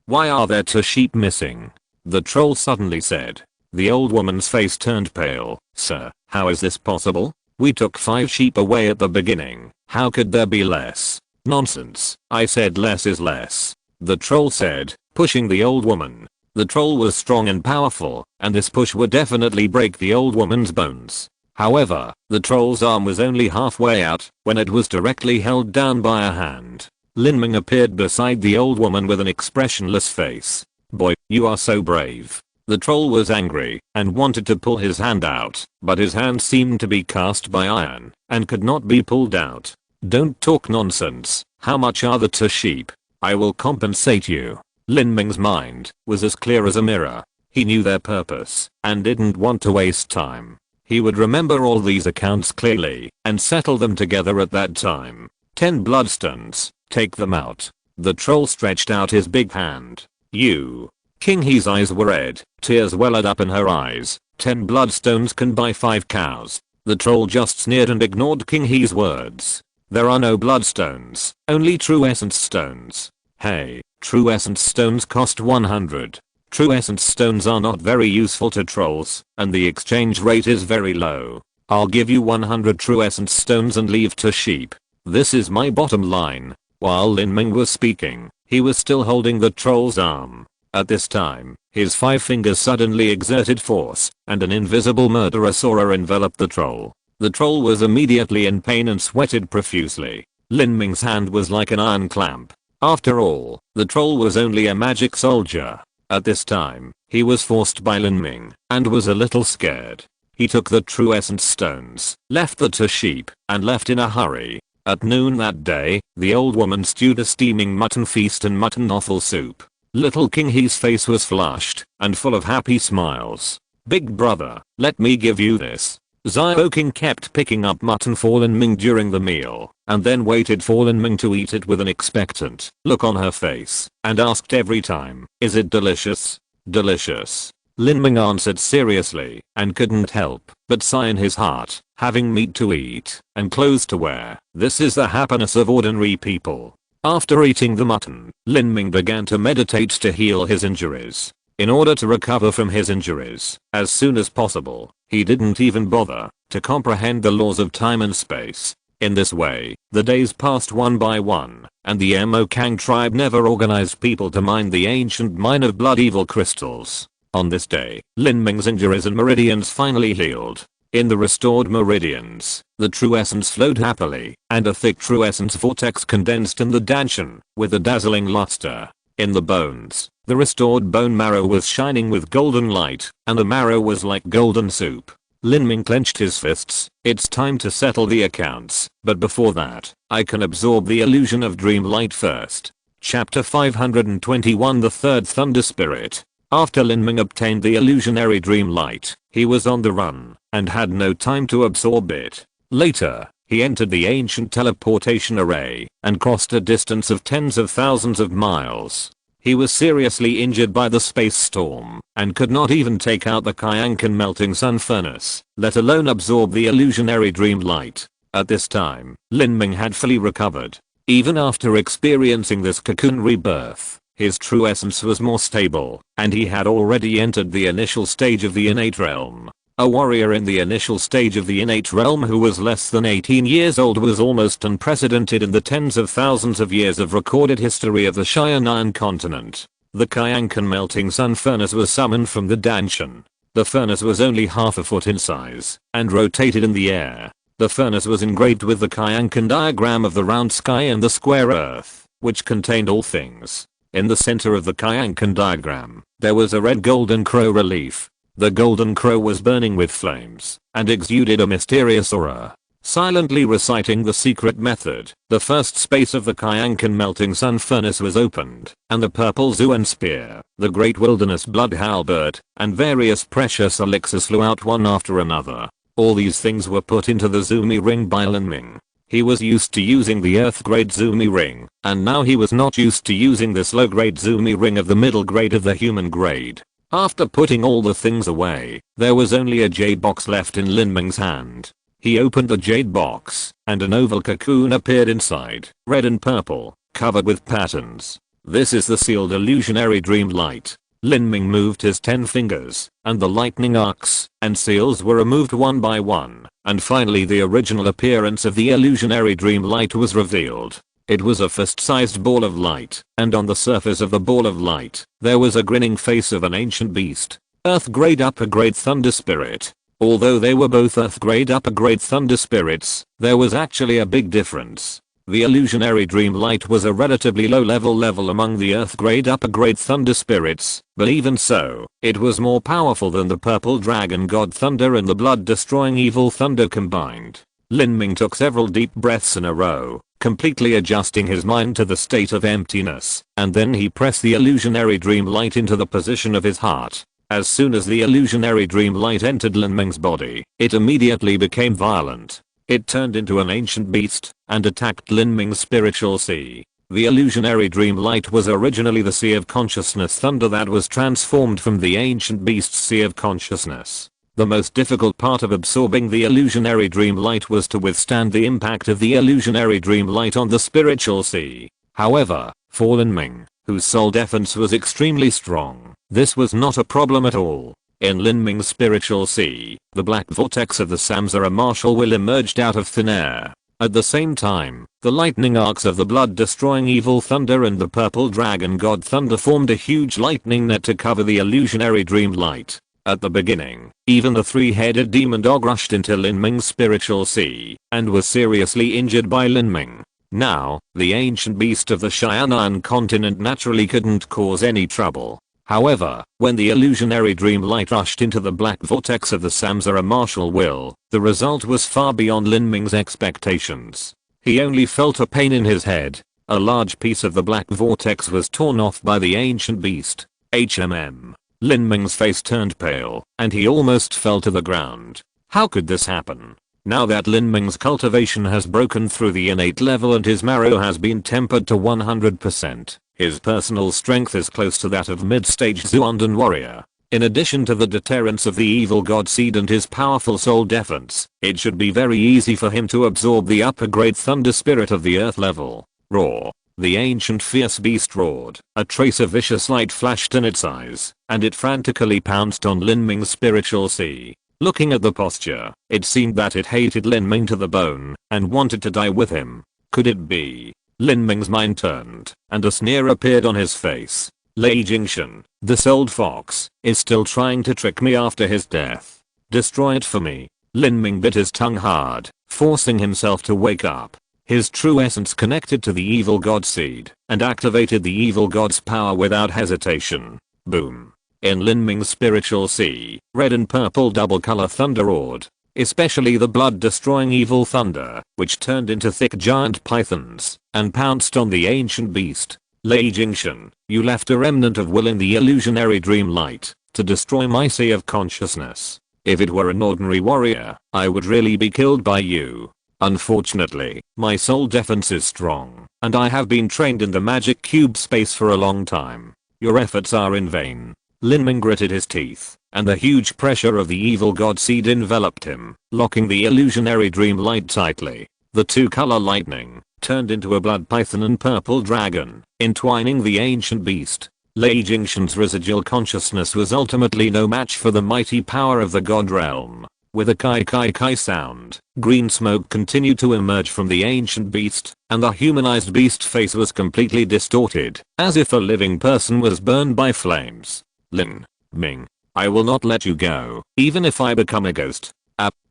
S1: Why are there 2 sheep missing? The troll suddenly said. The old woman's face turned pale. "Sir, how is this possible? We took 5 sheep away at the beginning. How could there be less?" "Nonsense, I said less is less," the troll said, pushing the old woman. The troll was strong and powerful, and this push would definitely break the old woman's bones. However, the troll's arm was only halfway out when it was directly held down by a hand. Lin Ming appeared beside the old woman with an expressionless face. "Boy, you are so brave." The troll was angry and wanted to pull his hand out, but his hand seemed to be cast by iron and could not be pulled out. "Don't talk nonsense. How much are the 2 sheep? I will compensate you." Lin Ming's mind was as clear as a mirror. He knew their purpose and didn't want to waste time. He would remember all these accounts clearly and settle them together at that time. 10 bloodstones, take them out. The troll stretched out his big hand. "You." King He's eyes were red, tears welled up in her eyes. 10 bloodstones can buy 5 cows. The troll just sneered and ignored King He's words. "There are no bloodstones, only true essence stones." "Hey, true essence stones cost 100. True essence stones are not very useful to trolls, and the exchange rate is very low. I'll give you 100 true essence stones and leave 2 sheep." This is my bottom line. While Lin Ming was speaking, he was still holding the troll's arm. At this time, his 5 fingers suddenly exerted force, and an invisible murderous aura enveloped the troll. The troll was immediately in pain and sweated profusely. Lin Ming's hand was like an iron clamp. After all, the troll was only a magic soldier. At this time, he was forced by Lin Ming, and was a little scared. He took the true essence stones, left the 2 sheep, and left in a hurry. At noon that day, the old woman stewed a steaming mutton feast and mutton offal soup. Little King He's face was flushed, and full of happy smiles. "Big brother, let me give you this." Xiao King kept picking up mutton for Lin Ming during the meal, and then waited for Lin Ming to eat it with an expectant look on her face, and asked every time, "Is it delicious?" "Delicious." Lin Ming answered seriously, and couldn't help but sigh in his heart, having meat to eat, and clothes to wear. This is the happiness of ordinary people. After eating the mutton, Lin Ming began to meditate to heal his injuries. In order to recover from his injuries as soon as possible, he didn't even bother to comprehend the laws of time and space. In this way, the days passed one by one, and the Mu Qianxue tribe never organized people to mine the ancient mine of blood evil crystals. On this day, Lin Ming's injuries and meridians finally healed. In the restored meridians, the true essence flowed happily, and a thick true essence vortex condensed in the danshan, with a dazzling luster. In the bones, the restored bone marrow was shining with golden light, and the marrow was like golden soup. Lin Ming clenched his fists. "It's time to settle the accounts, but before that, I can absorb the illusion of dream light first." Chapter 521 The Third Thunder Spirit. After Lin Ming obtained the illusionary dream light, he was on the run, and had no time to absorb it. Later, he entered the ancient teleportation array, and crossed a distance of tens of thousands of miles. He was seriously injured by the space storm, and could not even take out the Qianxue melting sun furnace, let alone absorb the illusionary dream light. At this time, Lin Ming had fully recovered. Even after experiencing this cocoon rebirth, his true essence was more stable, and he had already entered the initial stage of the innate realm. A warrior in the initial stage of the innate realm who was less than 18 years old was almost unprecedented in the tens of thousands of years of recorded history of the Xiaonan continent. The Qianxue melting sun furnace was summoned from the danshan. The furnace was only half a foot in size, and rotated in the air. The furnace was engraved with the Qianxue diagram of the round sky and the square earth, which contained all things. In the center of the Qianxue diagram, there was a red golden crow relief. The golden crow was burning with flames, and exuded a mysterious aura. Silently reciting the secret method, the first space of the Qianxue melting sun furnace was opened, and the purple Zuan spear, the great wilderness blood halberd, and various precious elixirs flew out one after another. All these things were put into the Zumi ring by Lin Ming. He was used to using the earth grade Zumi ring, and now he was not used to using this low grade Zumi ring of the middle grade of the human grade. After putting all the things away, there was only a jade box left in Lin Ming's hand. He opened the jade box, and an oval cocoon appeared inside, red and purple, covered with patterns. This is the sealed illusionary dream light. Lin Ming moved his 10 fingers, and the lightning arcs and seals were removed one by one, and finally the original appearance of the illusionary dream light was revealed. It was a fist-sized ball of light, and on the surface of the ball of light, there was a grinning face of an ancient beast. Earth grade upper grade thunder spirit. Although they were both earth grade upper grade thunder spirits, there was actually a big difference. The illusionary dream light was a relatively low level among the earth grade upper grade thunder spirits, but even so, it was more powerful than the purple dragon god thunder and the blood destroying evil thunder combined. Lin Ming took several deep breaths in a row, completely adjusting his mind to the state of emptiness, and then he pressed the illusionary dream light into the position of his heart. As soon as the illusionary dream light entered Lin Ming's body, it immediately became violent. It turned into an ancient beast, and attacked Lin Ming's spiritual sea. The illusionary dream light was originally the sea of consciousness thunder that was transformed from the ancient beast's sea of consciousness. The most difficult part of absorbing the illusionary dream light was to withstand the impact of the illusionary dream light on the spiritual sea. However, for Lin Ming, whose soul defense was extremely strong, this was not a problem at all. In Lin Ming's spiritual sea, the black vortex of the Samsara martial will emerged out of thin air. At the same time, the lightning arcs of the blood-destroying evil thunder and the purple dragon god thunder formed a huge lightning net to cover the illusionary dream light. At the beginning, even the three-headed demon dog rushed into Lin Ming's spiritual sea and was seriously injured by Lin Ming. Now, the ancient beast of the Xianan continent naturally couldn't cause any trouble. However, when the illusionary dream light rushed into the black vortex of the Samsara martial will, the result was far beyond Lin Ming's expectations. He only felt a pain in his head. A large piece of the black vortex was torn off by the ancient beast. Lin Ming's face turned pale, and he almost fell to the ground. How could this happen? Now that Lin Ming's cultivation has broken through the innate level and his marrow has been tempered to 100%, his personal strength is close to that of mid-stage Zuandan warrior. In addition to the deterrence of the evil god seed and his powerful soul defense, it should be very easy for him to absorb the upper grade thunder spirit of the earth level. Roar. The ancient fierce beast roared. A trace of vicious light flashed in its eyes, and it frantically pounced on Lin Ming's spiritual sea. Looking at the posture, it seemed that it hated Lin Ming to the bone and wanted to die with him. Could it be? Lin Ming's mind turned, and a sneer appeared on his face. Lei Jingshan, this old fox, is still trying to trick me after his death. Destroy it for me. Lin Ming bit his tongue hard, forcing himself to wake up. His true essence connected to the evil god seed and activated the evil god's power without hesitation. Boom. In Lin Ming's spiritual sea, red and purple double color thunder roared, especially the blood-destroying evil thunder, which turned into thick giant pythons and pounced on the ancient beast. Lei Jingshan, you left a remnant of will in the illusionary dream light to destroy my sea of consciousness. If it were an ordinary warrior, I would really be killed by you. Unfortunately, my soul defense is strong, and I have been trained in the magic cube space for a long time. Your efforts are in vain. Lin Ming gritted his teeth, and the huge pressure of the evil god seed enveloped him, locking the illusionary dream light tightly. The two-color lightning turned into a blood python and purple dragon, entwining the ancient beast. Lei Jingshan's residual consciousness was ultimately no match for the mighty power of the god realm. With a kai kai kai sound, green smoke continued to emerge from the ancient beast, and the humanized beast face was completely distorted, as if a living person was burned by flames. Lin Ming, I will not let you go, even if I become a ghost.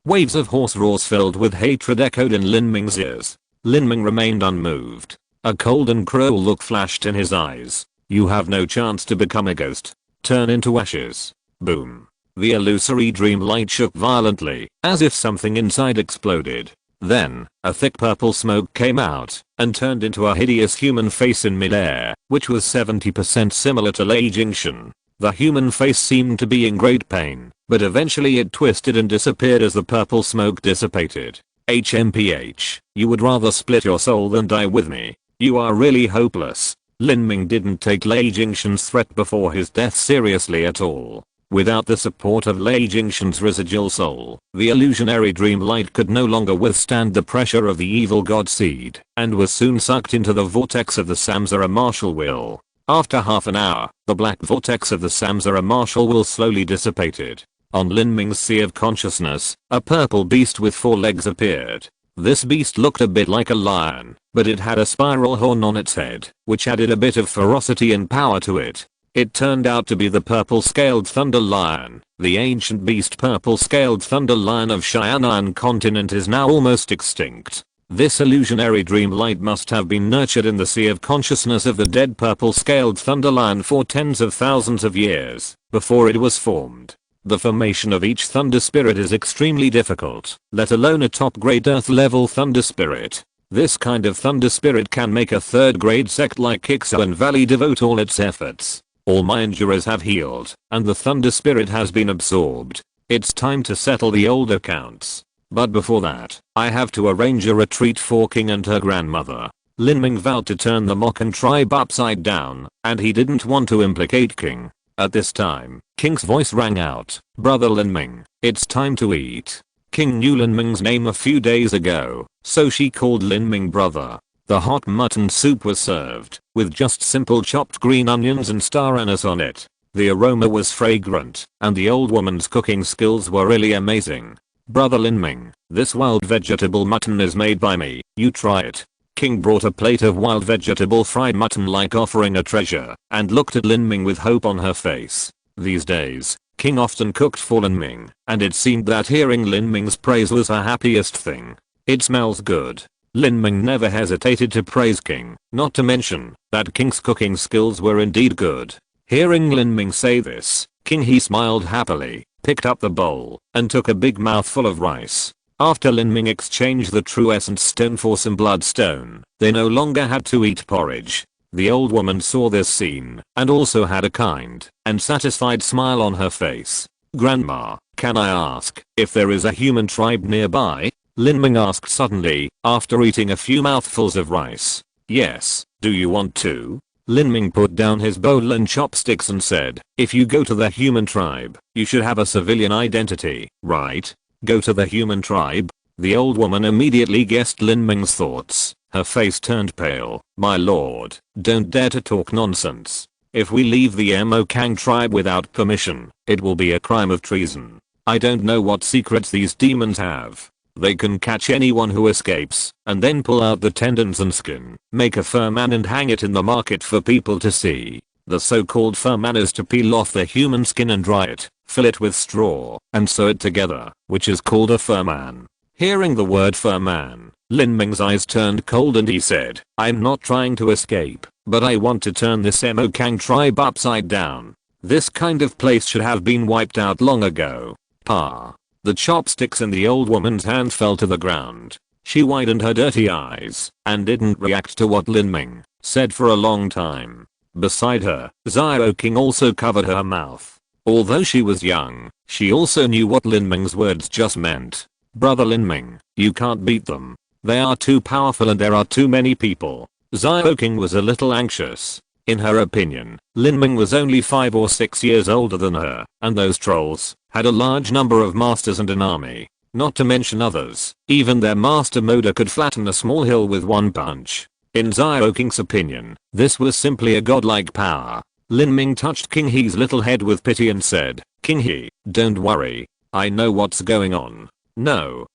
S1: Waves of hoarse roars filled with hatred echoed in Lin Ming's ears. Lin Ming remained unmoved. A cold and cruel look flashed in his eyes. You have no chance to become a ghost. Turn into ashes. Boom. The illusory dream light shook violently, as if something inside exploded. Then, a thick purple smoke came out and turned into a hideous human face in midair, which was 70% similar to Lei Jingshan. The human face seemed to be in great pain, but eventually it twisted and disappeared as the purple smoke dissipated. HMPH, you would rather split your soul than die with me. You are really hopeless. Lin Ming didn't take Lei Jingshan's threat before his death seriously at all. Without the support of Lei Jingshan's residual soul, the illusionary dream light could no longer withstand the pressure of the evil god seed, and was soon sucked into the vortex of the Samsara martial will. After half an hour, the black vortex of the Samsara martial will slowly dissipated. On Lin Ming's sea of consciousness, a purple beast with 4 legs appeared. This beast looked a bit like a lion, but it had a spiral horn on its head, which added a bit of ferocity and power to it. It turned out to be the purple-scaled thunder lion. The ancient beast purple-scaled thunder lion of Xianan continent is now almost extinct. This illusionary dream light must have been nurtured in the sea of consciousness of the dead purple-scaled thunder lion for tens of thousands of years before it was formed. The formation of each thunder spirit is extremely difficult, let alone a top-grade earth-level thunder spirit. This kind of thunder spirit can make a third-grade sect like Qianxue Valley devote all its efforts. All my injuries have healed, and the thunder spirit has been absorbed. It's time to settle the old accounts. But before that, I have to arrange a retreat for King and her grandmother. Lin Ming vowed to turn the Mokan tribe upside down, and he didn't want to implicate King. At this time, King's voice rang out, Brother Lin Ming, it's time to eat. King knew Lin Ming's name a few days ago, so she called Lin Ming brother. The hot mutton soup was served, with just simple chopped green onions and star anise on it. The aroma was fragrant, and the old woman's cooking skills were really amazing. Brother Lin Ming, This wild vegetable mutton is made by me, you try it. King brought a plate of wild vegetable fried mutton like offering a treasure, and looked at Lin Ming with hope on her face. These days, King often cooked for Lin Ming, and it seemed that hearing Lin Ming's praise was her happiest thing. It smells good. Lin Ming never hesitated to praise King, not to mention that King's cooking skills were indeed good. Hearing Lin Ming say this, King he smiled happily, picked up the bowl, and took a big mouthful of rice. After Lin Ming exchanged the true essence stone for some bloodstone, they no longer had to eat porridge. The old woman saw this scene, and also had a kind and satisfied smile on her face. Grandma, can I ask if there is a human tribe nearby? Lin Ming asked suddenly, after eating a few mouthfuls of rice. Yes, do you want to? Lin Ming put down his bowl and chopsticks and said, if you go to the human tribe, you should have a civilian identity, right? Go to the human tribe? The old woman immediately guessed Lin Ming's thoughts. Her face turned pale. My lord, don't dare to talk nonsense. If we leave the Mu Qianxue tribe without permission, it will be a crime of treason. I don't know what secrets these demons have. They can catch anyone who escapes, and then pull out the tendons and skin, make a fur man and hang it in the market for people to see. The so-called fur man is to peel off the human skin and dry it, fill it with straw, and sew it together, which is called a fur man. Hearing the word fur man, Lin Ming's eyes turned cold and he said, I'm not trying to escape, but I want to turn this Mu Qianxue tribe upside down. This kind of place should have been wiped out long ago. Pa. The chopsticks in the old woman's hand fell to the ground. She widened her dirty eyes and didn't react to what Lin Ming said for a long time. Beside her, Xiao King also covered her mouth. Although she was young, she also knew what Lin Ming's words just meant. Brother Lin Ming, you can't beat them. They are too powerful and there are too many people. Xiao King was a little anxious. In her opinion, Lin Ming was only 5 or 6 years older than her, and those trolls had a large number of masters and an army. Not to mention others, even their master Moda could flatten a small hill with one punch. In Xiao King's opinion, this was simply a godlike power. Lin Ming touched King He's little head with pity and said, King He, don't worry. I know what's going on. No,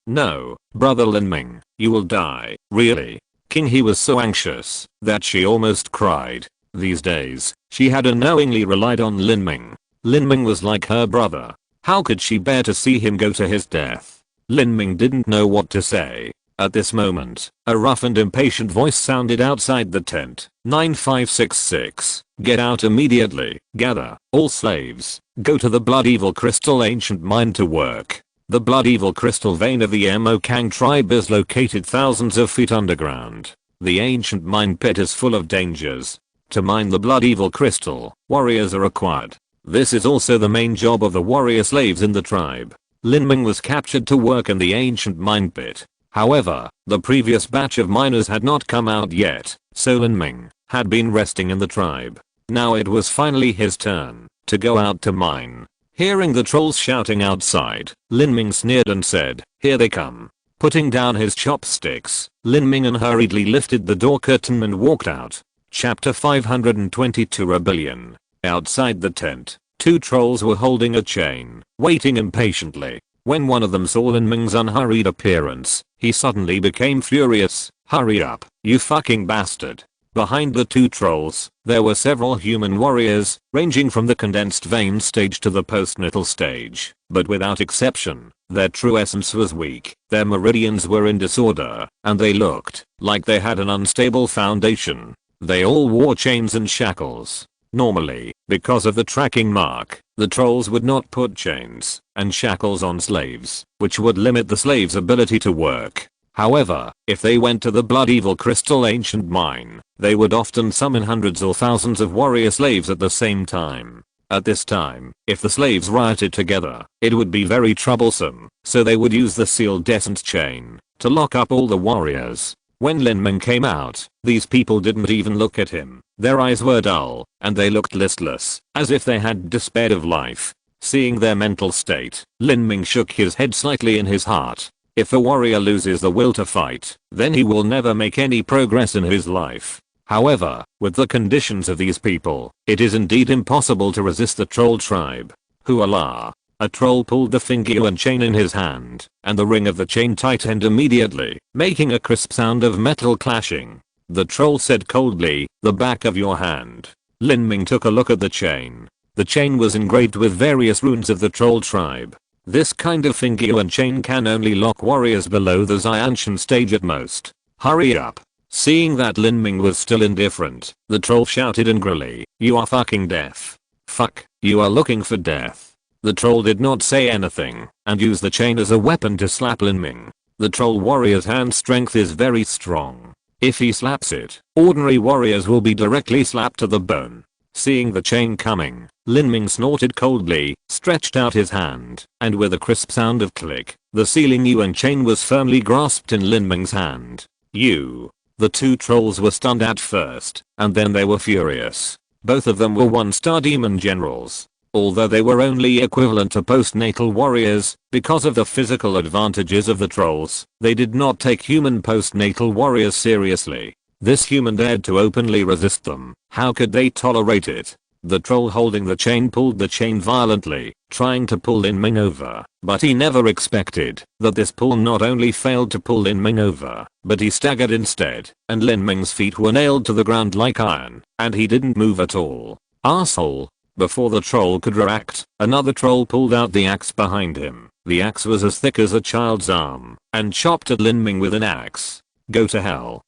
S1: brother Lin Ming, you will die, really. King He was so anxious that she almost cried. These days, she had unknowingly relied on Lin Ming. Lin Ming was like her brother. How could she bear to see him go to his death? Lin Ming didn't know what to say. At this moment, a rough and impatient voice sounded outside the tent. 9566. Get out immediately. Gather, all slaves. Go to the Blood Evil Crystal Ancient Mine to work. The Blood Evil Crystal vein of the Mu Qianxue tribe is located thousands of feet underground. The ancient mine pit is full of dangers. To mine the Blood Evil Crystal, warriors are required. This is also the main job of the warrior slaves in the tribe. Lin Ming was captured to work in the ancient mine pit. However, the previous batch of miners had not come out yet, so Lin Ming had been resting in the tribe. Now it was finally his turn to go out to mine. Hearing the trolls shouting outside, Lin Ming sneered and said, here they come. Putting down his chopsticks, Lin Ming hurriedly lifted the door curtain and walked out. Chapter 522 Rebellion. Outside the tent, 2 trolls were holding a chain, waiting impatiently. When one of them saw Lin Ming's unhurried appearance, he suddenly became furious. Hurry up, you fucking bastard. Behind the 2 trolls, there were several human warriors, ranging from the condensed vein stage to the postnatal stage, but without exception, their true essence was weak, their meridians were in disorder, and they looked like they had an unstable foundation. They all wore chains and shackles. Normally, because of the tracking mark, the trolls would not put chains and shackles on slaves, which would limit the slave's ability to work. However, if they went to the Blood Evil Crystal Ancient Mine, they would often summon hundreds or thousands of warrior slaves at the same time. At this time, if the slaves rioted together, it would be very troublesome, so they would use the sealed essence chain to lock up all the warriors. When Lin Ming came out, these people didn't even look at him. Their eyes were dull, and they looked listless, as if they had despaired of life. Seeing their mental state, Lin Ming shook his head slightly in his heart. If a warrior loses the will to fight, then he will never make any progress in his life. However, with the conditions of these people, it is indeed impossible to resist the troll tribe. Huala. A troll pulled the finger and chain in his hand, and the ring of the chain tightened immediately, making a crisp sound of metal clashing. The troll said coldly, "The back of your hand." Lin Ming took a look at the chain. The chain was engraved with various runes of the troll tribe. This kind of finger and chain can only lock warriors below the Xiantian stage at most. Hurry up. Seeing that Lin Ming was still indifferent, the troll shouted angrily, "You are fucking deaf. Fuck, you are looking for death." The troll did not say anything, and used the chain as a weapon to slap Lin Ming. The troll warrior's hand strength is very strong. If he slaps it, ordinary warriors will be directly slapped to the bone. Seeing the chain coming, Lin Ming snorted coldly, stretched out his hand, and with a crisp sound of click, the sealing yuan chain was firmly grasped in Lin Ming's hand. The two trolls were stunned at first, and then they were furious. Both of them were 1-star demon generals. Although they were only equivalent to postnatal warriors, because of the physical advantages of the trolls, they did not take human postnatal warriors seriously. This human dared to openly resist them. How could they tolerate it? The troll holding the chain pulled the chain violently, trying to pull Lin Ming over, but he never expected that this pull not only failed to pull Lin Ming over, but he staggered instead, and Lin Ming's feet were nailed to the ground like iron, and he didn't move at all. Asshole. Before the troll could react, another troll pulled out the axe behind him. The axe was as thick as a child's arm, and chopped at Lin Ming with an axe. Go to hell.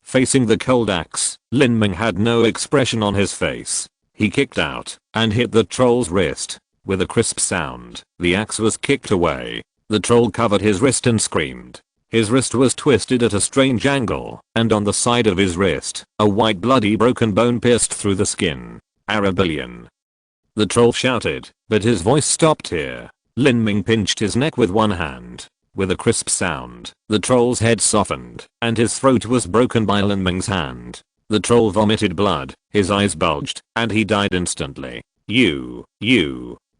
S1: Facing the cold axe, Lin Ming had no expression on his face. He kicked out, and hit the troll's wrist. With a crisp sound, the axe was kicked away. The troll covered his wrist and screamed. His wrist was twisted at a strange angle, and on the side of his wrist, a white bloody broken bone pierced through the skin. Arabillion. The troll shouted, but his voice stopped here. Lin Ming pinched his neck with one hand. With a crisp sound, the troll's head softened, and his throat was broken by Lin Ming's hand. The troll vomited blood, his eyes bulged, and he died instantly. You.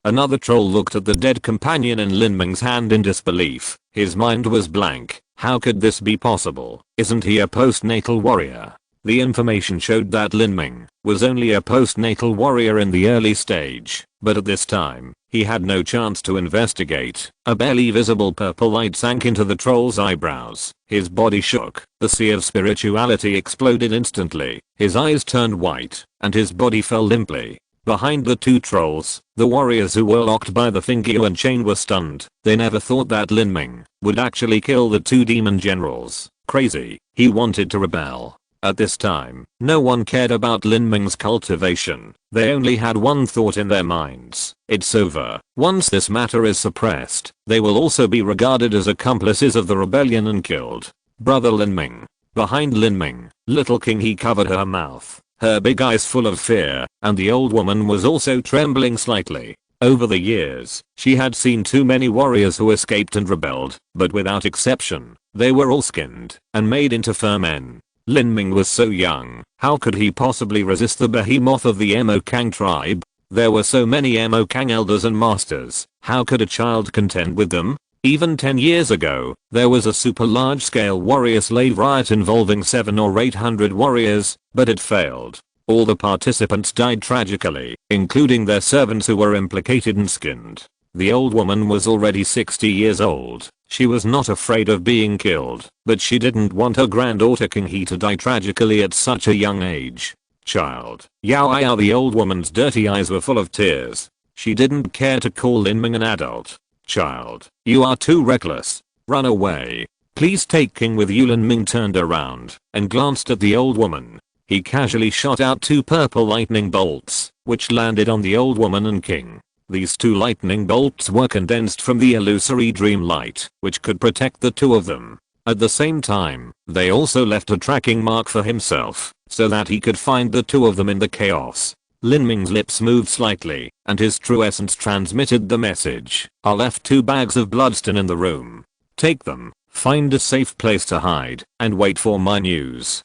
S1: Another troll looked at the dead companion in Lin Ming's hand in disbelief. His mind was blank. How could this be possible? Isn't he a postnatal warrior? The information showed that Lin Ming was only a postnatal warrior in the early stage, but at this time, he had no chance to investigate. A barely visible purple light sank into the troll's eyebrows. His body shook. The sea of spirituality exploded instantly. His eyes turned white, and his body fell limply. Behind the two trolls, the warriors who were locked by the finger and chain were stunned. They never thought that Lin Ming would actually kill the two demon generals. Crazy. He wanted to rebel. At this time, no one cared about Lin Ming's cultivation. They only had one thought in their minds. It's over. Once this matter is suppressed, they will also be regarded as accomplices of the rebellion and killed. Brother Lin Ming. Behind Lin Ming, Little King He covered her mouth, her big eyes full of fear, and the old woman was also trembling slightly. Over the years, she had seen too many warriors who escaped and rebelled, but without exception, they were all skinned and made into fur men. Lin Ming was so young, how could he possibly resist the behemoth of the Mo Kang tribe? There were so many Mo Kang elders and masters, how could a child contend with them? Even 10 years ago, there was a super large-scale warrior slave riot involving 700 or 800 warriors, but it failed. All the participants died tragically, including their servants who were implicated and skinned. The old woman was already 60 years old. She was not afraid of being killed, but she didn't want her granddaughter King He to die tragically at such a young age. Child. Yao. The old woman's dirty eyes were full of tears. She didn't care to call Lin Ming an adult. Child. You are too reckless. Run away. Please take King with you. Lin Ming turned around and glanced at the old woman. He casually shot out 2 purple lightning bolts, which landed on the old woman and King. These 2 lightning bolts were condensed from the illusory dream light, which could protect the 2 of them. At the same time, they also left a tracking mark for himself, so that he could find the 2 of them in the chaos. Lin Ming's lips moved slightly, and his true essence transmitted the message. I left 2 bags of bloodstone in the room. Take them, find a safe place to hide, and wait for my news.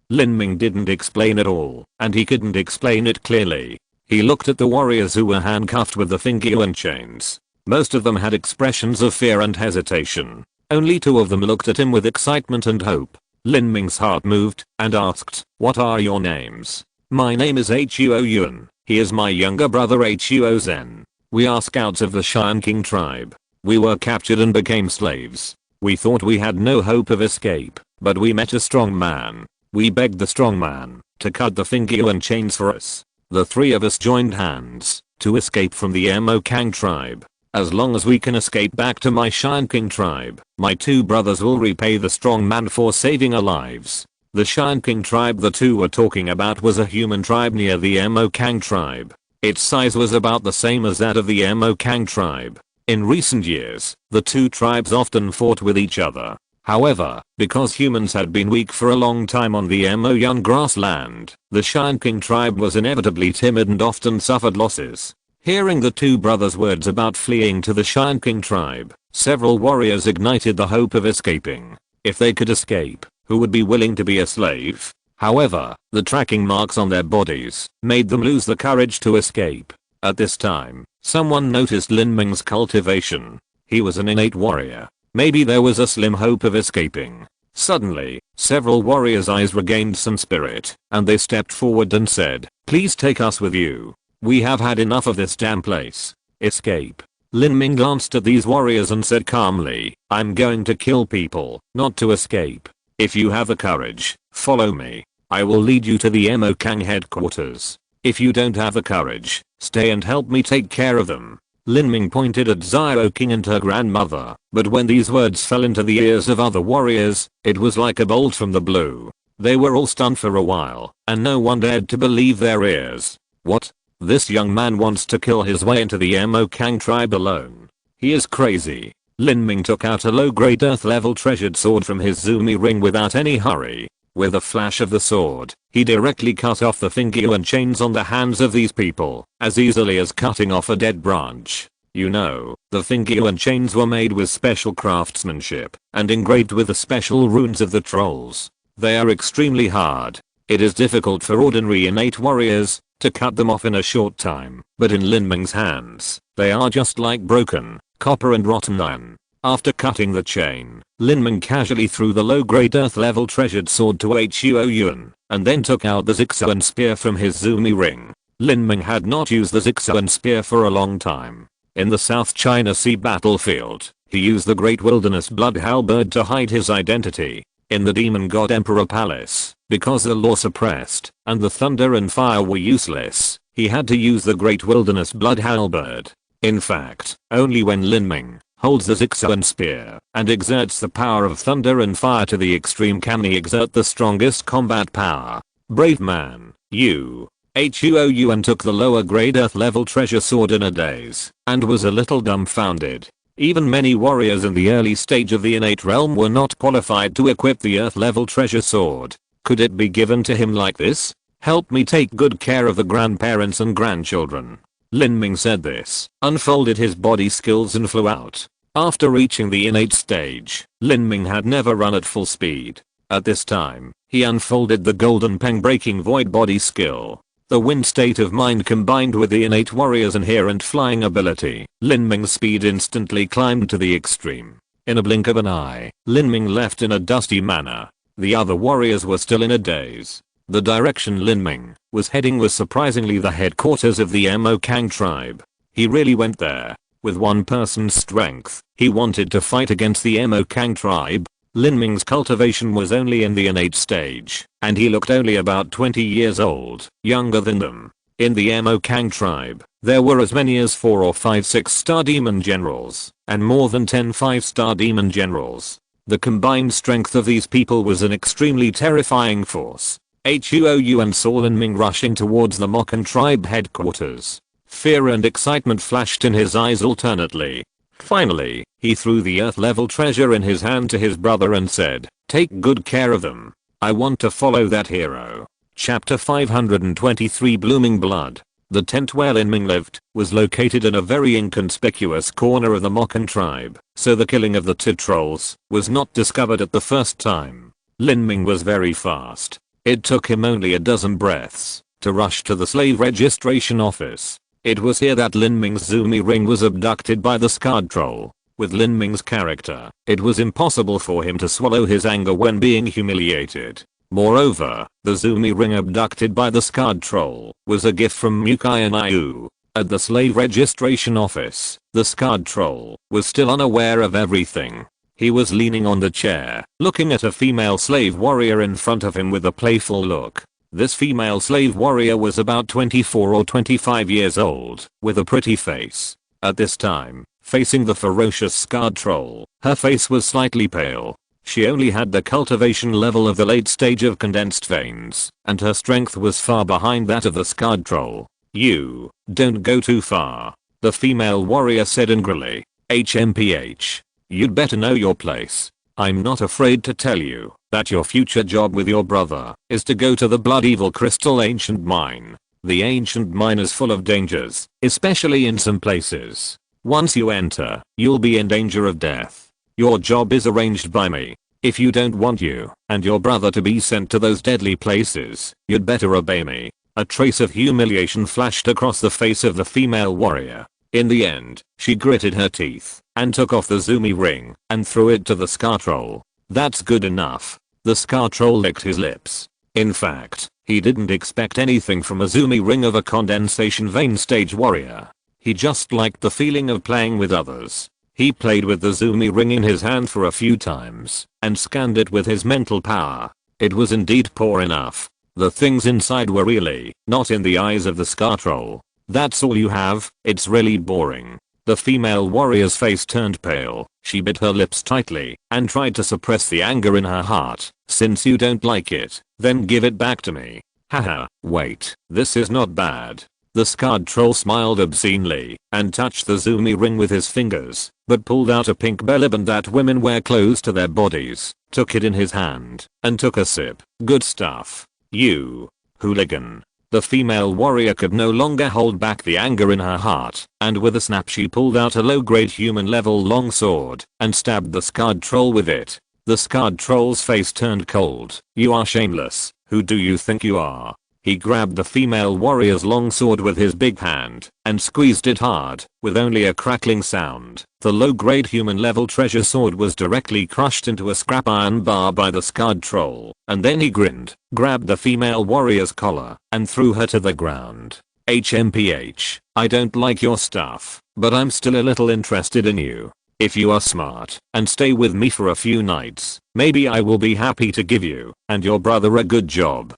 S1: Lin Ming didn't explain at all, and he couldn't explain it clearly. He looked at the warriors who were handcuffed with the finger and chains. Most of them had expressions of fear and hesitation. Only 2 of them looked at him with excitement and hope. Lin Ming's heart moved, and asked, "What are your names?" "My name is Huo Yuan. He is my younger brother Huo Zhen." We are scouts of the Cheyenne King tribe. We were captured and became slaves. We thought we had no hope of escape, but we met a strong man. We begged the strong man to cut the finger and chains for us. The three of us joined hands to escape from the Mu Qianxue tribe. As long as we can escape back to my Cheyenne King tribe, my two brothers will repay the strong man for saving our lives. The Cheyenne King tribe the two were talking about was a human tribe near the Mu Qianxue tribe. Its size was about the same as that of the Mu Qianxue tribe. In recent years, the two tribes often fought with each other. However, because humans had been weak for a long time on the Mu Qianxue grassland, the Cheyenne King tribe was inevitably timid and often suffered losses. Hearing the two brothers' words about fleeing to the Cheyenne King tribe, several warriors ignited the hope of escaping. If they could escape, who would be willing to be a slave? However, the tracking marks on their bodies made them lose the courage to escape. At this time, someone noticed Lin Ming's cultivation. He was an innate warrior. Maybe there was a slim hope of escaping. Suddenly, several warriors' eyes regained some spirit, and they stepped forward and said, "Please take us with you. We have had enough of this damn place. Escape." Lin Ming glanced at these warriors and said calmly, "I'm going to kill people, not to escape. If you have the courage, follow me. I will lead you to the Mu Qianxue headquarters. If you don't have the courage, stay and help me take care of them." Lin Ming pointed at Xiao King and her grandmother, but when these words fell into the ears of other warriors, it was like a bolt from the blue. They were all stunned for a while, and no one dared to believe their ears. What? This young man wants to kill his way into the Mu Qianxue tribe alone. He is crazy. Lin Ming took out a low-grade earth-level treasured sword from his zumi ring without any hurry. With a flash of the sword, he directly cut off the finger and chains on the hands of these people, as easily as cutting off a dead branch. You know, the finger and chains were made with special craftsmanship, and engraved with the special runes of the trolls. They are extremely hard. It is difficult for ordinary innate warriors to cut them off in a short time, but in Lin Ming's hands, they are just like broken copper and rotten iron. After cutting the chain, Lin Ming casually threw the low-grade earth-level treasured sword to Huo Yuan, and then took out the Zixuan spear from his zumi ring. Lin Ming had not used the Zixuan spear for a long time. In the South China Sea battlefield, he used the Great Wilderness Blood Halberd to hide his identity. In the Demon God Emperor Palace, because the law suppressed, and the thunder and fire were useless, he had to use the Great Wilderness Blood Halberd. In fact, only when Lin Ming holds the Zixuan spear and exerts the power of thunder and fire to the extreme can he exert the strongest combat power. Brave man, Huo Yuan took the lower grade earth level treasure sword in a daze, and was a little dumbfounded. Even many warriors in the early stage of the innate realm were not qualified to equip the earth level treasure sword. Could it be given to him like this? Help me take good care of the grandparents and grandchildren. Lin Ming said this, unfolded his body skills and flew out. After reaching the innate stage, Lin Ming had never run at full speed. At this time, he unfolded the golden peng breaking void body skill. The wind state of mind combined with the innate warrior's inherent flying ability, Lin Ming's speed instantly climbed to the extreme. In a blink of an eye, Lin Ming left in a dusty manner. The other warriors were still in a daze. The direction Lin Ming was heading was surprisingly the headquarters of the Mu Qianxue tribe. He really went there. With one person's strength, he wanted to fight against the Mu Qianxue tribe. Lin Ming's cultivation was only in the innate stage, and he looked only about 20 years old, younger than them. In the Mu Qianxue tribe, there were as many as 4 or 5 6-star demon generals, and more than 10 5-star demon generals. The combined strength of these people was an extremely terrifying force. Huo Yuan saw Lin Ming rushing towards the Mokan tribe headquarters. Fear and excitement flashed in his eyes alternately. Finally, he threw the earth-level treasure in his hand to his brother and said, "Take good care of them. I want to follow that hero." Chapter 523 Blooming Blood. The tent where Lin Ming lived was located in a very inconspicuous corner of the Mokan tribe, so the killing of the 2 trolls was not discovered at the first time. Lin Ming was very fast. It took him only a dozen breaths to rush to the slave registration office. It was here that Lin Ming's zumi ring was abducted by the scarred troll. With Lin Ming's character, it was impossible for him to swallow his anger when being humiliated. Moreover, the zumi ring abducted by the scarred troll was a gift from Mu Qianxue. At the slave registration office, the scarred troll was still unaware of everything. He was leaning on the chair, looking at a female slave warrior in front of him with a playful look. This female slave warrior was about 24 or 25 years old, with a pretty face. At this time, facing the ferocious scarred troll, her face was slightly pale. She only had the cultivation level of the late stage of condensed veins, and her strength was far behind that of the scarred troll. "You don't go too far," the female warrior said angrily. "HMPH. You'd better know your place. I'm not afraid to tell you that your future job with your brother is to go to the Blood Evil Crystal Ancient Mine. The Ancient Mine is full of dangers, especially in some places. Once you enter, you'll be in danger of death. Your job is arranged by me. If you don't want you and your brother to be sent to those deadly places, you'd better obey me." A trace of humiliation flashed across the face of the female warrior. In the end, she gritted her teeth and took off the Zumi ring and threw it to the scar troll. "That's good enough." The scar troll licked his lips. In fact, he didn't expect anything from a Zumi ring of a condensation vein stage warrior. He just liked the feeling of playing with others. He played with the Zumi ring in his hand for a few times and scanned it with his mental power. It was indeed poor enough. The things inside were really not in the eyes of the scar troll. "That's all you have? It's really boring." The female warrior's face turned pale. She bit her lips tightly and tried to suppress the anger in her heart. "Since you don't like it, then give it back to me." "Haha, wait, this is not bad." The scarred troll smiled obscenely and touched the Zumi ring with his fingers, but pulled out a pink bellyband that women wear close to their bodies, took it in his hand, and took a sip. "Good stuff. You hooligan." The female warrior could no longer hold back the anger in her heart, and with a snap she pulled out a low-grade human-level longsword and stabbed the scarred troll with it. The scarred troll's face turned cold. "You are shameless. Who do you think you are?" He grabbed the female warrior's longsword with his big hand and squeezed it hard, with only a crackling sound. The low-grade human-level treasure sword was directly crushed into a scrap iron bar by the scarred troll, and then he grinned, grabbed the female warrior's collar, and threw her to the ground. "HMPH, I don't like your stuff, but I'm still a little interested in you. If you are smart and stay with me for a few nights, maybe I will be happy to give you and your brother a good job."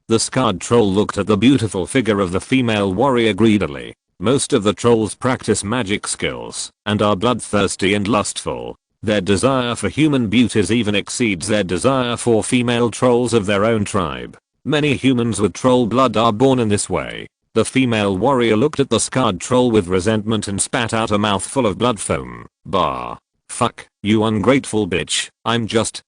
S1: The scarred troll looked at the beautiful figure of the female warrior greedily. Most of the trolls practice magic skills and are bloodthirsty and lustful. Their desire for human beauties even exceeds their desire for female trolls of their own tribe. Many humans with troll blood are born in this way. The female warrior looked at the scarred troll with resentment and spat out a mouthful of blood foam. "Bah. Fuck, you ungrateful bitch. I'm just,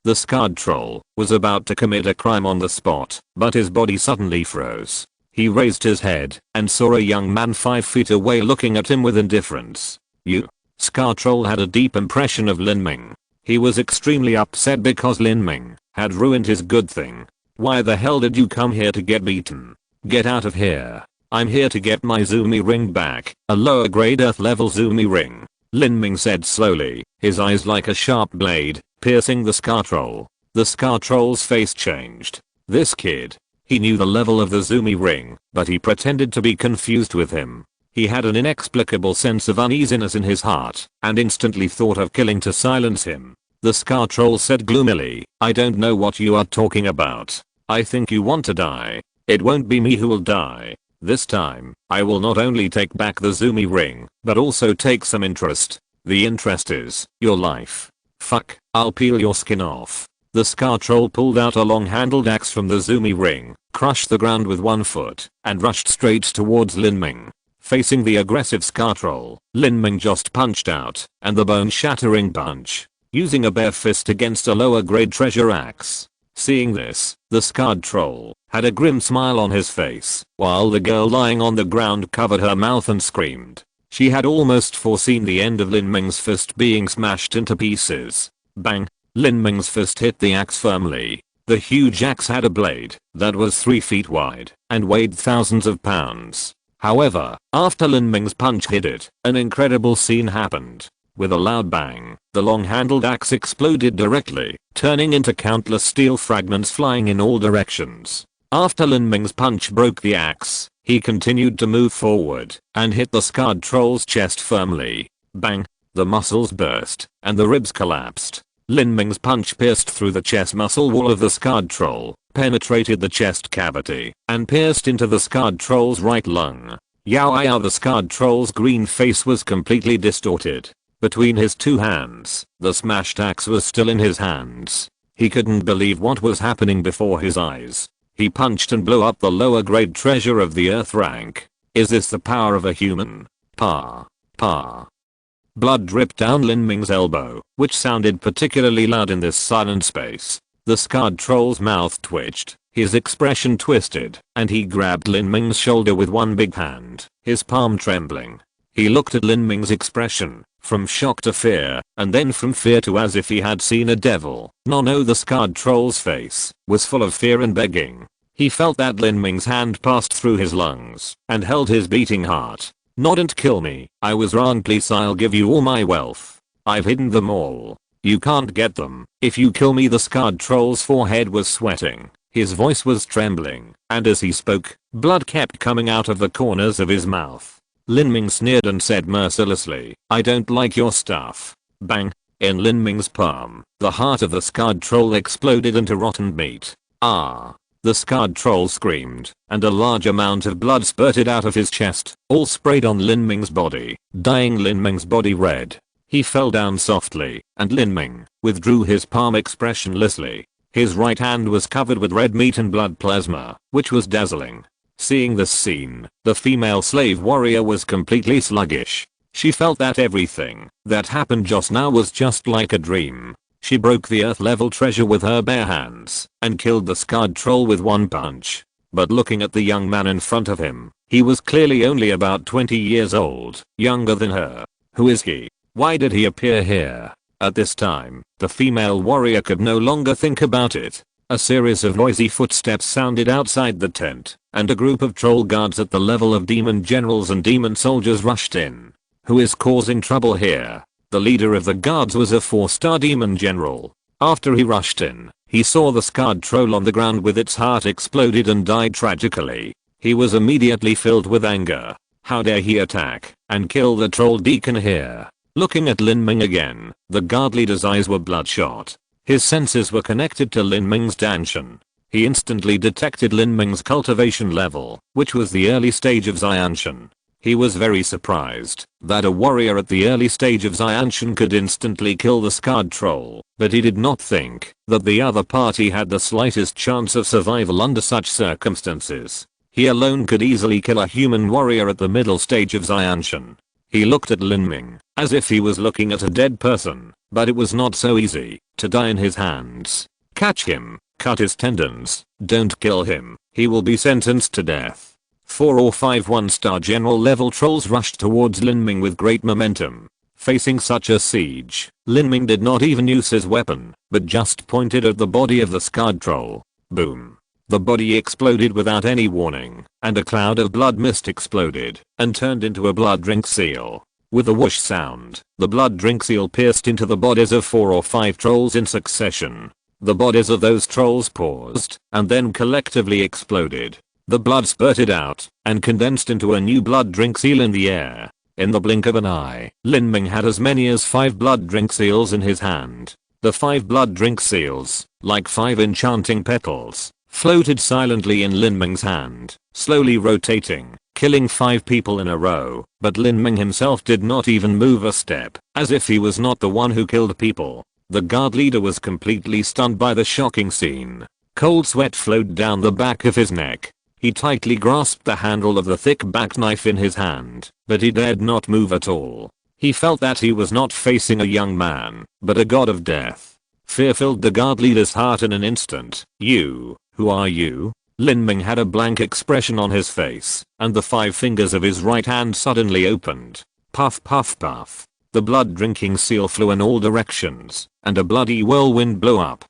S1: The scarred troll was about to commit a crime on the spot, but his body suddenly froze. He raised his head and saw a young man 5 feet away looking at him with indifference. "You." Scar troll had a deep impression of Lin Ming. He was extremely upset because Lin Ming had ruined his good thing. "Why the hell did you come here to get beaten? Get out of here." "I'm here to get my Zumi ring back, a lower grade earth level Zumi ring," Lin Ming said slowly, his eyes like a sharp blade, piercing the scar troll. The scar troll's face changed. This kid. He knew the level of the Zumi ring, but he pretended to be confused with him. He had an inexplicable sense of uneasiness in his heart, and instantly thought of killing to silence him. The scar troll said gloomily, "I don't know what you are talking about. I think you want to die. It won't be me who will die. This time, I will not only take back the Zumi ring, but also take some interest. The interest is your life. Fuck, I'll peel your skin off." The scar troll pulled out a long-handled axe from the Zumi ring, crushed the ground with one foot, and rushed straight towards Lin Ming. Facing the aggressive scar troll, Lin Ming just punched out, and the bone-shattering punch, using a bare fist against a lower-grade treasure axe. Seeing this, the scarred troll had a grim smile on his face, while the girl lying on the ground covered her mouth and screamed. She had almost foreseen the end of Lin Ming's fist being smashed into pieces. Bang! Lin Ming's fist hit the axe firmly. The huge axe had a blade that was 3 feet wide and weighed thousands of pounds. However, after Lin Ming's punch hit it, an incredible scene happened. With a loud bang, the long-handled axe exploded directly, turning into countless steel fragments flying in all directions. After Lin Ming's punch broke the axe, He continued to move forward and hit the scarred troll's chest firmly. Bang! The muscles burst and the ribs collapsed. Lin Ming's punch pierced through the chest muscle wall of the scarred troll, penetrated the chest cavity, and pierced into the scarred troll's right lung. Yow! The scarred troll's green face was completely distorted. Between his two hands, the smashed axe was still in his hands. He couldn't believe what was happening before his eyes. He punched and blew up the lower grade treasure of the earth rank. Is this the power of a human? Pa. Blood dripped down Lin Ming's elbow, which sounded particularly loud in this silent space. The scarred troll's mouth twitched, his expression twisted, and he grabbed Lin Ming's shoulder with one big hand, his palm trembling. He looked at Lin Ming's expression, from shock to fear, and then from fear to as if he had seen a devil. No, the scarred troll's face was full of fear and begging. He felt that Lin Ming's hand passed through his lungs and held his beating heart. Don't kill me. I was wrong, please. I'll give you all my wealth. I've hidden them all. You can't get them. If you kill me. The scarred troll's forehead was sweating. His voice was trembling, and as he spoke, blood kept coming out of the corners of his mouth. Lin Ming sneered and said mercilessly, I don't like your stuff. Bang! In Lin Ming's palm, the heart of the scarred troll exploded into rotten meat. Ah! The scarred troll screamed, and a large amount of blood spurted out of his chest, all sprayed on Lin Ming's body, dyeing Lin Ming's body red. He fell down softly, and Lin Ming withdrew his palm expressionlessly. His right hand was covered with red meat and blood plasma, which was dazzling. Seeing this scene, the female slave warrior was completely sluggish. She felt that everything that happened just now was just like a dream. She broke the earth level treasure with her bare hands and killed the scarred troll with one punch. But looking at the young man in front of him, he was clearly only about 20 years old, younger than her. Who is he? Why did he appear here? At this time, the female warrior could no longer think about it. A series of noisy footsteps sounded outside the tent, and a group of troll guards at the level of demon generals and demon soldiers rushed in. Who is causing trouble here? The leader of the guards was a 4-star demon general. After he rushed in, he saw the scarred troll on the ground with its heart exploded and died tragically. He was immediately filled with anger. How dare he attack and kill the troll deacon here? Looking at Lin Ming again, the guard leader's eyes were bloodshot. His senses were connected to Lin Ming's Danshan. He instantly detected Lin Ming's cultivation level, which was the early stage of Xianshan. He was very surprised that a warrior at the early stage of Xianshan could instantly kill the scarred troll, but he did not think that the other party had the slightest chance of survival under such circumstances. He alone could easily kill a human warrior at the middle stage of Xianshan. He looked at Lin Ming as if he was looking at a dead person, but it was not so easy to die in his hands. Catch him, cut his tendons, don't kill him, he will be sentenced to death. 4 or 5 1-star general level trolls rushed towards Lin Ming with great momentum. Facing such a siege, Lin Ming did not even use his weapon, but just pointed at the body of the scarred troll. Boom. The body exploded without any warning, and a cloud of blood mist exploded and turned into a blood drink seal. With a whoosh sound, the blood drink seal pierced into the bodies of 4 or 5 trolls in succession. The bodies of those trolls paused and then collectively exploded. The blood spurted out and condensed into a new blood drink seal in the air. In the blink of an eye, Lin Ming had as many as 5 blood drink seals in his hand. The 5 blood drink seals, like 5 enchanting petals, floated silently in Lin Ming's hand, slowly rotating, killing 5 people in a row, but Lin Ming himself did not even move a step, as if he was not the one who killed people. The guard leader was completely stunned by the shocking scene. Cold sweat flowed down the back of his neck. He tightly grasped the handle of the thick-backed knife in his hand, but he dared not move at all. He felt that he was not facing a young man, but a god of death. Fear filled the guard leader's heart in an instant. You, who are you? Lin Ming had a blank expression on his face, and the 5 fingers of his right hand suddenly opened. Puff puff puff. The blood-drinking seal flew in all directions, and a bloody whirlwind blew up.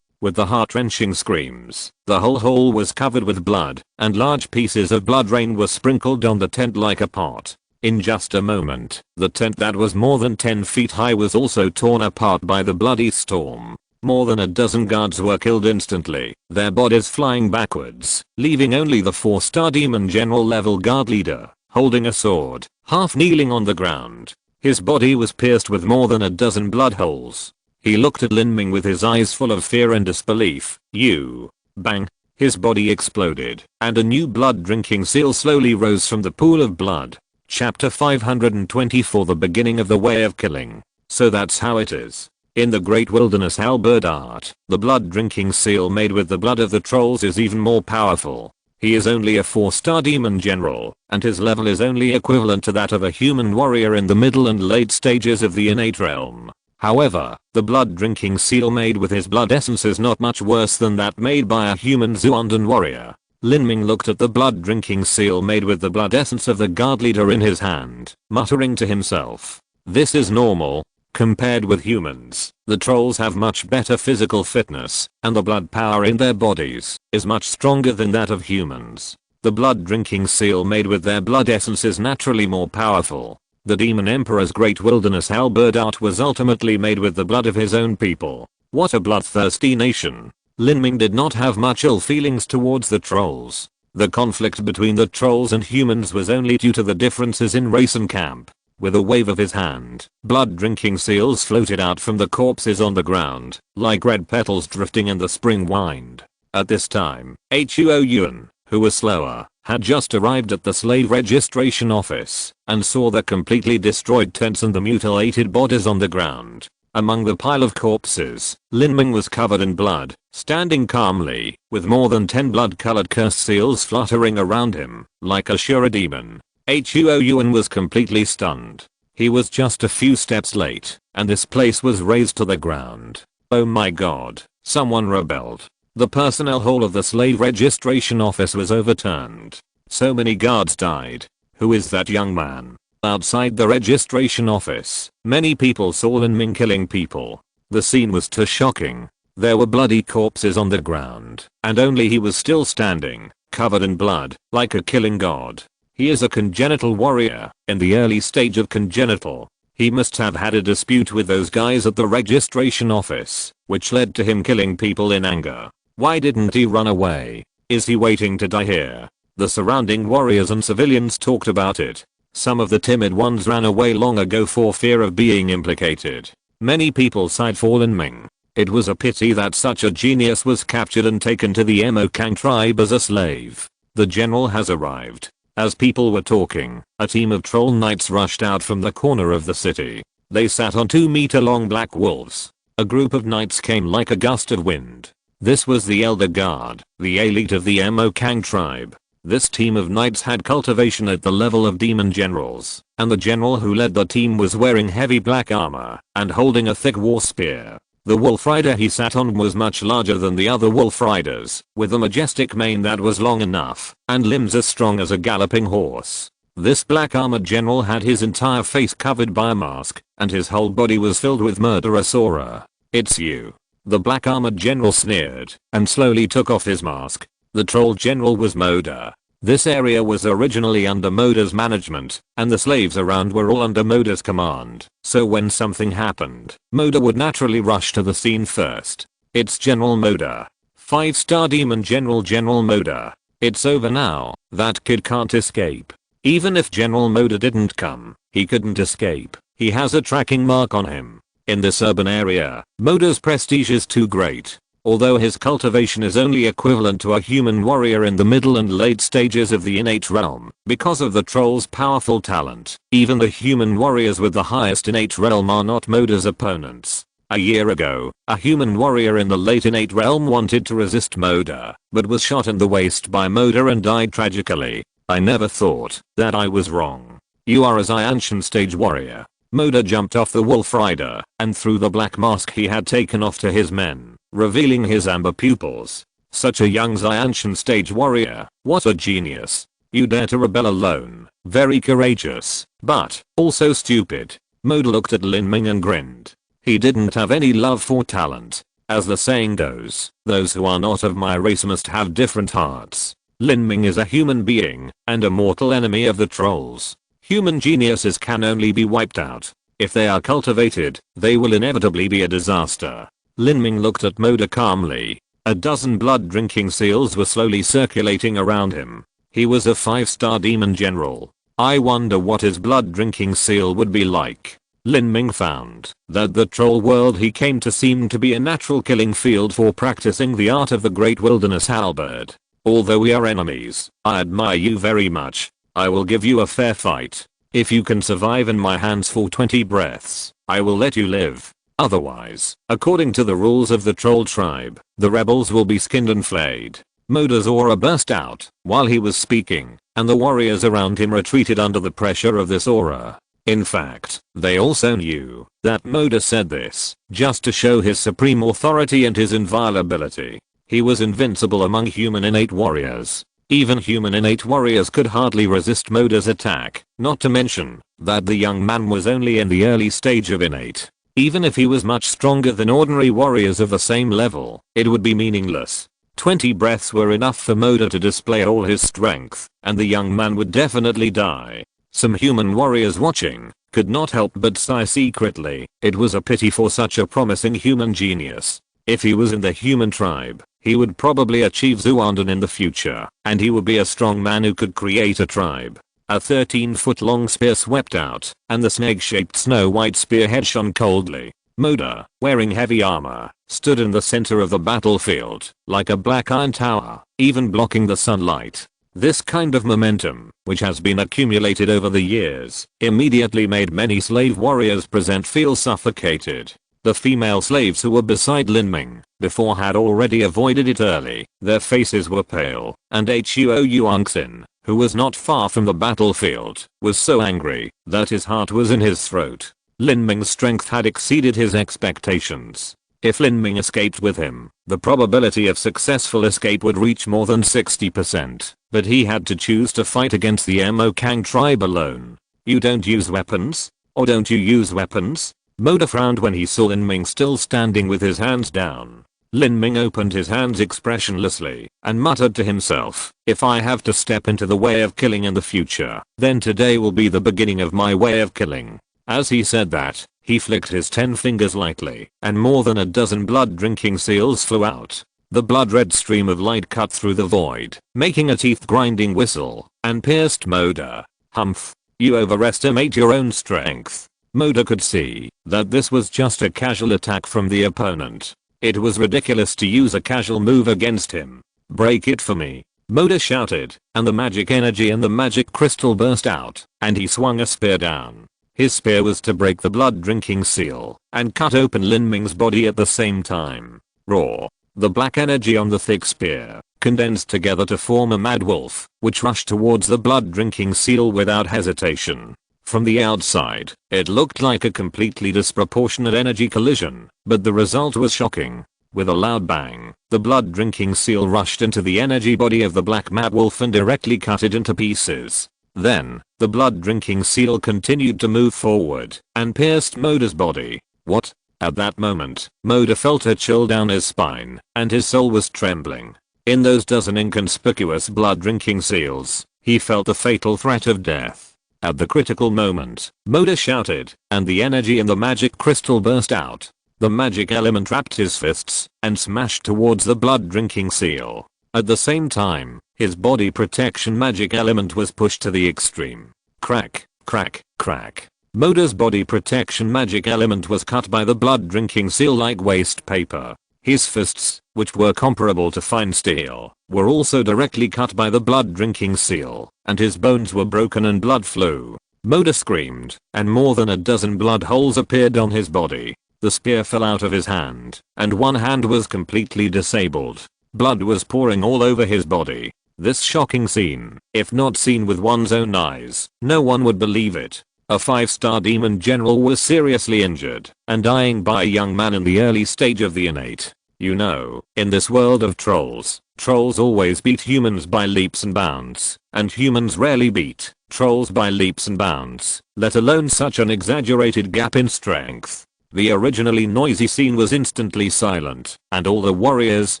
S1: With the heart-wrenching screams, the whole hole was covered with blood, and large pieces of blood rain were sprinkled on the tent like a pot. In just a moment, the tent that was more than 10 feet high was also torn apart by the bloody storm. More than a dozen guards were killed instantly, their bodies flying backwards, leaving only the 4-star demon general level guard leader, holding a sword, half kneeling on the ground. His body was pierced with more than a dozen blood holes. He looked at Lin Ming with his eyes full of fear and disbelief. You. Bang. His body exploded, and a new blood-drinking seal slowly rose from the pool of blood. Chapter 524 The beginning of the way of killing. So that's how it is. In the great wilderness halberd art, the blood-drinking seal made with the blood of the trolls is even more powerful. He is only a 4-star demon general, and his level is only equivalent to that of a human warrior in the middle and late stages of the innate realm. However, the blood-drinking seal made with his blood essence is not much worse than that made by a human Zuundan warrior. Lin Ming looked at the blood-drinking seal made with the blood essence of the guard leader in his hand, muttering to himself, "This is normal. Compared with humans, the trolls have much better physical fitness, and the blood power in their bodies is much stronger than that of humans. The blood-drinking seal made with their blood essence is naturally more powerful. The Demon Emperor's great wilderness halberd art was ultimately made with the blood of his own people. What a bloodthirsty nation." Lin Ming did not have much ill feelings towards the trolls. The conflict between the trolls and humans was only due to the differences in race and camp. With a wave of his hand, blood-drinking seals floated out from the corpses on the ground, like red petals drifting in the spring wind. At this time, Huo Yuan, who was slower, had just arrived at the slave registration office and saw the completely destroyed tents and the mutilated bodies on the ground. Among the pile of corpses, Lin Ming was covered in blood, standing calmly, with more than 10 blood-colored cursed seals fluttering around him, like a Shura demon. Huo Yuan was completely stunned. He was just a few steps late, and this place was razed to the ground. Oh my god, someone rebelled. The personnel hall of the slave registration office was overturned. So many guards died. Who is that young man? Outside the registration office, many people saw Lin Ming killing people. The scene was too shocking. There were bloody corpses on the ground, and only he was still standing, covered in blood, like a killing god. He is a congenital warrior, in the early stage of congenital. He must have had a dispute with those guys at the registration office, which led to him killing people in anger. Why didn't he run away? Is he waiting to die here? The surrounding warriors and civilians talked about it. Some of the timid ones ran away long ago for fear of being implicated. Many people sighed for Lin Ming. It was a pity that such a genius was captured and taken to the Mu Qianxue tribe as a slave. The general has arrived. As people were talking, a team of troll knights rushed out from the corner of the city. They sat on 2-meter-long black wolves. A group of knights came like a gust of wind. This was the Elder Guard, the elite of the Mu Qianxue tribe. This team of knights had cultivation at the level of demon generals, and the general who led the team was wearing heavy black armor and holding a thick war spear. The wolf rider he sat on was much larger than the other wolf riders, with a majestic mane that was long enough, and limbs as strong as a galloping horse. This black armored general had his entire face covered by a mask, and his whole body was filled with murderous aura. "It's you." The black armored general sneered, and slowly took off his mask. The troll general was Moda. This area was originally under Moda's management, and the slaves around were all under Moda's command, so when something happened, Moda would naturally rush to the scene first. "It's General Moda. 5-star demon General Moda. It's over now, that kid can't escape." Even if General Moda didn't come, he couldn't escape. He has a tracking mark on him. In this urban area, Moda's prestige is too great. Although his cultivation is only equivalent to a human warrior in the middle and late stages of the innate realm, because of the troll's powerful talent, even the human warriors with the highest innate realm are not Moda's opponents. A year ago, a human warrior in the late innate realm wanted to resist Moda, but was shot in the waist by Moda and died tragically. "I never thought that I was wrong. You are a Xianxian stage warrior." Moda jumped off the wolf rider and threw the black mask he had taken off to his men, revealing his amber pupils. Such a young Xianxian stage warrior, what a genius. You dare to rebel alone, very courageous, but also stupid. Moda looked at Lin Ming and grinned. He didn't have any love for talent. As the saying goes, those who are not of my race must have different hearts. Lin Ming is a human being and a mortal enemy of the trolls. Human geniuses can only be wiped out. If they are cultivated, they will inevitably be a disaster. Lin Ming looked at Moda calmly. A dozen blood-drinking seals were slowly circulating around him. He was a 5-star demon general. I wonder what his blood-drinking seal would be like. Lin Ming found that the troll world he came to seemed to be a natural killing field for practicing the art of the great wilderness halberd. Although we are enemies, I admire you very much. I will give you a fair fight. If you can survive in my hands for 20 breaths, I will let you live. Otherwise, according to the rules of the troll tribe, the rebels will be skinned and flayed. Moda's aura burst out while he was speaking, and the warriors around him retreated under the pressure of this aura. In fact, they also knew that Moda said this just to show his supreme authority and his inviolability. He was invincible among human innate warriors. Even human innate warriors could hardly resist Moda's attack, not to mention that the young man was only in the early stage of innate. Even if he was much stronger than ordinary warriors of the same level, it would be meaningless. 20 breaths were enough for Moda to display all his strength, and the young man would definitely die. Some human warriors watching could not help but sigh secretly. It was a pity for such a promising human genius. If he was in the human tribe, he would probably achieve Zuandan in the future, and he would be a strong man who could create a tribe. A 13-foot-long spear swept out, and the snake-shaped snow-white spearhead shone coldly. Moda, wearing heavy armor, stood in the center of the battlefield, like a black iron tower, even blocking the sunlight. This kind of momentum, which has been accumulated over the years, immediately made many slave warriors present feel suffocated. The female slaves who were beside Lin Ming before had already avoided it early. Their faces were pale, and Huo Yuangxin, who was not far from the battlefield, was so angry that his heart was in his throat. Lin Ming's strength had exceeded his expectations. If Lin Ming escaped with him, the probability of successful escape would reach more than 60%, but he had to choose to fight against the Mo Kang tribe alone. You don't use weapons? Or don't you use weapons? Moda frowned when he saw Lin Ming still standing with his hands down. Lin Ming opened his hands expressionlessly and muttered to himself, if I have to step into the way of killing in the future, then today will be the beginning of my way of killing. As he said that, he flicked his 10 fingers lightly, and more than a dozen blood-drinking seals flew out. The blood-red stream of light cut through the void, making a teeth-grinding whistle, and pierced Moda. Humph. You overestimate your own strength. Moda could see that this was just a casual attack from the opponent. It was ridiculous to use a casual move against him. Break it for me. Moda shouted, and the magic energy in the magic crystal burst out, and he swung a spear down. His spear was to break the blood-drinking seal and cut open Lin Ming's body at the same time. Roar. The black energy on the thick spear condensed together to form a mad wolf, which rushed towards the blood-drinking seal without hesitation. From the outside, it looked like a completely disproportionate energy collision, but the result was shocking. With a loud bang, the blood-drinking seal rushed into the energy body of the black mad wolf and directly cut it into pieces. Then, the blood-drinking seal continued to move forward and pierced Moda's body. What? At that moment, Moda felt a chill down his spine, and his soul was trembling. In those dozen inconspicuous blood-drinking seals, he felt the fatal threat of death. At the critical moment, Moda shouted, and the energy in the magic crystal burst out. The magic element wrapped his fists and smashed towards the blood-drinking seal. At the same time, his body protection magic element was pushed to the extreme. Crack, crack, crack. Moda's body protection magic element was cut by the blood-drinking seal like waste paper. His fists, which were comparable to fine steel, were also directly cut by the blood-drinking seal, and his bones were broken and blood flew. Moda screamed, and more than a dozen blood holes appeared on his body. The spear fell out of his hand, and one hand was completely disabled. Blood was pouring all over his body. This shocking scene, if not seen with one's own eyes, no one would believe it. A 5-star demon general was seriously injured and dying by a young man in the early stage of the innate. You know, in this world of trolls always beat humans by leaps and bounds, and humans rarely beat trolls by leaps and bounds, let alone such an exaggerated gap in strength. The originally noisy scene was instantly silent, and all the warriors,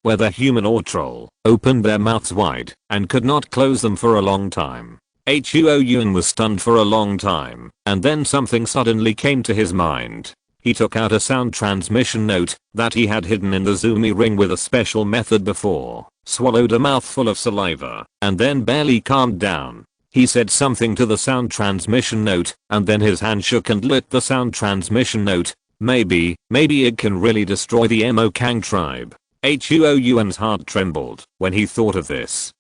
S1: whether human or troll, opened their mouths wide and could not close them for a long time. Huo Yuan was stunned for a long time, and then something suddenly came to his mind. He took out a sound transmission note that he had hidden in the zoomy ring with a special method before, swallowed a mouthful of saliva, and then barely calmed down. He said something to the sound transmission note, and then his hand shook and lit the sound transmission note. Maybe it can really destroy the Mu Qianxue tribe. Huoyuan's heart trembled when he thought of this.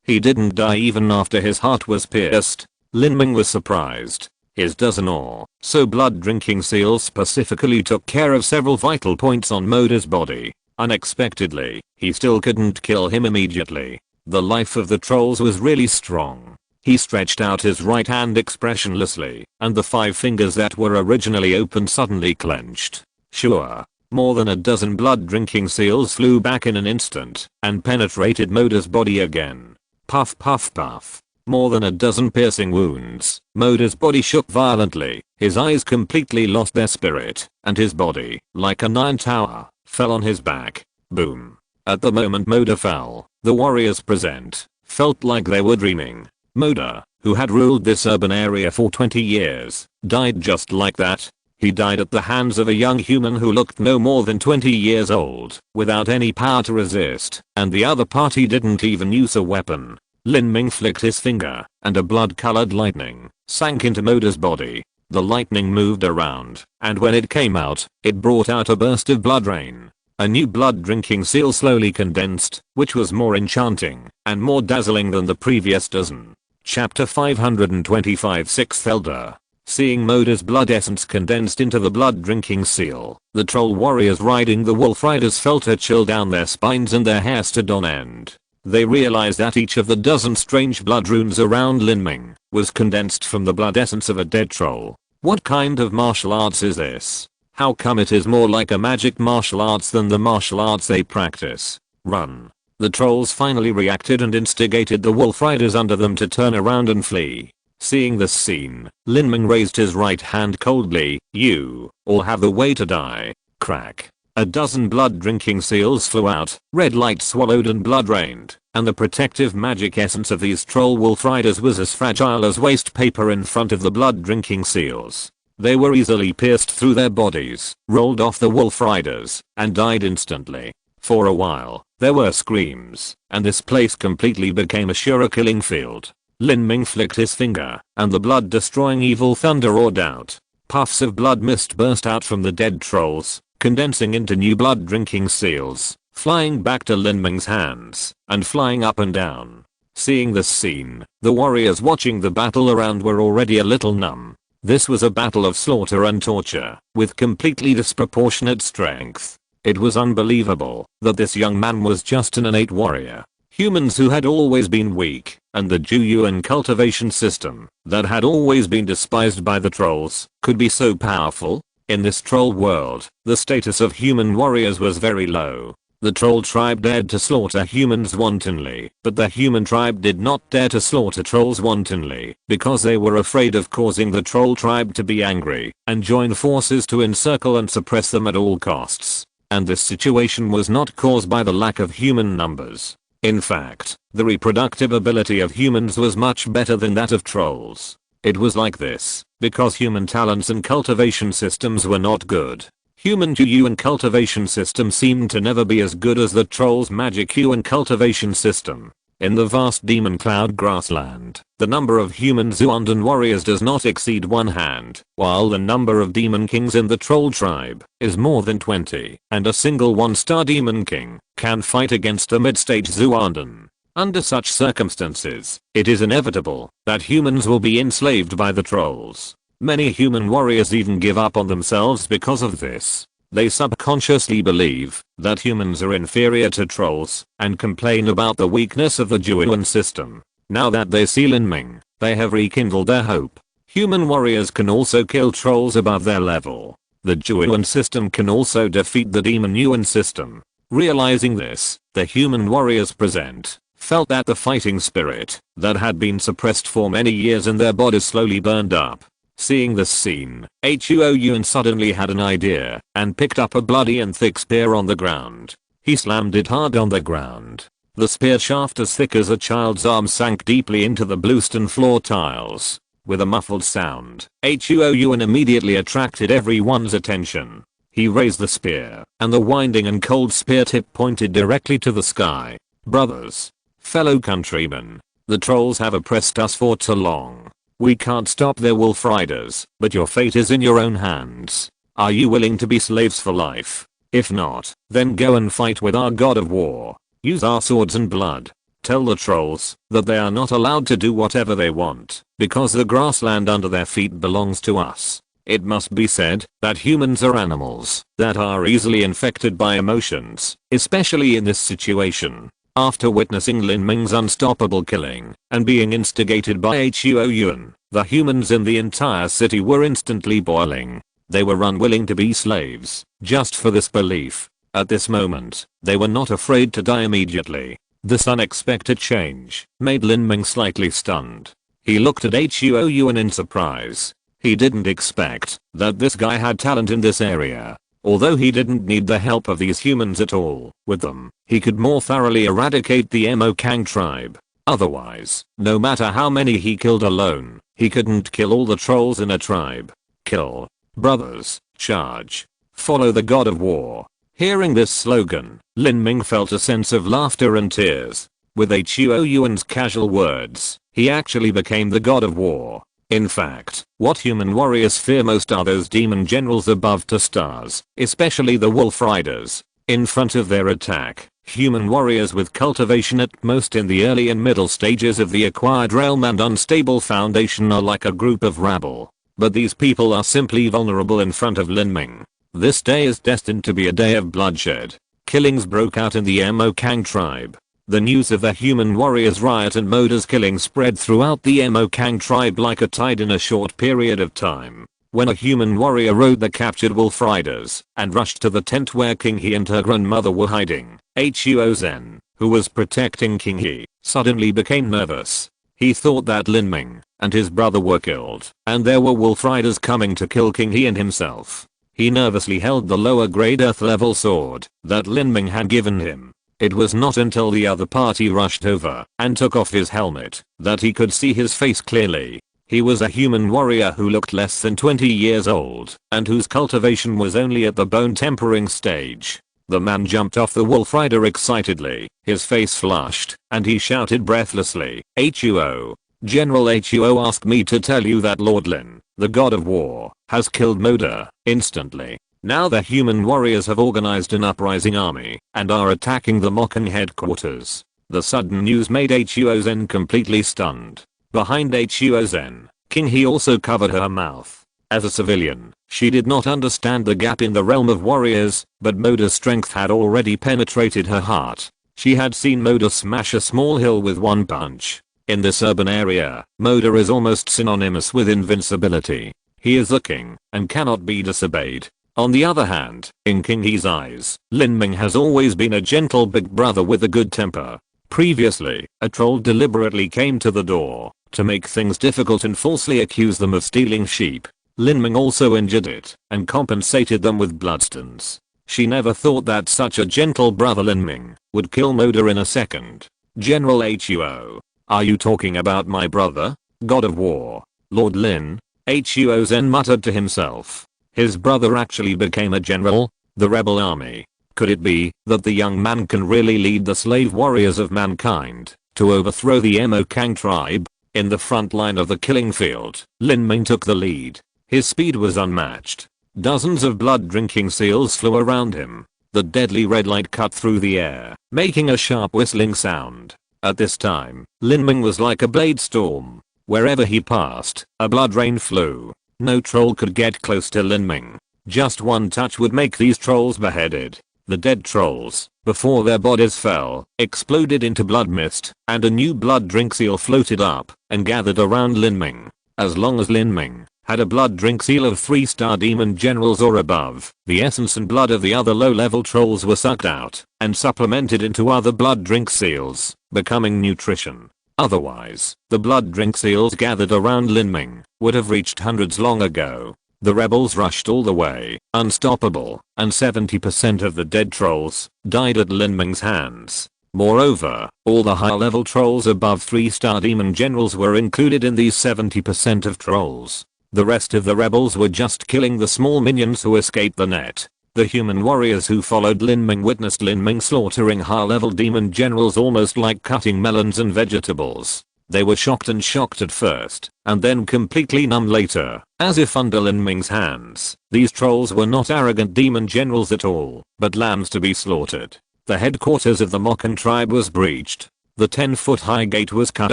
S1: He didn't die even after his heart was pierced. Lin Ming was surprised. His dozen or so blood drinking seals specifically took care of several vital points on Moda's body. Unexpectedly, he still couldn't kill him immediately. The life of the trolls was really strong. He stretched out his right hand expressionlessly, and the 5 fingers that were originally open suddenly clenched. Sure. More than a dozen blood drinking seals flew back in an instant and penetrated Moda's body again. Puff puff puff. More than a dozen piercing wounds. Moda's body shook violently, his eyes completely lost their spirit, and his body, like an iron tower, fell on his back. Boom. At the moment Moda fell, the warriors present felt like they were dreaming. Moda, who had ruled this urban area for 20 years, died just like that. He died at the hands of a young human who looked no more than 20 years old, without any power to resist, and the other party didn't even use a weapon. Lin Ming flicked his finger, and a blood-colored lightning sank into Moda's body. The lightning moved around, and when it came out, it brought out a burst of blood rain. A new blood-drinking seal slowly condensed, which was more enchanting and more dazzling than the previous dozen. Chapter 525 Sixth Elder. Seeing Moda's blood essence condensed into the blood-drinking seal, the troll warriors riding the wolf riders felt a chill down their spines and their hair stood on end. They realized that each of the dozen strange blood runes around Lin Ming was condensed from the blood essence of a dead troll. What kind of martial arts is this? How come it is more like a magic martial arts than the martial arts they practice? Run. The trolls finally reacted and instigated the wolf riders under them to turn around and flee. Seeing this scene, Lin Ming raised his right hand coldly. You all have the way to die. Crack. A dozen blood-drinking seals flew out, red light swallowed and blood rained, and the protective magic essence of these troll wolf riders was as fragile as waste paper in front of the blood-drinking seals. They were easily pierced through their bodies, rolled off the wolf riders, and died instantly. For a while, there were screams, and this place completely became a sure killing field. Lin Ming flicked his finger, and the blood-destroying evil thunder roared out. Puffs of blood mist burst out from the dead trolls, condensing into new blood-drinking seals, flying back to Lin Ming's hands, and flying up and down. Seeing this scene, the warriors watching the battle around were already a little numb. This was a battle of slaughter and torture, with completely disproportionate strength. It was unbelievable that this young man was just an innate warrior. Humans who had always been weak, and the Zhuoyuan cultivation system that had always been despised by the trolls, could be so powerful. In this troll world, the status of human warriors was very low. The troll tribe dared to slaughter humans wantonly, but the human tribe did not dare to slaughter trolls wantonly, because they were afraid of causing the troll tribe to be angry and join forces to encircle and suppress them at all costs. And this situation was not caused by the lack of human numbers. In fact, the reproductive ability of humans was much better than that of trolls. It was like this because human talents and cultivation systems were not good. Human Zhuoyuan cultivation system seemed to never be as good as the trolls' magic Zhuoyuan cultivation system. In the vast demon cloud grassland, the number of human Zhuoyuan warriors does not exceed 1 hand, while the number of demon kings in the troll tribe is more than 20, and a single 1-star demon king can fight against a mid-stage Zhuoyuan. Under such circumstances, it is inevitable that humans will be enslaved by the trolls. Many human warriors even give up on themselves because of this. They subconsciously believe that humans are inferior to trolls and complain about the weakness of the Zhuoyuan system. Now that they see Lin Ming, they have rekindled their hope. Human warriors can also kill trolls above their level. The Zhuoyuan system can also defeat the demon Yuan system. Realizing this, the human warriors present felt that the fighting spirit that had been suppressed for many years in their bodies slowly burned up. Seeing this scene, Huoyuan suddenly had an idea and picked up a bloody and thick spear on the ground. He slammed it hard on the ground. The spear shaft as thick as a child's arm sank deeply into the bluestone floor tiles. With a muffled sound, Huo Yuan immediately attracted everyone's attention. He raised the spear, and the winding and cold spear tip pointed directly to the sky. Brothers, fellow countrymen, the trolls have oppressed us for too long. We can't stop their wolf riders, but your fate is in your own hands. Are you willing to be slaves for life? If not, then go and fight with our god of war. Use our swords and blood. Tell the trolls that they are not allowed to do whatever they want, because the grassland under their feet belongs to us. It must be said that humans are animals that are easily infected by emotions, especially in this situation. After witnessing Lin Ming's unstoppable killing and being instigated by Huo Yuan, the humans in the entire city were instantly boiling. They were unwilling to be slaves, just for this belief. At this moment, they were not afraid to die immediately. This unexpected change made Lin Ming slightly stunned. He looked at Huo Yuan in surprise. He didn't expect that this guy had talent in this area. Although he didn't need the help of these humans at all, with them, he could more thoroughly eradicate the Mu Qianxue tribe. Otherwise, no matter how many he killed alone, he couldn't kill all the trolls in a tribe. Kill. Brothers, charge. Follow the god of war. Hearing this slogan, Lin Ming felt a sense of laughter and tears. With Huo Yuan's casual words, he actually became the god of war. In fact, what human warriors fear most are those demon generals above 2 stars, especially the wolf riders. In front of their attack, human warriors with cultivation at most in the early and middle stages of the acquired realm and unstable foundation are like a group of rabble. But these people are simply vulnerable in front of Lin Ming. This day is destined to be a day of bloodshed. Killings broke out in the Mu Qianxue tribe. The news of the human warriors' riot and Moda's killing spread throughout the Mu Qianxue tribe like a tide in a short period of time. When a human warrior rode the captured wolf riders and rushed to the tent where King He and her grandmother were hiding, Huo Zhen, who was protecting King He, suddenly became nervous. He thought that Lin Ming and his brother were killed, and there were wolf riders coming to kill King He and himself. He nervously held the lower grade earth level sword that Lin Ming had given him. It was not until the other party rushed over and took off his helmet that he could see his face clearly. He was a human warrior who looked less than 20 years old and whose cultivation was only at the bone tempering stage. The man jumped off the wolf rider excitedly, his face flushed, and he shouted breathlessly, "Huo! General Huo asked me to tell you that Lord Lin, the god of war, has killed Moda instantly. Now the human warriors have organized an uprising army and are attacking the Mocking headquarters." The sudden news made Huo Zhen completely stunned. Behind Huo Zhen, King He also covered her mouth. As a civilian, she did not understand the gap in the realm of warriors, but Moda's strength had already penetrated her heart. She had seen Moda smash a small hill with one punch. In this urban area, Moda is almost synonymous with invincibility. He is the king and cannot be disobeyed. On the other hand, in King He's eyes, Lin Ming has always been a gentle big brother with a good temper. Previously, a troll deliberately came to the door to make things difficult and falsely accuse them of stealing sheep. Lin Ming also injured it and compensated them with bloodstones. She never thought that such a gentle brother Lin Ming would kill Moda in a second. General Huo, are you talking about my brother? God of war. Lord Lin? Huo Zhen muttered to himself. His brother actually became a general? The rebel army. Could it be that the young man can really lead the slave warriors of mankind to overthrow the Mu Qianxue tribe? In the front line of the killing field, Lin Ming took the lead. His speed was unmatched. Dozens of blood-drinking seals flew around him. The deadly red light cut through the air, making a sharp whistling sound. At this time, Lin Ming was like a blade storm. Wherever he passed, a blood rain flew. No troll could get close to Lin Ming. Just one touch would make these trolls beheaded. The dead trolls, before their bodies fell, exploded into blood mist, and a new blood drink seal floated up and gathered around Lin Ming. As long as Lin Ming had a blood drink seal of 3-star demon generals or above, the essence and blood of the other low-level trolls were sucked out and supplemented into other blood drink seals, becoming nutrition. Otherwise, the blood drink seals gathered around Lin Ming would have reached hundreds long ago. The rebels rushed all the way, unstoppable, and 70% of the dead trolls died at Lin Ming's hands. Moreover, all the high-level trolls above 3-star demon generals were included in these 70% of trolls. The rest of the rebels were just killing the small minions who escaped the net. The human warriors who followed Lin Ming witnessed Lin Ming slaughtering high-level demon generals almost like cutting melons and vegetables. They were shocked at first, and then completely numb later, as if under Lin Ming's hands. These trolls were not arrogant demon generals at all, but lambs to be slaughtered. The headquarters of the Mokan tribe was breached. The 10-foot-high gate was cut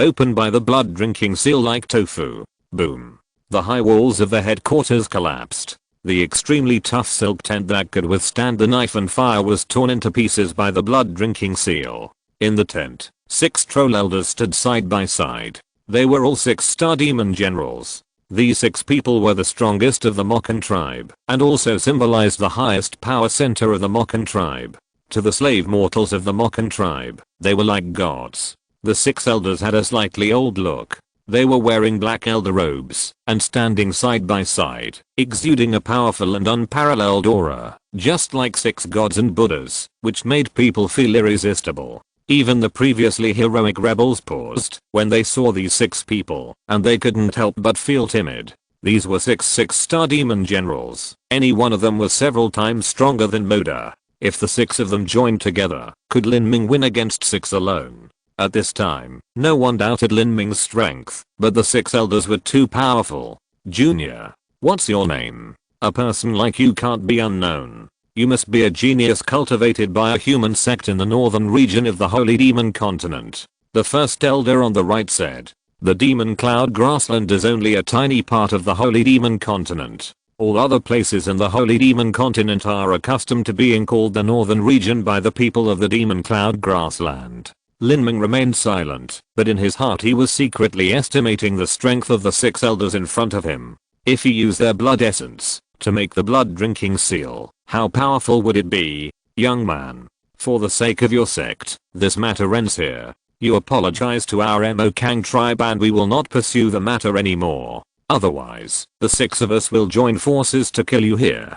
S1: open by the blood-drinking seal like tofu. Boom. The high walls of the headquarters collapsed. The extremely tough silk tent that could withstand the knife and fire was torn into pieces by the blood-drinking seal. In the tent, 6 troll elders stood side by side. They were all 6-star demon generals. These 6 people were the strongest of the Mokan tribe, and also symbolized the highest power center of the Mokan tribe. To the slave mortals of the Mokan tribe, they were like gods. The 6 elders had a slightly old look. They were wearing black elder robes and standing side by side, exuding a powerful and unparalleled aura, just like 6 gods and Buddhas, which made people feel irresistible. Even the previously heroic rebels paused when they saw these 6 people, and they couldn't help but feel timid. These were 6 6-star demon generals. Any one of them was several times stronger than Moda. If the 6 of them joined together, could Lin Ming win against 6 alone? At this time, no one doubted Lin Ming's strength, but the 6 elders were too powerful. Junior, what's your name? A person like you can't be unknown. You must be a genius cultivated by a human sect in the northern region of the Holy Demon Continent. The first elder on the right said. The Demon Cloud Grassland is only a tiny part of the Holy Demon Continent. All other places in the Holy Demon Continent are accustomed to being called the northern region by the people of the Demon Cloud Grassland. Lin Ming remained silent, but in his heart he was secretly estimating the strength of the 6 elders in front of him. If he used their blood essence to make the blood-drinking seal, how powerful would it be? Young man, for the sake of your sect, this matter ends here. You apologize to our Mu Qianxue tribe and we will not pursue the matter anymore. Otherwise, the 6 of us will join forces to kill you here.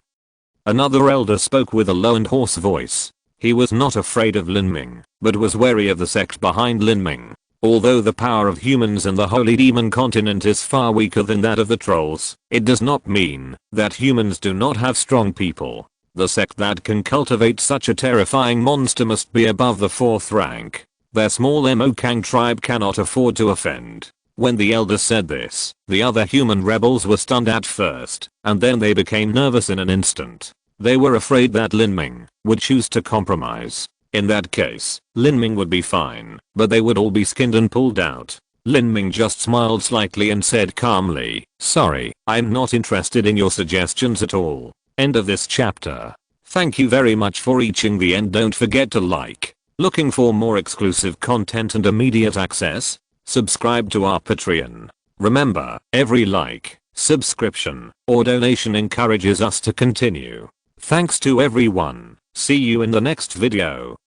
S1: Another elder spoke with a low and hoarse voice. He was not afraid of Lin Ming, but was wary of the sect behind Lin Ming. Although the power of humans in the Holy Demon Continent is far weaker than that of the trolls, it does not mean that humans do not have strong people. The sect that can cultivate such a terrifying monster must be above the 4th rank. Their small Mu Qianxue tribe cannot afford to offend. When the elder said this, the other human rebels were stunned at first, and then they became nervous in an instant. They were afraid that Lin Ming would choose to compromise. In that case, Lin Ming would be fine, but they would all be skinned and pulled out. Lin Ming just smiled slightly and said calmly, "Sorry, I'm not interested in your suggestions at all." End of this chapter. Thank you very much for reaching the end. Don't forget to like. Looking for more exclusive content and immediate access? Subscribe to our Patreon. Remember, every like, subscription, or donation encourages us to continue. Thanks to everyone. See you in the next video.